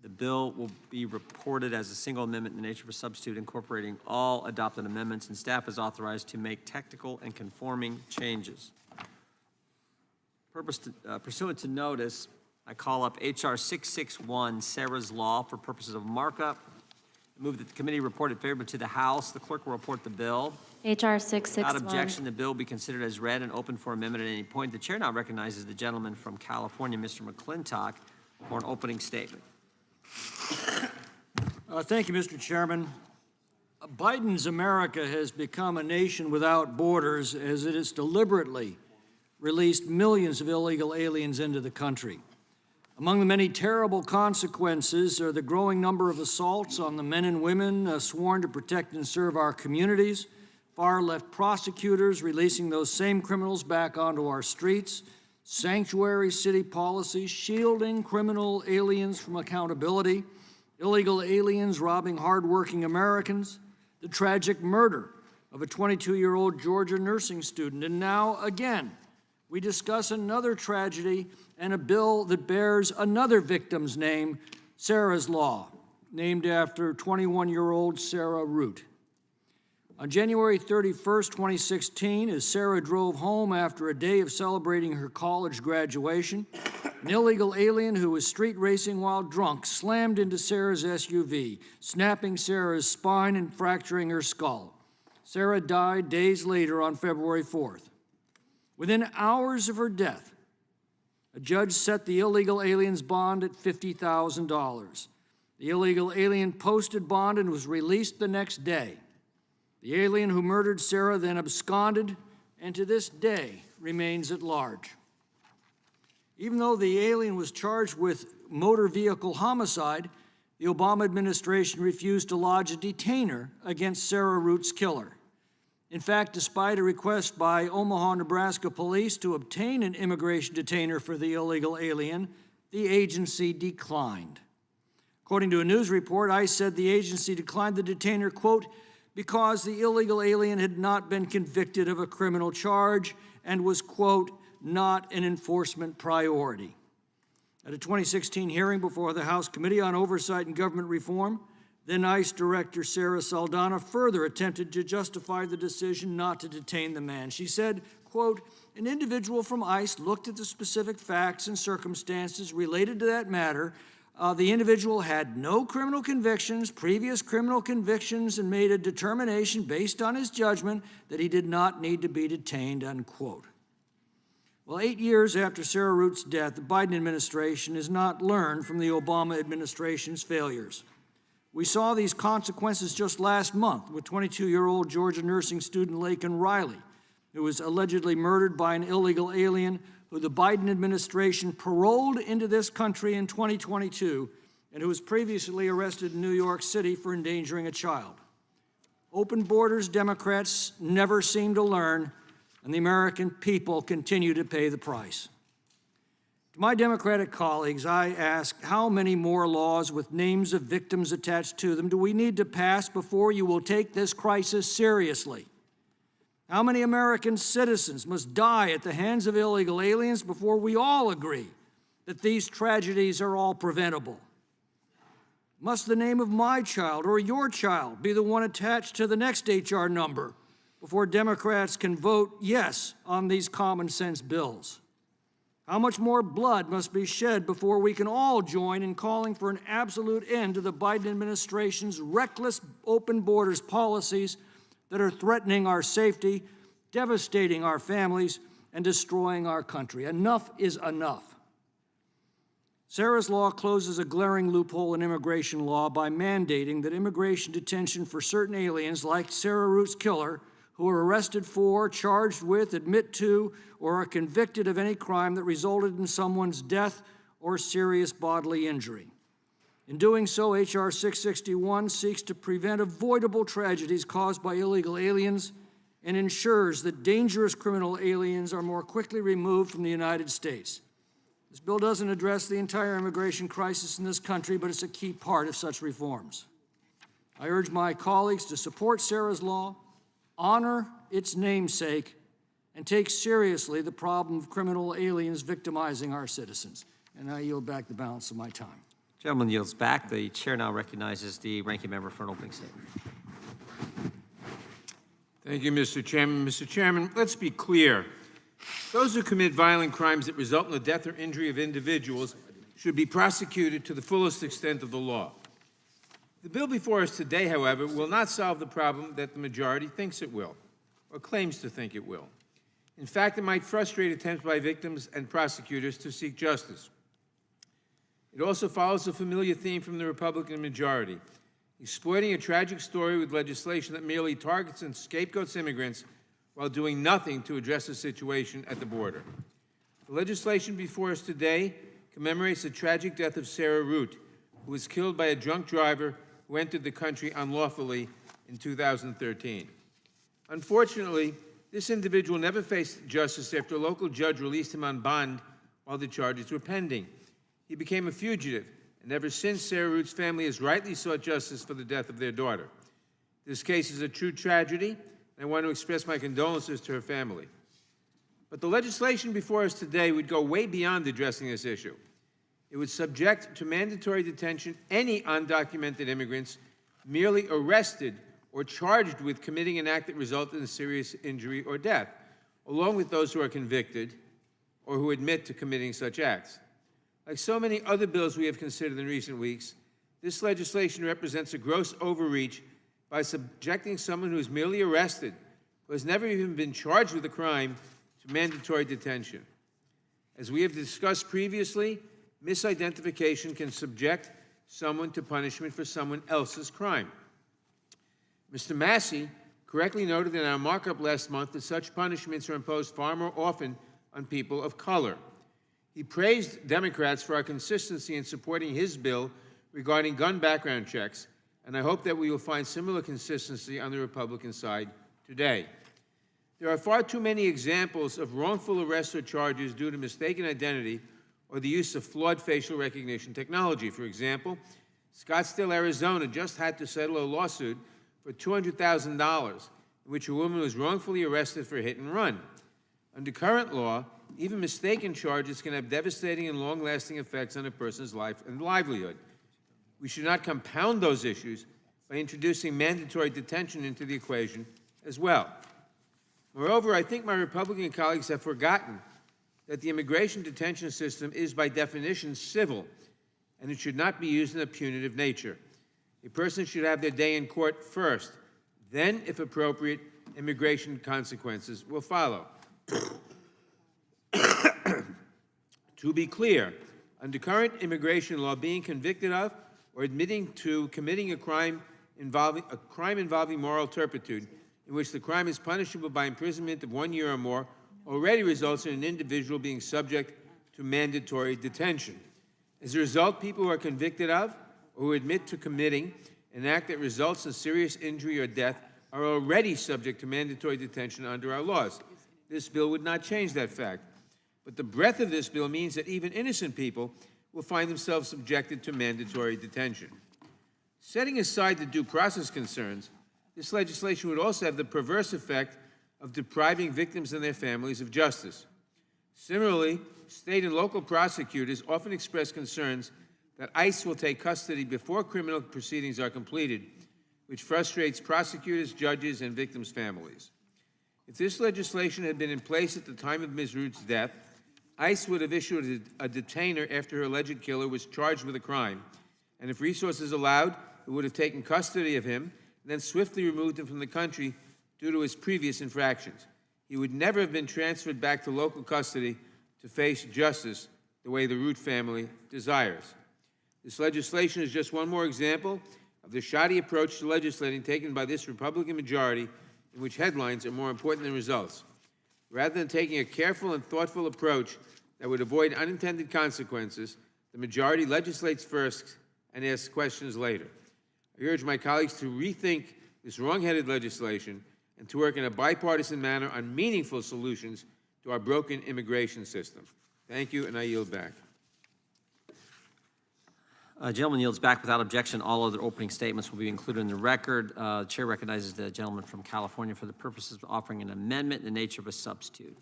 the bill will be reported as a single amendment in the nature of a substitute incorporating all adopted amendments, and staff is authorized to make technical and conforming changes. Pursuant to notice, I call up H.R. 661, Sarah's Law, for purposes of markup. I move that the committee report it favorably to the House. The clerk will report the bill. H.R. 661. Without objection, the bill be considered as read and open for amendment at any point. The chair now recognizes the gentleman from California, Mr. McClintock, for an opening statement. Thank you, Mr. Chairman. Biden's America has become a nation without borders as it has deliberately released millions of illegal aliens into the country. Among the many terrible consequences are the growing number of assaults on the men and women sworn to protect and serve our communities, far-left prosecutors releasing those same criminals back onto our streets, sanctuary city policies shielding criminal aliens from accountability, illegal aliens robbing hardworking Americans, the tragic murder of a 22-year-old Georgia nursing student, and now, again, we discuss another tragedy and a bill that bears another victim's name, Sarah's Law, named after 21-year-old Sarah Root. On January 31st, 2016, as Sarah drove home after a day of celebrating her college graduation, an illegal alien who was street racing while drunk slammed into Sarah's SUV, snapping Sarah's spine and fracturing her skull. Sarah died days later on February 4th. Within hours of her death, A judge set the illegal alien's bond at $50,000. The illegal alien posted bond and was released the next day. The alien who murdered Sarah then absconded and to this day remains at large. Even though the alien was charged with motor vehicle homicide, the Obama administration refused to lodge a detainer against Sarah Root's killer. In fact, despite a request by Omaha, Nebraska police to obtain an immigration detainer for the illegal alien, the agency declined. According to a news report, ICE said the agency declined the detainer, quote, because the illegal alien had not been convicted of a criminal charge and was, quote, not an enforcement priority. At a 2016 hearing before the House Committee on Oversight and Government Reform, then ICE Director Sarah Saldana further attempted to justify the decision not to detain the man. She said, quote, an individual from ICE looked at the specific facts and circumstances related to that matter. The individual had no criminal convictions, previous criminal convictions, and made a determination based on his judgment that he did not need to be detained, unquote. Well, 8 years after Sarah Root's death, the Biden administration has not learned from the Obama administration's failures. We saw these consequences just last month with 22-year-old Georgia nursing student Laken Riley, who was allegedly murdered by an illegal alien who the Biden administration paroled into this country in 2022 and who was previously arrested in New York City for endangering a child. Open borders Democrats never seem to learn, and the American people continue to pay the price. To my Democratic colleagues, I ask, how many more laws with names of victims attached to them do we need to pass before you will take this crisis seriously? How many American citizens must die at the hands of illegal aliens before we all agree that these tragedies are all preventable? Must the name of my child or your child be the one attached to the next HR number before Democrats can vote yes on these common sense bills? How much more blood must be shed before we can all join in calling for an absolute end to the Biden administration's reckless open borders policies that are threatening our safety, devastating our families, and destroying our country? Enough is enough. Sarah's law closes a glaring loophole in immigration law by mandating that immigration detention for certain aliens, like Sarah Root's killer, who are arrested for, charged with, admit to, or are convicted of any crime that resulted in someone's death or serious bodily injury. In doing so, H.R. 661 seeks to prevent avoidable tragedies caused by illegal aliens and ensures that dangerous criminal aliens are more quickly removed from the United States. This bill doesn't address the entire immigration crisis in this country, but it's a key part of such reforms. I urge my colleagues to support Sarah's law, honor its namesake, and take seriously the problem of criminal aliens victimizing our citizens. And I yield back the balance of my time. Gentleman yields back. The chair now recognizes the ranking member for an opening statement. Thank you, Mr. Chairman. Mr. Chairman, let's be clear. Those who commit violent crimes that result in the death or injury of individuals should be prosecuted to the fullest extent of the law. The bill before us today, however, will not solve the problem that the majority thinks it will, or claims to think it will. In fact, it might frustrate attempts by victims and prosecutors to seek justice. It also follows a familiar theme from the Republican majority, exploiting a tragic story with legislation that merely targets and scapegoats immigrants while doing nothing to address the situation at the border. The legislation before us today commemorates the tragic death of Sarah Root, who was killed by a drunk driver who entered the country unlawfully in 2013. Unfortunately, this individual never faced justice after a local judge released him on bond while the charges were pending. He became a fugitive, and ever since, Sarah Root's family has rightly sought justice for the death of their daughter. This case is a true tragedy, and I want to express my condolences to her family. But the legislation before us today would go way beyond addressing this issue. It would subject to mandatory detention any undocumented immigrants merely arrested or charged with committing an act that resulted in serious injury or death, along with those who are convicted or who admit to committing such acts. Like so many other bills we have considered in recent weeks, this legislation represents a gross overreach by subjecting someone who is merely arrested, who has never even been charged with a crime, to mandatory detention. As we have discussed previously, misidentification can subject someone to punishment for someone else's crime. Mr. Massey correctly noted in our markup last month that such punishments are imposed far more often on people of color. He praised Democrats for our consistency in supporting his bill regarding gun background checks, and I hope that we will find similar consistency on the Republican side today. There are far too many examples of wrongful arrests or charges due to mistaken identity or the use of flawed facial recognition technology. For example, Scottsdale, Arizona just had to settle a lawsuit for $200,000 in which a woman was wrongfully arrested for hit and run. Under current law, even mistaken charges can have devastating and long-lasting effects on a person's life and livelihood. We should not compound those issues by introducing mandatory detention into the equation as well. Moreover, I think my Republican colleagues have forgotten that the immigration detention system is by definition civil, and it should not be used in a punitive nature. A person should have their day in court first. Then, if appropriate, immigration consequences will follow. To be clear, under current immigration law, being convicted of or admitting to committing a crime involving moral turpitude, in which the crime is punishable by imprisonment of 1 year or more, already results in an individual being subject to mandatory detention. As a result, people who are convicted of or who admit to committing an act that results in serious injury or death are already subject to mandatory detention under our laws. This bill would not change that fact. But the breadth of this bill means that even innocent people will find themselves subjected to mandatory detention. Setting aside the due process concerns, this legislation would also have the perverse effect of depriving victims and their families of justice. Similarly, state and local prosecutors often express concerns that ICE will take custody before criminal proceedings are completed, which frustrates prosecutors, judges, and victims' families. If this legislation had been in place at the time of Ms. Root's death, ICE would have issued a detainer after her alleged killer was charged with a crime, and if resources allowed, it would have taken custody of him and then swiftly removed him from the country due to his previous infractions. He would never have been transferred back to local custody to face justice the way the Root family desires. This legislation is just one more example of the shoddy approach to legislating taken by this Republican majority, in which headlines are more important than results. Rather than taking a careful and thoughtful approach that would avoid unintended consequences, the majority legislates first and asks questions later. I urge my colleagues to rethink this wrong-headed legislation and to work in a bipartisan manner on meaningful solutions to our broken immigration system. Thank you, and I yield back. Gentleman yields back without objection. All other opening statements will be included in the record. The chair recognizes the gentleman from California for the purposes of offering an amendment in the nature of a substitute.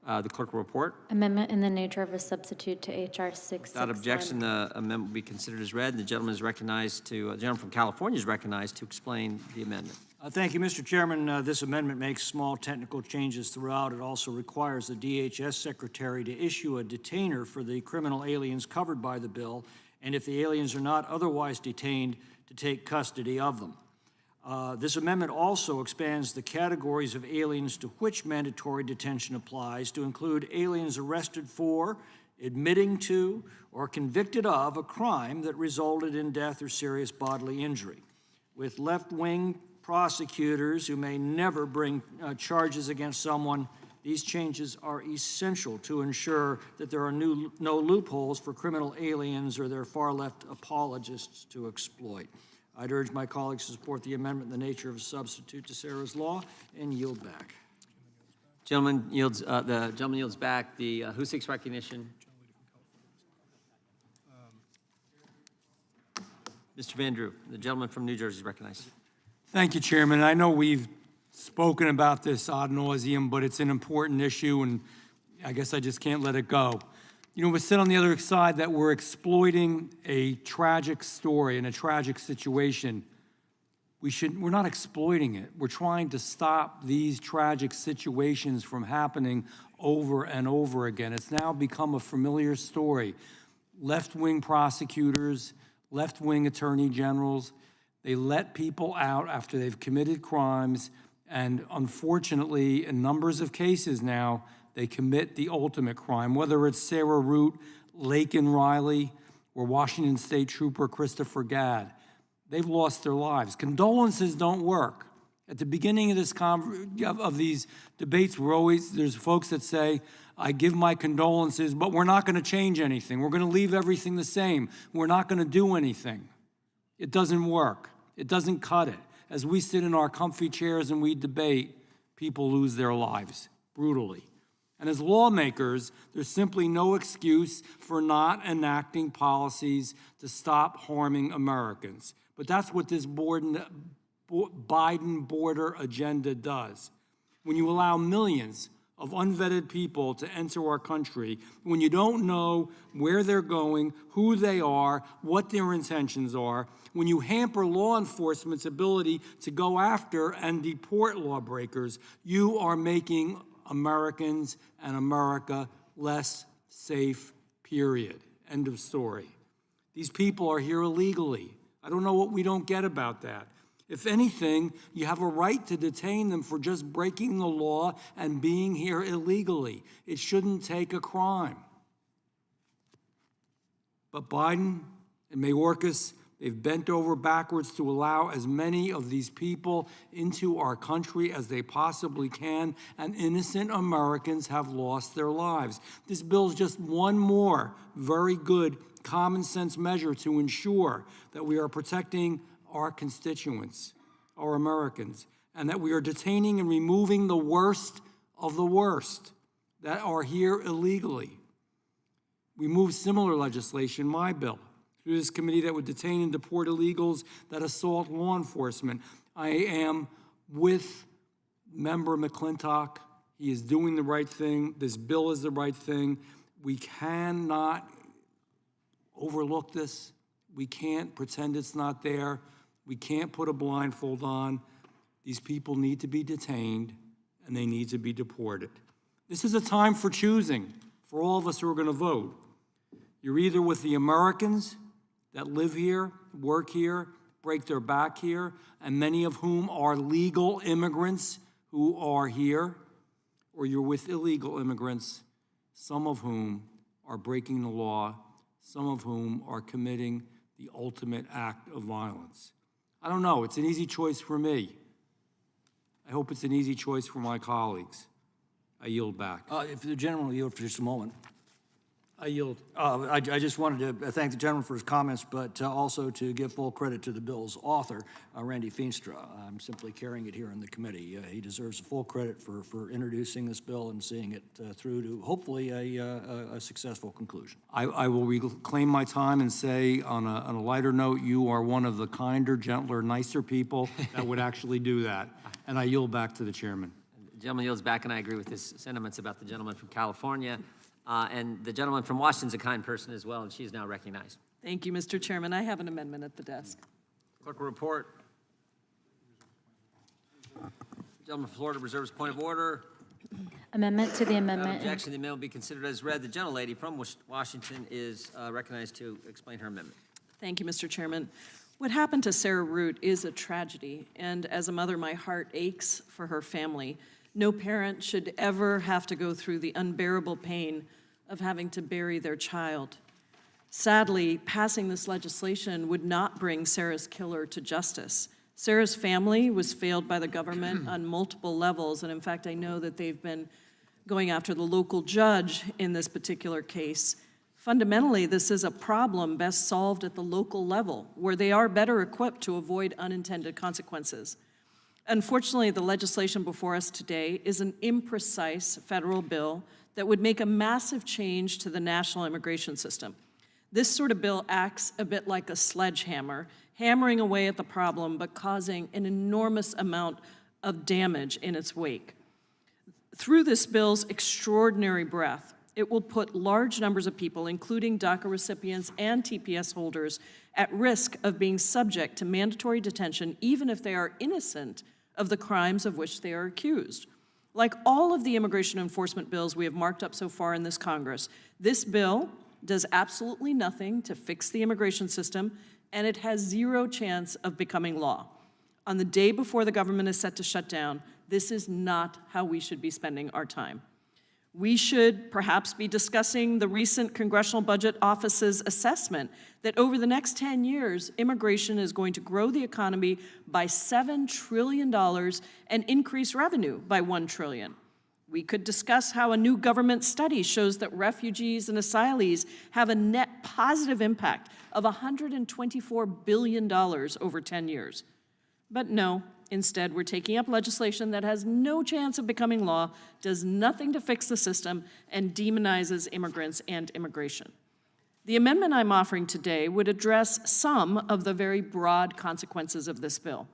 The clerk will report. Amendment in the nature of a substitute to H.R. 661. Without objection, the amendment will be considered as read, and the gentleman is recognized to, the gentleman from California is recognized to explain the amendment. Thank you, Mr. Chairman. This amendment makes small technical changes throughout. It also requires the DHS Secretary to issue a detainer for the criminal aliens covered by the bill, and if the aliens are not otherwise detained, to take custody of them. This amendment also expands the categories of aliens to which mandatory detention applies to include aliens arrested for, admitting to, or convicted of a crime that resulted in death or serious bodily injury. With left-wing prosecutors who may never bring charges against someone, these changes are essential to ensure that there are no loopholes for criminal aliens or their far-left apologists to exploit. I'd urge my colleagues to support the amendment in the nature of a substitute to Sarah's law and yield back. The gentleman yields back. Who seeks recognition? Mr. Van Drew, the gentleman from New Jersey is recognized. Thank you, Chairman. I know we've spoken about this ad nauseum, but it's an important issue, and I guess I just can't let it go. You know, we sit on the other side that we're exploiting a tragic story and a tragic situation. We're not exploiting it. We're trying to stop these tragic situations from happening over and over again. It's now become a familiar story. Left-wing prosecutors, left-wing attorney generals, they let people out after they've committed crimes, and unfortunately, in numbers of cases now, they commit the ultimate crime, whether it's Sarah Root, Lakin Riley, or Washington State Trooper Christopher Gadd. They've lost their lives. Condolences don't work. At the beginning of this of these debates, there's folks that say, I give my condolences, but we're not going to change anything. We're going to leave everything the same. We're not going to do anything. It doesn't work. It doesn't cut it. As we sit in our comfy chairs and we debate, people lose their lives brutally. And as lawmakers, there's simply no excuse for not enacting policies to stop harming Americans. But that's what this Biden border agenda does. When you allow millions of unvetted people to enter our country, when you don't know where they're going, who they are, what their intentions are, when you hamper law enforcement's ability to go after and deport lawbreakers, you are making Americans and America less safe, period. End of story. These people are here illegally. I don't know what we don't get about that. If anything, you have a right to detain them for just breaking the law and being here illegally. It shouldn't take a crime. But Biden and Mayorkas, they've bent over backwards to allow as many of these people into our country as they possibly can, and innocent Americans have lost their lives. This bill is just one more very good common sense measure to ensure that we are protecting our constituents, our Americans, and that we are detaining and removing the worst of the worst that are here illegally. We moved similar legislation, my bill, through this committee that would detain and deport illegals that assault law enforcement. I am with Member McClintock. He is doing the right thing. This bill is the right thing. We cannot overlook this. We can't pretend it's not there. We can't put a blindfold on. These people need to be detained, and they need to be deported. This is a time for choosing for all of us who are going to vote. You're either with the Americans that live here, work here, break their back here, and many of whom are legal immigrants who are here, or you're with illegal immigrants, some of whom are breaking the law, some of whom are committing the ultimate act of violence. I don't know. It's an easy choice for me. I hope it's an easy choice for my colleagues. I yield back. If the gentleman will yield for just a moment. I yield. I just wanted to thank the gentleman for his comments, but also to give full credit to the bill's author, Randy Feenstra. I'm simply carrying it here in the committee. He deserves full credit for introducing this bill and seeing it through to hopefully a successful conclusion. I will reclaim my time and say on a lighter note, you are one of the kinder, gentler, nicer people that would actually do that. And I yield back to the chairman. The gentleman yields back, and I agree with his sentiments about the gentleman from California. And the gentleman from Washington's a kind person as well, and she's now recognized. Thank you, Mr. Chairman. I have an amendment at the desk. Clerk will report. Gentleman from Florida reserves point of order. Amendment to the Without amendment. objection, the amendment will be considered as read. The gentlelady from Washington is recognized to explain her amendment. Thank you, Mr. Chairman. What happened to Sarah Root is a tragedy, and as a mother, my heart aches for her family. No parent should ever have to go through the unbearable pain of having to bury their child. Sadly, passing this legislation would not bring Sarah's killer to justice. Sarah's family was failed by the government on multiple levels, and in fact, I know that they've been going after the local judge in this particular case. Fundamentally, this is a problem best solved at the local level, where they are better equipped to avoid unintended consequences. Unfortunately, the legislation before us today is an imprecise federal bill that would make a massive change to the national immigration system. This sort of bill acts a bit like a sledgehammer, hammering away at the problem but causing an enormous amount of damage in its wake. Through this bill's extraordinary breadth, it will put large numbers of people, including DACA recipients and TPS holders, at risk of being subject to mandatory detention, even if they are innocent of the crimes of which they are accused. Like all of the immigration enforcement bills we have marked up so far in this Congress, this bill does absolutely nothing to fix the immigration system, and it has zero chance of becoming law. On the day before the government is set to shut down, this is not how we should be spending our time. We should perhaps be discussing the recent Congressional Budget Office's assessment that over the next 10 years, immigration is going to grow the economy by $7 trillion and increase revenue by $1 trillion. We could discuss how a new government study shows that refugees and asylees have a net positive impact of $124 billion over 10 years. But no, instead, we're taking up legislation that has no chance of becoming law, does nothing to fix the system, and demonizes immigrants and immigration. The amendment I'm offering today would address some of the very broad consequences of this bill.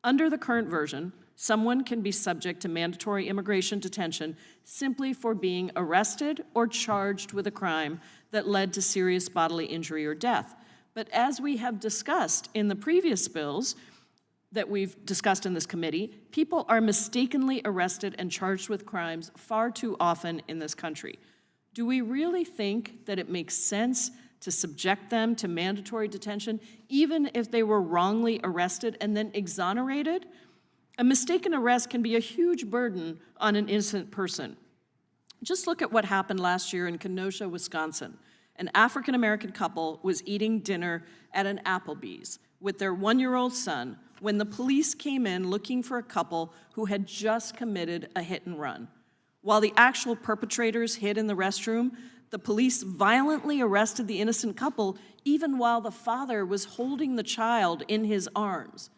Under the current version, someone can be subject to mandatory immigration detention simply for being arrested or charged with a crime that led to serious bodily injury or death. But as we have discussed in the previous bills that we've discussed in this committee, people are mistakenly arrested and charged with crimes far too often in this country. Do we really think that it makes sense to subject them to mandatory detention, even if they were wrongly arrested and then exonerated? A mistaken arrest can be a huge burden on an innocent person. Just look at what happened last year in Kenosha, Wisconsin. An African-American couple was eating dinner at an Applebee's with their 1-year-old son when the police came in looking for a couple who had just committed a hit and run. While the actual perpetrators hid in the restroom, the police violently arrested the innocent couple even while the father was holding the child in his arms.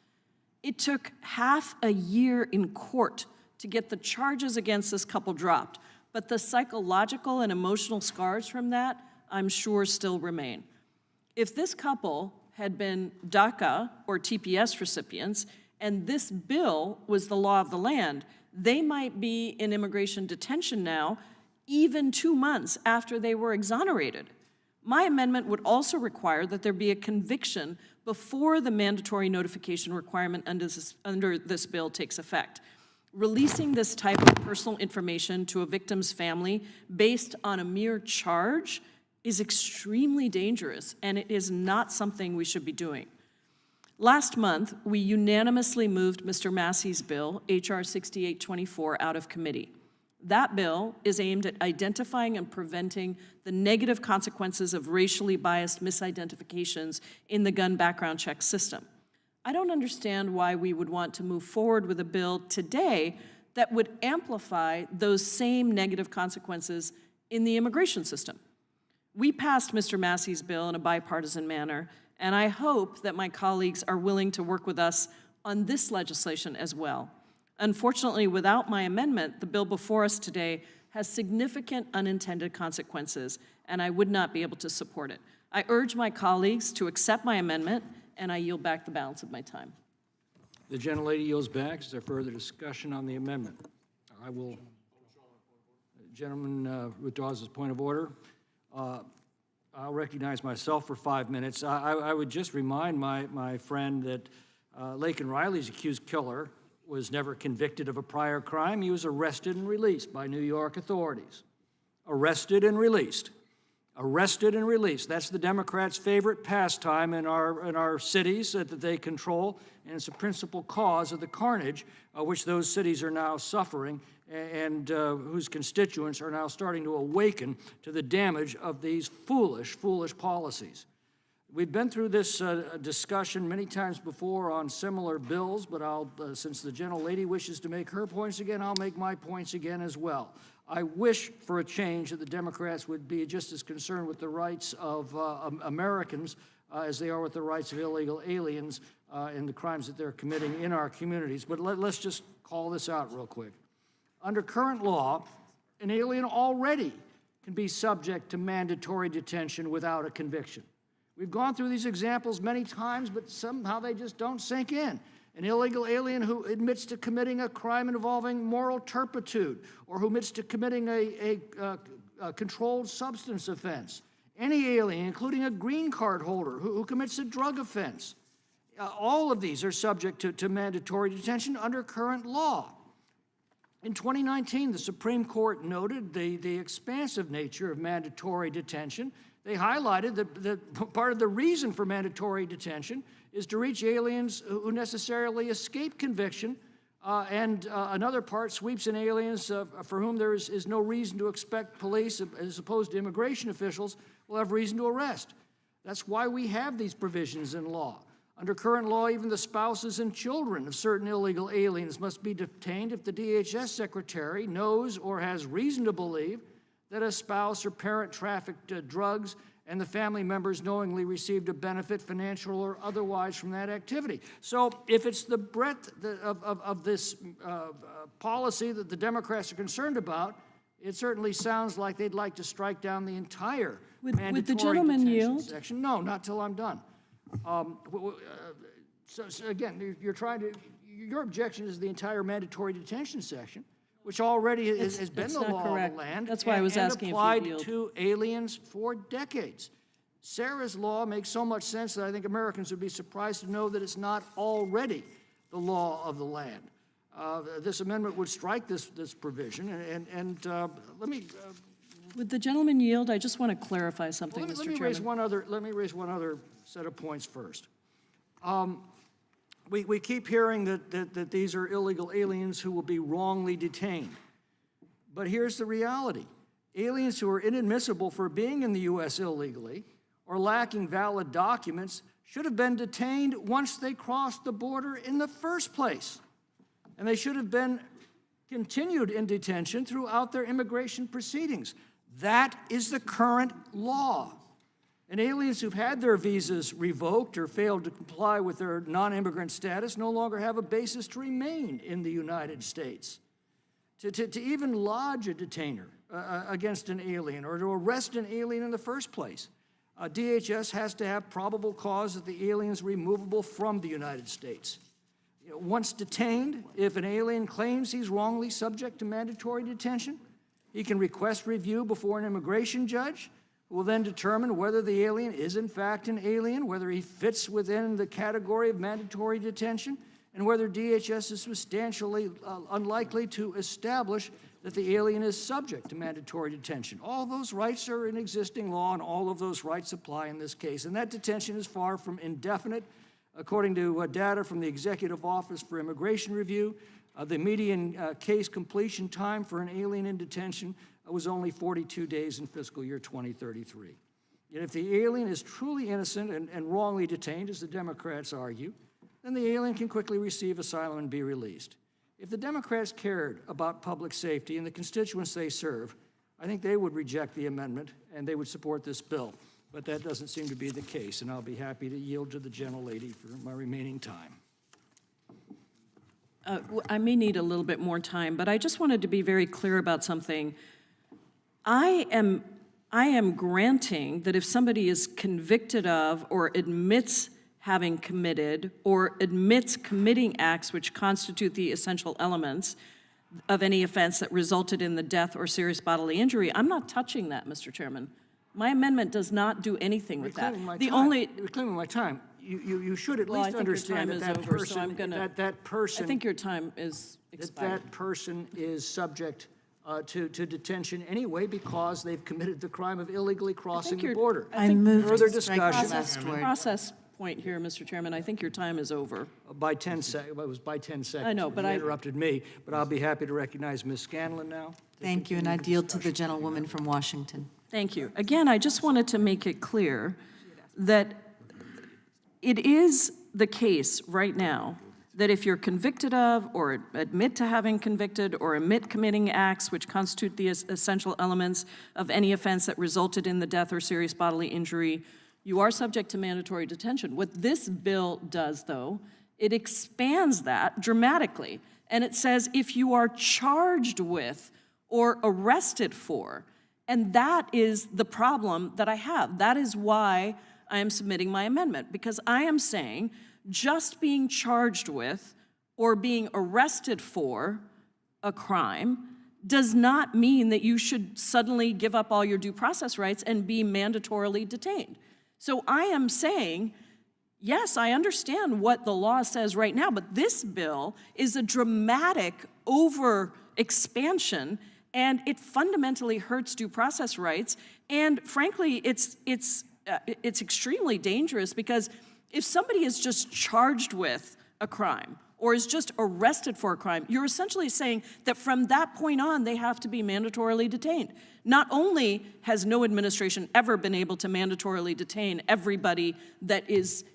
It took half a year in court to get the charges against this couple dropped, but the psychological and emotional scars from that, I'm sure, still remain. If this couple had been DACA or TPS recipients, and this bill was the law of the land, they might be in immigration detention now, even 2 months after they were exonerated. My amendment would also require that there be a conviction before the mandatory notification requirement under this bill takes effect. Releasing this type of personal information to a victim's family based on a mere charge is extremely dangerous, and it is not something we should be doing. Last month, we unanimously moved Mr. Massey's bill, H.R. 6824, out of committee. That bill is aimed at identifying and preventing the negative consequences of racially biased misidentifications in the gun background check system. I don't understand why we would want to move forward with a bill today that would amplify those same negative consequences in the immigration system. We passed Mr. Massey's bill in a bipartisan manner, and I hope that my colleagues are willing to work with us on this legislation as well. Unfortunately, without my amendment, the bill before us today has significant unintended consequences, and I would not be able to support it. I urge my colleagues to accept my amendment, and I yield back the balance of my time. The gentlelady yields back. Is there further discussion on the amendment? I will. The gentleman withdraws his point of order. I'll recognize myself for 5 minutes. I would just remind my friend that Laken Riley's accused killer was never convicted of a prior crime. He was arrested and released by New York authorities. Arrested and released. Arrested and released. That's the Democrats' favorite pastime in our cities that they control, and it's a principal cause of the carnage which those cities are now suffering and whose constituents are now starting to awaken to the damage of these foolish policies. We've been through this discussion many times before on similar bills, but since the gentlelady wishes to make her points again, I'll make my points again as well. I wish for a change that the Democrats would be just as concerned with the rights of Americans as they are with the rights of illegal aliens and the crimes that they're committing in our communities. But let's just call this out real quick. Under current law, an alien already can be subject to mandatory detention without a conviction. We've gone through these examples many times, but somehow they just don't sink in. An illegal alien who admits to committing a crime involving moral turpitude or who admits to committing a controlled substance offense. Any alien, including a green card holder who commits a drug offense. All of these are subject to mandatory detention under current law. In 2019, the Supreme Court noted the expansive nature of mandatory detention. They highlighted that part of the reason for mandatory detention is to reach aliens who necessarily escape conviction and another part sweeps in aliens for whom there is no reason to expect police, as opposed to immigration officials, will have reason to arrest. That's why we have these provisions in law. Under current law, even the spouses and children of certain illegal aliens must be detained if the DHS secretary knows or has reason to believe that a spouse or parent trafficked drugs and the family members knowingly received a benefit, financial or otherwise, from that activity. So if it's the breadth of this policy that the Democrats are concerned about, it certainly sounds like they'd like to strike down the entire mandatory the gentleman detention yield? section. No, not till I'm done. So again, you're trying to, your objection is the entire mandatory detention section, which already has been That's the not law correct. of the land. That's why I was asking if you applied yield. to aliens for decades. Sarah's law makes so much sense that I think Americans would be surprised to know that it's not already the law of the land. This amendment would strike this provision, and let me. Would the gentleman yield? I just want to clarify something, Let Mr. me Chairman. let me raise one other set of points first. We keep hearing that these are illegal aliens who will be wrongly detained. But here's the reality. Aliens who are inadmissible for being in the U.S. illegally or lacking valid documents should have been detained once they crossed the border in the first place. And they should have been continued in detention throughout their immigration proceedings. That is the current law. And aliens who've had their visas revoked or failed to comply with their non-immigrant status no longer have a basis to remain in the United States. To even lodge a detainer against an alien or to arrest an alien in the first place, DHS has to have probable cause that the alien is removable from the United States. Once detained, if an alien claims he's wrongly subject to mandatory detention, he can request review before an immigration judge, who will then determine whether the alien is in fact an alien, whether he fits within the category of mandatory detention, and whether DHS is substantially unlikely to establish that the alien is subject to mandatory detention. All those rights are in existing law, and all of those rights apply in this case. And that detention is far from indefinite. According to data from the Executive Office for Immigration Review, the median case completion time for an alien in detention was only 42 days in fiscal year 2033. Yet if the alien is truly innocent and wrongly detained, as the Democrats argue, then the alien can quickly receive asylum and be released. If the Democrats cared about public safety and the constituents they serve, I think they would reject the amendment and they would support this bill. But that doesn't seem to be the case, and I'll be happy to yield to the gentlelady for my remaining time. I may need a little bit more time, but I just wanted to be very clear about something. I am granting that if somebody is convicted of or admits having committed or admits committing acts which constitute the essential elements of any offense that resulted in the death or serious bodily injury, I'm not touching that, Mr. Chairman. My amendment does not do anything with that. You're claiming my time. You should at least understand that that person, I think your time is expired. that person is subject to detention anyway because they've committed the crime of illegally crossing the border. Further discussion. Process point here, Mr. Chairman. I think your time is over. By 10 seconds. It was by 10 seconds. I know, but You interrupted me, but I'll be happy to recognize Ms. Scanlon now. Thank you, and I yield to the gentlewoman from Washington. Thank you. Again, I just wanted to make it clear that it is the case right now that if you're convicted of or admit to having convicted or admit committing acts which constitute the essential elements of any offense that resulted in the death or serious bodily injury, you are subject to mandatory detention. What this bill does, though, it expands that dramatically. And it says if you are charged with or arrested for, and that is the problem that I have. That is why I am submitting my amendment, because I am saying just being charged with or being arrested for a crime does not mean that you should suddenly give up all your due process rights and be mandatorily detained. So I am saying, yes, I understand what the law says right now, but this bill is a dramatic over-expansion, and it fundamentally hurts due process rights. And frankly, it's extremely dangerous because if somebody is just charged with a crime or is just arrested for a crime, you're essentially saying that from that point on, they have to be mandatorily detained. Not only has no administration ever been able to mandatorily detain everybody that is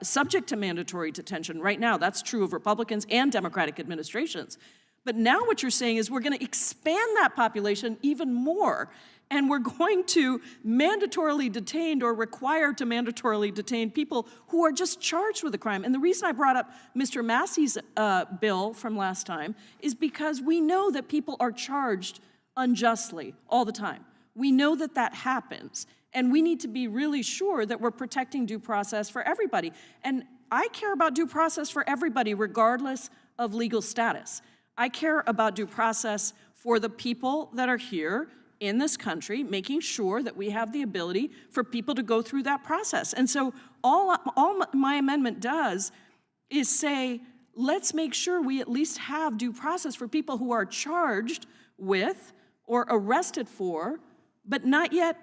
subject to mandatory detention right now, that's true of Republicans and Democratic administrations, but now what you're saying is we're going to expand that population even more, and we're going to mandatorily detain or require to mandatorily detain people who are just charged with a crime. And the reason I brought up Mr. Massey's bill from last time is because we know that people are charged unjustly all the time. We know that that happens, and we need to be really sure that we're protecting due process for everybody. And I care about due process for everybody regardless of legal status. I care about due process for the people that are here in this country, making sure that we have the ability for people to go through that process. And so all my amendment does is say, let's make sure we at least have due process for people who are charged with or arrested for, but not yet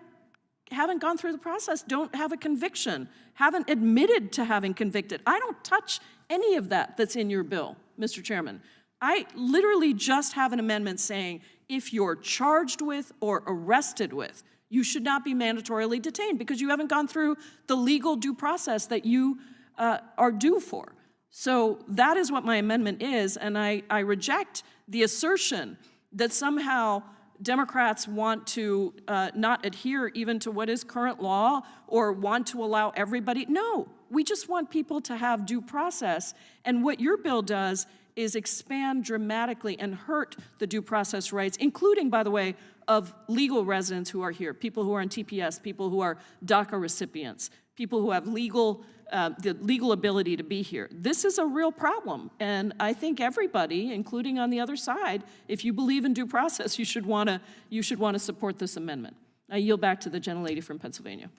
haven't gone through the process, don't have a conviction, haven't admitted to having convicted. I don't touch any of that that's in your bill, Mr. Chairman. I literally just have an amendment saying if you're charged with or arrested with, you should not be mandatorily detained because you haven't gone through the legal due process that you are due for. So that is what my amendment is, and I reject the assertion that somehow Democrats want to not adhere even to what is current law or want to allow everybody. No, we just want people to have due process, and what your bill does is expand dramatically and hurt the due process rights, including, by the way, of legal residents who are here, people who are in TPS, people who are DACA recipients, people who have the legal ability to be here. This is a real problem, and I think everybody, including on the other side, if you believe in due process, you should want to support this amendment. I yield back to the gentlelady from Pennsylvania.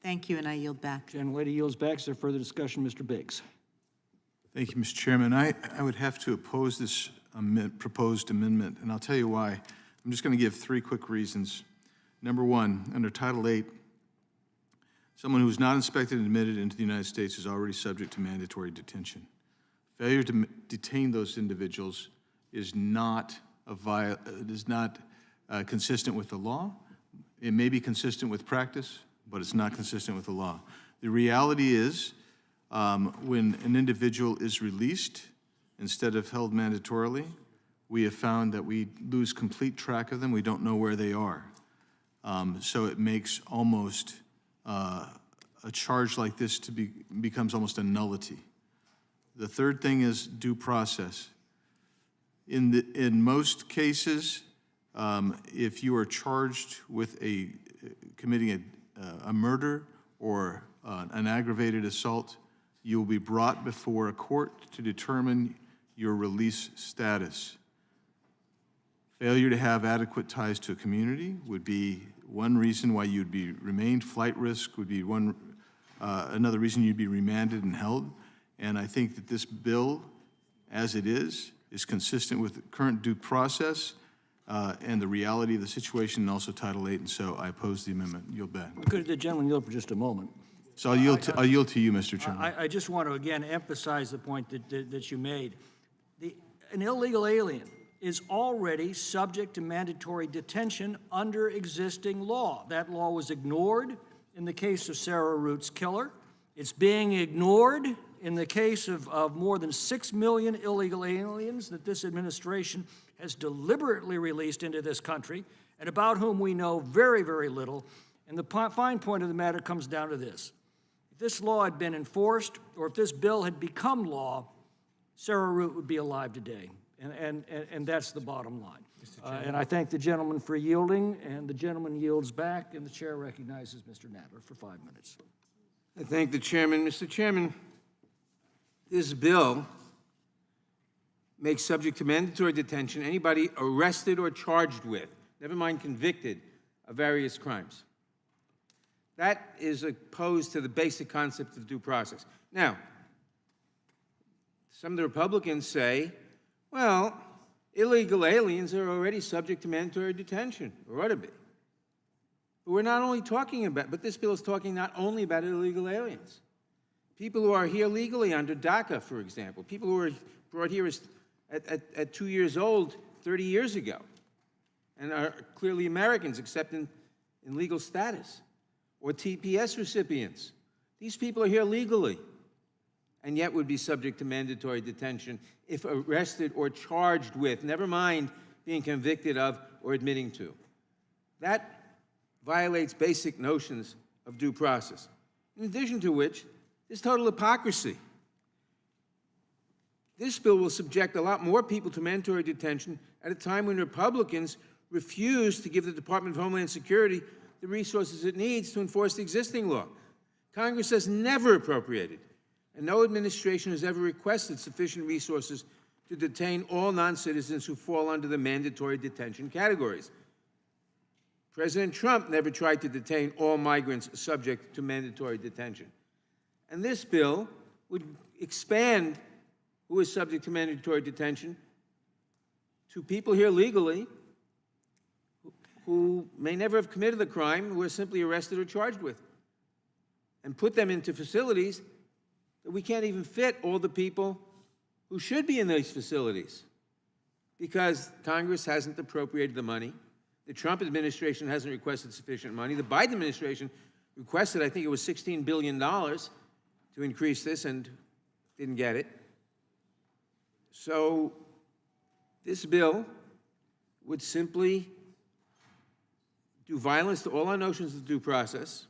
Thank you, and I yield back. Gentlelady yields back. Is there further discussion? Mr. Biggs. Thank you, Mr. Chairman. I would have to oppose this proposed amendment, and I'll tell you why. I'm just going to give 3 quick reasons. Number 1, under Title VIII, someone who is not inspected and admitted into the United States is already subject to mandatory detention. Failure to detain those individuals is not consistent with the law. It may be consistent with practice, but it's not consistent with the law. The reality is, when an individual is released instead of held mandatorily, we have found that we lose complete track of them. We don't know where they are. So it makes almost a charge like this becomes almost a nullity. The third thing is due process. In most cases, if you are charged with committing a murder or an aggravated assault, you will be brought before a court to determine your release status. Failure to have adequate ties to a community would be one reason why you'd be remained. Flight risk would be another reason you'd be remanded and held. And I think that this bill, as it is consistent with current due process and the reality of the situation, and also Title VIII. And so I oppose the amendment. Yield back. Could the gentleman yield for just a moment? So I'll yield to you, Mr. Chairman. I just want to again emphasize the point that you made. An illegal alien is already subject to mandatory detention under existing law. That law was ignored in the case of Sarah Root's killer. It's being ignored in the case of more than 6 million illegal aliens that this administration has deliberately released into this country and about whom we know very, very little. And the fine point of the matter comes down to this. If this law had been enforced, or if this bill had become law, Sarah Root would be alive today. And that's the bottom line. And I thank the gentleman for yielding, and the gentleman yields back, and the chair recognizes Mr. Nadler for 5 minutes. I thank the chairman. Mr. Chairman, this bill makes subject to mandatory detention anybody arrested or charged with, never mind convicted, of various crimes. That is opposed to the basic concept of due process. Now, some of the Republicans say, well, illegal aliens are already subject to mandatory detention, or ought to be. But we're not only talking about, but this bill is talking not only about illegal aliens. People who are here legally under DACA, for example, people who were brought here at 2 years old 30 years ago and are clearly Americans except in legal status, or TPS recipients. These people are here legally and yet would be subject to mandatory detention if arrested or charged with, never mind being convicted of or admitting to. That violates basic notions of due process. In addition to which, there's total hypocrisy. This bill will subject a lot more people to mandatory detention at a time when Republicans refuse to give the Department of Homeland Security the resources it needs to enforce the existing law. Congress has never appropriated, and no administration has ever requested sufficient resources to detain all non-citizens who fall under the mandatory detention categories. President Trump never tried to detain all migrants subject to mandatory detention. And this bill would expand who is subject to mandatory detention to people here legally who may never have committed a crime, who are simply arrested or charged with, and put them into facilities that we can't even fit all the people who should be in these facilities because Congress hasn't appropriated the money. The Trump administration hasn't requested sufficient money. The Biden administration requested, I think it was $16 billion to increase this and didn't get it. So this bill would simply do violence to all our notions of due process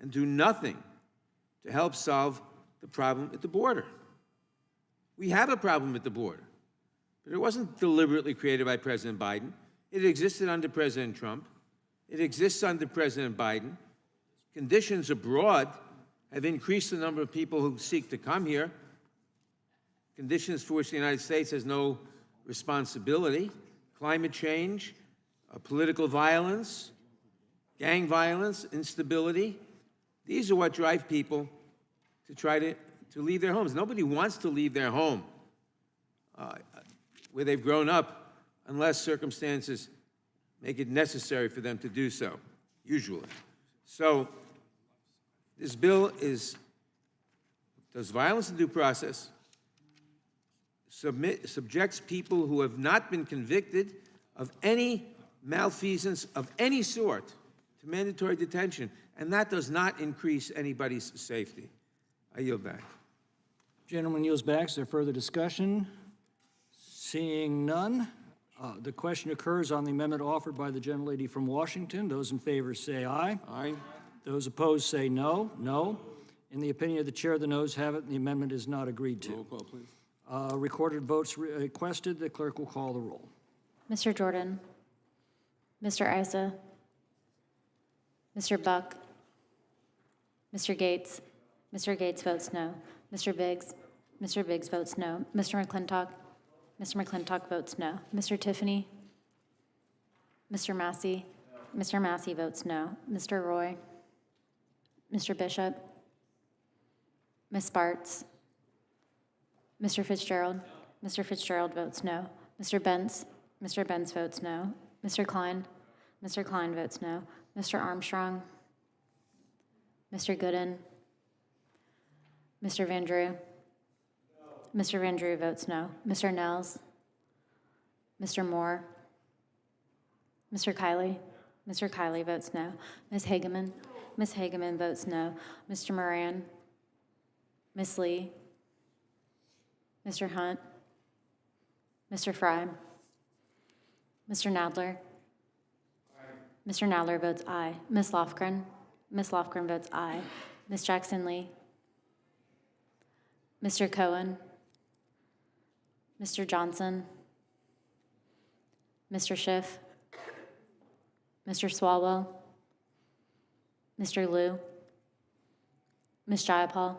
and do nothing to help solve the problem at the border. We have a problem at the border, but it wasn't deliberately created by President Biden. It existed under President Trump. It exists under President Biden. Conditions abroad have increased the number of people who seek to come here, conditions for which the United States has no responsibility. Climate change, political violence, gang violence, instability. These are what drive people to try to leave their homes. Nobody wants to leave their home where they've grown up unless circumstances make it necessary for them to do so, usually. So this bill does violence and due process, subjects people who have not been convicted of any malfeasance of any sort to mandatory detention, and that does not increase anybody's safety. I yield back. Gentleman yields back. Is there further discussion? Seeing none, the question occurs on the amendment offered by the gentlelady from Washington. Those in favor say aye. Aye. Those opposed say no. No. In the opinion of the chair, the noes have it, and the amendment is not agreed to. Roll call, please. Recorded votes requested. The clerk will call the roll. Mr. Jordan, Mr. Isa, Mr. Buck, Mr. Gates votes no. Mr. Biggs votes no. Mr. McClintock votes no. Mr. Tiffany, Mr. Massey votes no. Mr. Roy, Mr. Bishop, Ms. Spartz, Mr. Fitzgerald votes no. Mr. Benz votes no. Mr. Klein votes no. Mr. Armstrong, Mr. Gooden, Mr. Van Drew votes no. Mr. Nels, Mr. Moore, Mr. Kiley votes no. Ms. Hageman votes no. Mr. Moran, Ms. Lee, Mr. Hunt, Mr. Fry, Mr. Nadler. Mr. Nadler votes aye. Ms. Lofgren votes aye. Ms. Jackson-Lee, Mr. Cohen, Mr. Johnson, Mr. Schiff, Mr. Swalwell, Mr. Liu, Ms. Jayapal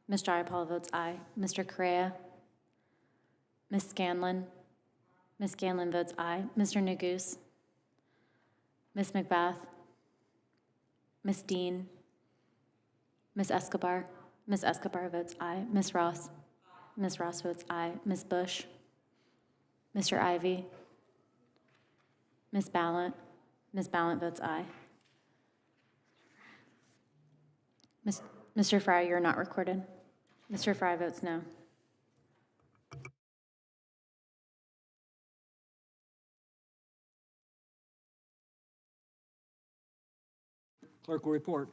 votes aye. Mr. Correa, Ms. Scanlon votes aye. Mr. Neguse, Ms. McBath, Ms. Dean, Ms. Escobar votes aye. Ms. Ross votes aye. Ms. Bush, Mr. Ivy, Ms. Ballant votes aye. Mr. Fry, you're not recorded. Mr. Fry votes no. Clerk will report.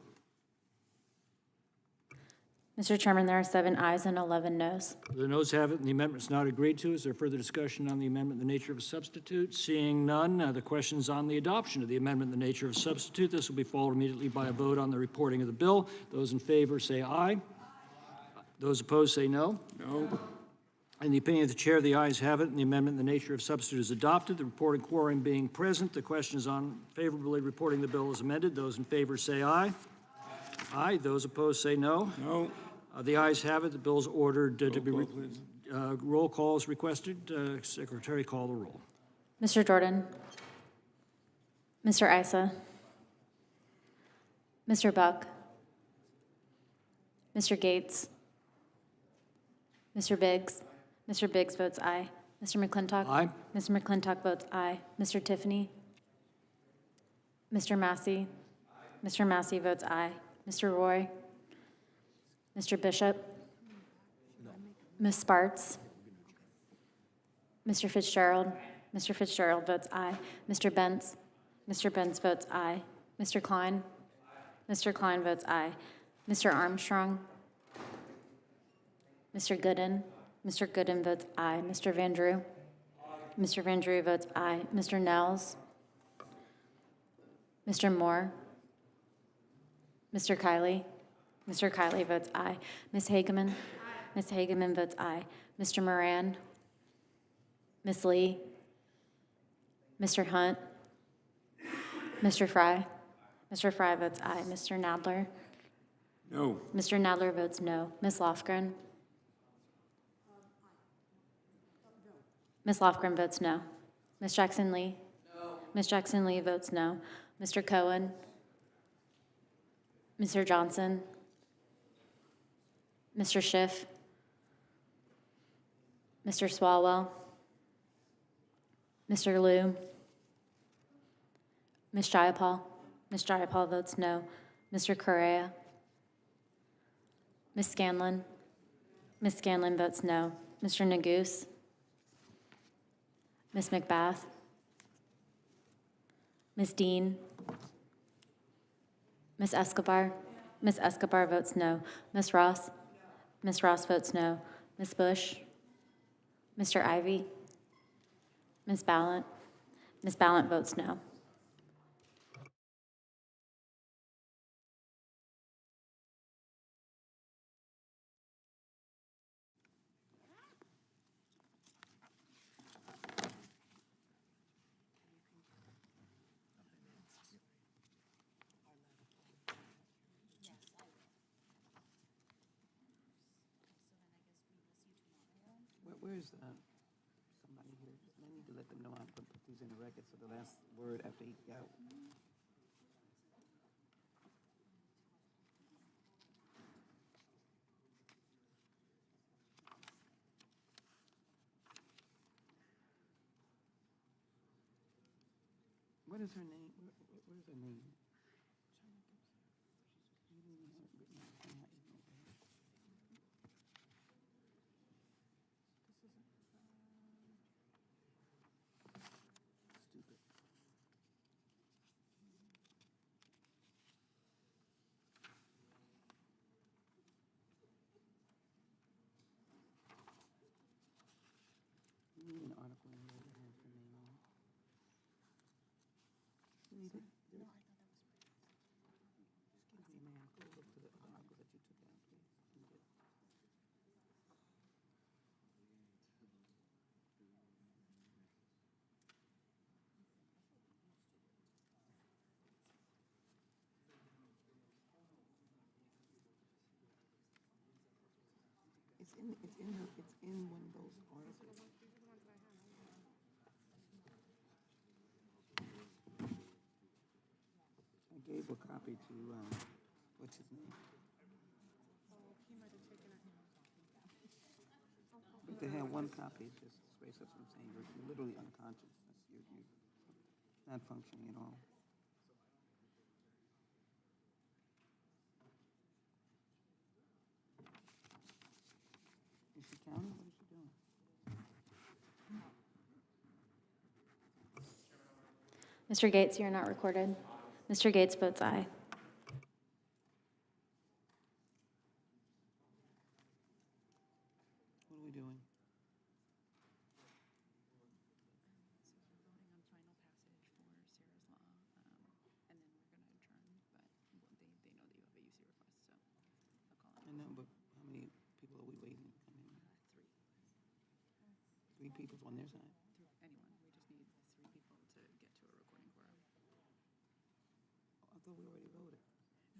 Mr. Chairman, there are 7 ayes and 11 noes. The noes have it, and the amendment's not agreed to. Is there further discussion on the amendment in the nature of a substitute? Seeing none, the question's on the adoption of the amendment in the nature of a substitute. This will be followed immediately by a vote on the reporting of the bill. Those in favor say aye. Those opposed say no. No. In the opinion of the chair, the ayes have it, and the amendment in the nature of substitute is adopted. The reporting quorum being present, the question is on favorably reporting the bill as amended. Those in favor say aye. Aye. Those opposed say no. No. The ayes have it. The bill is ordered to be. Roll call is requested. Secretary, call the roll. Mr. Jordan. Mr. Issa. Mr. Buck. Mr. Gates. Mr. Biggs. Mr. Biggs votes aye. Mr. McClintock? Aye. Mr. McClintock votes aye. Mr. Tiffany? Mr. Massey? Mr. Massey votes aye. Mr. Roy? Mr. Bishop? Ms. Sparts? Mr. Fitzgerald? Mr. Fitzgerald votes aye. Mr. Bentz? Mr. Bentz votes aye. Mr. Klein? Mr. Klein votes aye. Mr. Armstrong? Mr. Gooden? Mr. Gooden votes aye. Mr. Van Drew? Mr. Van Drew votes aye. Mr. Nels? Mr. Moore? Mr. Kiley? Mr. Kiley votes aye. Ms. Hageman? Ms. Hageman votes aye. Mr. Moran? Ms. Lee? Mr. Hunt? Mr. Fry? Mr. Fry votes aye. Mr. Nadler? No. Mr. Nadler votes no. Ms. Lofgren? Ms. Lofgren votes no. Ms. Jackson Lee? No. Ms. Jackson Lee votes no. Mr. Cohen? Mr. Johnson? Mr. Schiff? Mr. Swalwell? Mr. Liu? Ms. Jayapal? Ms. Jayapal votes no. Mr. Correa? Ms. Scanlon? Ms. Scanlon votes no. Mr. Neguse? Ms. McBath? Ms. Dean? Ms. Escobar? Ms. Escobar votes no. Ms. Ross? Ms. Ross votes no. Ms. Bush? Mr. Ivy? Ms. Ballant? Ms. Ballant votes no. Where's somebody here? I need to let them know I'm going to put these in the record, so the last word after he go. What is her name? Where's her name? You need an article in there that has her name on it. You need it? No, I thought that was. Excuse me, ma'am, go look to the article that you took out, please. It's in one of those articles. I gave a copy to, what's his name? But they have one copy, it's just space, that's what I'm saying, you're literally unconscious, you're not functioning at all. Mr. Gates, you're not recorded. Mr. Gates votes aye. What are we doing? I know, but how many people are we waiting? I mean, three people on their side? I thought we already voted. I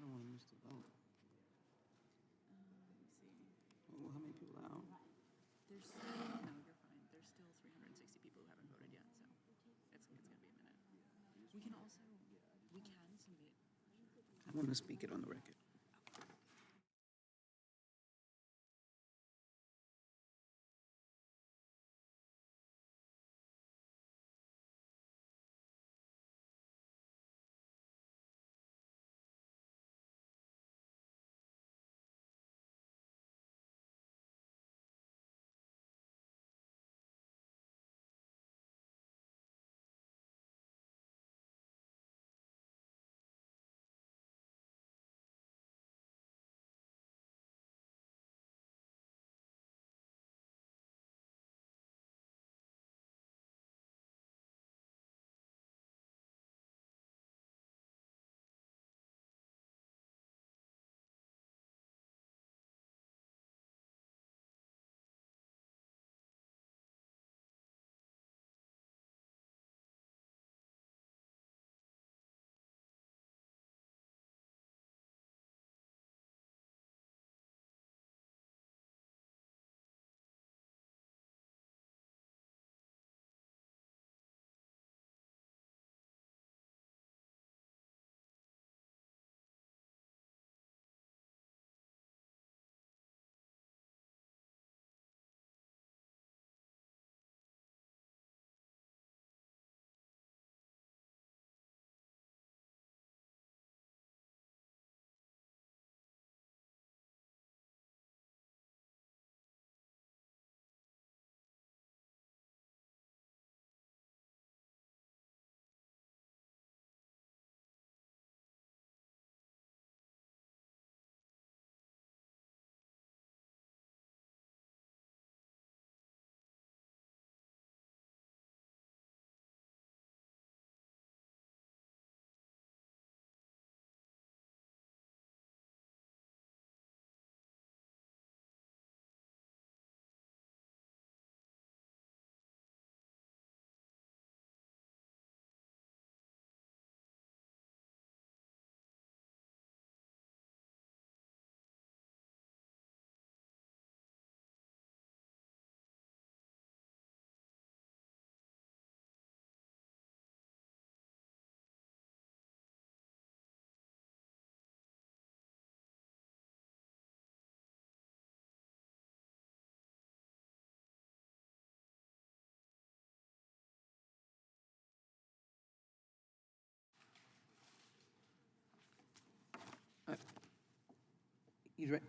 don't want to miss the vote. Well, how many people are out? I want to speak it on the record. You ready?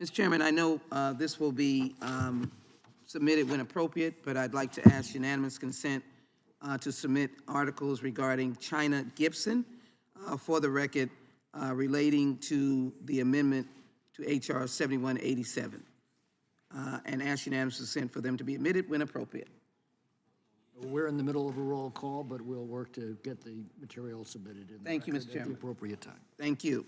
Mr. Chairman, I know this will be submitted when appropriate, but I'd like to ask unanimous consent to submit articles regarding China Gibson for the record relating to the amendment to H.R. 7187, and ask unanimous consent for them to be admitted when appropriate. We're in the middle of a roll call, but we'll work to get the material submitted in the Thank you, record Mr. at Chairman. the appropriate time. Thank you.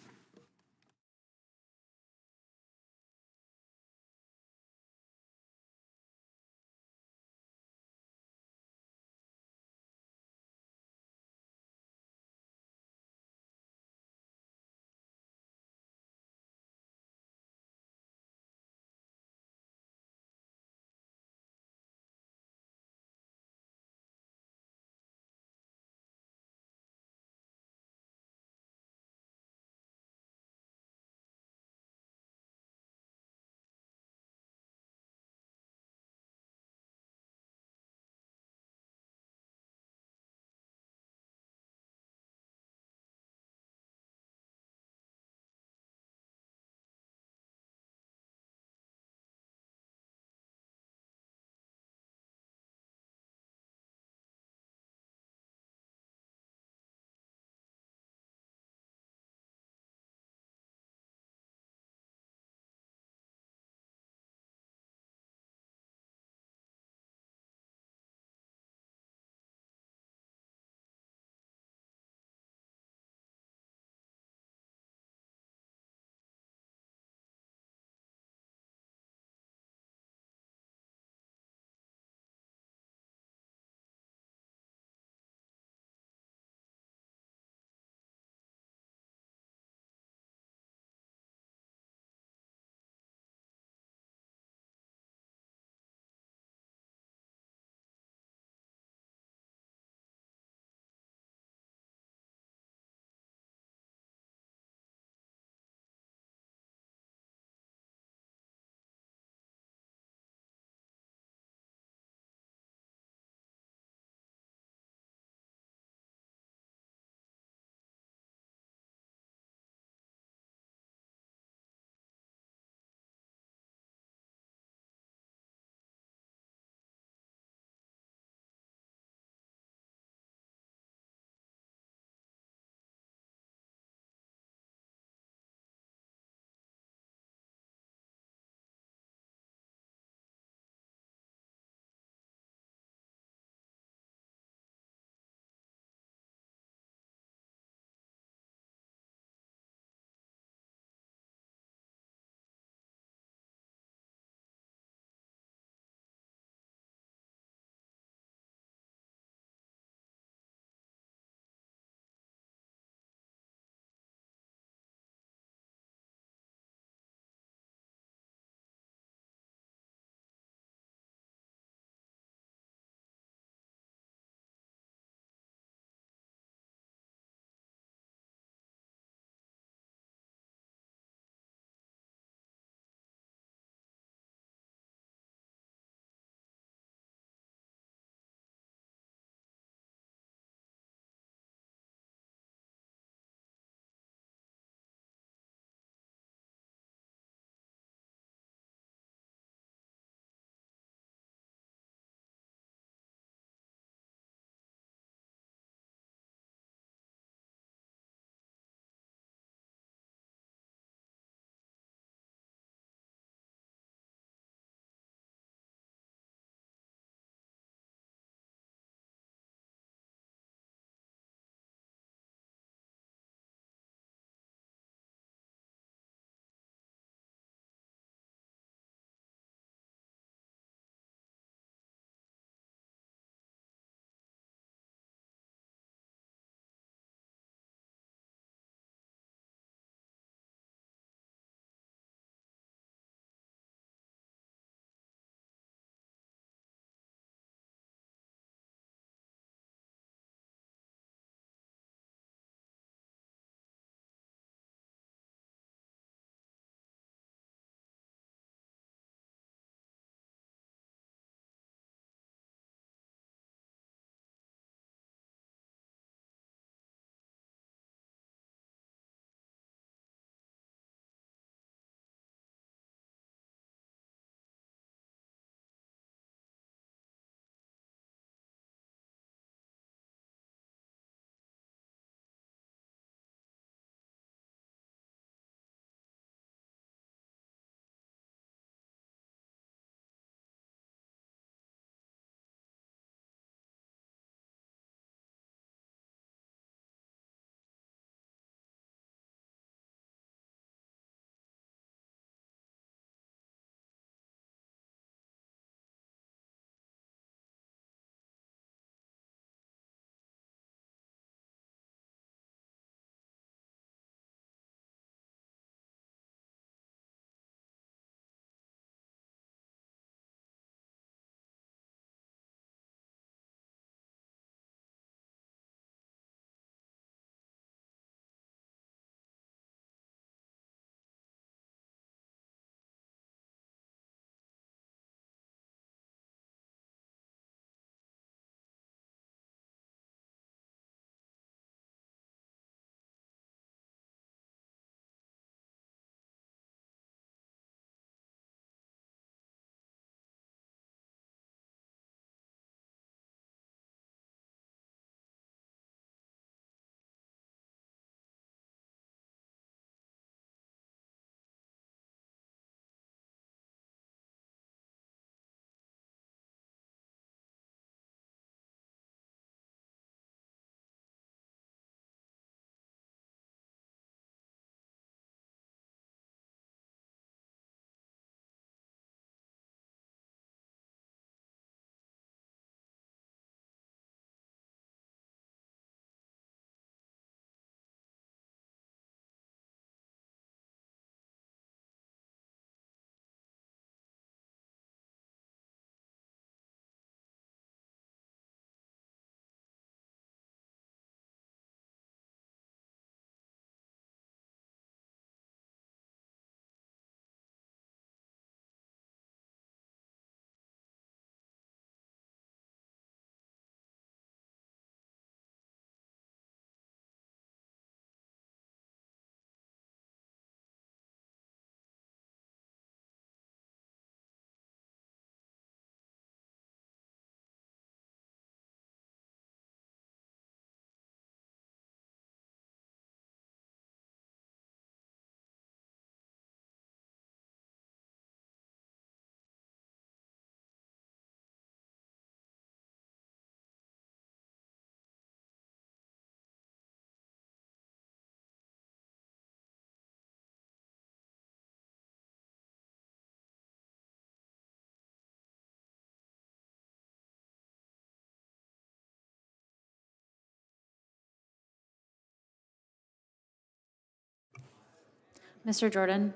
Mr. Jordan?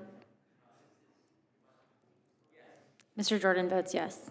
Mr. Jordan votes yes.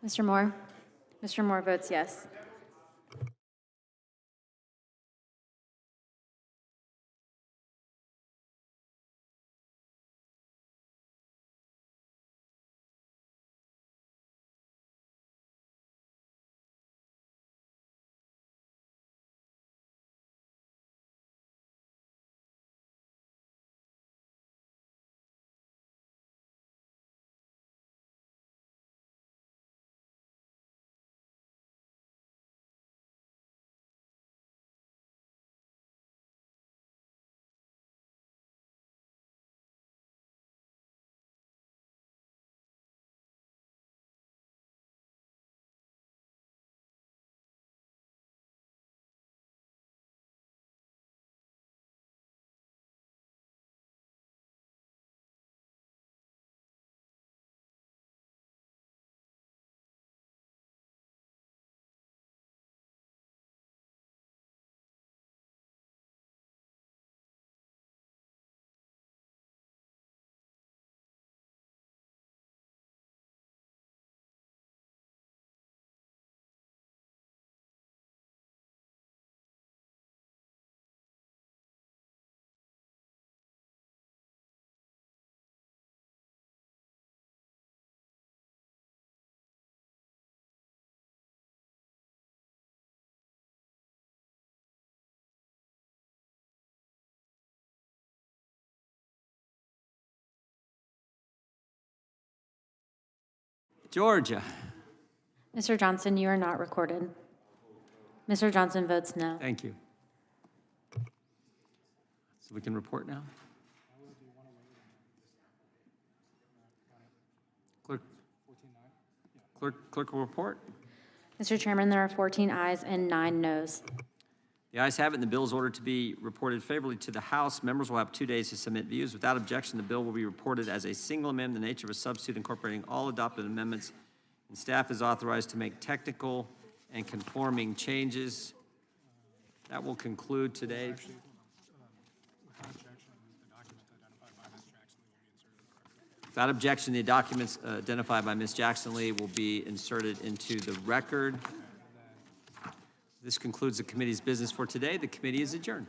Mr. Moore? Mr. Moore votes yes. Georgia? Mr. Johnson, you are not recorded. Mr. Johnson votes no. Thank you. So we can report now? Clerk will report. Mr. Chairman, there are 14 ayes and 9 noes. The ayes have it, and the bill is ordered to be reported favorably to the House. Members will have 2 days to submit views. Without objection, the bill will be reported as a single amendment in the nature of a substitute incorporating all adopted amendments, and staff is authorized to make technical and conforming changes. That will conclude today. Without objection, the documents identified by Ms. Jackson Lee will be inserted into the record. This concludes the committee's business for today. The committee is adjourned.